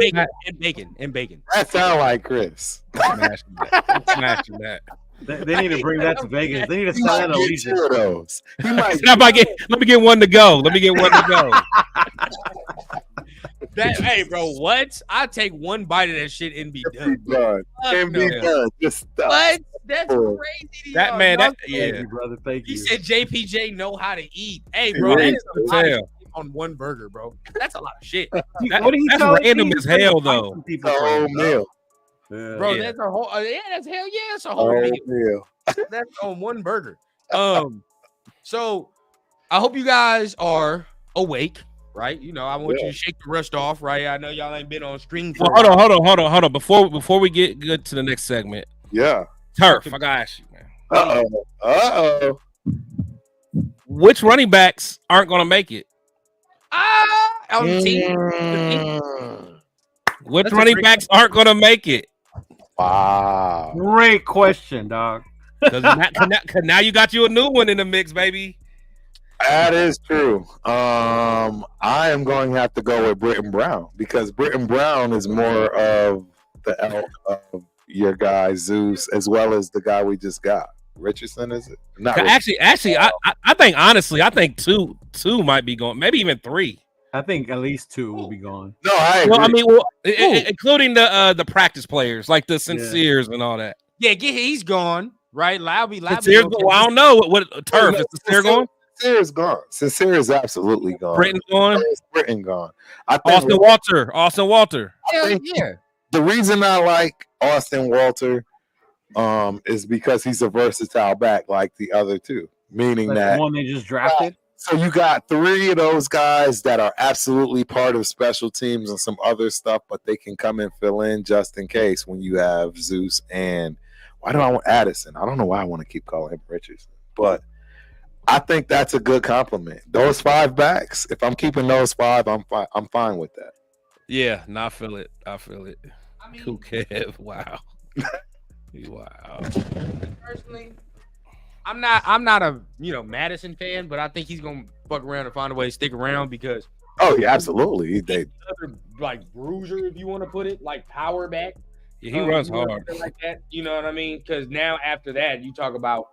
S3: and bacon.
S5: That sound like Chris.
S2: Smashing that.
S1: They need to bring that to Vegas. They need to
S5: He
S1: sell
S5: might
S1: that at
S5: get
S1: Allegiant.
S5: two of those. He might
S2: Let me get one to go.
S3: Hey, bro, what? I take one bite of that shit and be
S5: be
S3: done.
S5: done.
S3: Fuck
S5: Can be
S3: no.
S5: done. Just stop.
S3: What? That's
S5: Oh.
S3: crazy.
S2: That
S3: y'all.
S2: man,
S3: Y'all-
S1: Thank
S2: yeah.
S1: you, brother. Thank
S3: He
S1: you.
S3: said JPJ know how to eat. Hey, bro,
S5: Yeah,
S3: that is a lot of
S2: hell.
S3: shit on one burger, bro. That's a lot of shit,
S1: What did he
S2: That's
S1: tell us?
S2: random
S1: He
S2: as
S1: was
S2: hell,
S1: gonna fight
S2: though.
S1: some
S5: The
S1: people for
S5: whole
S1: him, bro.
S5: meal.
S1: Yeah.
S3: bro.
S2: Yeah.
S3: That's a whole. That's hell yeah. It's a
S5: The
S3: whole
S5: whole
S3: meal.
S5: meal.
S3: That's on one burger. So I hope you guys are awake, right? You know, I want you to shake the rust off, right? I know y'all ain't been on stream for
S2: Well,
S3: a while.
S2: hold on. Before we get good to the next segment,
S5: Yeah.
S2: Turf. I gotta ask you, man.
S5: Uh-oh.
S2: Which running backs aren't gonna make it?
S3: On the team.
S2: Which
S3: That's a
S2: running
S3: great
S2: backs aren't gonna make it?
S5: Wow.
S1: Great question, dog.
S2: Because now you got you a new one in the mix, baby.
S5: That is true. I am going to have to go with Britton Brown because Britton Brown is more of the elk of your guy Zeus as well as the guy we just got. Richardson, is it? Not Richardson.
S2: Actually, I think honestly, I think two might be going, maybe even three.
S1: I think at least two will be gone.
S5: No, I agree.
S2: Well, I mean, including the practice players like the Sinceres and all that.
S3: Yeah, he's gone, right? Labby.
S2: Sinceres, well, I don't know what Turf is. Sincere going?
S5: Sincere's gone. Sincere is absolutely gone.
S2: Britton's going.
S5: Britton gone. I think
S2: Austin Walter.
S3: Hell yeah.
S5: the reason I like Austin Walter is because he's a versatile back like the other two, meaning
S1: Like
S5: that
S1: the one they just drafted.
S5: so you got three of those guys that are absolutely part of special teams and some other stuff, but they can come and fill in just in case when you have Zeus and why do I want Addison? I don't know why I want to keep calling him Richardson, but I think that's a good compliment. Those five backs, if I'm keeping those five, I'm fine with that.
S2: Yeah, no, I feel it.
S3: I mean,
S2: Cool Kev. Wow. Wow.
S3: personally, I'm not a Madison fan, but I think he's gonna fuck around and find a way to stick around because
S5: Oh yeah, absolutely. They
S3: other like bruiser, if you want to put it, like power back.
S2: Yeah, he runs
S3: you know,
S2: hard.
S3: like that. You know what I mean? Because now after that, you talk about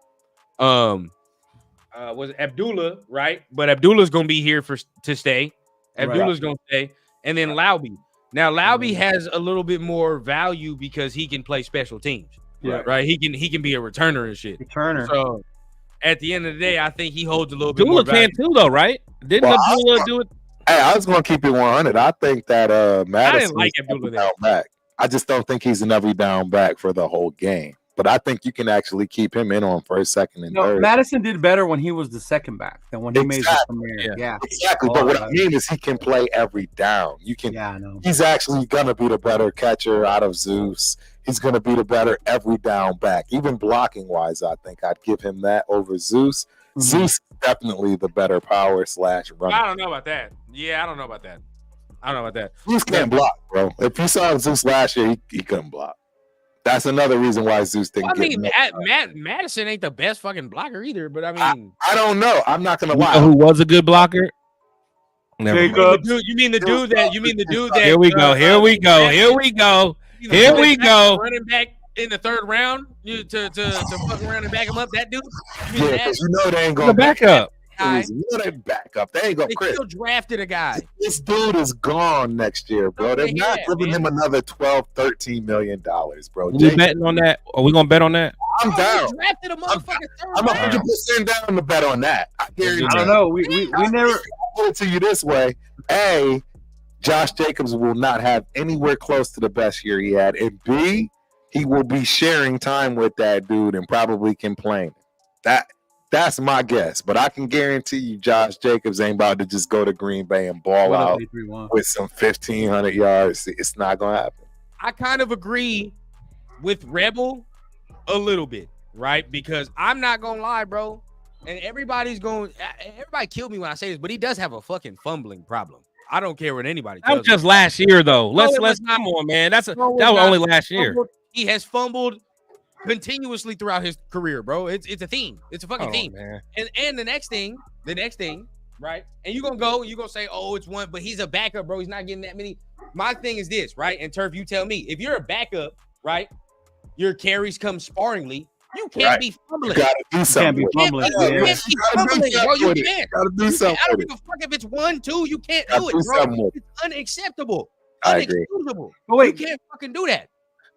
S3: was it Abdullah, right? But Abdullah's gonna be here to stay. Abdullah's gonna stay, and then Lauby. Now Lauby has a little bit more value because he can play special teams.
S1: Yeah.
S3: Right. He can be a returner and shit.
S1: Turner.
S3: So at the end of the day, I think he holds a little bit more
S2: Abdullah
S3: value.
S2: can too, though, right? Didn't
S5: Well,
S2: Abdullah do it?
S5: Hey, I was going to keep it 100. I think that Madison
S3: like
S5: is
S3: Abdullah
S5: every down back. I just don't think he's an every down back for the whole game. But I think you can actually keep him in on first, second, and
S1: No,
S5: third.
S1: Madison did better when he was the second back than when he made the
S5: Exactly.
S1: premiere. Yeah.
S5: Exactly. But what I mean is he can play every down. You can.
S1: Yeah, I know.
S5: He's actually going to be the better catcher out of Zeus. He's going to be the better every down back. Even blocking wise, I think I'd give him that over Zeus.
S1: Mhm.
S5: Zeus is definitely the better power / runner.
S3: I don't know about that. Yeah, I don't know about that.
S5: Zeus can't block, bro. If you saw Zeus last year, he couldn't block. That's another reason why Zeus didn't
S3: Well, I
S5: get
S3: mean,
S5: enough.
S3: Madison ain't the best fucking blocker either. But I mean,
S5: I don't know. I'm not going to
S2: You know
S5: lie.
S2: who was a good blocker? Never mind.
S1: Jacob.
S3: you mean the dude that
S2: Here we go.
S3: running back in the third round to fuck around and back him up. That dude.
S5: Yeah, because you know they ain't
S2: The
S5: gonna
S2: backup.
S5: You know they back up. They ain't gonna
S3: They
S5: Chris.
S3: still drafted a guy.
S5: This dude is gone next year, bro.
S3: No,
S5: They're
S3: they
S5: not
S3: have,
S5: giving
S3: man.
S5: him another $12-13 million, bro.
S2: We betting on that? Are we gonna bet on that?
S5: I'm
S3: Oh,
S5: down.
S3: they drafted a motherfucking third
S5: I'm
S3: round.
S5: 100% down to bet on that. I guarantee.
S1: I don't know. We never.
S5: I'll put it to you this way: A, Josh Jacobs will not have anywhere close to the best year he had, and B, he will be sharing time with that dude and probably complaining. That's my guess, but I can guarantee you, Josh Jacobs ain't about to just go to Green Bay and ball
S1: What up,
S5: out
S1: 831?
S5: with some 1,500 yards. It's not gonna happen.
S3: I kind of agree with Rebel a little bit, right? Because I'm not gonna lie, bro. And everybody killed me when I say this, but he does have a fucking fumbling problem. I don't care what anybody
S2: That
S3: tells
S2: was
S3: me.
S2: just last year, though.
S3: No,
S2: Let's
S3: it was not.
S2: come on, man. That was
S3: not.
S2: only last year.
S3: He has fumbled continuously throughout his career, bro. It's a theme. It's a fucking theme.
S2: Man.
S3: And the next thing, right? And you're gonna say, oh, it's one, but he's a backup, bro. He's not getting that many. My thing is this, right? And Turf, you tell me, if you're a backup, right? Your carries come sparingly. You can't be fumbling.
S5: You gotta do something.
S1: be fumbling.
S3: You can't be fumbling, bro. You can't.
S5: Gotta do something.
S3: I don't
S5: with
S3: give
S5: it.
S3: a fuck if it's 1-2. You can't
S5: Gotta
S3: do
S5: do
S3: it,
S5: something
S3: bro.
S5: with
S3: It's unacceptable.
S5: I agree.
S3: Unexcusable.
S1: But wait,
S3: You can't fucking do that.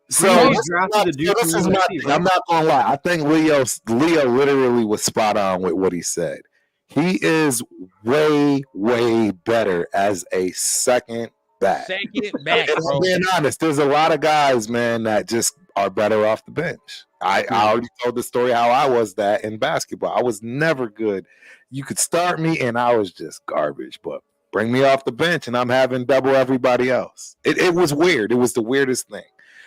S5: So
S1: Green Bay
S5: this
S1: drafted the dude
S5: this
S1: from
S5: is my
S1: USC,
S5: thing.
S1: right?
S5: I'm not gonna lie. I think Leo literally was spot on with what he said. He is way, way better as a second back.
S3: Second back,
S5: And
S3: bro.
S5: I'm being honest, there's a lot of guys, man, that just are better off the bench. I already told the story how I was that in basketball. I was never good. You could start me and I was just garbage, but bring me off the bench and I'm having double everybody else. It was weird. It was the weirdest thing.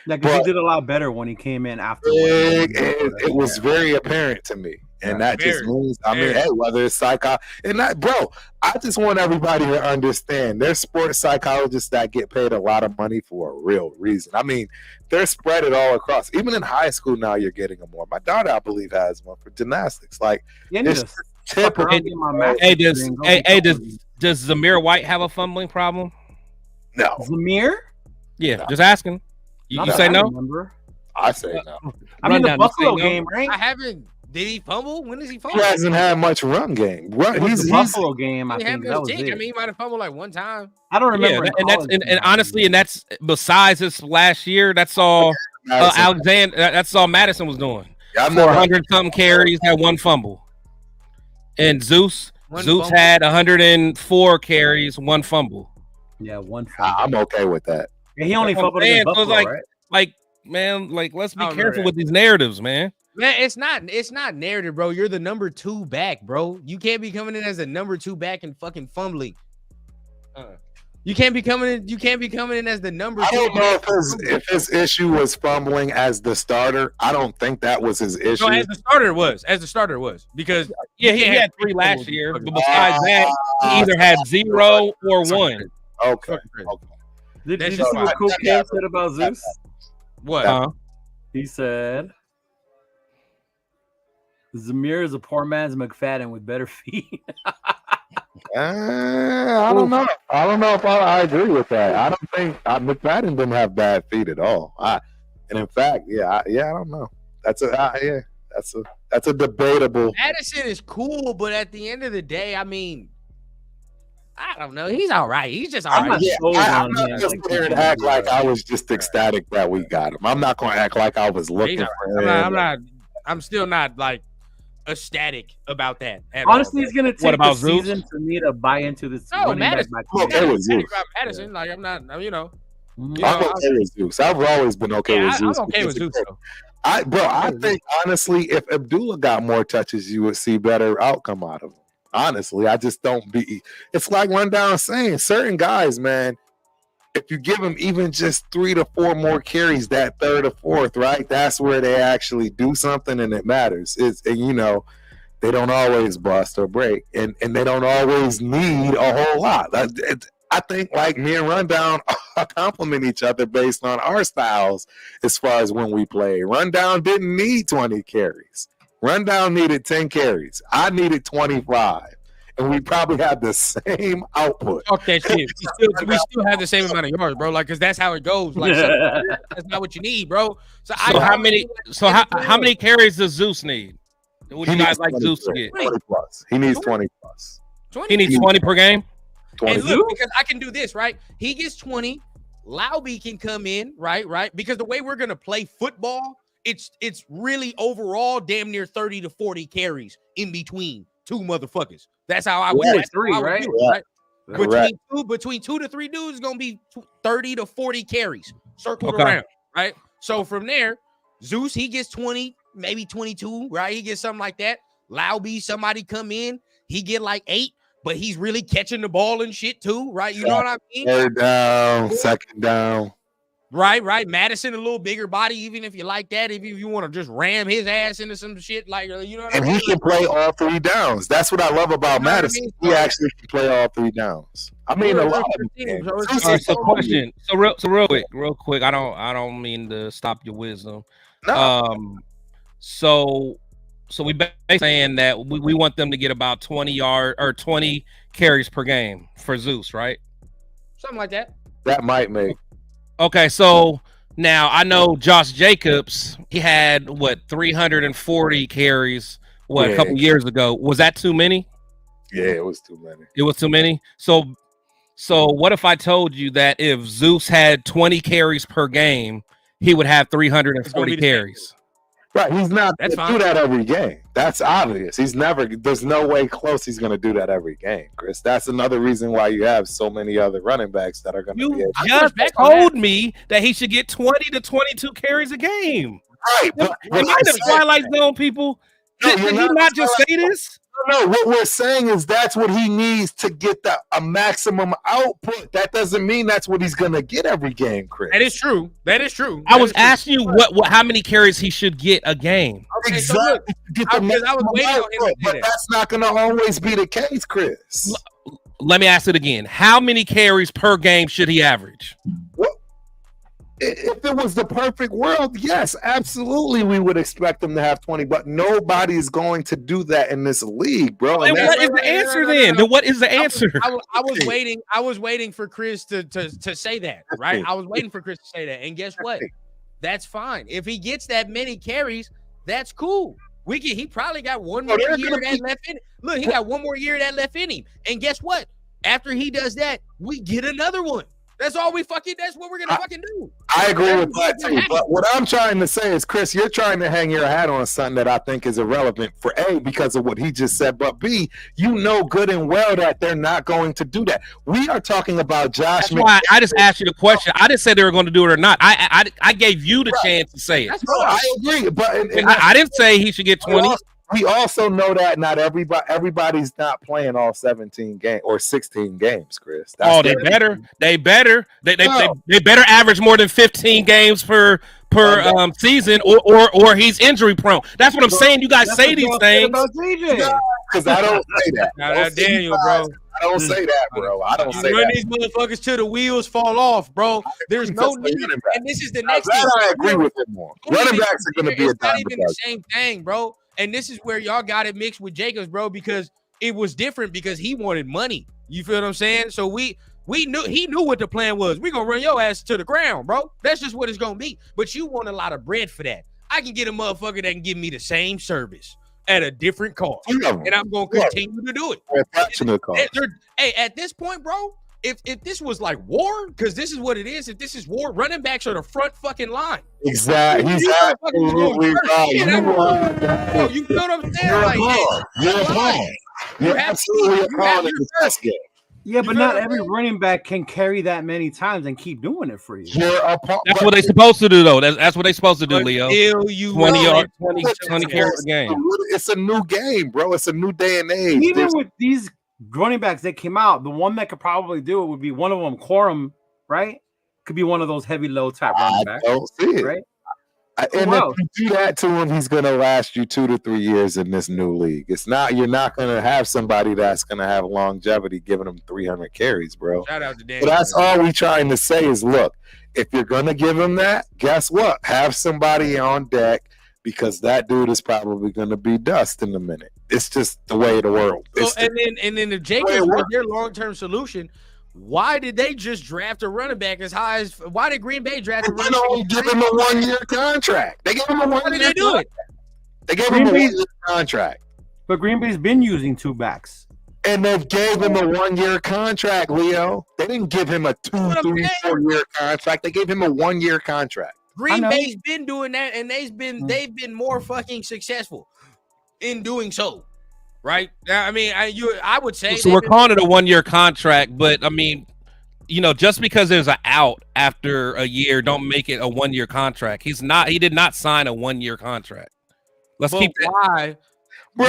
S1: Like, 'cause he
S5: But-
S1: did a lot better when he came in after.
S5: It was very apparent to me. And that just means, hey, whether it's and that, bro, I just want everybody to understand there's sports psychologists that get paid a lot of money for a real reason. I mean, they're spread it all across. Even in high school now, you're getting them more. My daughter, I believe, has one for gymnastics. Like, it's typical.
S2: Does Zamir White have a fumbling problem?
S5: No.
S1: Zamir?
S2: Yeah, just asking. You say no?
S5: I say no.
S1: I mean, the Buffalo game, right?
S3: I haven't. Did he fumble? When does he fumble?
S5: He hasn't had much run game.
S1: He's the Buffalo game. I think that was it.
S3: I mean, he might have fumbled like one time.
S1: I don't remember.
S2: And honestly, that's besides this last year. That's all Alexander. That's all Madison was doing. 400 something carries, had one fumble. And Zeus had 104 carries, one fumble.
S1: Yeah, one fumble.
S5: I'm okay with that.
S1: Yeah, he only fumbled in Buffalo, right?
S2: Let's be careful with these narratives, man.
S3: Man, it's not narrative, bro. You're the number 2 back, bro. You can't be coming in as a number 2 back and fucking fumbling. You can't be coming in as the number 2.
S5: I don't know if his issue was fumbling as the starter. I don't think that was his issue.
S3: No, as the starter was because
S2: he had 3 last year, but besides that, he either had 0 or 1.
S5: Okay.
S1: Did you see what Coach Cam said about Zeus?
S3: What?
S1: He said, Zamir is a poor man's McFadden with better feet.
S5: I don't know. I don't know if I agree with that. I don't think McFadden didn't have bad feet at all. And in fact, I don't know. That's a debatable.
S3: Madison is cool, but at the end of the day, I mean, I don't know. He's all right. He's just all right.
S5: I'm not just here and act like I was just ecstatic that we got him. I'm not going to act like I was looking for him.
S3: I'm still not like ecstatic about that.
S1: Honestly, it's gonna take the season for me to buy into this.
S3: No, Madison.
S5: I'm okay with Zeus.
S3: Madison, like I'm not.
S5: I'm okay with Zeus. I've always been okay with Zeus.
S3: I'm okay with Zeus.
S5: I think honestly, if Abdullah got more touches, you would see better outcome out of him. Honestly, I just don't be. It's like Rundown saying, certain guys, man. If you give them even just 3 to 4 more carries, that third or fourth, right? That's where they actually do something and it matters. They don't always bust or break, and they don't always need a whole lot. I think like me and Rundown complement each other based on our styles as far as when we play. Rundown didn't need 20 carries. Rundown needed 10 carries. I needed 25. and we probably have the same output.
S3: Fuck that shit. We still have the same amount of yards, bro. Like, cause that's how it goes. Like, that's not what you need, bro. So
S2: how many carries does Zeus need? Would you guys like Zeus to get?
S5: 20 plus. He needs 20 plus.
S3: 20?
S2: He needs 20 per game.
S5: 20.
S3: And look, because I can do this, right? He gets 20. Lauby can come in, right? Because the way we're gonna play football, it's really overall damn near 30 to 40 carries in between two motherfuckers. That's how I would.
S1: Or
S3: That's
S1: three,
S3: how I would
S1: right?
S3: do it, right?
S5: Correct.
S3: Between two to three dudes is gonna be 30 to 40 carries circled
S2: Okay.
S3: around, right? So from there, Zeus he gets 20, maybe 22, right? He gets something like that. Lauby, somebody come in, he get like 8, but he's really catching the ball and shit too, right? You know what I mean?
S5: Third down, second down.
S3: Right. Madison, a little bigger body, even if you like that. If you want to just ram his ass into some shit, like, you know what I
S5: And
S3: mean?
S5: he can play all 3 downs. That's what I love about
S3: You know what I
S5: Madison.
S3: mean?
S5: He actually can play all 3 downs. I mean, a lot of them can.
S3: So it's-
S2: All right, so question. So real quick. I don't mean to stop your wisdom.
S5: No.
S2: So we basically saying that we want them to get about 20 carries per game for Zeus, right?
S3: something like that.
S5: That might make.
S2: Okay, so now I know Josh Jacobs, he had 340 carries a couple years ago. Was that too many?
S5: Yeah, it was too many.
S2: It was too many. So what if I told you that if Zeus had 20 carries per game, he would have 340 carries?
S5: Right, he's not
S3: That's
S5: going to do that every game. That's obvious. There's no way close he's going to do that every game, Chris. That's another reason why you have so many other running backs that are going to be able.
S2: You just told me that he should get 20 to 22 carries a game.
S5: Right, but
S2: Am I the Twilight Zone people?
S5: No,
S2: Did he not just say this?
S5: No, what we're saying is that's what he needs to get a maximum output. That doesn't mean that's what he's going to get every game, Chris.
S3: That is true.
S2: I was asking you how many carries he should get a game.
S3: Okay,
S5: Exactly.
S3: so look,
S5: Get
S3: I
S5: the
S3: was
S5: maximum
S3: waiting on him
S5: output,
S3: to say
S5: but
S3: that.
S5: that's not going to always be the case, Chris.
S2: Let me ask it again. How many carries per game should he average?
S5: If it was the perfect world, yes, absolutely, we would expect them to have 20, but nobody's going to do that in this league, bro.
S2: And what is the answer then? Then what is the answer?
S3: I was waiting for Chris to say that, right? I was waiting for Chris to say that. And guess what? That's fine. If he gets that many carries, that's cool. He probably got one more year of that left in him. Look, he got one more year of that left in him. And guess what? After he does that, we get another one. That's all that's what we're gonna fucking do.
S5: I agree with that too. But what I'm trying to say is, Chris, you're trying to hang your hat on something that I think is irrelevant for A, because of what he just said, but B, you know good and well that they're not going to do that. We are talking about Josh.
S2: That's why I just asked you the question. I didn't say they were going to do it or not. I gave you the chance to say it.
S5: No, I agree, but
S2: I didn't say he should get 20.
S5: We also know that not everybody's not playing all 17 games or 16 games, Chris.
S2: They better. They better average more than 15 games per season, or he's injury prone. That's what I'm saying. You guys say these things.
S5: Because I don't say that.
S3: Now that Daniel, bro.
S5: I don't say that, bro. I don't say
S3: run
S5: that.
S3: these motherfuckers till the wheels fall off, bro. There's no need. And this is the next thing.
S5: I agree with him more. Running backs are going to be a
S3: It's not
S5: dime
S3: even the same thing, bro. And this is where y'all got it mixed with Jacobs, bro, because it was different because he wanted money. You feel what I'm saying? So he knew what the plan was. We're gonna run your ass to the ground, bro. That's just what it's gonna be. But you want a lot of bread for that. I can get a motherfucker that can give me the same service at a different cost. And I'm gonna continue to do it. Hey, at this point, bro, if this was like war, because this is what it is. If this is war, running backs are the front fucking line.
S5: Exactly. He's absolutely right.
S3: You feel what I'm saying?
S5: You're absolutely a pawn in the basket.
S1: Yeah, but not every running back can carry that many times and keep doing it for you.
S2: That's what they're supposed to do, though. That's what they're supposed to do, Leo. 20 yards, 20 carries a game.
S5: It's a new game, bro. It's a new day and age.
S1: Even with these running backs that came out, the one that could probably do it would be one of them, Corum, right? Could be one of those heavy low type running backs.
S5: I don't see it.
S1: Right?
S5: And if you do that to him, he's going to last you 2 to 3 years in this new league. You're not going to have somebody that's going to have longevity giving him 300 carries, bro.
S3: Shout out to Daniel.
S5: So that's all we trying to say is, look, if you're going to give him that, guess what? Have somebody on deck because that dude is probably going to be dust in a minute. It's just the way of the world.
S3: So,
S5: It's
S3: and then if Jacobs was their long-term solution, why did they just draft a running back as high as? Why did Green Bay draft a running
S5: only
S3: back?
S5: give him a 1 year contract. They gave him a 1 year.
S3: Why did they do it?
S5: They gave him a 1 year contract.
S1: But Green Bay's been using two backs.
S5: And they gave him a 1 year contract, Leo. They didn't give him a 2, 3, 4 year contract. They gave him a 1 year contract.
S3: Green Bay's been doing that, and they've been more fucking successful in doing so. Right? I mean, I would say
S2: so. We're calling it a 1 year contract, but I mean, just because there's an out after a year, don't make it a 1 year contract. He did not sign a 1 year contract. Let's keep that.
S3: Why?
S5: Bro,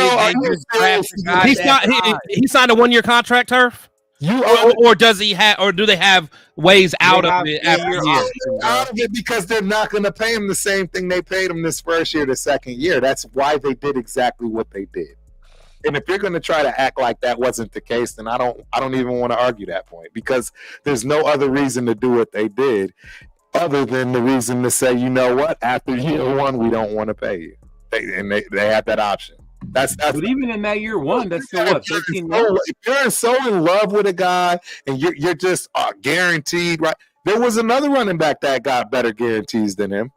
S2: he signed a 1 year contract, Turf? Or does he have, or do they have ways out of it after a year?
S5: Out of it because they're not going to pay him the same thing they paid him this first year, the second year. That's why they did exactly what they did. And if you're going to try to act like that wasn't the case, then I don't even want to argue that point, because there's no other reason to do what they did other than the reason to say, you know what, after year one, we don't want to pay you. They had that option. That's
S1: but even in that year one, that's still what, 13
S5: million? If you're so in love with a guy and you're just guaranteed, right? There was another running back that got better guarantees than him.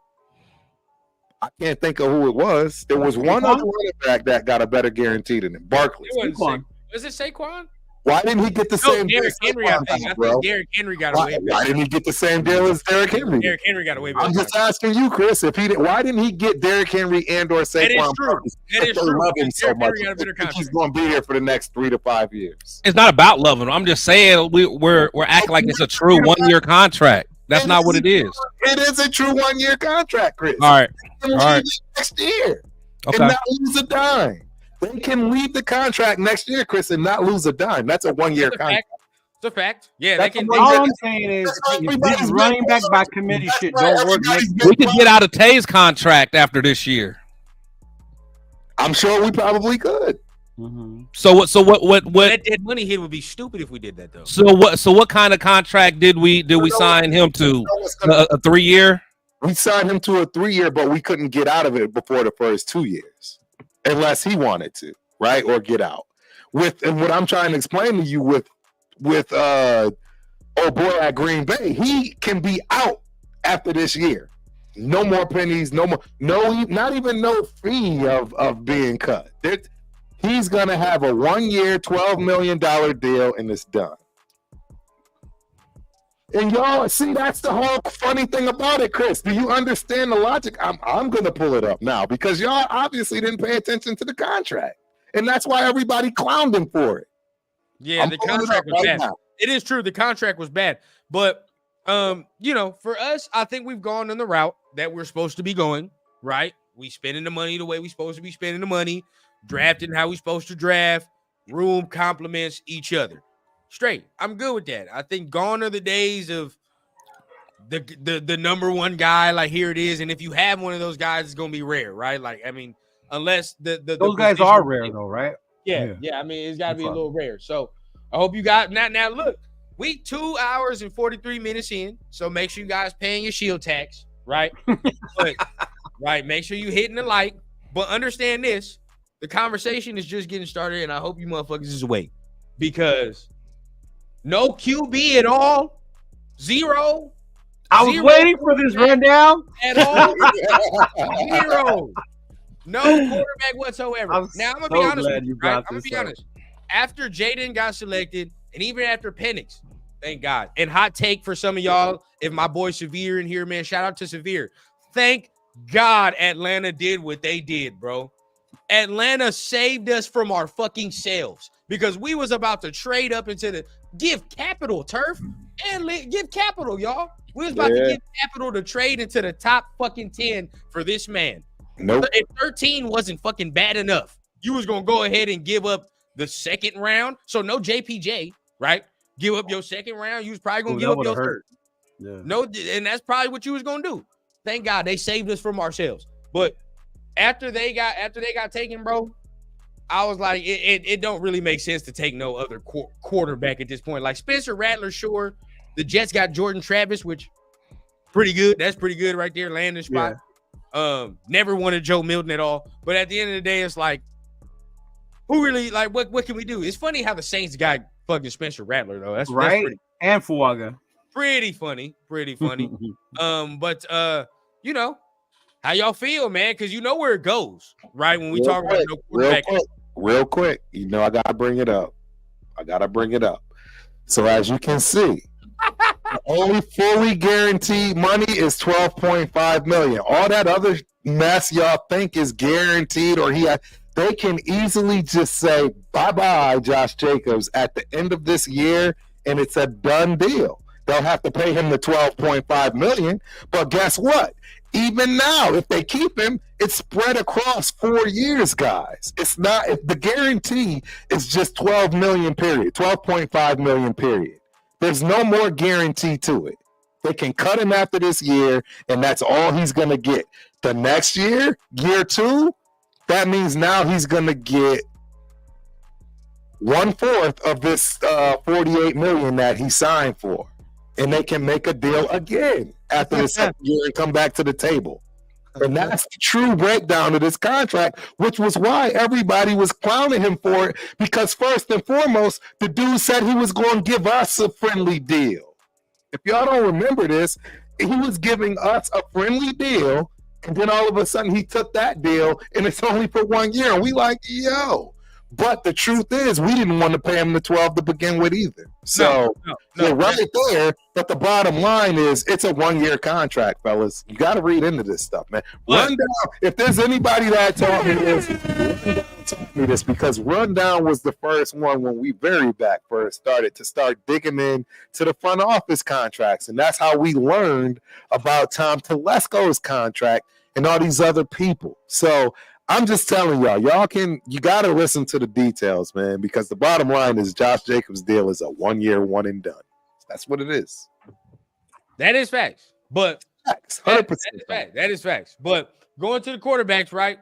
S5: I can't think of who it was. There was one other running back that got a better guarantee than him. Barkley.
S3: Was it Saquon?
S5: Why didn't he get the same deal?
S3: Derrick Henry, I think Derrick Henry got away with it.
S5: Why didn't he get the same deal as Derrick Henry?
S3: Derrick Henry got away with it.
S5: I'm just asking you, Chris, why didn't he get Derrick Henry and or Saquon?
S3: That is true. That is true.
S5: Love him so
S3: Derrick
S5: much.
S3: Henry got a better contract.
S5: He's going to be here for the next 3 to 5 years.
S2: It's not about loving him. I'm just saying we're acting like it's a true 1 year contract. That's not what it is.
S5: It is a true 1 year contract, Chris.
S2: All right.
S5: Next year.
S2: Okay.
S5: And not lose a dime. They can leave the contract next year, Chris, and not lose a dime. That's a 1 year contract.
S3: It's a fact. Yeah, they can.
S1: All I'm saying is, this running back by committee shit don't work next year.
S2: We could get out of Tay's contract after this year.
S5: I'm sure we probably could.
S1: Mm-hmm.
S2: So what?
S3: That dead money hit would be stupid if we did that, though.
S2: So what kind of contract did we sign him to? A 3 year?
S5: We signed him to a 3 year, but we couldn't get out of it before the first 2 years, unless he wanted to, right, or get out. And what I'm trying to explain to you with boy at Green Bay, he can be out after this year. No more pennies, not even no fee of being cut. He's gonna have a 1 year, $12 million deal, and it's done. And y'all see, that's the whole funny thing about it, Chris. Do you understand the logic? I'm gonna pull it up now because y'all obviously didn't pay attention to the contract, and that's why everybody clowned him for it.
S3: Yeah, the contract was bad. It is true, the contract was bad, but for us, I think we've gone in the route that we're supposed to be going. Right? We spending the money the way we're supposed to be spending the money, drafting how we're supposed to draft. Room complements each other. Straight. I'm good with that. I think gone are the days of the number one guy, like here it is. And if you have one of those guys, it's gonna be rare, right? Like, I mean, unless
S1: those guys are rare though, right?
S3: Yeah. I mean, it's gotta be a little rare. So I hope you got now look, we 2 hours and 43 minutes in, so make sure you guys paying your shield tax, right? Right, make sure you hitting the like, but understand this, the conversation is just getting started, and I hope you motherfuckers just wait, because no QB at all. Zero.
S1: I was waiting for this rundown.
S3: At all. Zero. No quarterback whatsoever. I'm gonna be honest with you. Right? I'm gonna be honest. After Jaden got selected, and even after Penix, thank God. And hot take for some of y'all, if my boy Severe in here, man, shout out to Severe. Thank God Atlanta did what they did, bro. Atlanta saved us from our fucking selves, because we was about to trade up into the give capital, Turf, and give capital, y'all. We was about to give capital to trade into the top fucking 10 for this man.
S5: Nope.
S3: If 13 wasn't fucking bad enough, you was gonna go ahead and give up the second round. So no JPJ, right? Give up your second round. You was probably gonna give up your third.
S1: Yeah.
S3: No, and that's probably what you was gonna do. Thank God they saved us from ourselves. But after they got taken, bro, I was like, it don't really make sense to take no other quarterback at this point. Like Spencer Rattler, sure. The Jets got Jordan Travis, which pretty good. That's pretty good right there, landing spot. Never wanted Joe Milton at all. But at the end of the day, it's like, who really like what can we do? It's funny how the Saints got fucking Spencer Rattler though. That's
S1: right.
S3: That's
S1: and Fuaga.
S3: Pretty funny. But you know, how y'all feel, man? Because you know where it goes, right? When we talk about no quarterback.
S5: Real quick, you know I gotta bring it up. So as you can see, the only fully guaranteed money is $12.5 million. All that other mess y'all think is guaranteed, or they can easily just say bye-bye, Josh Jacobs, at the end of this year, and it's a done deal. They'll have to pay him the $12.5 million, but guess what? Even now, if they keep him, it's spread across 4 years, guys. It's not, the guarantee is just $12 million, period. $12.5 million, period. There's no more guarantee to it. They can cut him after this year, and that's all he's going to get. The next year, year 2, that means now he's going to get 1/4 of this $48 million that he signed for. And they can make a deal again after the second year and come back to the table. And that's the true breakdown of this contract, which was why everybody was clowning him for it, because first and foremost, the dude said he was going to give us a friendly deal. If y'all don't remember this, he was giving us a friendly deal, and then all of a sudden he took that deal, and it's only for 1 year. And we like, yo. But the truth is, we didn't want to pay him the 12 to begin with either. So you're right there. But the bottom line is, it's a 1 year contract, fellas. You got to read into this stuff, man. Rundown. If there's anybody that taught me this, because Rundown was the first one when we very back first started to start digging in to the front office contracts, and that's how we learned about Tom Telesco's contract and all these other people. So I'm just telling y'all, you got to listen to the details, man, because the bottom line is Josh Jacobs' deal is a 1 year, one and done. That's what it is.
S3: That is facts. But
S5: facts, 100%.
S3: That is facts. But going to the quarterbacks, right?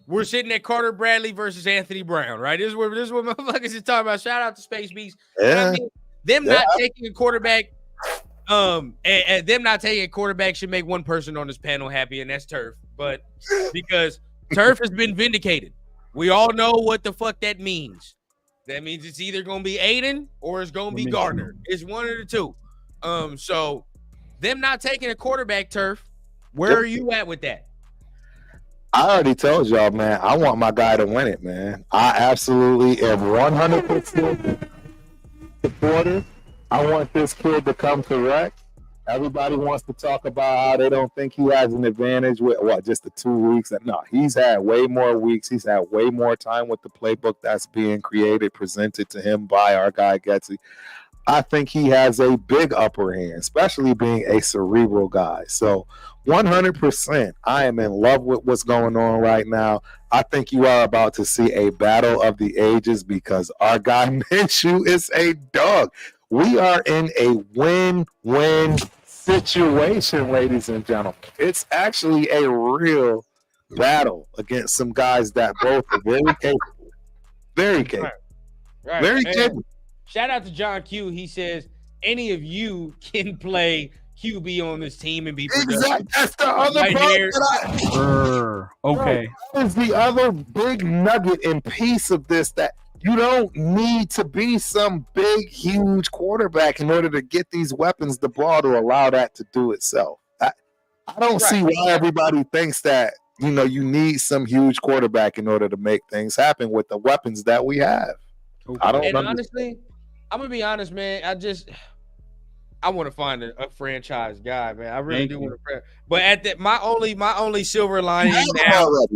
S3: We're sitting at Carter Bradley versus Anthony Brown, right? This is what motherfuckers is talking about. Shout out to Space Beast.
S5: Yeah.
S3: Not taking a quarterback, and them not taking a quarterback should make one person on this panel happy, and that's Turf. But because Turf has been vindicated. We all know what the fuck that means. That means it's either going to be Aiden or it's going to be Gardner. It's one of the two. So them not taking a quarterback, Turf, where are you at with that?
S5: I already told y'all, man, I want my guy to win it, man. I absolutely am 100% supporter. I want this kid to come correct. Everybody wants to talk about how they don't think he has an advantage with just the 2 weeks. No, he's had way more weeks. He's had way more time with the playbook that's being created, presented to him by our guy Getsy. I think he has a big upper hand, especially being a cerebral guy. So 100%, I am in love with what's going on right now. I think you are about to see a battle of the ages because our guy Minshew is a dog. We are in a win-win situation, ladies and gentlemen. It's actually a real battle against some guys that both are very capable. Very capable.
S3: Right.
S5: Very capable.
S3: Shout out to John Q. He says, any of you can play QB on this team and be productive.
S5: Exactly. That's the other
S3: right
S5: part.
S1: Okay.
S5: That is the other big nugget and piece of this, that you don't need to be some big, huge quarterback in order to get these weapons the ball to allow that to do itself. I don't see why everybody thinks that, you need some huge quarterback in order to make things happen with the weapons that we have.
S1: Okay.
S5: I don't know.
S3: Honestly, I'm going to be honest, man. I want to find a franchise guy, man. I really do want to. But my only silver lining now, look,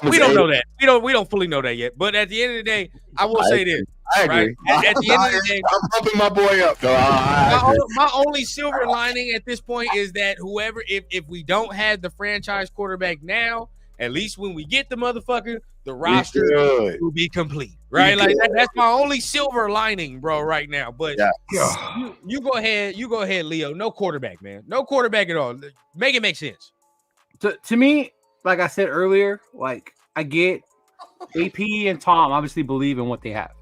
S3: we don't know that. We don't fully know that yet. But at the end of the day, I will say this.
S5: I agree.
S3: Right? At the end of the day,
S5: I'm pumping my boy up, though.
S3: My only silver lining at this point is that whoever, if we don't have the franchise quarterback now, at least when we get the motherfucker, the roster will be complete, right? Like that's my only silver lining, bro, right now. But you go ahead, Leo. No quarterback, man. No quarterback at all. Make it make sense.
S1: To me, like I said earlier, like I get AP and Tom obviously believe in what they have.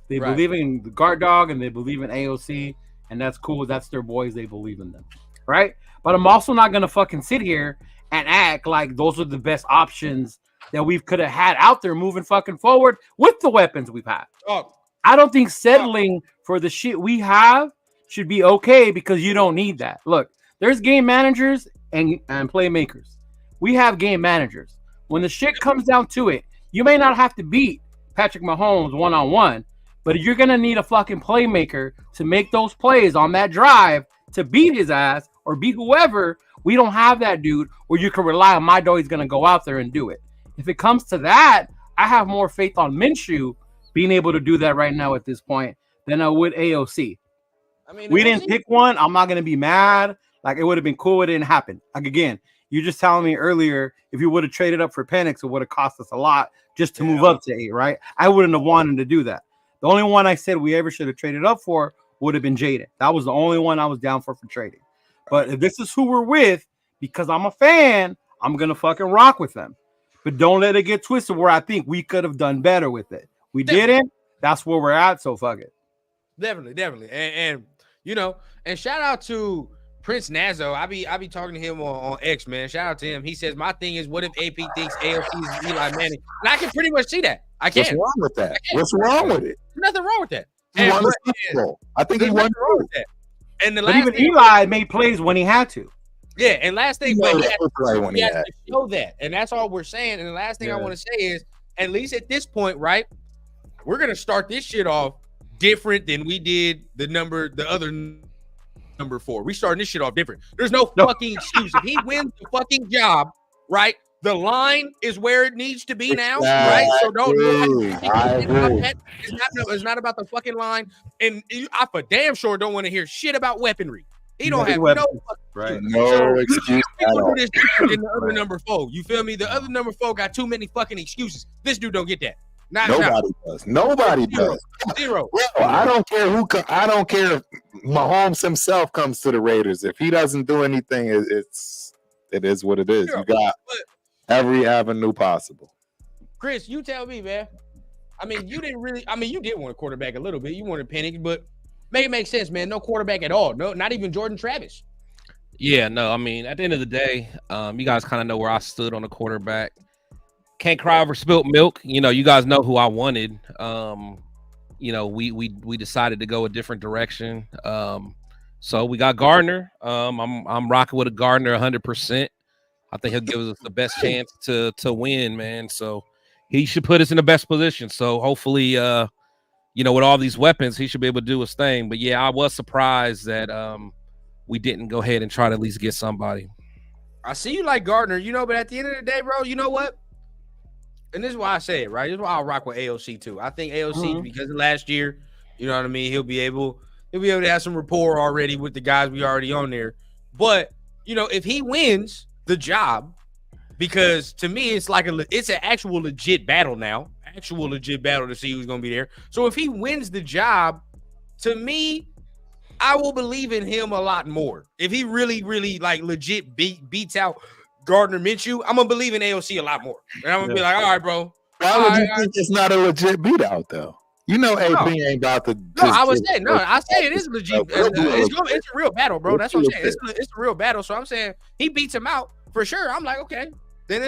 S1: They believe in the guard dog and they believe in AOC, and that's cool. That's their boys. They believe in them, right? But I'm also not gonna fucking sit here and act like those are the best options that we could have had out there moving fucking forward with the weapons we've had.
S3: Oh,
S1: I don't think settling for the shit we have should be okay because you don't need that. Look, there's game managers and playmakers. We have game managers. When the shit comes down to it, you may not have to beat Patrick Mahomes one-on-one, but you're going to need a fucking playmaker to make those plays on that drive to beat his ass or beat whoever. We don't have that dude where you can rely on my dog. He's going to go out there and do it. If it comes to that, I have more faith on Minshew being able to do that right now at this point than I would AOC.
S3: I mean,
S1: We didn't pick one. I'm not going to be mad. Like, it would have been cool. It didn't happen. Like, again, you just telling me earlier, if you would have traded up for Penix, it would have cost us a lot just to move up to 8, right? I wouldn't have wanted to do that. The only one I said we ever should have traded up for would have been Jaden. That was the only one I was down for trading. But if this is who we're with, because I'm a fan, I'm going to fucking rock with them. But don't let it get twisted where I think we could have done better with it. We didn't. That's where we're at, so fuck it.
S3: Definitely. And you know, and shout out to Prince Nazo. I be talking to him on X, man. Shout out to him. He says, my thing is, what if AP thinks AOC is Eli Manning? And I can pretty much see that. I can.
S5: What's wrong with that? What's wrong with it?
S3: There's nothing wrong with that.
S5: He won the Super Bowl. I think he won
S3: wrong with that. And the
S1: But
S3: last
S1: even
S3: thing,
S1: Eli made plays when he had to.
S3: yeah, and last thing,
S5: He
S3: but
S5: made
S3: he
S5: a play when he
S3: has
S5: had
S3: to show that. And that's all we're saying. And the last thing I want to say is, at least at this point, right, we're gonna start this shit off different than we did the other number 4. We starting this shit off different. There's no fucking excuse. If he wins the fucking job, right? The line is where it needs to be now, right? So
S5: I agree.
S3: It's not about the fucking line. And I for damn sure don't want to hear shit about weaponry. He don't have no
S1: right.
S5: No excuse at all.
S3: this different than the other number 4. You feel me? The other number 4 got too many fucking excuses. This dude don't get that.
S5: Nobody does. Nobody does.
S3: Zero.
S5: Bro, I don't care who. I don't care if Mahomes himself comes to the Raiders. If he doesn't do anything, it is what it is. You got every avenue possible.
S3: Chris, you tell me, man. I mean, you didn't really. I mean, you did want a quarterback a little bit. You wanted Penix, but make it make sense, man. No quarterback at all. No, not even Jordan Travis.
S2: Yeah, no. I mean, at the end of the day, you guys kind of know where I stood on the quarterback. Can't cry over spilt milk. You know, you guys know who I wanted. You know, we decided to go a different direction. So we got Gardner. I'm rocking with a Gardner 100%. I think he'll give us the best chance to win, man. So he should put us in the best position. So hopefully, you know, with all these weapons, he should be able to do his thing. But yeah, I was surprised that we didn't go ahead and try to at least get somebody.
S3: I see you like Gardner, you know, but at the end of the day, bro, you know what? And this is why I say it, right? This is why I'll rock with AOC too. I think AOC, because of last year, you know what I mean, he'll be able to have some rapport already with the guys we already on there. But, you know, if he wins the job, because to me it's an actual legit battle now. Actual legit battle to see who's gonna be there. So if he wins the job, to me, I will believe in him a lot more. If he really, really like legit beats out Gardner Minshew, I'm gonna believe in AOC a lot more. And I'm gonna be like, all right, bro.
S5: Why would you think it's not a legit beat out though? You know, AP ain't about to.
S3: I say it is legit. It's a real battle, bro. That's what I'm saying. It's a real battle. So I'm saying he beats him out for sure. I'm like, okay, then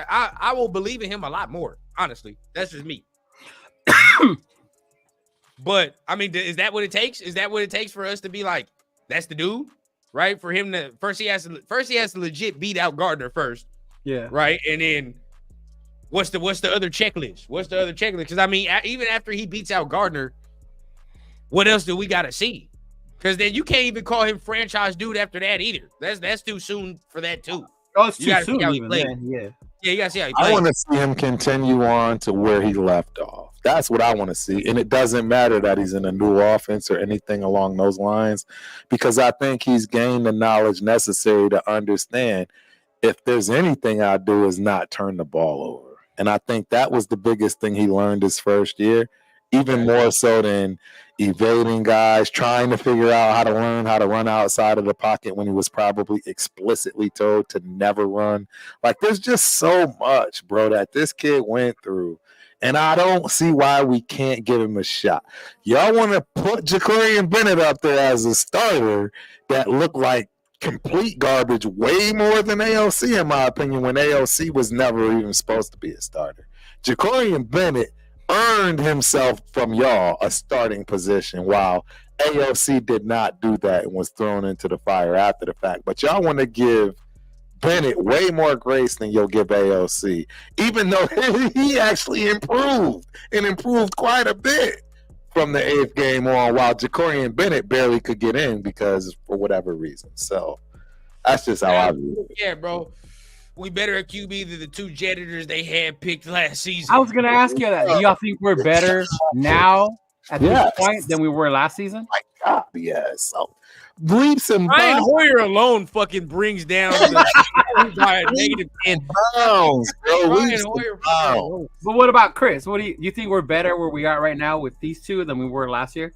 S3: I will believe in him a lot more. Honestly, that's just me. But I mean, is that what it takes? Is that what it takes for us to be like, that's the dude? Right, for him to first he has to legit beat out Gardner first. Yeah. Right, and then what's the other checklist? What's the other checklist? Because I mean, even after he beats out Gardner, what else do we got to see? Because then you can't even call him franchise dude after that either. That's too soon for that too.
S1: Oh, it's too soon. Even, yeah,
S3: you gotta see how he plays.
S5: I want to see him continue on to where he left off. That's what I want to see. And it doesn't matter that he's in a new offense or anything along those lines, because I think he's gained the knowledge necessary to understand if there's anything I do is not turn the ball over. And I think that was the biggest thing he learned his first year, even more so than evading guys, trying to figure out how to learn how to run outside of the pocket when he was probably explicitly told to never run. Like, there's just so much, bro, that this kid went through. And I don't see why we can't give him a shot. Y'all want to put Jacorian Bennett up there as a starter that looked like complete garbage way more than AOC, in my opinion, when AOC was never even supposed to be a starter. Jacorian Bennett earned himself from y'all a starting position, while AOC did not do that and was thrown into the fire after the fact. But y'all want to give Bennett way more grace than you'll give AOC, even though he actually improved and improved quite a bit from the 8th game on, while Jacorian Bennett barely could get in because for whatever reason. So that's just how I view it.
S3: Yeah, bro. We better at QB than the 2 janitors they had picked last season.
S1: I was gonna ask you that. Do y'all think we're better now at this point than we were last season?
S5: My God, yes. So, leaps and
S3: Brian
S5: bounds.
S3: Hoyer alone fucking brings down the by a negative 10
S5: Pounds, bro.
S3: Brian
S5: Leaps and
S3: Hoyer.
S5: bounds.
S1: But what about Chris? What do you think we're better where we are right now with these two than we were last year?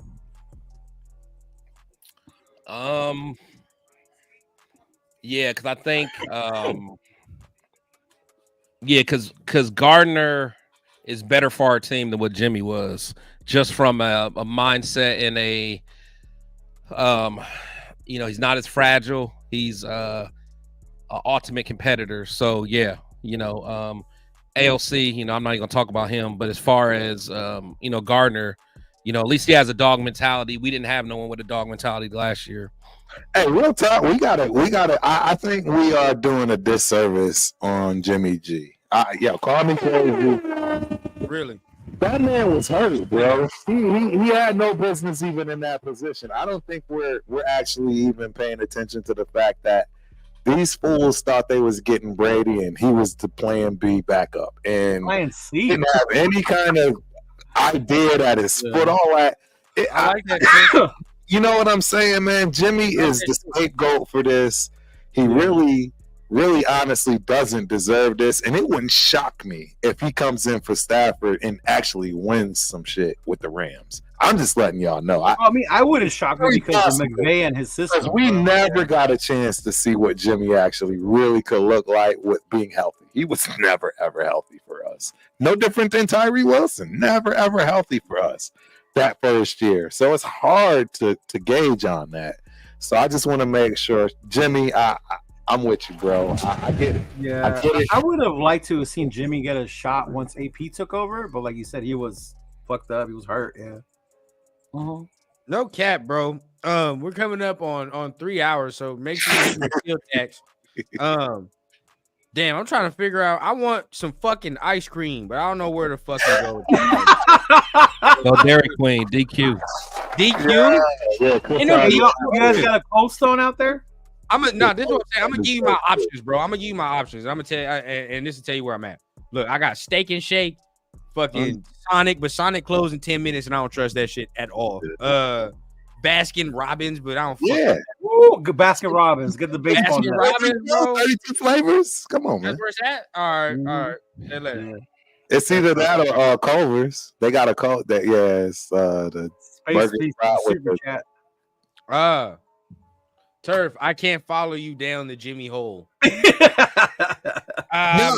S2: Yeah, because I think because Gardner is better for our team than what Jimmy was, just from a mindset and a he's not as fragile. He's an ultimate competitor. So yeah, AOC, I'm not even gonna talk about him, but as far as Gardner, at least he has a dog mentality. We didn't have no one with a dog mentality last year.
S5: Hey, real talk. We got it. I think we are doing a disservice on Jimmy G. Call me crazy.
S3: Really?
S5: That man was hurt, bro. He had no business even in that position. I don't think we're actually even paying attention to the fact that these fools thought they was getting Brady and he was the plan B backup. And
S1: Plan C.
S5: didn't have any kind of idea that his foot, all that.
S3: I like that.
S5: You know what I'm saying, man? Jimmy is the scapegoat for this. He really, really honestly doesn't deserve this. And it wouldn't shock me if he comes in for Stafford and actually wins some shit with the Rams. I'm just letting y'all know.
S1: I wouldn't shock me because of McVay and his system.
S5: We never got a chance to see what Jimmy actually really could look like with being healthy. He was never, ever healthy for us. No different than Tyree Wilson. Never, ever healthy for us that first year. So it's hard to gauge on that. So I just want to make sure, Jimmy, I'm with you, bro. I get it.
S1: Yeah,
S5: I get it.
S1: I would have liked to have seen Jimmy get a shot once AP took over, but like you said, he was fucked up. He was hurt. Yeah.
S3: No cap, bro. We're coming up on 3 hours, so make sure you do the field tax. Damn, I'm trying to figure out. I want some fucking ice cream, but I don't know where to fucking go.
S2: So Dairy Queen, DQ.
S3: DQ?
S1: You guys got a Cold Stone out there?
S3: This is what I'm saying. I'm gonna give you my options, bro. I'm gonna give you my options. I'm gonna tell you, and this will tell you where I'm at. Look, I got Steak and Shake, fucking Sonic, but Sonic closed in 10 minutes, and I don't trust that shit at all. Baskin Robbins, but I don't.
S1: Ooh, good Baskin Robbins. Get the baseball.
S3: Baskin Robbins, bro.
S5: 32 flavors. Come on, man.
S3: That's where it's at. All right.
S5: It's either that or Culver's. They got a code that it's the
S1: Space
S5: burger
S1: Beast
S5: fry with
S1: Super
S5: the-
S1: Chat.
S3: Turf, I can't follow you down the Jimmy hole.
S5: Man. I'm not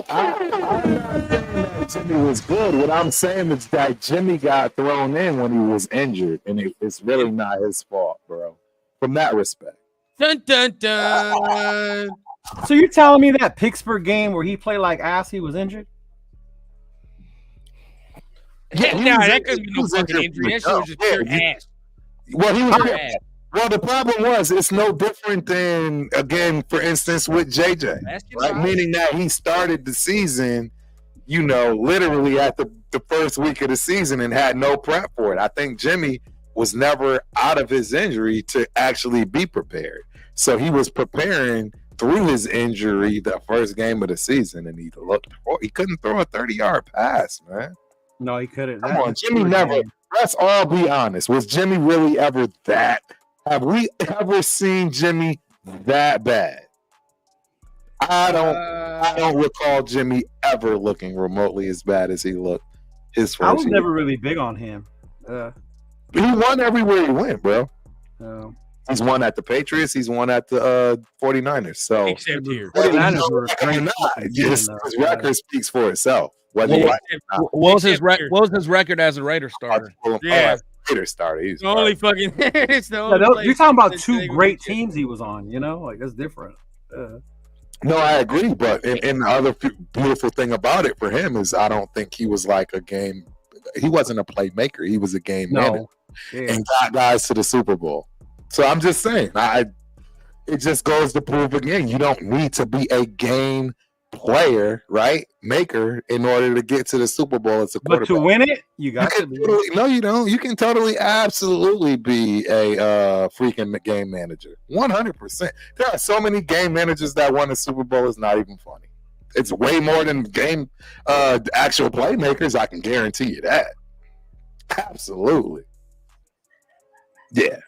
S5: saying that Jimmy was good. What I'm saying is that Jimmy got thrown in when he was injured, and it's really not his fault, bro. From that respect.
S3: Dun dun dun.
S1: So you're telling me that Pittsburgh game where he played like ass, he was injured?
S3: Yeah, that couldn't be no fucking injury. That shit was just pure ass.
S5: Well, he was
S3: Pure ass.
S5: Well, the problem was it's no different than, again, for instance, with JJ, right? Meaning that he started the season, literally at the first week of the season and had no prep for it. I think Jimmy was never out of his injury to actually be prepared. So he was preparing through his injury the first game of the season, and he couldn't throw a 30-yard pass, man.
S1: No, he couldn't.
S5: Come on, Jimmy never. Let's all be honest. Was Jimmy really ever that? Have we ever seen Jimmy that bad? I don't recall Jimmy ever looking remotely as bad as he looked his first
S1: I was
S5: year.
S1: never really big on him.
S5: He won everywhere he went, bro.
S1: So
S5: He's won at the Patriots. He's won at the 49ers. So
S3: Except here.
S1: 49ers were great.
S5: his record speaks for itself.
S2: What was his record as a Raider starter?
S3: Yeah.
S5: later starter. He's
S3: The only fucking. It's the only
S1: Yeah,
S3: place
S1: you're talking about
S3: that
S1: two
S3: they would
S1: great
S3: be-
S1: teams he was on. You know, like that's different.
S5: No, I agree. But and the other beautiful thing about it for him is I don't think he was like a game. He wasn't a playmaker. He was a game manager and got guys to the Super Bowl. So I'm just saying, it just goes to prove again, you don't need to be a game player, right? Maker in order to get to the Super Bowl as a
S1: But
S5: quarterback.
S1: to win it, you got to be.
S5: No, you don't. You can totally, absolutely be a freaking game manager. 100%. There are so many game managers that won the Super Bowl. It's not even funny. It's way more than game actual playmakers. I can guarantee you that. Absolutely. Yeah.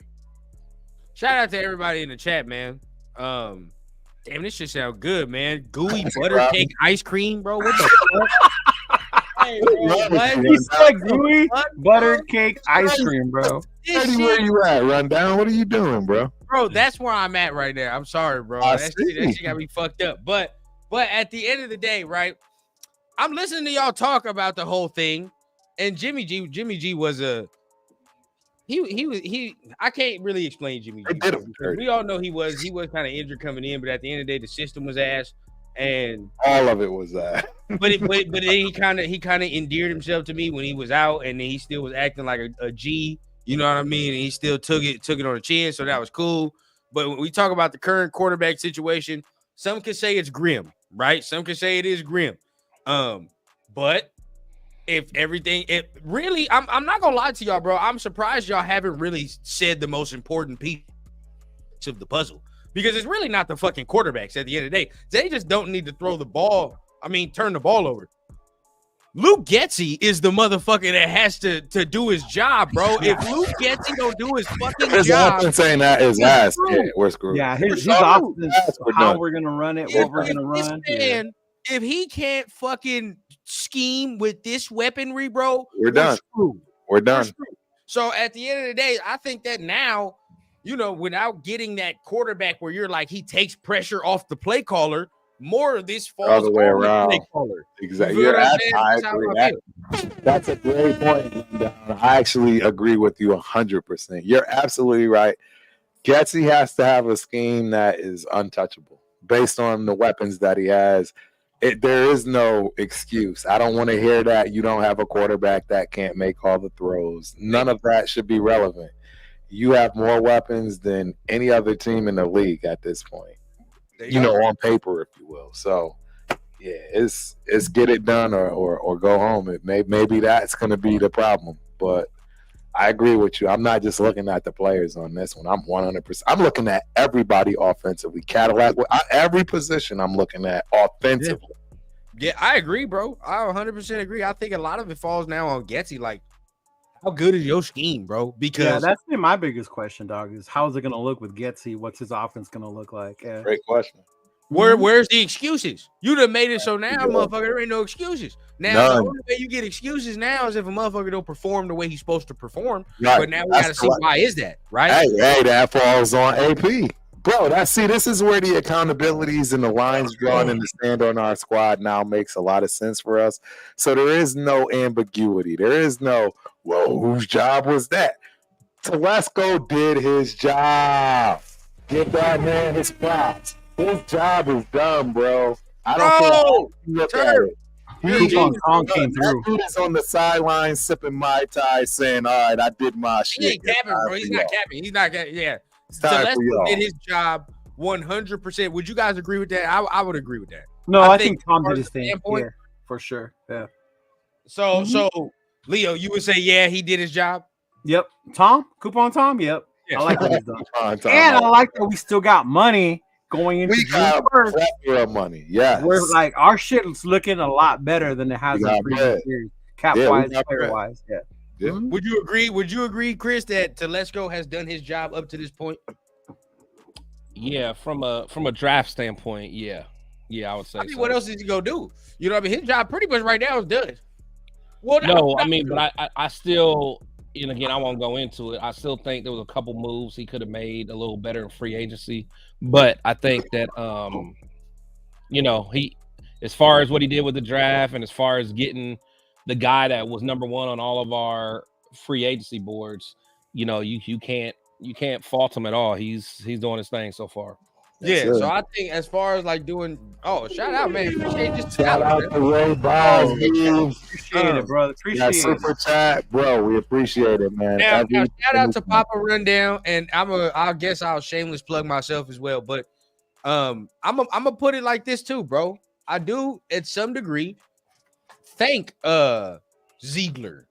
S3: Shout out to everybody in the chat, man. Damn, this shit sound good, man. Gooey butter cake ice cream, bro. What the fuck? Hey, bro, what?
S1: He said gooey butter cake ice cream, bro.
S3: This
S5: Eddie, where
S3: shit,
S5: you at, Rundown? What are you doing, bro?
S3: bro, that's where I'm at right now. I'm sorry, bro.
S5: I
S3: That
S5: see.
S3: shit got me fucked up. But at the end of the day, right? I'm listening to y'all talk about the whole thing, and Jimmy G was a he. I can't really explain Jimmy
S5: They
S3: G.
S5: did him
S3: because
S5: dirty.
S3: we all know he was kind of injured coming in, but at the end of the day, the system was ass. And
S5: All of it was that.
S3: but then he kind of endeared himself to me when he was out, and then he still was acting like a G. You know what I mean? And he still took it on the chin, so that was cool. But when we talk about the current quarterback situation, some can say it's grim, right? Some can say it is grim. But if everything, I'm not gonna lie to y'all, bro. I'm surprised y'all haven't really said the most important piece of the puzzle, because it's really not the fucking quarterbacks at the end of the day. They just don't need to throw the ball. I mean, turn the ball over. Luke Getsy is the motherfucker that has to do his job, bro. If Luke Getsy don't do his fucking
S5: His
S3: job,
S5: offense ain't that his
S3: we're
S5: ass.
S3: screwed.
S5: Yeah, we're screwed.
S1: Yeah, his
S3: We're
S1: options,
S5: We're
S1: how
S5: done.
S1: we're gonna run it, what we're gonna
S3: This
S1: run.
S3: man, if he can't fucking scheme with this weaponry, bro,
S5: We're done.
S3: screwed.
S5: We're done.
S3: Screwed. So at the end of the day, I think that now, without getting that quarterback where you're like, he takes pressure off the play caller, more of this falls
S5: Other way
S3: on the
S5: around.
S3: play caller.
S5: Exactly.
S3: You feel
S5: You're
S3: what I'm
S5: at,
S3: saying?
S5: I
S3: That's how
S5: agree.
S3: I feel.
S5: That's a great point. Rundown. I actually agree with you 100%. You're absolutely right. Getsy has to have a scheme that is untouchable based on the weapons that he has. There is no excuse. I don't want to hear that you don't have a quarterback that can't make all the throws. None of that should be relevant. You have more weapons than any other team in the league at this point. On paper, if you will. So, yeah, it's get it done or go home. Maybe that's going to be the problem. But I agree with you. I'm not just looking at the players on this one. I'm 100%. I'm looking at everybody offensively. Cadillac, every position I'm looking at offensively.
S3: Yeah, I agree, bro. I 100% agree. I think a lot of it falls now on Getsy. Like, how good is your scheme, bro? Because
S1: Yeah, that's been my biggest question, dog. Is how's it gonna look with Getsy? What's his offense gonna look like? Yeah.
S5: Great question.
S3: where's the excuses? You done made it so now, motherfucker, there ain't no excuses. Now, the only way you get excuses now is if a motherfucker don't perform the way he's supposed to perform.
S5: Right.
S3: But now we got to see why is that, right?
S5: Hey, that falls on AP. Bro, this is where the accountabilities and the lines drawn in the sand on our squad now makes a lot of sense for us. So there is no ambiguity. There is no, well, whose job was that? Telesco did his job. Give that man his props. His job is done, bro. I don't care how you look at it.
S1: Tom came through.
S5: That dude is on the sideline sipping Mai Tai saying, all right, I did my
S3: He
S5: shit.
S3: ain't capping, bro. He's not capping. He's not capping. Yeah.
S5: time for
S3: Telesco
S5: y'all.
S3: did his job 100%. Would you guys agree with that? I would agree with that.
S1: No, I think Tom
S3: from
S1: did his
S3: the
S1: thing.
S3: standpoint-
S1: Yeah, for sure. Yeah.
S3: So, Leo, you would say, yeah, he did his job?
S1: Yep. Tom? Coupon Tom? Yep.
S3: Yes.
S1: I like what he's done.
S5: Time.
S1: And I like that we still got money going into
S5: We
S1: June
S5: got
S1: 1st.
S5: plethora of money. Yes.
S1: We're like, our shit is looking a lot better than it has
S5: We
S1: in
S5: got
S1: previous
S5: bread.
S1: years. Cap
S5: Yeah, we
S1: wise,
S5: got
S1: player
S5: bread.
S1: wise. Yeah.
S5: Yeah.
S1: Mhm.
S3: Would you agree? Would you agree, Chris, that Telesco has done his job up to this point?
S2: Yeah, from a draft standpoint, yeah, I would say.
S3: I mean,
S2: so.
S3: what else is he gonna do? You know what I mean? His job pretty much right now is done. Well,
S2: No, I mean, but I still, and again, I won't go into it. I still think there was a couple moves he could have made a little better in free agency, but I think that he, as far as what he did with the draft and as far as getting the guy that was number one on all of our free agency boards, you know, you can't fault him at all. He's doing his thing so far.
S3: Yeah, so I think as far as like doing, shout out, man. Appreciate just
S5: Shout out to Ray Bars,
S1: Appreciate it, brother. Appreciate it.
S5: Super chat, bro. We appreciate it, man.
S3: Now, shout out to Papa Rundown, and I guess I'll shameless plug myself as well. But I'm gonna put it like this too, bro. I do at some degree thank Ziegler.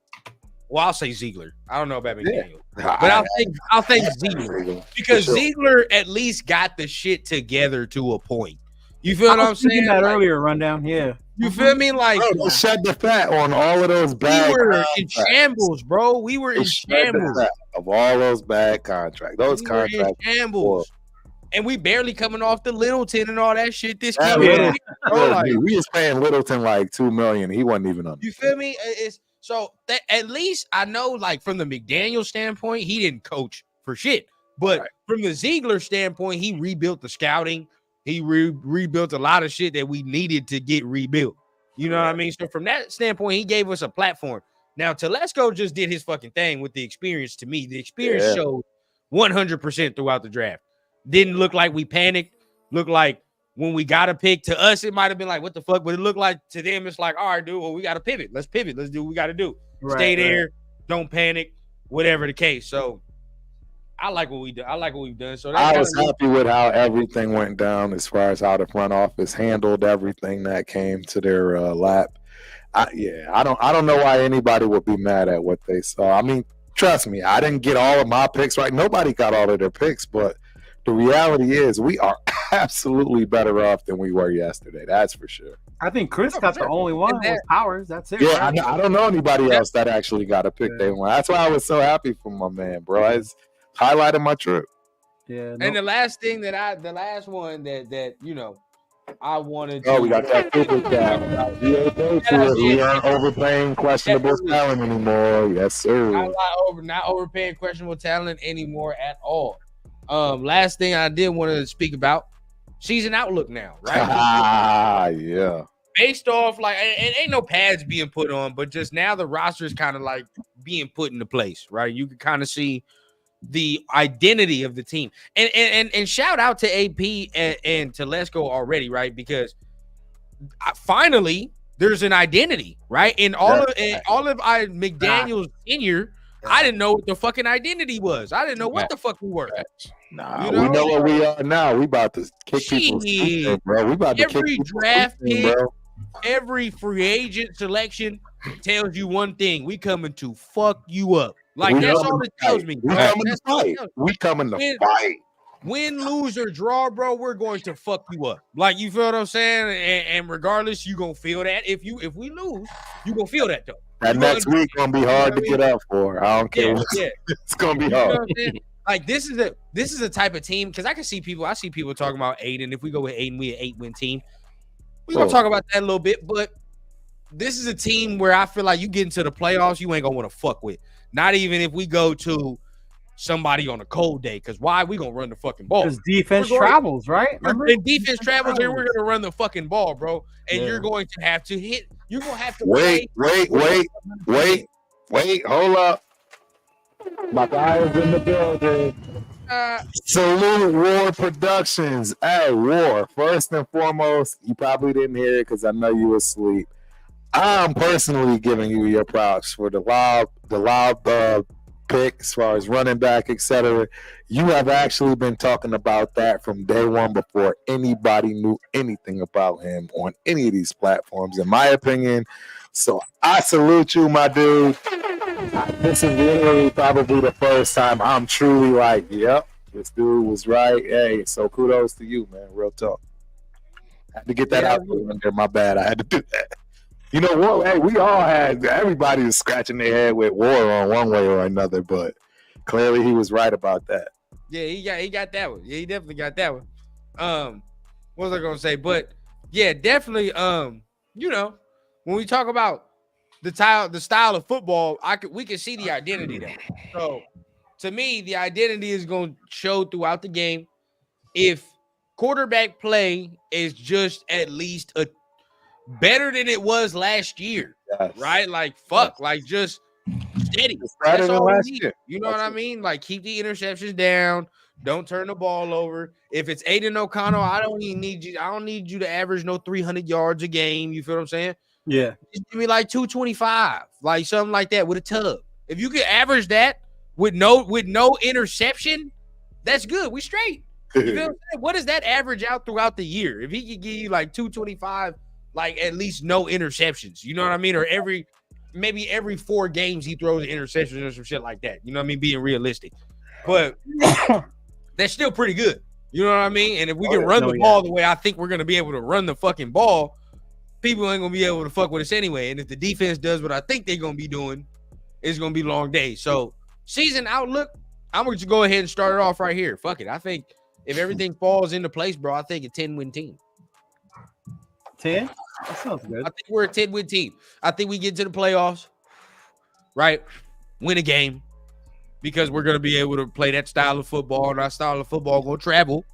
S3: Well, I'll say Ziegler. I don't know about McDaniel, but I'll thank Ziegler because Ziegler at least got the shit together to a point. You feel what I'm saying?
S1: That earlier rundown, yeah.
S3: You feel me? Like,
S5: bro, shed the fat on all of those bad.
S3: We were in shambles, bro. We were in shambles
S5: of all those bad contracts. Those contracts,
S3: shambles. And we barely coming off the Littleton and all that shit. This
S5: year, we was paying Littleton like $2 million. He wasn't even on.
S3: You feel me? It's so that at least I know, like from the McDaniel standpoint, he didn't coach for shit. But from the Ziegler standpoint, he rebuilt the scouting. He rebuilt a lot of shit that we needed to get rebuilt. You know what I mean? So from that standpoint, he gave us a platform. Now, Telesco just did his fucking thing with the experience. To me, the experience showed 100% throughout the draft. Didn't look like we panicked. Looked like when we got a pick, to us, it might have been like, what the fuck? But it looked like to them, it's like, all right, dude, well, we got to pivot. Let's pivot. Let's do what we got to do. Stay there. Don't panic. Whatever the case. So I like what we do. I like what we've done. So
S5: I was happy with how everything went down as far as how the front office handled everything that came to their lap. I don't know why anybody would be mad at what they saw. I mean, trust me, I didn't get all of my picks right. Nobody got all of their picks, but the reality is we are absolutely better off than we were yesterday. That's for sure.
S1: I think Chris got the only one was Powers. That's it.
S5: Yeah, right? I don't know anybody else that actually got a pick they won. That's why I was so happy for my man, bro. It's highlighted my trip.
S3: Yeah. And the last thing that you know, I wanted to.
S5: Oh, we got that super chat. We aren't overpaying questionable talent anymore. Yes, sir.
S3: Not overpaying questionable talent anymore at all. Last thing I did want to speak about, season outlook now, right?
S5: Yeah.
S3: Based off like, it ain't no pads being put on, but just now the roster is kind of like being put into place, right? You can kind of see the identity of the team, and shout out to AP and to Lesko already, right? Because finally there's an identity, right? In all of McDaniel's tenure. I didn't know what the fucking identity was. I didn't know what the fuck we were.
S5: Nah, we know what we are now. We about to kick people's feet, bro. We about to
S3: every draft pick, every free agent selection tells you one thing: we coming to fuck you up. Like that's all it tells me.
S5: We coming to fight. We coming to fight.
S3: Win, lose, or draw, bro, we're going to fuck you up. Like, you feel what I'm saying? And regardless, you gonna feel that. If we lose, you gonna feel that though.
S5: That next week gonna be hard to get up for. I don't care. It's gonna be hard.
S3: Like this is a type of team because I see people talking about Aiden. If we go with Aiden, we an 8-win team. We're gonna talk about that a little bit, but this is a team where I feel like you get into the playoffs, you ain't gonna want to fuck with. Not even if we go to somebody on a cold day, because why? We gonna run the fucking ball.
S1: Because defense travels, right?
S3: Remember? And defense travels, and we're gonna run the fucking ball, bro. And you're going to have to hit. You're gonna have to
S5: wait. Hold up. My guy is in the building. Salute War Productions. Hey, War. First and foremost, you probably didn't hear it because I know you were asleep. I'm personally giving you your props for the lob pick as far as running back, etc. You have actually been talking about that from day one before anybody knew anything about him on any of these platforms, in my opinion. So I salute you, my dude. This is literally probably the first time I'm truly like, yep, this dude was right. Hey, so kudos to you, man. Real talk. I had to get that out there. My bad. I had to do that. You know what? Hey, we all had, everybody was scratching their head with War on one way or another, but clearly he was right about that.
S3: Yeah, he got that one. Yeah, he definitely got that one. What was I gonna say? But yeah, definitely. You know, when we talk about the style of football, we can see the identity there. So to me, the identity is going to show throughout the game. If quarterback play is just at least better than it was last year, right? Like fuck, like just steady.
S5: It's better
S3: That's
S5: than
S3: all we
S5: last
S3: need.
S5: year.
S3: You know what I mean? Like keep the interceptions down. Don't turn the ball over. If it's Aiden O'Connell, I don't need you to average no 300 yards a game. You feel what I'm saying?
S1: Yeah.
S3: Just give me like 225, like something like that with a tub. If you can average that with no interception, that's good. We straight. You feel what I'm saying? What does that average out throughout the year? If he could give you like 225, like at least no interceptions, you know what I mean? Or maybe every 4 games he throws an interception or some shit like that. You know what I mean? Being realistic. But that's still pretty good. You know what I mean? And if we can run the ball the way I think we're going to be able to run the fucking ball, people ain't going to be able to fuck with us anyway. And if the defense does what I think they're going to be doing, it's going to be long days. So season outlook, I'm going to go ahead and start it off right here. Fuck it. I think if everything falls into place, bro, I think a 10-win team.
S1: 10? That sounds good.
S3: I think we're a 10-win team. I think we get to the playoffs, right? Win a game. Because we're going to be able to play that style of football, and our style of football going to travel.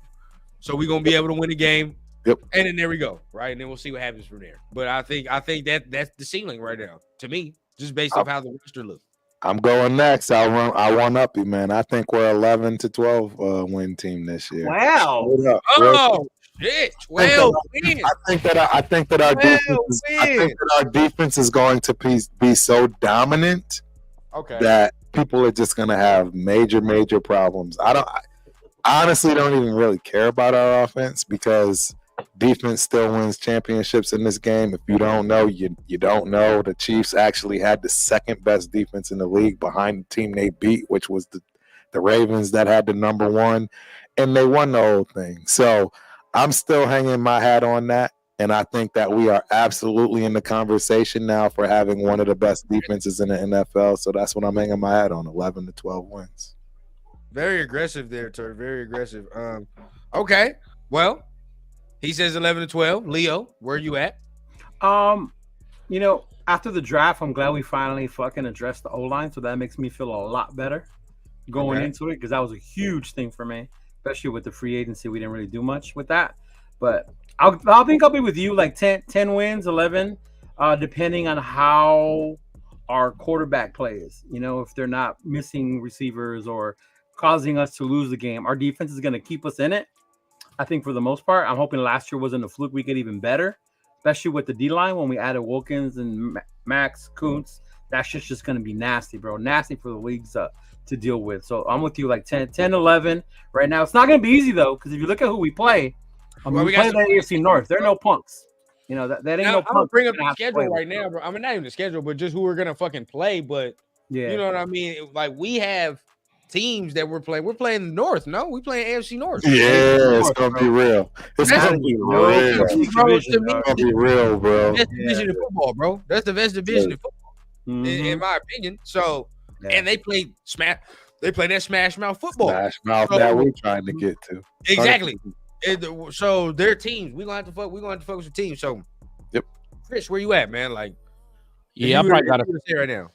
S3: So we're going to be able to win a game.
S5: Yep.
S3: And then there we go, right? And then we'll see what happens from there. But I think that's the ceiling right now, to me, just based off how the roster looks.
S5: I'm going next. I one up you, man. I think we're 11 to 12 win team this year.
S1: Wow.
S3: Oh, shit. 12 wins.
S5: I think that our defense is going to be so dominant that people are just going to have major problems. I honestly don't even really care about our offense because defense still wins championships in this game. If you don't know, you don't know. The Chiefs actually had the second best defense in the league behind the team they beat, which was the Ravens that had the number 1, and they won the whole thing. So I'm still hanging my hat on that. And I think that we are absolutely in the conversation now for having one of the best defenses in the NFL. So that's what I'm hanging my hat on, 11 to 12 wins.
S3: Very aggressive there, Turk. Very aggressive. Okay. Well, he says 11 to 12. Leo, where are you at?
S1: After the draft, I'm glad we finally fucking addressed the O-line. So that makes me feel a lot better going into it because that was a huge thing for me, especially with the free agency. We didn't really do much with that. But I think I'll be with you like 10 wins, 11, depending on how our quarterback plays. If they're not missing receivers or causing us to lose the game, our defense is going to keep us in it. I think for the most part, I'm hoping last year wasn't a fluke. We get even better, especially with the D-line when we added Wilkins and Max Kuntz. That shit's just going to be nasty, bro. Nasty for the leagues to deal with. So I'm with you like 10, 11 right now. It's not going to be easy, though, because if you look at who we play, we play the AFC North. There are no punks. That ain't no punks.
S3: I'm going to bring up the schedule right now, bro. I mean, not even the schedule, but just who we're going to fucking play. But you know what I mean? Like, we have teams that we're playing. We're playing the North, no? We playing AFC North.
S5: Yeah, it's going to be real. It's going to be real. It's going to be real, bro.
S3: That's the division in football, bro. That's the best division in football, in my opinion. So, and they play that smash mouth football.
S5: Smash mouth that we're trying to get to.
S3: Exactly. So their teams, we're gonna have to focus with teams. So,
S5: yep.
S3: Chris, where you at, man? Like,
S2: I probably got to
S3: say right now.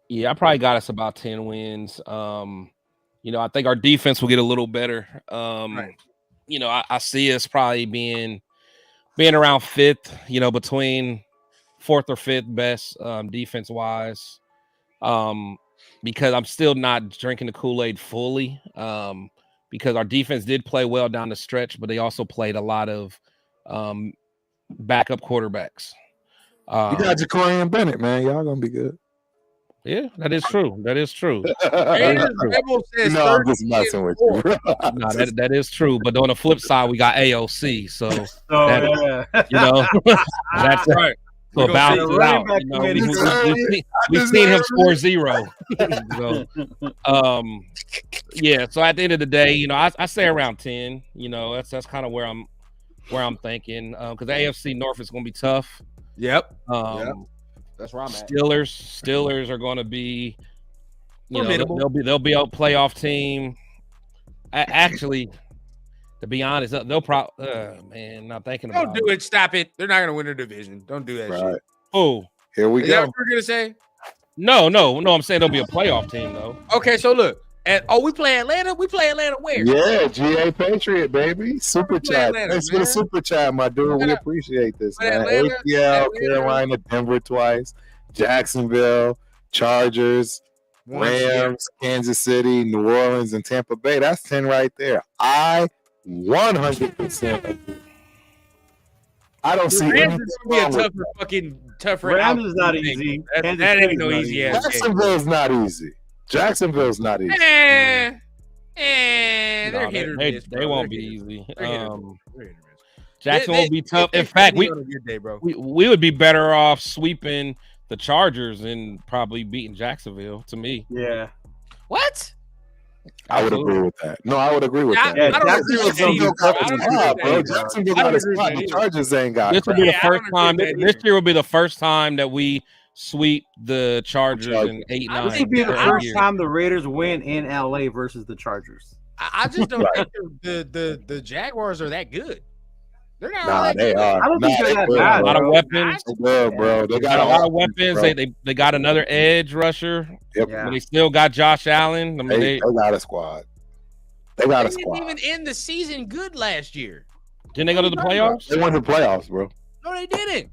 S2: Yeah, I probably got us about 10 wins. I think our defense will get a little better. I see us probably being around 5th. Between 4th or 5th best defense wise. Because I'm still not drinking the Kool-Aid fully. Because our defense did play well down the stretch, but they also played a lot of backup quarterbacks.
S5: You got Ja'Cory Bennett, man. Y'all gonna be good.
S2: Yeah, that is true. I'm just
S5: messing with you.
S2: No, that is true. But on the flip side, we got AOC. So that's right. So balance it out. We've seen him score 0. So at the end of the day, I say around 10. That's kind of where I'm thinking. Because the AFC North is going to be tough.
S3: Yep. That's where I'm at.
S2: Steelers are going to be, they'll be a playoff team. Actually, to be honest, they'll probably, not thinking about it.
S3: Don't do it. Stop it. They're not going to win their division. Don't do that shit.
S2: Oh,
S5: here we
S3: go.
S5: Is
S3: that what you're going to say?
S2: No. I'm saying they'll be a playoff team, though.
S3: Okay, so look. We play Atlanta? We play Atlanta where?
S5: Yeah, GA Patriot, baby. Super chat. Thanks for the super chat, my dude. We appreciate this, man. ATL, Carolina, Denver twice, Jacksonville, Chargers, Rams, Kansas City, New Orleans, and Tampa Bay. That's 10 right there. I 100% agree. I don't see
S3: Rams
S5: anything
S3: is gonna
S5: wrong
S3: be
S5: with
S3: a tougher.
S1: Rams
S3: out
S1: is not
S3: thing.
S1: easy.
S3: That
S1: Kansas
S3: ain't
S1: City's
S3: no
S1: not
S3: easy
S1: easy.
S3: ass game.
S5: Jacksonville's not easy. Jacksonville's not easy.
S3: They're hit or miss.
S2: They won't be easy.
S3: They're hit or miss. They're hit or miss.
S2: Jackson will be tough.
S3: They
S2: In fact,
S3: could be on a good day, bro.
S2: we would be better off sweeping the Chargers and probably beating Jacksonville. To me,
S1: Yeah.
S3: What?
S5: I would agree with that. No, I would agree with that.
S1: Yeah,
S3: I don't agree with that
S5: Jacksonville
S3: either,
S5: got
S3: bro. I
S5: a
S3: don't
S5: squad,
S3: agree
S5: bro.
S3: with that either.
S5: Jacksonville
S3: I
S5: got
S3: don't
S5: a
S3: agree with
S5: squad.
S3: that
S5: The
S3: either.
S5: Chargers ain't got
S2: this will
S5: crap.
S2: be the
S3: Yeah, I
S2: first
S3: don't
S2: time.
S3: agree with that
S2: This
S3: either.
S2: year will be the first time that we sweep the Chargers in 8-9.
S3: I
S1: This would be the
S3: I
S1: first
S2: years.
S1: time the Raiders win in LA versus the Chargers.
S3: I just don't
S5: Right.
S3: think the Jaguars are that good. They're not all
S5: Nah,
S3: that
S5: they
S3: good.
S5: are.
S1: I don't think they're that
S5: good,
S1: bad,
S2: A lot of
S1: bro.
S2: weapons.
S5: They're good, bro. They
S2: They got a lot of weapons.
S5: bro.
S2: They got another edge rusher.
S5: Yep.
S1: Yeah.
S2: But they still got Josh Allen. I mean,
S5: They got a squad. They got a
S3: They
S5: squad.
S3: didn't even end the season good last year.
S2: didn't they go to the playoffs?
S5: They won the playoffs, bro.
S3: No, they didn't.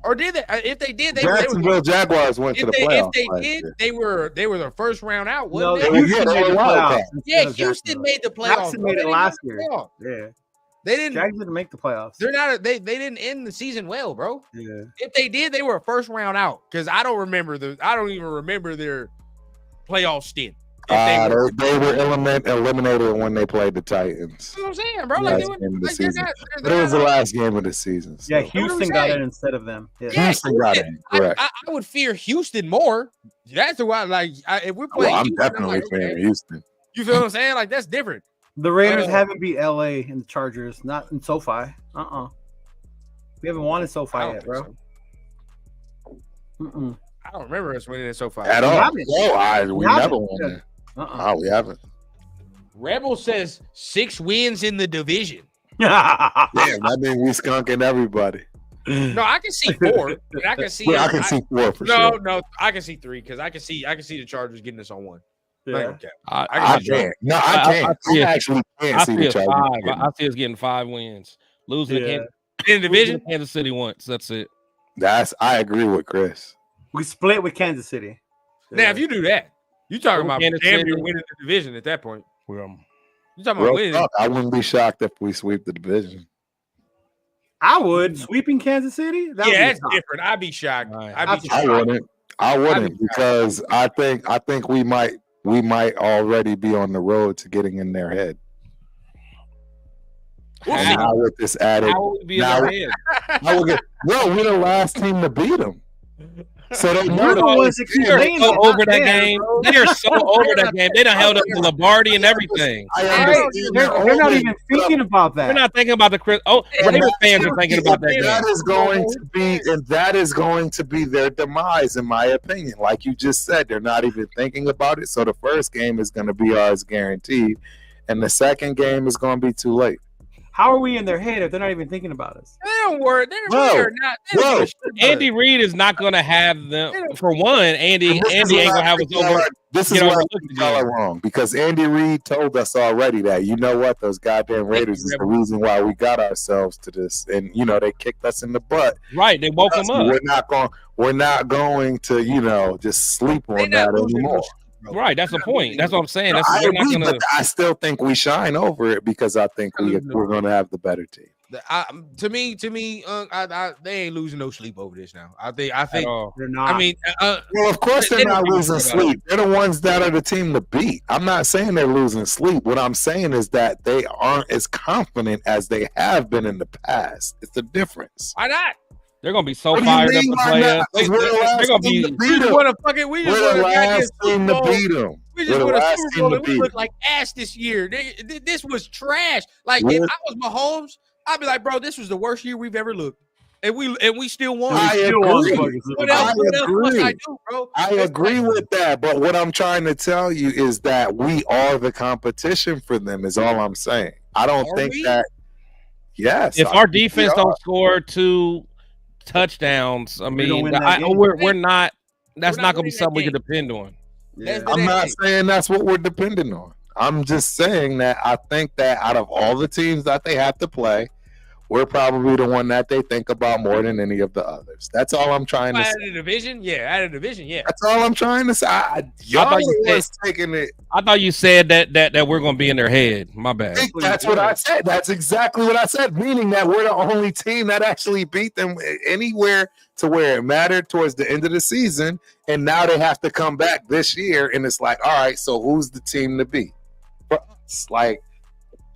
S3: Or did they? If they did, they
S5: Jacksonville Jaguars went to the playoffs.
S3: If they
S5: last
S3: did,
S5: year.
S3: they were the first round out,
S1: No,
S3: wasn't
S5: they
S3: they?
S5: were- yeah,
S1: Houston
S5: they
S1: made
S5: were
S1: the
S5: wild
S1: playoffs.
S5: card.
S1: instead
S3: Yeah,
S1: of
S3: Houston
S1: Jacksonville.
S3: made the playoffs.
S1: Jackson
S3: bro.
S1: made
S3: They
S1: it
S3: didn't
S1: last
S3: make the
S1: year.
S3: playoffs.
S1: Yeah.
S3: They didn't.
S1: Jags didn't make the playoffs.
S3: They're not. They didn't end the season well, bro.
S1: Yeah.
S3: If they did, they were a first round out. Because I don't even remember their playoff stint. If
S5: They were eliminated when they played the Titans.
S3: That's what I'm saying, bro.
S5: Last
S3: Like,
S5: game of the
S3: they're
S5: season.
S3: not,
S5: But it was the last game of the season. So.
S1: Yeah,
S3: what I'm
S1: Houston got
S3: saying.
S1: it instead of them. Yeah.
S3: Yeah,
S5: Houston got it. Correct.
S3: I would fear Houston more. That's the why. Like, if we're playing,
S5: Well, I'm
S3: Houston,
S5: definitely
S3: like, okay.
S5: fearing Houston.
S3: You feel what I'm saying? Like, that's different.
S1: The Raiders
S3: Oh.
S1: haven't beat LA and the Chargers, not in SoFi. We haven't won in SoFi
S3: I don't
S1: yet,
S3: think
S1: bro.
S3: so.
S1: Mm-mm.
S3: I don't remember us winning it so far.
S5: At all.
S1: haven't.
S5: No, we
S1: We
S5: never
S1: haven't.
S5: won it.
S1: Uh-uh.
S5: No, we haven't.
S3: Rebel says 6 wins in the division.
S5: Damn, that means we skunking everybody.
S3: No, I can see 4. But I can see.
S5: Yeah, I can see 4 for
S3: No,
S5: sure.
S3: no, I can see 3 because I can see the Chargers getting us on 1.
S1: Yeah.
S3: Okay.
S2: I
S5: I can't. No, I can't.
S2: see
S5: I
S2: it.
S5: actually can't
S2: I
S5: see
S2: see
S5: the
S2: us
S5: Chargers.
S2: 5.
S5: getting
S2: I see us getting 5 wins. Losing to
S1: Yeah.
S2: Kansas,
S3: In the division.
S2: losing to Kansas City once. That's it.
S5: I agree with Chris.
S1: We split with Kansas City.
S3: Now, if you do that, you talking about
S2: Kansas
S3: damn
S2: City.
S3: near winning the division at that point.
S2: Well,
S3: You talking about
S5: Real
S3: winning?
S5: talk, I wouldn't be shocked if we sweep the division.
S1: I would sweeping Kansas City. That would
S3: Yeah,
S1: be
S3: that's
S1: tough.
S3: different. I'd be shocked.
S2: Right.
S3: I'd be
S5: I
S3: shocked.
S5: wouldn't. I wouldn't because I think we might already be on the road to getting in their head.
S3: We'll
S5: And
S3: see.
S5: now with this added,
S2: how would we be in
S5: now-
S2: their head?
S5: we're the last team to beat them. So they
S1: We're the ones that keep
S2: They're
S1: saying
S2: so
S1: that,
S2: over
S1: not
S2: that
S1: them,
S2: game.
S1: bro.
S2: They are so over that game. They done held up to Lombardi and everything.
S5: I
S1: They're,
S5: understand
S1: they're not even thinking about
S2: We're
S1: that.
S2: not thinking about the Chris. Oh, Raiders fans are thinking about that
S5: That
S2: game.
S5: is going to be their demise, in my opinion. Like you just said, they're not even thinking about it. So the first game is going to be ours guaranteed, and the second game is going to be too late.
S1: How are we in their head if they're not even thinking about us?
S3: They don't worry.
S5: Bro,
S3: They're not. They don't
S5: bro,
S3: give a shit about
S2: Andy
S3: it.
S2: Reid is not going to have them. For one, Andy
S5: And this is
S2: ain't going to
S5: why I
S2: have us
S5: think
S2: over.
S5: This is
S2: get
S5: why I
S2: overlooked
S5: think y'all
S2: again.
S5: are wrong, because Andy Reid told us already that, you know what, those goddamn Raiders is the reason why we got ourselves to this, and they kicked us in the butt.
S2: Right, they woke him up.
S5: We're not going to just sleep
S3: They
S5: on
S3: not
S5: that
S3: losing
S5: anymore.
S3: no shit, bro.
S2: Right, that's the point. That's what I'm saying. That's
S5: I
S2: we're not
S5: agree,
S2: going to.
S5: but I still think we shine over it because I think we're going to have the better team.
S3: To me, they ain't losing no sleep over this now. I think.
S1: They're not.
S3: I mean,
S5: Well, of course
S3: They
S5: they're
S3: don't
S5: not
S3: give a
S5: losing
S3: shit about
S5: sleep. They're the ones that are the team to beat. I'm not saying they're losing sleep. What I'm saying is that they aren't as confident as they have been in the past. It's the difference.
S3: why not?
S2: They're going to be so
S5: What do you
S2: fired up
S5: mean
S2: to
S5: why
S2: play
S5: not?
S2: us.
S5: We're the last
S2: They're going to
S5: team
S2: be.
S5: to
S3: We
S5: beat
S3: just
S5: them.
S3: want to fucking. We just
S5: We're the
S3: want to
S5: last team to beat them.
S3: We
S5: We're
S3: just
S5: the
S3: won a
S5: last
S3: Super
S5: team
S3: Bowl
S5: to
S3: and we
S5: beat
S3: look
S5: them.
S3: like ass this year. This was trash. Like if
S5: We're-
S3: I was Mahomes, I'd be like, bro, this was the worst year we've ever looked, and we still won.
S5: I
S1: Still on
S5: agree.
S1: fucking Super
S3: What
S1: Bowl.
S3: else?
S5: I
S3: What else must I
S5: agree.
S3: do, bro?
S5: I
S3: It's
S5: agree
S3: like-
S5: with that, but what I'm trying to tell you is that we are the competition for them. Is all I'm saying. I don't
S3: Are
S5: think
S3: we?
S5: that. Yes,
S2: If
S5: I
S2: our
S5: think we
S2: defense
S5: are.
S2: don't score 2 touchdowns, I
S1: don't
S2: mean,
S1: win that game.
S2: we're not. That's
S3: We're
S2: not
S3: not
S2: going to be
S3: winning that
S2: something we can
S3: game.
S2: depend on.
S3: That's the
S5: I'm not
S3: next thing.
S5: saying that's what we're depending on. I'm just saying that I think that out of all the teams that they have to play, We're probably the one that they think about more than any of the others. That's all I'm trying to say.
S3: Out of the division, yeah.
S5: That's all I'm trying to say. Y'all
S2: thought you said-
S5: was taking it.
S2: I thought you said that we're gonna be in their head. My bad.
S5: That's what I said. That's exactly what I said. Meaning that we're the only team that actually beat them anywhere to where it mattered towards the end of the season. And now they have to come back this year. And it's like, all right, so who's the team to beat? For us, like,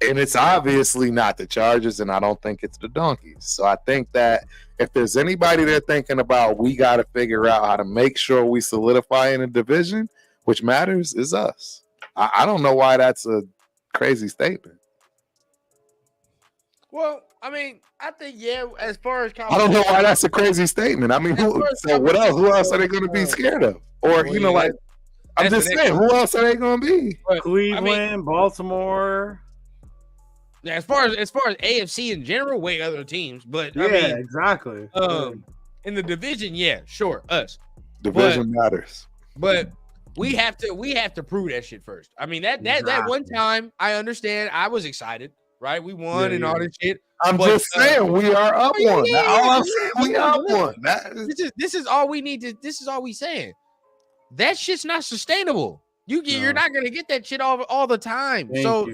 S5: and it's obviously not the Chargers, and I don't think it's the Donkeys. So I think that if there's anybody they're thinking about, we got to figure out how to make sure we solidify in a division, which matters, is us. I don't know why that's a crazy statement.
S3: Well, I mean, I think, yeah, as far as
S5: I don't know why that's a crazy statement. I mean, so what else? Who else are they going to be scared of? Or, you know, like, I'm just saying, who else are they going to be?
S1: Cleveland, Baltimore.
S3: Yeah, as far as AFC in general, way other teams, but
S1: Yeah,
S3: I mean,
S1: exactly.
S3: in the division, yeah, sure, us.
S5: Division matters.
S3: But we have to prove that shit first. I mean, that one time, I understand, I was excited, right? We won and all this shit.
S5: I'm just saying we are up one. All I'm saying, we up one.
S3: This is all we need to. This is all we saying. That shit's not sustainable. You're not gonna get that shit all the time. So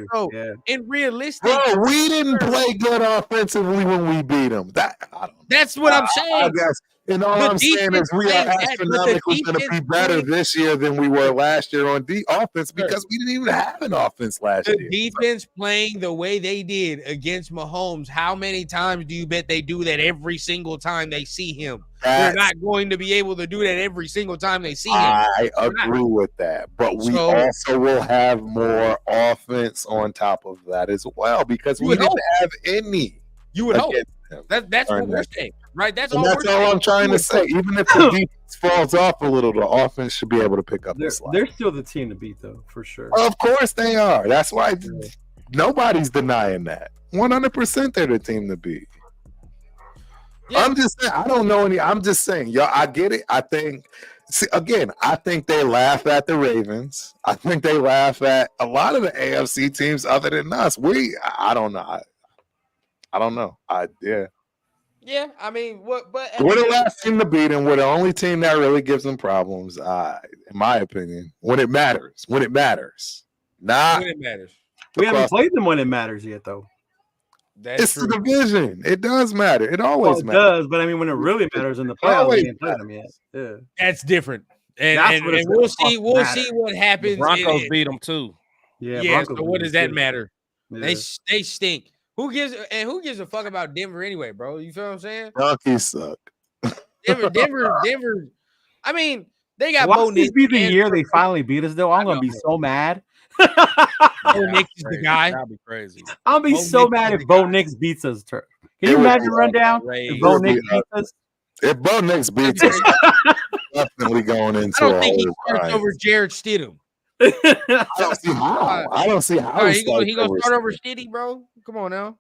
S3: in realistic,
S5: bro, we didn't play good offensively when we beat them.
S3: That's what I'm saying.
S5: I guess. And all I'm saying is we are astronomically going to be better this year than we were last year on offense because we didn't even have an offense last year.
S3: The defense playing the way they did against Mahomes, how many times do you bet they do that every single time they see him? They're not going to be able to do that every single time they see him.
S5: I agree with that. But we also will have more offense on top of that as well because we didn't have any.
S3: You would hope. That's what we're saying, right? That's all
S5: I'm trying to say. Even if the defense falls off a little, the offense should be able to pick up the slack.
S1: They're still the team to beat, though, for sure.
S5: Of course they are. That's why nobody's denying that. 100% they're the team to beat. Yeah. I'm just saying. I don't know any. I'm just saying, y'all. I get it. I think. See, again, I think they laugh at the Ravens. I think they laugh at a lot of the AFC teams other than us. I don't know. I don't know.
S3: Yeah, I mean, what? But
S5: we're the last team to beat them. We're the only team that really gives them problems, in my opinion. When it matters. When it matters.
S3: When it matters.
S1: We haven't played them when it matters yet, though.
S5: It's true. The division. It does matter. It always matters.
S1: It does, but I mean, when it really matters in the playoffs, we haven't played them yet. Yeah,
S3: that's different. And we'll see what happens.
S2: The Broncos beat them too.
S3: Yeah. So what does that matter? Yeah. They stink. Who gives a fuck about Denver anyway, bro? You feel what I'm saying?
S5: Donkeys suck.
S3: Denver. I mean, they got
S1: Bo Nix. Be the year they finally beat us, though. I'm gonna be so mad.
S3: Bo Nix is the guy.
S2: That'd be crazy.
S1: I'll be so mad if Bo Nix beats us. Can you imagine rundown? If Bo Nix beats us.
S5: If Bo Nix beats us, definitely going into.
S3: I don't think he starts over Jared Stidham.
S5: I don't see how.
S3: He gonna start over Stiddy, bro. Come on now.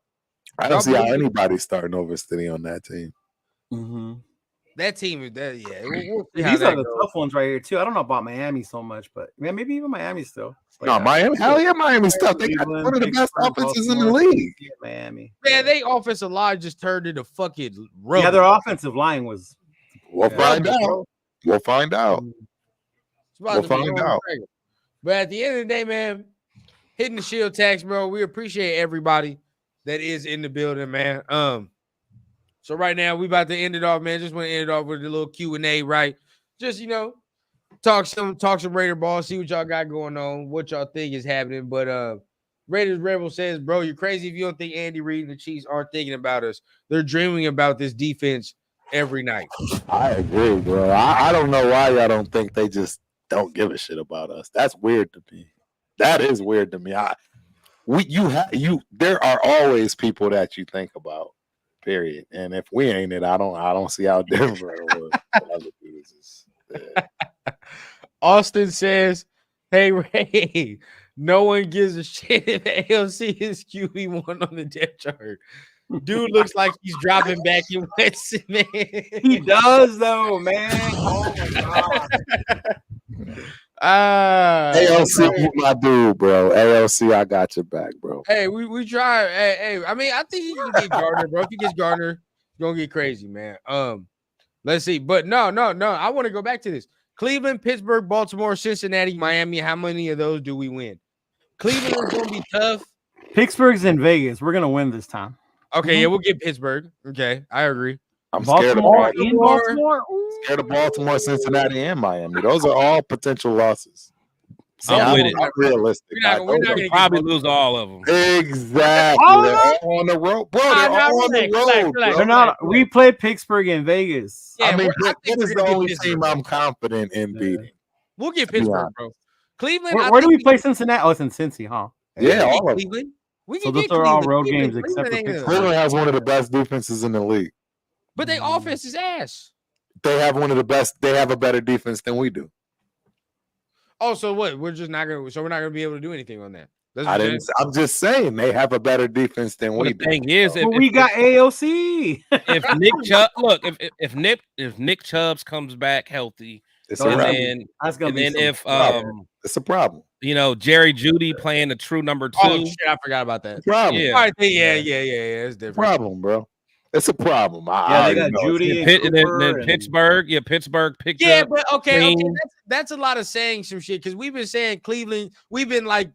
S5: I don't see how anybody's starting over Stiddy on that team.
S1: Mm-hmm.
S3: That team is that. Yeah, we'll
S1: these are the tough ones right here too. I don't know about Miami so much, but maybe even Miami still.
S5: Miami. Hell yeah, Miami's tough. They got one of the best offenses in the league.
S1: Yeah, Miami.
S3: Yeah, they offensive line just turned into fucking road.
S1: Yeah, their offensive line was.
S5: We'll find out. We'll find out.
S3: We'll find out. But at the end of the day, man, hitting the shield tax, bro. We appreciate everybody that is in the building, man. So right now we about to end it off, man. Just want to end it off with a little Q&A, right? Just talk some Raider ball, see what y'all got going on, what y'all think is happening. But Raiders Rebel says, bro, you're crazy if you don't think Andy Reid and the Chiefs aren't thinking about us. They're dreaming about this defense every night.
S5: I agree, bro. I don't know why y'all don't think they just don't give a shit about us. That's weird to me. That is weird to me. There are always people that you think about, period. And if we ain't it, I don't see how Denver or other dudes is. Yeah.
S3: Austin says, hey Ray, no one gives a shit if AOC is QB1 on the depth chart. Dude looks like he's dropping back in West, man.
S1: He does, though, man. Oh my god.
S5: AOC, you my dude, bro. AOC, I got your back, bro.
S3: Hey, we try. Hey, I mean, I think he can get Gardner, bro. If he gets Gardner, it's gonna get crazy, man. Let's see. But no. I want to go back to this. Cleveland, Pittsburgh, Baltimore, Cincinnati, Miami. How many of those do we win? Cleveland is gonna be tough.
S1: Pittsburgh's in Vegas. We're gonna win this time.
S3: Okay, yeah, we'll get Pittsburgh. Okay, I agree.
S5: I'm
S1: Baltimore,
S5: scared of
S1: in Baltimore.
S5: Scared of Baltimore, Cincinnati, and Miami. Those are all potential losses. See,
S2: I'm with it.
S5: I'm realistic.
S3: We're not
S2: We'll probably lose all of them.
S5: Exactly.
S1: All of
S5: They're
S1: them?
S5: all on the road, bro. They're all on the road.
S3: relax.
S5: Bro.
S1: They're not. We play Pittsburgh in Vegas.
S3: Yeah,
S5: I mean,
S3: I think
S5: that is
S3: we're
S5: the
S3: gonna
S5: only
S3: get
S5: team
S3: Pittsburgh.
S5: I'm confident in beating.
S3: We'll get
S5: To be
S3: Pittsburgh,
S5: honest.
S3: bro. Cleveland.
S1: Where do we play Cincinnati? Oh, it's in Cincy, huh?
S5: Yeah,
S3: we
S5: all
S3: get
S5: of them.
S3: Cleveland. We
S1: So
S3: can
S1: those
S3: get
S1: are all
S3: Cleveland.
S1: road
S3: Cleveland-
S1: games except for
S3: Cleveland ain't
S1: Pittsburgh.
S5: Cleveland has one of the best defenses in the league.
S3: But their offense is ass.
S5: They have one of the best. They have a better defense than we do.
S3: Oh, so what? We're just not gonna. So we're not gonna be able to do anything on that. That's what you're saying?
S5: I'm just saying they have a better defense than
S2: Well,
S5: we
S2: the
S5: do.
S2: thing is,
S1: But we got AOC.
S2: if Nick Chubb, look, if Nick Chubbs comes back healthy,
S5: It's
S1: Oh,
S5: a
S2: and
S5: problem.
S2: then
S1: That's gonna
S2: and
S1: be
S2: then
S1: some
S2: if
S1: problem.
S5: It's a problem.
S2: you know, Jerry Judy playing the true number 2,
S3: Oh shit! I forgot about that.
S5: It's a problem.
S2: Yeah.
S3: All right, yeah. It's different.
S5: Problem, bro. It's a problem.
S1: Yeah,
S5: I
S1: they
S5: already
S1: got
S5: know
S1: Judy
S5: it's-
S1: and
S2: then
S1: Cooper and-
S2: Pittsburgh picked
S3: Yeah,
S2: up.
S3: but okay,
S2: clean.
S3: that's a lot of saying some shit because we've been saying Cleveland. We've been like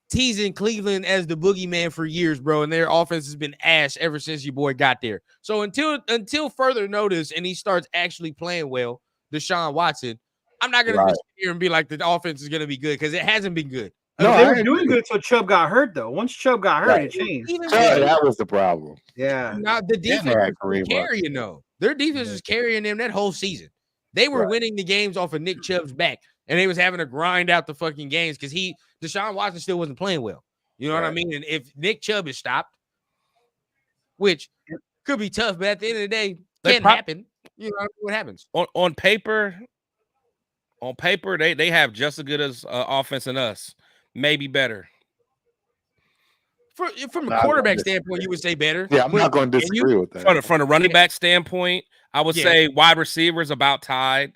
S3: teasing Cleveland as the boogeyman for years, bro, and their offense has been ass ever since your boy got there. So until further notice, and he starts actually playing well, Deshaun Watson, I'm not gonna just sit here and be like the offense is gonna be good because it hasn't been good.
S5: No,
S1: they
S5: I
S1: were
S5: agree.
S1: doing good until Chubb got hurt, though. Once Chubb got hurt,
S5: Right.
S1: it changed.
S3: Even
S5: Yeah,
S3: with-
S5: that was the problem.
S1: Yeah.
S3: now the
S5: Yeah,
S3: defense
S5: they had
S3: was
S5: Kareem Hunt.
S3: carrying though. Their defense was carrying them that whole season. They were
S5: Right.
S3: winning the games off of Nick Chubb's back, and they was having to grind out the fucking games because Deshaun Watson still wasn't playing well. You know what I
S5: Right.
S3: mean? And if Nick Chubb is stopped, which could be tough, but at the end of the day,
S2: They
S3: can
S2: prob-
S3: happen. You know what happens.
S2: On paper, they have just as good as offense in us, maybe better.
S3: From a
S5: Not
S3: quarterback
S5: gonna
S3: standpoint, you would say better.
S5: Yeah, I'm
S3: but
S5: not going to
S3: can you-
S5: disagree with that.
S2: From a running back standpoint, I would
S3: Yeah.
S2: say wide receivers about tied.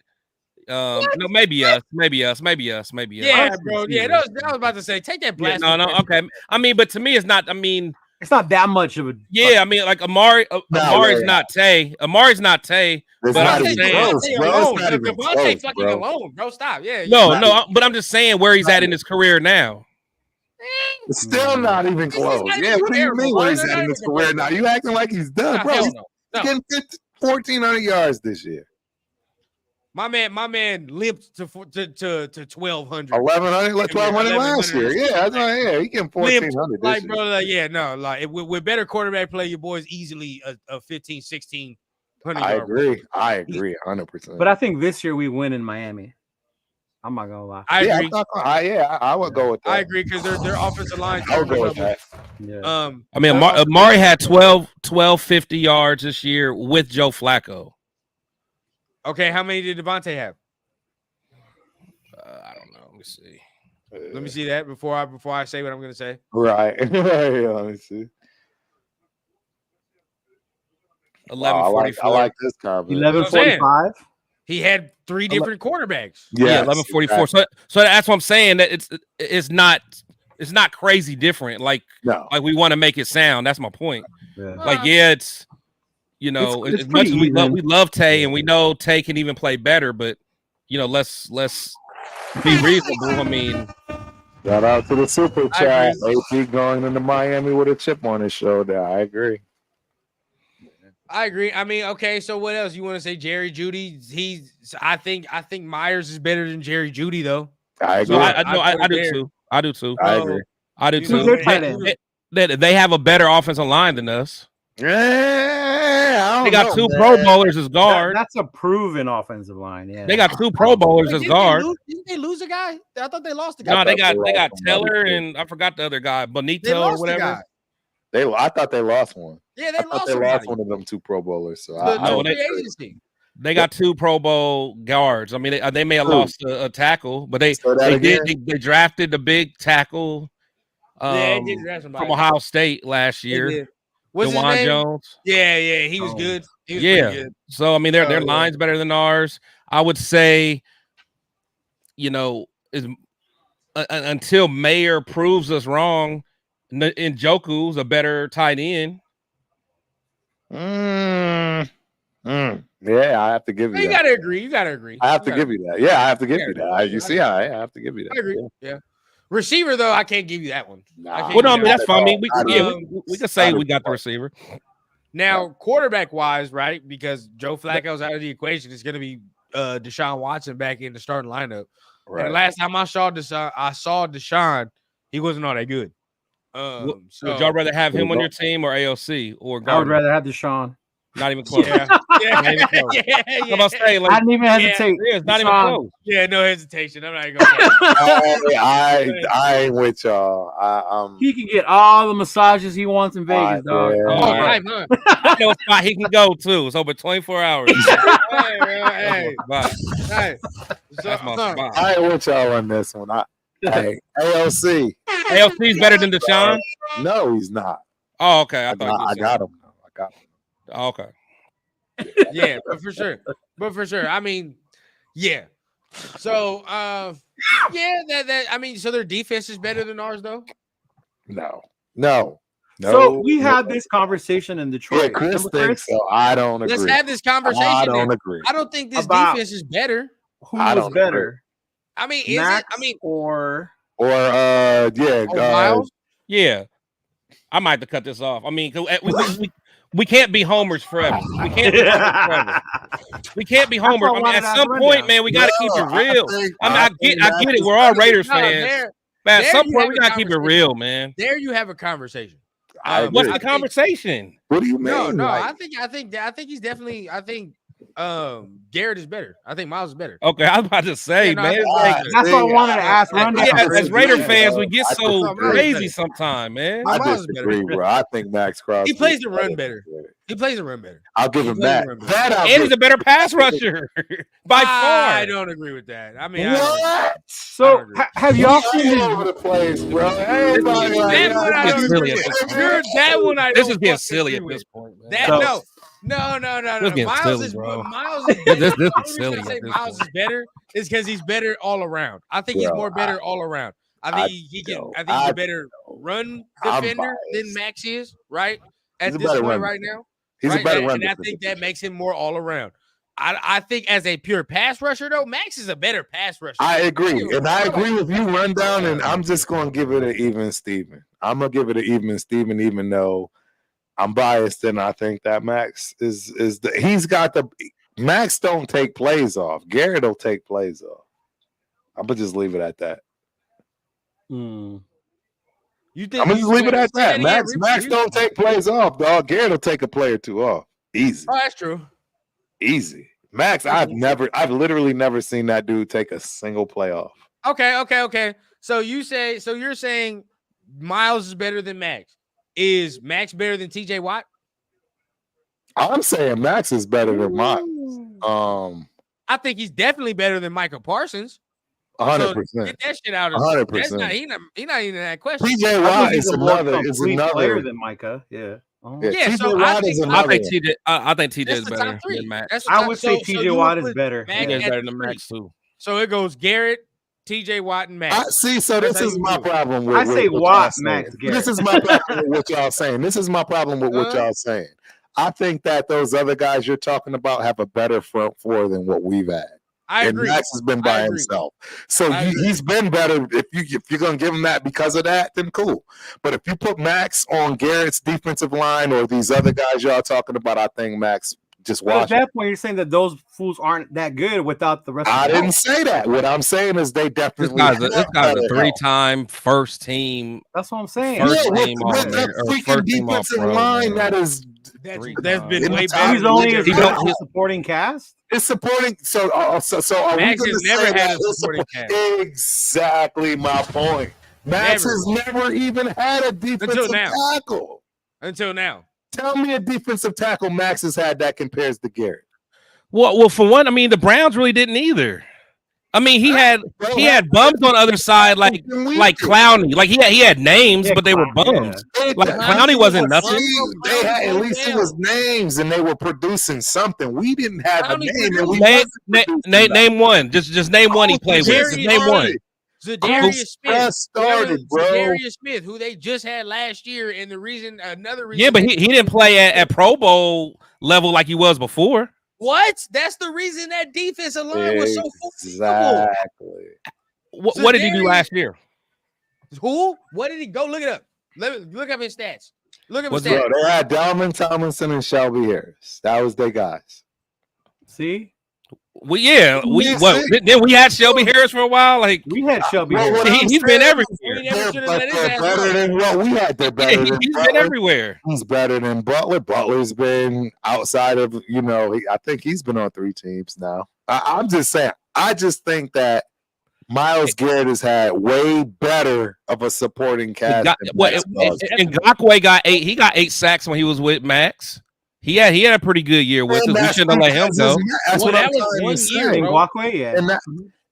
S2: No, maybe us.
S3: Yeah, bro. Yeah, I was about to say, take that
S2: Yeah,
S3: blast.
S2: no, okay. I mean, but to me, it's not. I mean,
S1: It's not that much of a.
S2: yeah, I mean, like Amari's
S5: yeah.
S2: not Tay. Amari's not Tay.
S5: It's
S2: But
S5: not
S2: I'm
S5: even
S2: saying-
S5: close, bro. It's not even
S3: Devontae
S5: close,
S3: fucking
S5: bro.
S3: alone, bro. Stop. Yeah.
S2: No, but I'm just saying where he's at in his career now.
S5: It's still not even close.
S3: not
S5: Yeah,
S3: even
S5: what do you
S3: terrible,
S5: mean
S3: bro.
S5: where he's
S3: They're
S5: at
S3: not
S5: in his
S3: even
S5: career now? You acting like he's done,
S3: Nah,
S5: bro.
S3: hell
S5: He's
S3: no.
S5: getting 1,400 yards this year.
S3: My man limped to 1,200.
S5: 1,100, like 1,200 last year.
S3: 1,100.
S5: Yeah, he getting 1,400
S3: Like,
S5: this
S3: bro,
S5: year.
S3: like, yeah, no, like with better quarterback play, your boy's easily a 15, 1,600
S5: I
S3: yard
S5: agree. I agree 100%.
S1: But I think this year we win in Miami. I'm not gonna lie.
S3: I
S5: yeah,
S3: agree.
S5: I would go with that.
S3: I agree because their offensive line.
S5: I would go with that.
S1: Yeah.
S2: I mean, Amari had 1250 yards this year with Joe Flacco.
S3: Okay, how many did Devontae have?
S2: I don't know. Let me see.
S3: Let me see that before I say what I'm gonna say.
S5: Right. Yeah, let me see. Wow,
S2: 1144.
S5: I like this comment.
S1: 11:45.
S3: He had 3 different quarterbacks.
S2: Yeah, 1144. So that's what I'm saying. That it's not crazy different. Like
S5: No.
S2: we want to make it sound. That's my point.
S1: Yeah.
S2: Like, yeah, it's
S1: It's
S2: as much as
S1: pretty even.
S2: we love Tay and we know Tay can even play better, but let's be reasonable. I mean,
S5: Shout out to the super
S3: I
S5: chat.
S3: agree.
S5: AP going into Miami with a chip on his shoulder. I agree.
S3: I agree. I mean, okay, so what else? You want to say Jerry Judy? I think Myers is better than Jerry Judy, though.
S5: I agree.
S2: so
S3: I
S2: I
S3: put it
S2: do
S3: there.
S2: too. I do too.
S5: I
S3: So,
S5: agree.
S2: I do
S3: you
S2: too.
S3: know,
S1: Who's their tight end?
S2: They have a better offensive line than us.
S5: Yeah, I
S2: They
S5: don't
S2: got
S5: know,
S2: 2
S5: man.
S2: Pro Bowlers as guard.
S1: That's a proven offensive line. Yeah.
S2: They got 2 Pro Bowlers as guard.
S3: Didn't they lose a guy? I thought they lost a guy.
S2: No, they
S5: thought
S2: got
S5: they
S2: they got
S5: lost somebody,
S2: Taylor
S5: too.
S2: and I forgot the other guy,
S3: They
S2: Bonito or
S3: lost a
S2: whatever.
S3: guy.
S5: I thought they lost one.
S3: Yeah, they
S5: I thought
S3: lost
S5: they
S3: somebody.
S5: lost one of them 2 Pro Bowlers. So
S3: The
S5: I
S2: No,
S3: free
S2: they-
S3: agency.
S2: They got 2 Pro Bowl guards. I mean, they may have
S5: Who?
S2: lost a tackle, but they
S5: Say that
S2: they drafted the big tackle
S3: Yeah, they did draft somebody.
S2: from Ohio State last
S3: They
S2: year,
S3: did. What's his
S2: DeJuan
S3: name?
S2: Jones.
S3: Yeah, he was
S1: Oh.
S3: good. He was
S2: Yeah.
S3: pretty good.
S2: So I mean, their
S3: Oh, yeah.
S2: line's better than ours. I would say, is until Mayer proves us wrong. Njoku's a better tight end.
S5: Yeah, I have to give you
S3: You
S5: that.
S3: gotta agree. You gotta agree.
S5: I have to give you that. Yeah, I have to give you that.
S3: agree.
S5: You see, I have to give you that.
S3: I agree. Yeah. Receiver though, I can't give you that one.
S5: Nah.
S2: Well, no, I mean that's fine. I mean,
S5: Not at all.
S2: we can say we got the receiver.
S3: Now, quarterback wise, right? Because Joe Flacco's out of the equation, it's going to be Deshaun Watson back in the starting lineup.
S5: Right.
S3: And the last time I saw Deshaun, he wasn't all that good.
S2: Would y'all rather have him on your team or AOC or
S1: I would
S2: Gardner?
S1: rather have Deshaun.
S2: Not even close.
S3: Yeah,
S2: Not even close. I'm about to say,
S1: I
S2: like,
S1: didn't even hesitate.
S2: it's not even
S1: Deshaun.
S2: close.
S3: yeah, no hesitation. I'm not even gonna
S5: I ain't with y'all.
S1: He can get all the massages he wants in Vegas, dog.
S5: Yeah.
S3: Oh,
S2: Yeah.
S3: right, huh?
S2: I know a spot he can go to. It's over 24 hours.
S3: Hey.
S2: That's
S3: So,
S2: my spot.
S5: I ain't with y'all on this one. Hey, AOC.
S2: AOC's better than Deshaun?
S5: No, he's not.
S2: Oh, okay. I
S5: I got him. I got him.
S2: Oh, okay.
S3: yeah, but for sure. I mean, yeah. So, that I mean, so their defense is better than ours, though.
S5: No.
S1: So we had this conversation in Detroit.
S5: Yeah, Chris
S1: Remember,
S5: thinks so. I don't agree.
S3: Let's have this conversation.
S5: I don't
S3: then.
S5: agree.
S3: I don't think this
S1: About-
S3: defense is better.
S1: Who
S5: I
S1: was
S5: don't
S1: better?
S3: I mean, is
S1: Max
S3: it? I mean,
S1: or
S3: Miles?
S2: Yeah. I might have to cut this off. I mean, we can't be homers forever. We can't be homers forever. We can't be homers. I mean, at some point, man, we got to keep it real. I get it. We're all Raiders fans. But at some point, we got to keep it real, man.
S3: There you have a conversation.
S2: What's the conversation?
S5: What do you mean?
S3: No,
S5: Like,
S3: I think he's definitely. I think Garrett is better. I think Miles is better.
S2: Okay, I was about to say,
S3: Yeah, no,
S2: man.
S1: that's what I wanted to ask. Rundown.
S2: As Raider fans, we get
S5: I
S2: so
S3: disagree.
S2: crazy sometimes, man.
S5: I
S3: Miles is
S5: disagree,
S3: better.
S5: bro. I think Max Crosby.
S3: He plays the run better. He plays the run better.
S5: I'll give him
S3: plays
S5: that.
S3: the run better.
S5: That I'll
S2: And
S5: give
S2: he's a better pass rusher by far.
S3: I don't agree with that. I mean,
S5: What?
S1: So have y'all seen
S5: all over
S1: his?
S5: the place, bro? Everybody like,
S3: That one I don't
S2: silly
S3: agree
S2: at
S3: with.
S2: this point.
S3: That one I
S2: This
S3: don't
S2: is getting
S3: fucking
S2: silly at
S3: agree
S2: this
S3: with.
S2: point, man.
S3: That
S1: So-
S3: no.
S2: This getting
S3: Miles
S2: silly,
S3: is
S2: bro.
S3: Miles is
S2: This is
S3: the only reason
S2: silly
S3: I say
S2: at this
S3: Miles
S2: point.
S3: is better is because he's better all around. I think he's
S5: Bro,
S3: more better all around. I think he can.
S5: don't.
S3: I think he's a better run
S5: I'm
S3: defender than
S5: biased.
S3: Max is. Right at
S5: He's a
S3: this
S5: better
S3: point
S5: run
S3: right now.
S5: He's
S3: right?
S5: a better
S3: and
S5: runner.
S3: I think that makes him more all around. I think as a pure pass rusher though, Max is a better pass rusher.
S5: I agree, and I agree with you, Rundown. And I'm just gonna give it an even Steven. I'm gonna give it an even Steven, even though I'm biased, and I think that Max he's got the Max don't take plays off. Garrett will take plays off. I'm gonna just leave it at that.
S3: You think
S5: I'm gonna just leave it at that.
S3: again,
S5: Max don't take plays off, dog. Garrett will take a play or two off. Easy.
S3: Oh, that's true.
S5: Easy. Max, I've literally never seen that dude take a single play off.
S3: Okay. So you're saying Miles is better than Max. Is Max better than TJ Watt?
S5: I'm saying Max is better than Miles.
S3: I think he's definitely better than Michael Parsons.
S5: 100%.
S3: Get that shit out of
S5: 100%.
S3: That's not he not even in that question.
S5: TJ
S1: I
S5: Watt
S1: think he's
S5: is
S1: a more
S5: another
S1: complete player than Micah. Yeah.
S3: Yeah,
S5: TJ
S3: so
S5: Watt is
S3: I
S5: another
S2: I think
S5: one.
S2: TJ. I think TJ
S3: That's
S2: is
S3: the
S2: better
S3: top three.
S2: than Max.
S3: That's the
S1: I
S3: top-
S1: would say
S3: so
S1: TJ
S3: you
S1: Watt
S3: would
S1: is
S3: put
S1: better.
S3: Max
S2: TJ is
S3: at
S2: better than
S3: three.
S2: Max too.
S3: So it goes Garrett, TJ Watt, and Max.
S5: See, so this
S3: That's how
S5: is
S3: you
S5: my
S3: do it.
S5: problem with
S1: I say
S5: what
S1: Watt,
S5: y'all saying.
S1: Max, Garrett.
S5: This is my problem with what y'all saying. This is my problem with what y'all saying. I think that those other guys you're talking about have a better front four than what we've had.
S3: I
S5: and
S3: agree.
S5: Max has been by
S3: I agree.
S5: himself. So
S3: I agree.
S5: he's been better. If you're gonna give him that because of that, then cool. But if you put Max on Garrett's defensive line or these other guys y'all talking about, I think Max just
S1: But at
S5: watch.
S1: that point, you're saying that those fools aren't that good without the rest.
S5: I
S1: of the
S5: didn't say that. What I'm saying is they
S2: This
S5: definitely.
S2: guy's a
S5: have better help.
S2: 3-time first team.
S1: That's what I'm saying.
S2: First
S5: Yeah,
S2: team
S5: with
S2: all-
S5: that
S2: or
S5: freaking
S2: first team
S5: defensive
S2: all-pro,
S5: line
S2: man.
S5: that is
S3: That's
S2: Three
S3: been
S2: times.
S3: way
S5: In the
S3: better.
S5: top-
S1: He's only as
S2: He
S1: good
S2: don't-
S1: as the supporting cast.
S5: it's supporting. So are
S3: Max
S5: we going
S3: has
S5: to
S3: never
S5: say
S3: had
S5: that
S3: a
S5: it's
S3: supporting
S5: Exactly my point. Max
S3: Never.
S5: has never even had a defensive
S3: now.
S5: tackle.
S3: Until now.
S5: Tell me a defensive tackle Max has had that compares to Garrett.
S2: Well, for one, I mean the Browns really didn't either. I mean he had bums on the other side like Clowney. Like he had names,
S1: Yeah,
S2: but they were
S1: Clowney,
S2: bums. Like Clowney wasn't nothing.
S5: They had at least it was names, and they were producing something. We didn't have a
S3: Clowney
S5: name, and we
S2: Name,
S5: wasn't producing
S2: name one. Just name one he played with. Just name one.
S3: Zadarius Smith
S5: just started, bro.
S3: Zadarius Smith, who they just had last year, and another reason.
S2: Yeah, but he didn't play at Pro Bowl level like he was before.
S3: What? That's the reason that defensive line was so formidable.
S5: Exactly.
S2: What did he do last year?
S3: Who? What did he go? Look it up. Look up his stats. Look up his
S5: Bro,
S3: stats.
S5: they had Dalvin Tomlinson and Shelby Harris. That was their guys.
S1: See,
S2: We had Shelby Harris for a while. Like
S1: we had Shelby.
S5: Well,
S1: Harris.
S5: what I'm
S2: he's been
S5: saying
S2: everywhere.
S5: They're better than what we had. They're better than
S2: He's
S5: Butler.
S2: been everywhere.
S5: He's better than Butler. Butler's been outside of, I think he's been on 3 teams now. I'm just saying, I just think that Myles Garrett has had way better of a supporting cast.
S2: Ngakoue got 8. He got 8 sacks when he was with Max. He had a pretty good year with us. We shouldn't have let him go.
S5: That's what I'm trying to say.
S1: Ngakoue, yeah.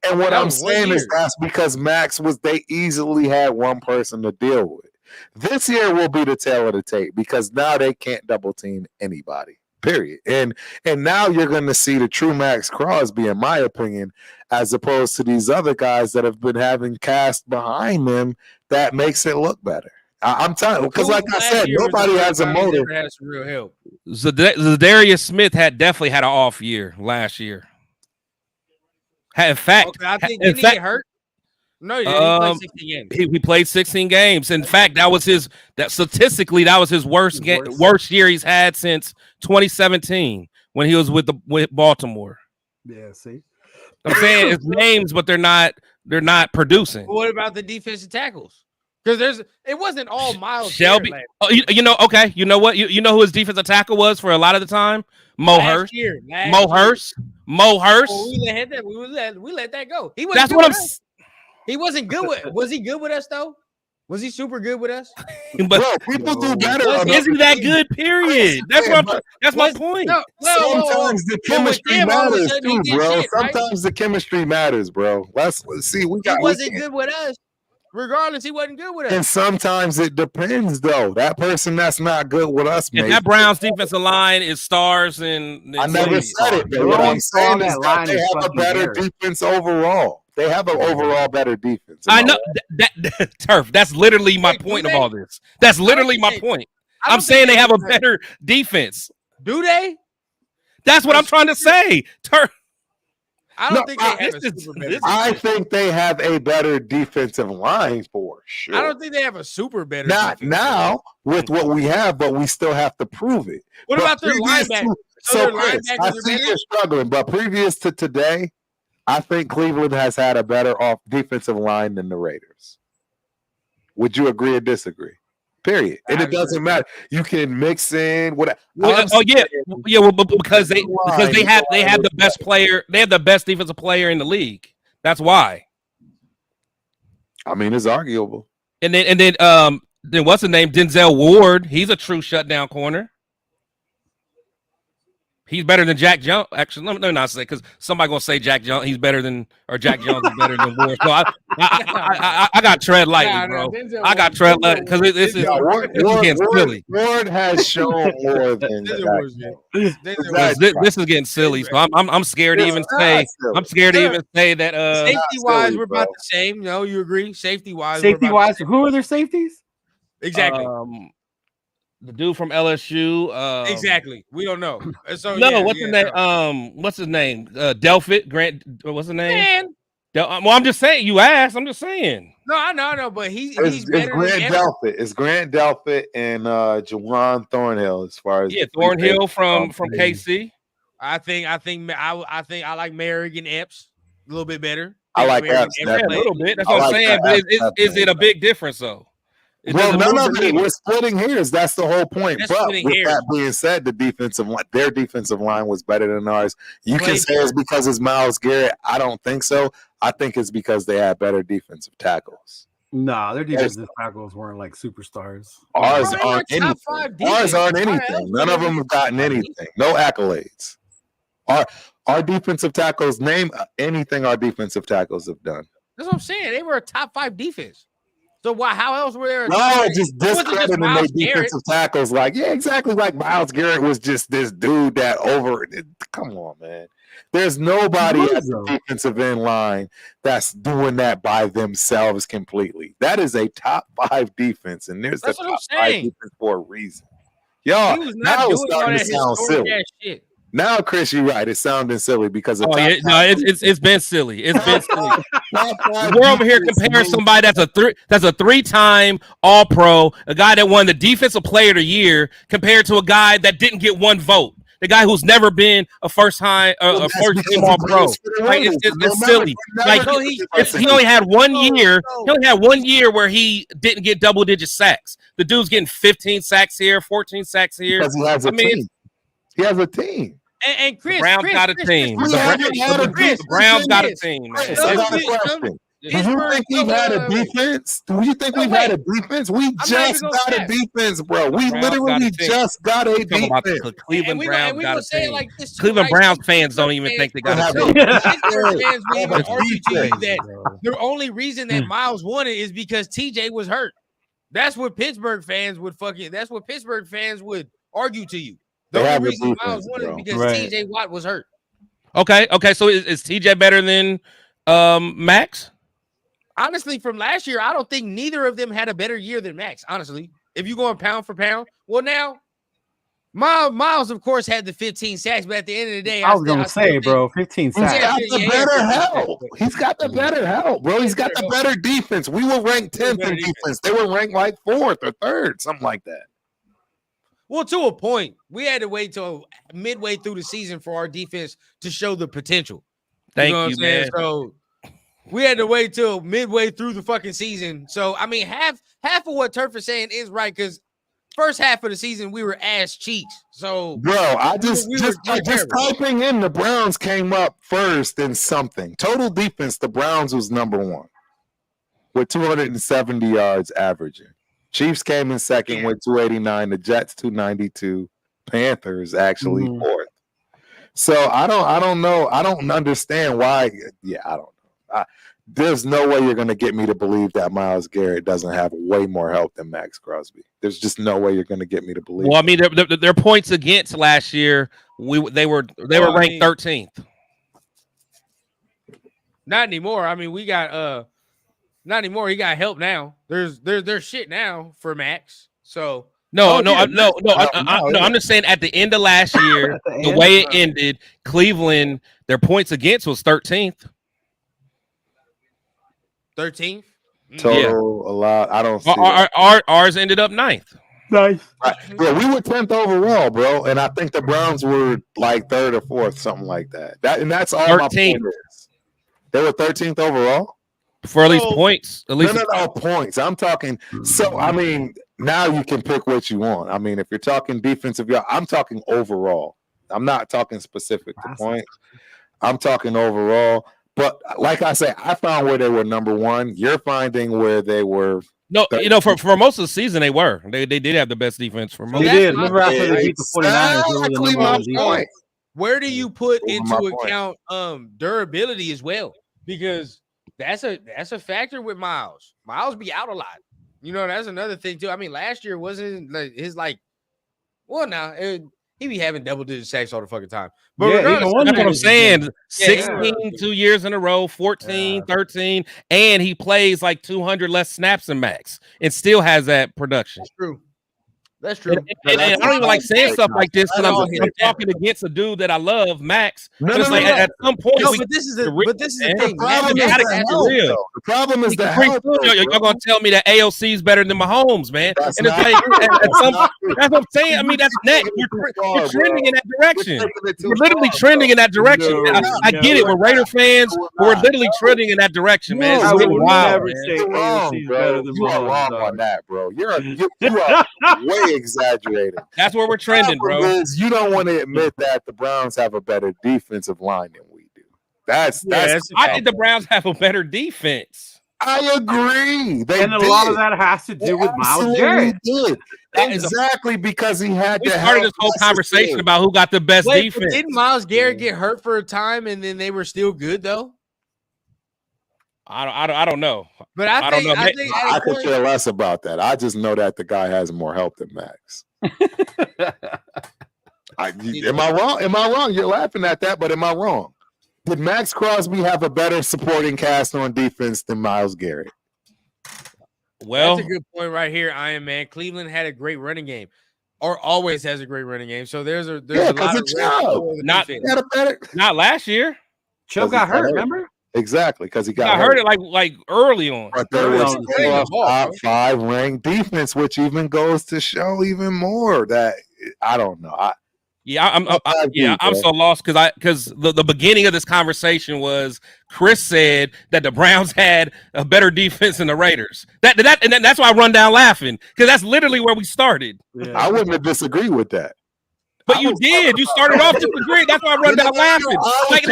S5: And what I'm saying is that's because Max they easily had one person to deal with. This year will be the tail of the tape because now they can't double team anybody. Period. And now you're going to see the true Max Crosby, in my opinion, as opposed to these other guys that have been having cast behind them that makes it look better. I'm telling you, because like I said, nobody has a motive.
S3: Has some real help.
S2: Zadarius Smith definitely had an off year last year. In fact,
S3: I think didn't he get hurt? No, he played 16 games.
S2: He played 16 games. In fact, that was his worst year he's had since 2017 when he was with Baltimore.
S1: Yeah, see,
S2: I'm saying it's names, but they're not producing.
S3: What about the defensive tackles? Because it wasn't all Myles
S2: Shelby.
S3: Garrett,
S2: Okay. You know what? You know who his defensive tackle was for a lot of the time? Mo Hurst. Mo Hurst.
S3: Well, we let that go.
S2: That's what I'm.
S3: He wasn't good with. Was he good with us though? Was he super good with us?
S2: But
S5: bro, people do better.
S2: Isn't that good? Period. That's my point.
S5: Sometimes the chemistry matters too, bro. Sometimes the chemistry matters, bro. Let's see.
S3: He wasn't good with us. Regardless, he wasn't good with us.
S5: And sometimes it depends, though. That person that's not good with us,
S2: man. That Browns defensive line is stars and
S5: I never said it, but what I'm saying is that they have a better defense overall. They have an overall better defense.
S2: I know that Turf. That's literally my point of all this. That's literally my point. I'm saying they have a better defense.
S3: Do they?
S2: That's what I'm trying to say. Turf.
S3: I don't think they have a super better.
S5: I think they have a better defensive line for sure.
S3: I don't think they have a super better.
S5: Not now with what we have, but we still have to prove it.
S3: What about their linebackers?
S5: So Chris, I see you're struggling, but previous to today, I think Cleveland has had a better defensive line than the Raiders. Would you agree or disagree? Period. And it doesn't matter. You can mix in what.
S2: Well, because they have the best player. They have the best defensive player in the league. That's why.
S5: I mean, it's arguable.
S2: And then what's the name? Denzel Ward. He's a true shutdown corner. He's better than Jack Jones. Actually, let me not say because somebody gonna say Jack Jones. Jack Jones is better than Ward. So I got tread lightly, bro. I got tread lightly because this is getting silly.
S5: Ward has shown more than
S2: this is getting silly. So I'm scared to even say. I'm scared to even say that.
S3: Safety wise, we're about the same. No, you agree? Safety wise,
S1: who are their safeties?
S3: Exactly.
S2: The dude from LSU.
S3: Exactly. We don't know. So,
S2: what's his name? What's his name? Delpit Grant. What's his name? Well, I'm just saying. You asked. I'm just saying.
S3: No, I know, but he's
S5: better. It's Grant Delpit and Juwan Thornhill as far as
S2: Thornhill from KC.
S3: I think I like Merrick and Epps a little bit better.
S5: I like Epps
S2: a little bit. That's what I'm saying. But is it a big difference though?
S5: Well, none of it. We're splitting hairs. That's the whole point. But with that being said, their defensive line was better than ours. You can say it's because it's Myles Garrett. I don't think so. I think it's because they had better defensive tackles.
S1: No, their defensive tackles weren't like superstars.
S5: Ours aren't anything. None of them have gotten anything. No accolades. Our defensive tackles, name anything our defensive tackles have done.
S3: That's what I'm saying. They were a top 5 defense. So why? How else were there?
S5: No, just discrediting their defensive tackles. Like, yeah, exactly. Like Myles Garrett was just this dude that over. Come on, man. There's nobody
S1: He
S5: at
S1: was,
S5: the
S1: though.
S5: defensive end line that's doing that by themselves completely. That is a top 5 defense, and there's
S3: That's
S5: a
S3: what I'm
S5: top 5
S3: saying.
S5: defense for a reason. Y'all,
S3: He was
S5: now
S3: not
S5: it's
S3: doing all
S5: starting
S3: that
S5: to sound
S3: historic
S5: silly.
S3: ass shit.
S5: Now, Chris, you're right. It's sounding silly because the
S2: Oh
S5: top
S2: yeah, no, it's been silly. It's been silly.
S5: top 5
S2: We're over here
S5: defense
S2: comparing
S5: moves-
S2: somebody that's a 3-time All Pro, a guy that won the Defensive Player of the Year, compared to a guy that didn't get one vote. The guy who's never been a first time
S5: Well,
S2: a
S5: that's
S2: first
S5: because
S2: team
S5: he
S2: All
S5: plays
S2: Pro.
S5: for the
S2: Like
S5: Raiders.
S2: it's silly. Like
S3: So he-
S2: he only had one
S3: No,
S2: year.
S3: no.
S2: He only had 1 year where he didn't get double-digit sacks. The dude's getting 15 sacks here, 14 sacks here.
S5: because he has a
S2: I mean,
S5: team. He has a team.
S3: And
S2: The
S3: Chris,
S2: Browns got a team.
S5: We
S2: The
S5: haven't had a
S2: The Browns got a
S3: Chris,
S2: team, man.
S5: Chris,
S3: Some
S5: I got a
S3: people-
S5: question. Do you
S3: Pittsburgh-
S5: think we've had a
S3: wait.
S5: defense? Do you think
S3: No,
S5: we've had a defense? We
S3: not
S5: just
S3: even gonna
S5: got a
S3: cap.
S5: defense, bro. We
S2: Browns got a
S5: literally
S2: team.
S5: just got a
S2: Talking about
S5: defense.
S2: the Cleveland Browns
S3: we
S2: got
S3: gonna
S2: a
S3: say it
S2: team.
S3: like this too,
S2: Cleveland
S3: right?
S2: Browns
S3: Some
S2: fans don't
S3: Pittsburgh
S2: even
S3: fans-
S2: think they got
S5: Have
S2: a
S5: a
S2: team.
S3: Pittsburgh fans will even
S5: That's
S3: argue to you
S5: defense,
S3: that
S1: bro.
S3: the only reason that Miles won it is because TJ was hurt. That's what Pittsburgh fans would argue to you. The
S5: They have
S3: only
S5: a
S3: reason Miles
S5: defense,
S3: won
S5: bro.
S3: is because
S1: Right.
S3: TJ Watt was hurt.
S2: Okay. So is TJ better than Max?
S3: Honestly, from last year, I don't think neither of them had a better year than Max. Honestly, if you going pound for pound, well, now Miles, of course, had the 15 sacks, but at the end of the day,
S1: I was gonna
S3: still
S1: say,
S3: think-
S1: bro, 15
S5: He's
S1: sacks.
S5: got
S3: Yeah,
S5: the
S3: yeah,
S5: better
S3: yeah.
S5: help. He's got the better help, bro. He's got the better defense. We were ranked 10th in defense. They were ranked like 4th or 3rd, something like that.
S3: Well, to a point, we had to wait till midway through the season for our defense to show the potential.
S2: Thank
S3: know
S2: you,
S3: what I'm saying?
S2: man.
S3: So we had to wait till midway through the fucking season. So I mean, half of what Turf is saying is right because first half of the season we were ass cheeks. So
S5: Bro, I just
S3: we were terrible.
S5: typing in the Browns came up first in something. Total defense, the Browns was number 1 with 270 yards averaging. Chiefs came in second with 289. The Jets 292. Panthers actually 4th. So I don't know. I don't understand why. Yeah, I don't know. There's no way you're going to get me to believe that Myles Garrett doesn't have way more help than Max Crosby. There's just no way you're going to get me to believe.
S2: Well, I mean, their points against last year, they were ranked 13th.
S3: Not anymore. I mean, we got not anymore. He got help now. There's shit now for Max. So
S2: No, I'm just saying at the end of last year, the way it ended, Cleveland, their points against was 13th.
S3: 13th.
S5: Total a lot. I don't see it.
S2: Ours ended up 9th.
S1: Nice.
S5: Yeah, we were 10th overall, bro, and I think the Browns were like 3rd or 4th, something like that. That's all
S2: 13th.
S5: my point is. They were 13th overall
S2: For at least points. At least
S5: no points. I'm talking. So I mean, now you can pick what you want. I mean, if you're talking defensive, I'm talking overall. I'm not talking specific to points. I'm talking overall. But like I say, I found where they were number 1. You're finding where they were.
S2: No, for most of the season they were. They did have the best defense for most.
S1: They
S2: of the
S1: did. Remember after they beat the 49ers, they were the
S5: Exactly
S1: number
S5: my
S1: 1 defense.
S5: point.
S3: Where do you put
S5: Those are
S3: into
S5: my
S3: account durability as well? Because that's a factor with Miles. Miles be out a lot. You know, that's another thing too. I mean, last year wasn't like his he be having double-digit sacks all the fucking time. But
S1: Yeah,
S3: regardless,
S1: even one
S2: That's what I'm
S1: was
S2: saying.
S1: good.
S2: 16 2 years in a row, 14, 13, and he plays like 200 less snaps than Max and still has that production.
S3: that's true. That's true.
S2: And I don't even like saying stuff like this because
S3: That's all
S2: I'm
S3: hit.
S2: talking against a dude that I love, Max.
S5: No,
S2: But it's
S5: no,
S2: like
S5: no.
S2: at some point,
S3: No,
S2: we-
S3: but this is
S2: the
S3: the thing.
S5: The problem is
S2: gotta
S5: the
S2: keep it
S5: help,
S2: real.
S5: though. The problem is the
S2: Pretty
S5: help.
S2: soon,
S5: though,
S2: You're
S5: bro.
S2: gonna tell me that AOC is better than Mahomes, man.
S5: That's
S2: And it's
S5: not
S2: like
S5: true.
S2: that's what I'm saying. I mean, that's next. You're trending in that direction. We're literally trending in that direction. I get it. We're Raider fans, but we're literally trending in that direction, man.
S1: I
S2: It's
S1: would
S2: getting wild,
S1: never
S2: man.
S1: say
S5: You're wrong,
S1: AOC is
S5: bro.
S1: better than
S5: You are
S1: Mahomes,
S5: wrong
S1: dog.
S5: on that, bro. You are way exaggerated.
S2: That's where we're trending, bro.
S5: Problem is, you don't want to admit that the Browns have a better defensive line than we do. That's
S2: I think the Browns have a better defense.
S5: I agree. They
S1: And a
S5: did.
S1: lot of that has to
S5: They
S1: do with Miles
S5: absolutely
S1: Garrett.
S5: did.
S2: That is
S5: Exactly because he had
S2: We
S5: to
S2: started
S5: help
S2: this whole
S5: necessary.
S2: conversation about who got the best
S3: Wait, but
S2: defense.
S3: didn't Miles Garrett get hurt for a time and then they were still good though?
S2: I don't know.
S3: But
S2: I don't know.
S3: I think at
S5: I
S3: a
S5: could
S3: point,
S5: care less about that. I just know that the guy has more help than Max. Am I wrong? Am I wrong? You're laughing at that, but am I wrong? Did Max Crosby have a better supporting cast on defense than Myles Garrett?
S2: Well,
S3: that's a good point right here, Iron Man. Cleveland had a great running game, or always has a great running game. So there's a lot of
S2: not last year.
S1: Chubb got hurt, remember?
S5: Exactly, because he got
S2: hurt it like early on.
S5: But there was top 5 ranked defense, which even goes to show even more that I don't know. I'm so lost because the beginning of this conversation was Chris said that the Browns had a better defense than the Raiders. That's why I run down laughing because that's literally where we started. Yeah. I wouldn't have disagreed with that.
S2: But you did. You started off disagreeing. That's why I run down laughing.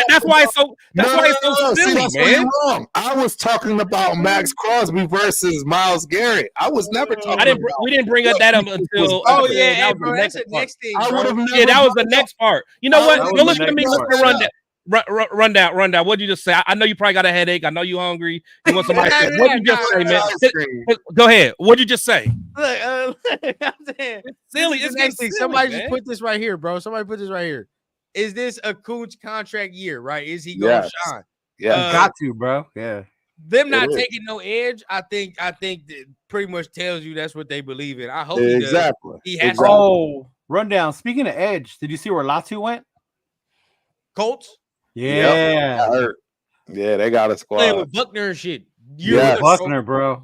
S2: That's why it's so. That's why it's so silly, man.
S5: Wrong. I was talking about Max Crosby versus Myles Garrett. I was never talking.
S2: We didn't bring that up until.
S3: Oh yeah, bro, that's the next thing.
S5: I would have never.
S2: Yeah, that was the next part. You know what? Go listen to me. Run down. What'd you just say? I know you probably got a headache. I know you hungry. You want somebody. What'd you just say, man? Go ahead. What'd you just say?
S3: Look, I'm saying,
S2: silly. It's
S3: next thing.
S2: silly,
S3: Somebody
S2: man.
S3: just put this right here, bro. Somebody put this right here. Is this a Cooch contract year? Right? Is he going to shine?
S5: Yeah,
S1: got to, bro. Yeah.
S3: Them not taking no edge. I think that pretty much tells you that's what they believe in. I hope he does. He has.
S1: Oh, rundown. Speaking of edge, did you see where Latu went?
S3: Colts.
S1: Yeah.
S5: Yep. Yeah, they got a squad.
S3: Playing with Buckner and shit.
S1: Buckner, bro.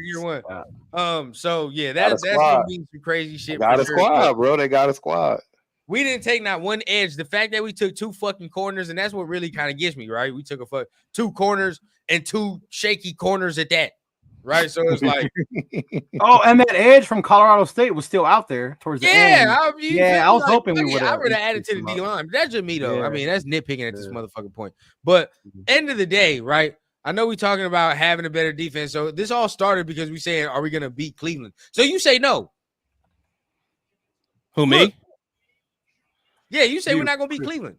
S3: Year one. So yeah, that's gonna be some crazy shit.
S5: Got a squad, bro. They got a squad.
S3: We didn't take not one edge. The fact that we took 2 fucking corners, and that's what really kind of gets me, right? We took 2 corners and 2 shaky corners at that. Right, so it's like,
S1: and that edge from Colorado State was still out there towards the end. I was hoping we would.
S3: I would have added to the D line. That's just me, though. I mean, that's nitpicking at this motherfucking point. But end of the day, right? I know we're talking about having a better defense. So this all started because we saying, are we going to beat Cleveland? So you say no.
S2: Who, me?
S3: Yeah, you say we're not going to beat Cleveland.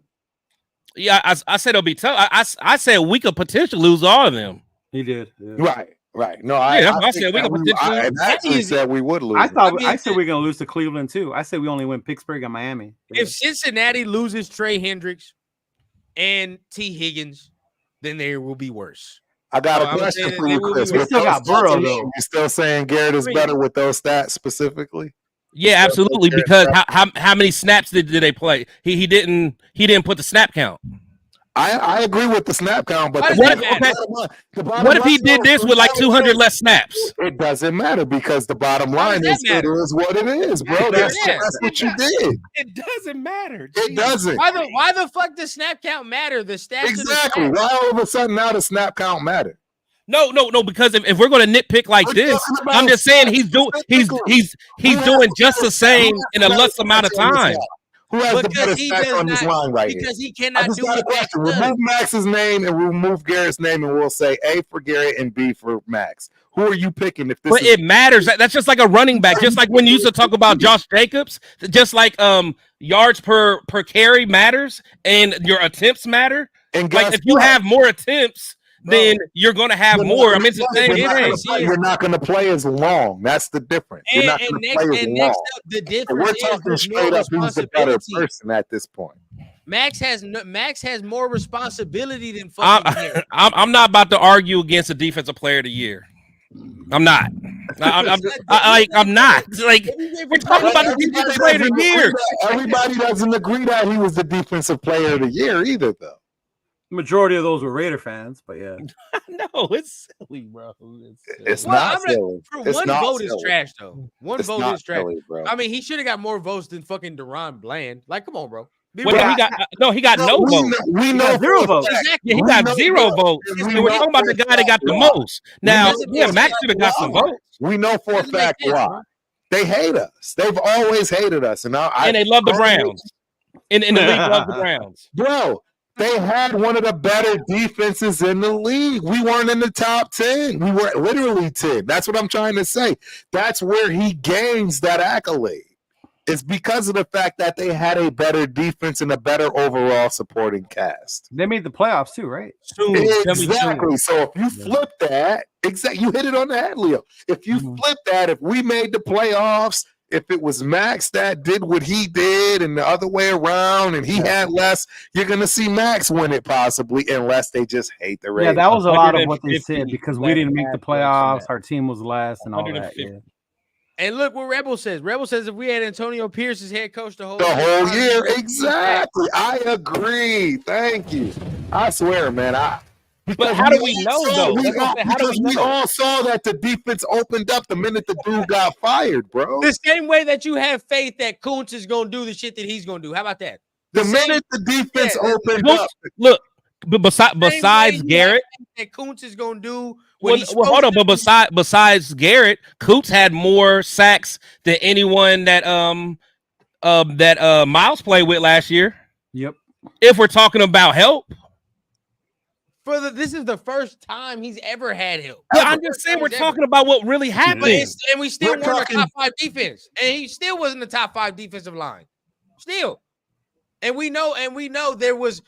S2: Yeah, I said it'll be tough. I said we could potentially lose all of them.
S1: He did. Yeah.
S5: Right. No,
S2: I said we could potentially.
S5: I actually said we would lose.
S1: I said we're gonna lose to Cleveland too. I said we only win Pittsburgh and Miami.
S3: Yeah. If Cincinnati loses Trey Hendricks and T. Higgins, then there will be worse.
S5: I got a question for you, Chris.
S1: We still got Burrow though.
S5: You still saying Garrett is better with those stats specifically?
S2: Yeah, absolutely. Because how many snaps did they play? He didn't put the snap count.
S5: I agree with the snap count, but
S2: what if he did this with like 200 less snaps?
S5: It doesn't matter because the bottom line is it is what it is, bro. That's what you did.
S2: It doesn't matter.
S5: It doesn't.
S3: Why the fuck does snap count matter? The stats
S5: exactly. Why all of a sudden now the snap count matter?
S2: No. Because if we're going to nitpick like this, I'm just saying he's doing just the same in a less amount of time.
S5: Who has the better stats on this line right here?
S3: Because he cannot do it.
S5: Remove Max's name and remove Garrett's name, and we'll say A for Garrett and B for Max. Who are you picking? If this
S2: but it matters. That's just like a running back. Just like when you used to talk about Josh Jacobs. Just like yards per carry matters, and your attempts matter. And like if you have more attempts, then you're going to have more. I mean, it's the same.
S5: You're not going to play as long. That's the difference. You're not going to play as long.
S3: The difference
S5: we're talking straight up who's the better person at this point.
S3: Max has more responsibility than fucking
S2: I'm not about to argue against a defensive player of the year. I'm not. I'm not. Like we're talking about the defensive player of the year.
S5: Everybody doesn't agree that he was the defensive player of the year either, though.
S1: Majority of those were Raider fans, but yeah.
S2: No, it's silly, bro.
S5: It's not silly.
S3: One vote is trash, though. One vote is trash, bro. I mean, he should have got more votes than fucking Deron Bland. Like, come on, bro.
S2: He got no votes.
S5: We know
S1: 0 votes.
S2: Exactly. He got 0 votes. And we're talking about the guy that got the most. Now, Max should have got some votes.
S5: We know for a fact why. They hate us. They've always hated us, and
S2: they love the Browns. In the league, love the Browns,
S5: bro. They had one of the better defenses in the league. We weren't in the top 10. We were literally 10. That's what I'm trying to say. That's where he gains that accolade. It's because of the fact that they had a better defense and a better overall supporting cast.
S1: They made the playoffs too, right?
S5: Exactly. So if you flip that, you hit it on the head, Leo. If you flip that, if we made the playoffs if it was Max that did what he did and the other way around and he had less, you're going to see Max win it possibly unless they just hate the Raiders.
S1: Yeah, that was a lot of what they
S2: 150
S1: said because we didn't make the playoffs. Our team was last and all that.
S2: 150.
S1: Yeah.
S3: And look what Rebel says. Rebel says if we had Antonio Pierce as head coach the whole
S5: year, exactly. I agree. Thank you. I swear, man.
S2: But how do we know, though?
S5: We all saw that the defense opened up the minute the dude got fired, bro.
S3: The same way that you have faith that Kuntz is going to do the shit that he's going to do. How about that?
S5: The minute the defense opened up.
S2: Look, but besides Garrett,
S3: that Kuntz is going to do.
S2: Well, hold on. But besides Garrett, Kuntz had more sacks than anyone that Miles played with last year.
S1: Yep.
S2: If we're talking about help.
S3: This is the first time he's ever had help.
S2: Yeah, I'm just saying we're talking about what really happened.
S3: And we still weren't a top 5 defense. And he still wasn't the top 5 defensive line. Still. And we know there was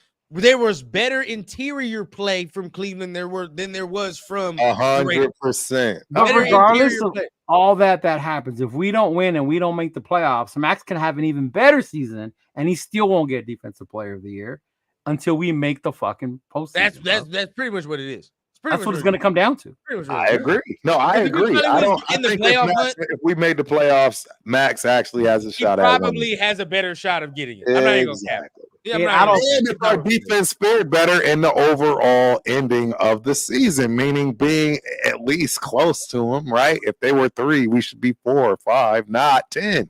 S3: better interior play from Cleveland than there was from
S5: 100%.
S1: But regardless of all that happens, if we don't win and we don't make the playoffs, Max can have an even better season and he still won't get Defensive Player of the Year until we make the fucking postseason.
S3: That's pretty much what it is.
S1: That's what it's going to come down to.
S5: I agree. No, I agree. I think if we made the playoffs, Max actually has a shot at it.
S3: Probably has a better shot of getting it. I'm not even going to cap it.
S5: And if our defense fared better in the overall ending of the season, meaning being at least close to them, right? If they were 3, we should be 4 or 5, not 10.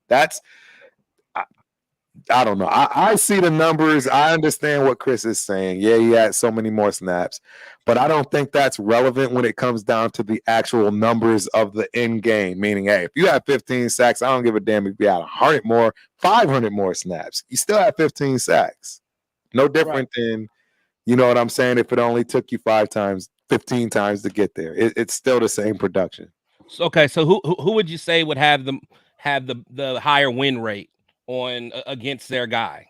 S5: That's I don't know. I see the numbers. I understand what Chris is saying. Yeah, he had so many more snaps, but I don't think that's relevant when it comes down to the actual numbers of the end game. Meaning, hey, if you have 15 sacks, I don't give a damn if you had 100 more, 500 more snaps. You still have 15 sacks. No different than, you know what I'm saying, if it only took you 15 times to get there. It's still the same production.
S2: Okay, so who would you say would have the higher win rate on against their guy?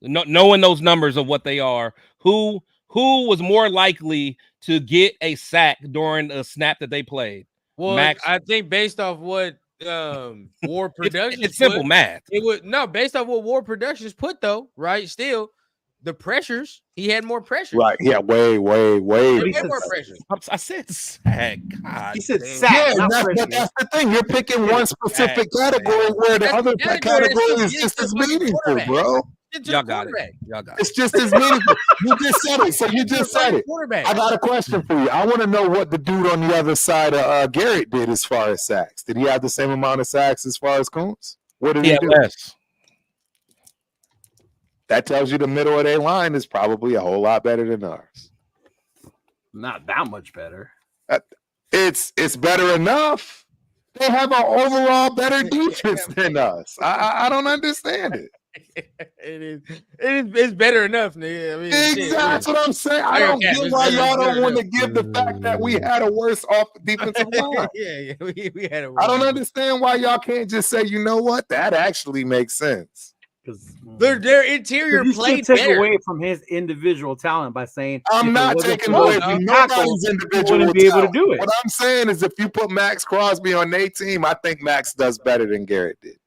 S2: Knowing those numbers of what they are, who was more likely to get a sack during a snap that they played?
S3: Well, Max? I think based off what War Productions
S2: it's simple math.
S3: Based off what War Productions put though, right? Still, the pressures, he had more pressure.
S5: Right. Yeah, way.
S3: More pressure.
S2: I said sack. God,
S1: he said sack.
S5: Yeah, that's the thing. You're picking one specific category where the other category is just as meaningful, bro.
S2: Y'all got it.
S5: It's just as meaningful. You just said it. So you just said it. I got a question for you. I want to know what the dude on the other side of Garrett did as far as sacks. Did he have the same amount of sacks as far as Kuntz? What did he do?
S2: Less.
S5: That tells you the middle of their line is probably a whole lot better than ours.
S1: Not that much better.
S5: It's better enough. They have an overall better defense than us. I don't understand it.
S3: It's better enough, nigga. I mean,
S5: exactly. That's what I'm saying. I don't get why y'all don't want to give the fact that we had a worse defensive line.
S3: we had a worse.
S5: I don't understand why y'all can't just say, you know what, that actually makes sense.
S1: Because
S3: their interior play
S1: take away from his individual talent by saying
S5: I'm not taking away from nobody's individual talent.
S1: Be able to do it.
S5: What I'm saying is, if you put Max Crosby on their team, I think Max does better than Garrett did.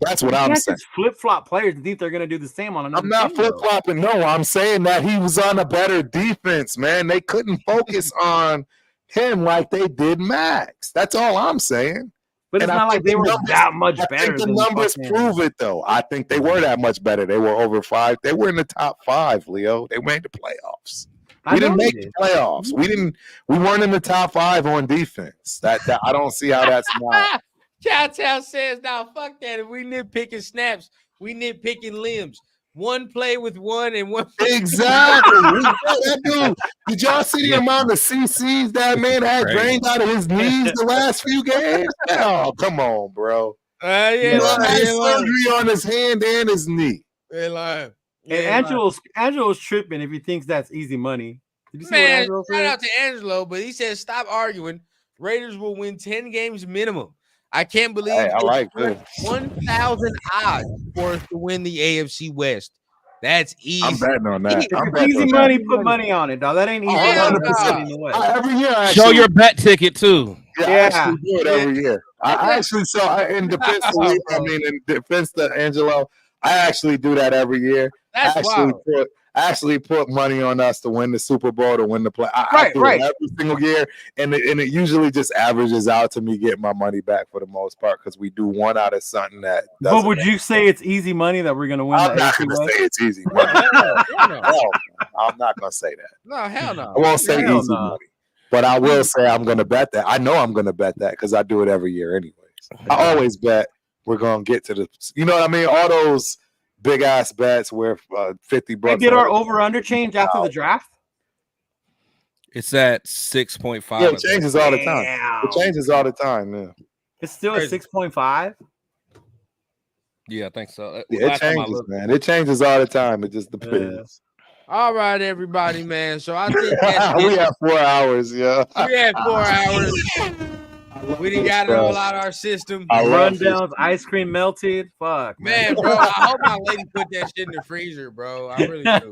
S5: That's what I'm saying.
S1: Flip-flop players and think they're going to do the same on another.
S5: I'm not flip-flopping. No, I'm saying that he was on a better defense, man. They couldn't focus on him like they did Max. That's all I'm saying.
S1: But it's not like they were that much better.
S5: I think the numbers prove it, though. I think they were that much better. They were over 5. They were in the top 5, Leo. They made the playoffs. We didn't make the playoffs. We weren't in the top 5 on defense. That I don't see how that's not.
S3: Cowtown says, "Now fuck that. If we nitpicking snaps, we nitpicking limbs. One play with one and one."
S5: Exactly. That dude, did y'all see the amount of CCs that man had drained out of his knees the last few games? Oh, come on, bro. He had surgery on his hand and his knee.
S3: And
S1: Angelo's tripping if he thinks that's easy money. Did you see
S3: man, shout out to Angelo, but he says, "Stop arguing. Raiders will win 10 games minimum. I can't believe
S5: I like this.
S3: 1,000 odds for us to win the AFC West. That's easy.
S5: I'm betting on that.
S1: Easy money, put money on it, dog. That ain't easy.
S5: 100%. Every year,
S2: show your bet ticket too.
S5: Yeah. I do it every year. I actually in defense to Lee, in defense to Angelo, I actually do that every year.
S3: That's wild.
S5: I actually put money on us to win the Super Bowl, to win the play.
S1: Right,
S5: I do it every single year, and it usually just averages out to me getting my money back for the most part because we do one out of something that.
S1: But would you say it's easy money that we're going to win?
S5: I'm not going to say it's easy money. No, I'm not going to say that.
S3: No, hell no.
S5: I won't say easy money, but I will say I'm going to bet that. I know I'm going to bet that because I do it every year anyways. I always bet we're going to get to the. You know what I mean? All those big ass bets where $50.
S1: We did our over under change after the draft.
S2: It's at 6.5.
S5: Yeah, it changes all the time. It changes all the time. Yeah,
S1: it's still at 6.5.
S2: Yeah, I think so.
S5: Yeah, it changes, man. It changes all the time. It just depends.
S3: All right, everybody, man. So I think that's
S5: we have 4 hours. Yeah,
S3: we had 4 hours. We done got it all out of our system.
S1: Rundowns, ice cream melted. Fuck,
S3: man, bro. I hope my lady put that shit in the freezer, bro. I really do.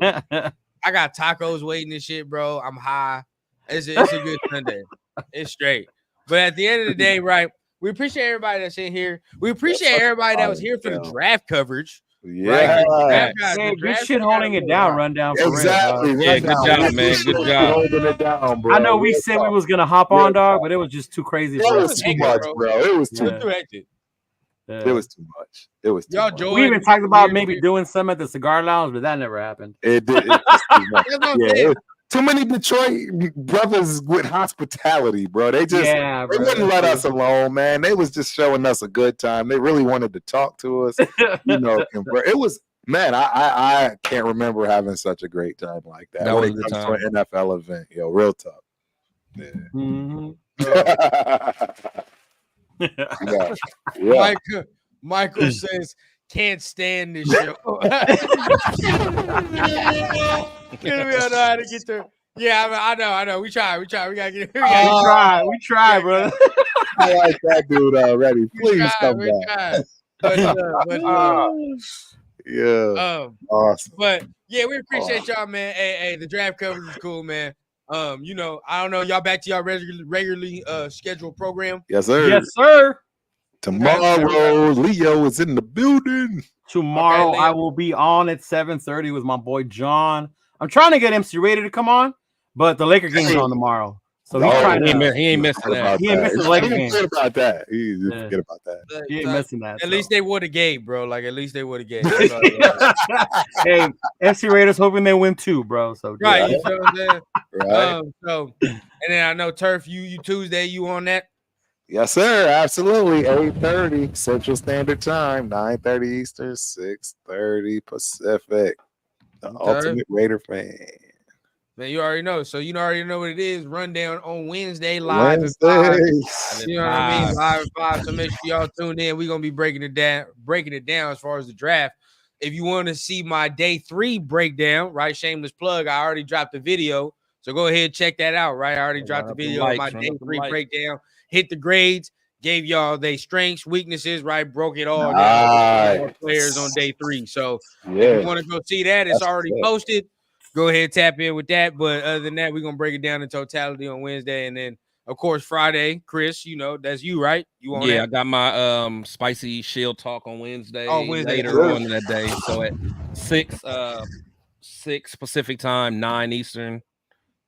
S3: I got tacos waiting and shit, bro. I'm high. It's a good Sunday. It's straight. But at the end of the day, right? We appreciate everybody that's in here. We appreciate everybody that was here for the draft coverage.
S5: Yeah,
S3: right?
S1: Good shit holding it down, Rundown.
S5: Exactly.
S2: Yeah, good job, man. Good job.
S5: Holding it down, bro.
S1: I know we said we was gonna hop on, dog, but it was just too crazy.
S5: It was too much, bro. It was too
S3: hectic.
S5: It was too much. It was too much.
S1: We even talked about maybe doing some at the cigar lounge, but that never happened.
S5: It did. It was too much. Too many Detroit brothers with hospitality, bro. They just they wouldn't let us alone, man. They was just showing us a good time. They really wanted to talk to us. You know, it was, man, I can't remember having such a great time like that. When it comes to an NFL event, yo, real tough. Yeah.
S1: Mm-hmm.
S5: Yeah.
S3: Michael says, can't stand this show. We don't know how to get there. Yeah, I know. We try. We gotta get. We
S1: try, brother.
S5: I like that dude already. Please come back. Yeah. Awesome.
S3: But yeah, we appreciate y'all, man. Hey, the draft coverage is cool, man. You know, I don't know, y'all back to y'all regularly scheduled program.
S5: Yes, sir.
S1: Yes, sir.
S5: Tomorrow, Leo is in the building.
S1: Tomorrow, I will be on at 7:30 with my boy John. I'm trying to get MC Raider to come on, but the Laker game's on tomorrow. So he's trying to.
S2: He ain't missing that.
S1: He ain't missing the Laker game.
S5: Forget about that. Forget about that.
S1: He ain't missing that.
S3: At least they would have gave, bro. Like, at least they would have gave.
S1: Hey, MC Raiders hoping they win too, bro. So
S3: right, you know what I'm saying?
S5: Right.
S3: And then I know Turf, you Tuesday, you on that?
S5: Yes, sir. Absolutely. 8:30 Central Standard Time, 9:30 Eastern, 6:30 Pacific. The ultimate Raider fan.
S3: Man, you already know. So you already know what it is. Rundown on Wednesday, live at 5. You know what I mean? Live at 5. So make sure y'all tune in. We're gonna be breaking it down as far as the draft. If you want to see my day 3 breakdown, right? Shameless plug. I already dropped the video. So go ahead, check that out, right? I already dropped the video of my day 3 breakdown. Hit the grades, gave y'all their strengths, weaknesses, right? Broke it all down. Players on day 3. So if you want to go see that, it's already posted. Go ahead, tap in with that. But other than that, we're gonna break it down in totality on Wednesday, and then of course Friday. Chris, you know that's you, right? You on?
S2: Yeah, I got my spicy shield talk on Wednesday.
S3: Wednesday
S2: later on in that day. So at 6 Pacific time, 9 Eastern.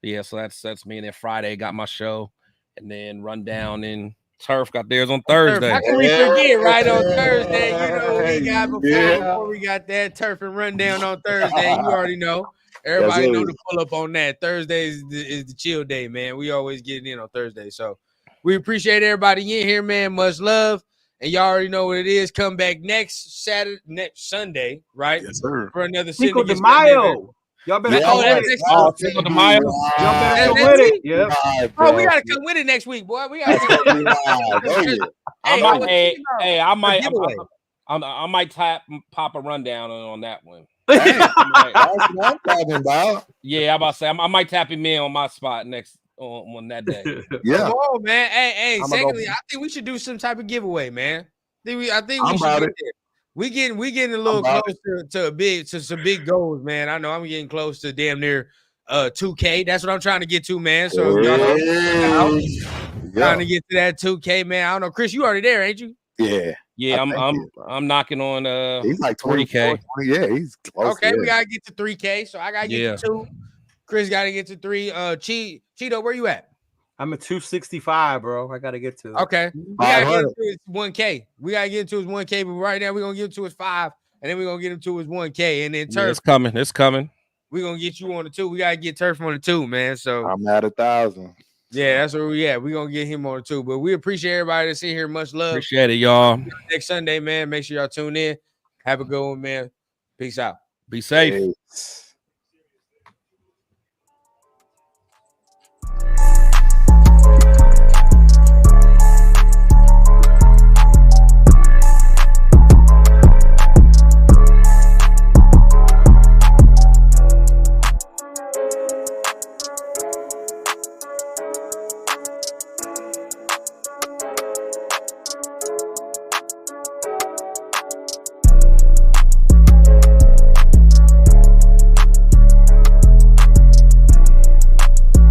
S2: Yeah, so that's me. And then Friday got my show, and then Rundown and Turf got theirs on Thursday.
S3: How can we forget, right, on Thursday? You know what we got before we got that Turf and Rundown on Thursday. You already know. Everybody know to pull up on that. Thursday is the chill day, man. We always get it in on Thursday. So we appreciate everybody in here, man. Much love. And y'all already know what it is. Come back next Sunday, right?
S5: Yes, sir.
S3: For another
S1: Cinco de Mayo. Y'all better come with it.
S2: Cinco de Mayo.
S1: Y'all better come with it. Yeah.
S3: Oh, we gotta come with it next week, boy. We gotta come with it.
S2: I might pop a rundown on that one.
S5: That's what I'm talking about.
S2: Yeah, I'm about to say I might tap him in on my spot next on that day.
S5: Yeah.
S3: Come on, man. Hey. Secondly, I think we should do some type of giveaway, man. I think we should do it. We getting a little closer to some big goals, man. I know I'm getting close to damn near 2K. That's what I'm trying to get to, man. So y'all know. Trying to get to that 2K, man. I don't know, Chris. You already there, ain't you?
S5: Yeah.
S2: Yeah, I'm knocking on
S5: He's like
S2: 40K.
S5: 20, yeah, he's close.
S3: Okay, we gotta get to 3K, so I gotta get to 2. Chris gotta get to 3. Cheeto, where you at?
S1: I'm at 265, bro. I gotta get to it.
S3: Okay, we gotta get into his 1K. We gotta get into his 1K, but right now we're gonna get into his 5, and then we're gonna get into his 1K, and then Turf.
S2: It's coming. It's coming.
S3: We're gonna get you on the 2. We gotta get Turf on the 2, man. So
S5: I'm at 1,000.
S3: Yeah, that's where we at. We're gonna get him on it too. But we appreciate everybody that's in here. Much love.
S2: Appreciate it, y'all.
S3: Next Sunday, man. Make sure y'all tune in. Have a good one, man. Peace out.
S2: Be safe.
S5: Peace.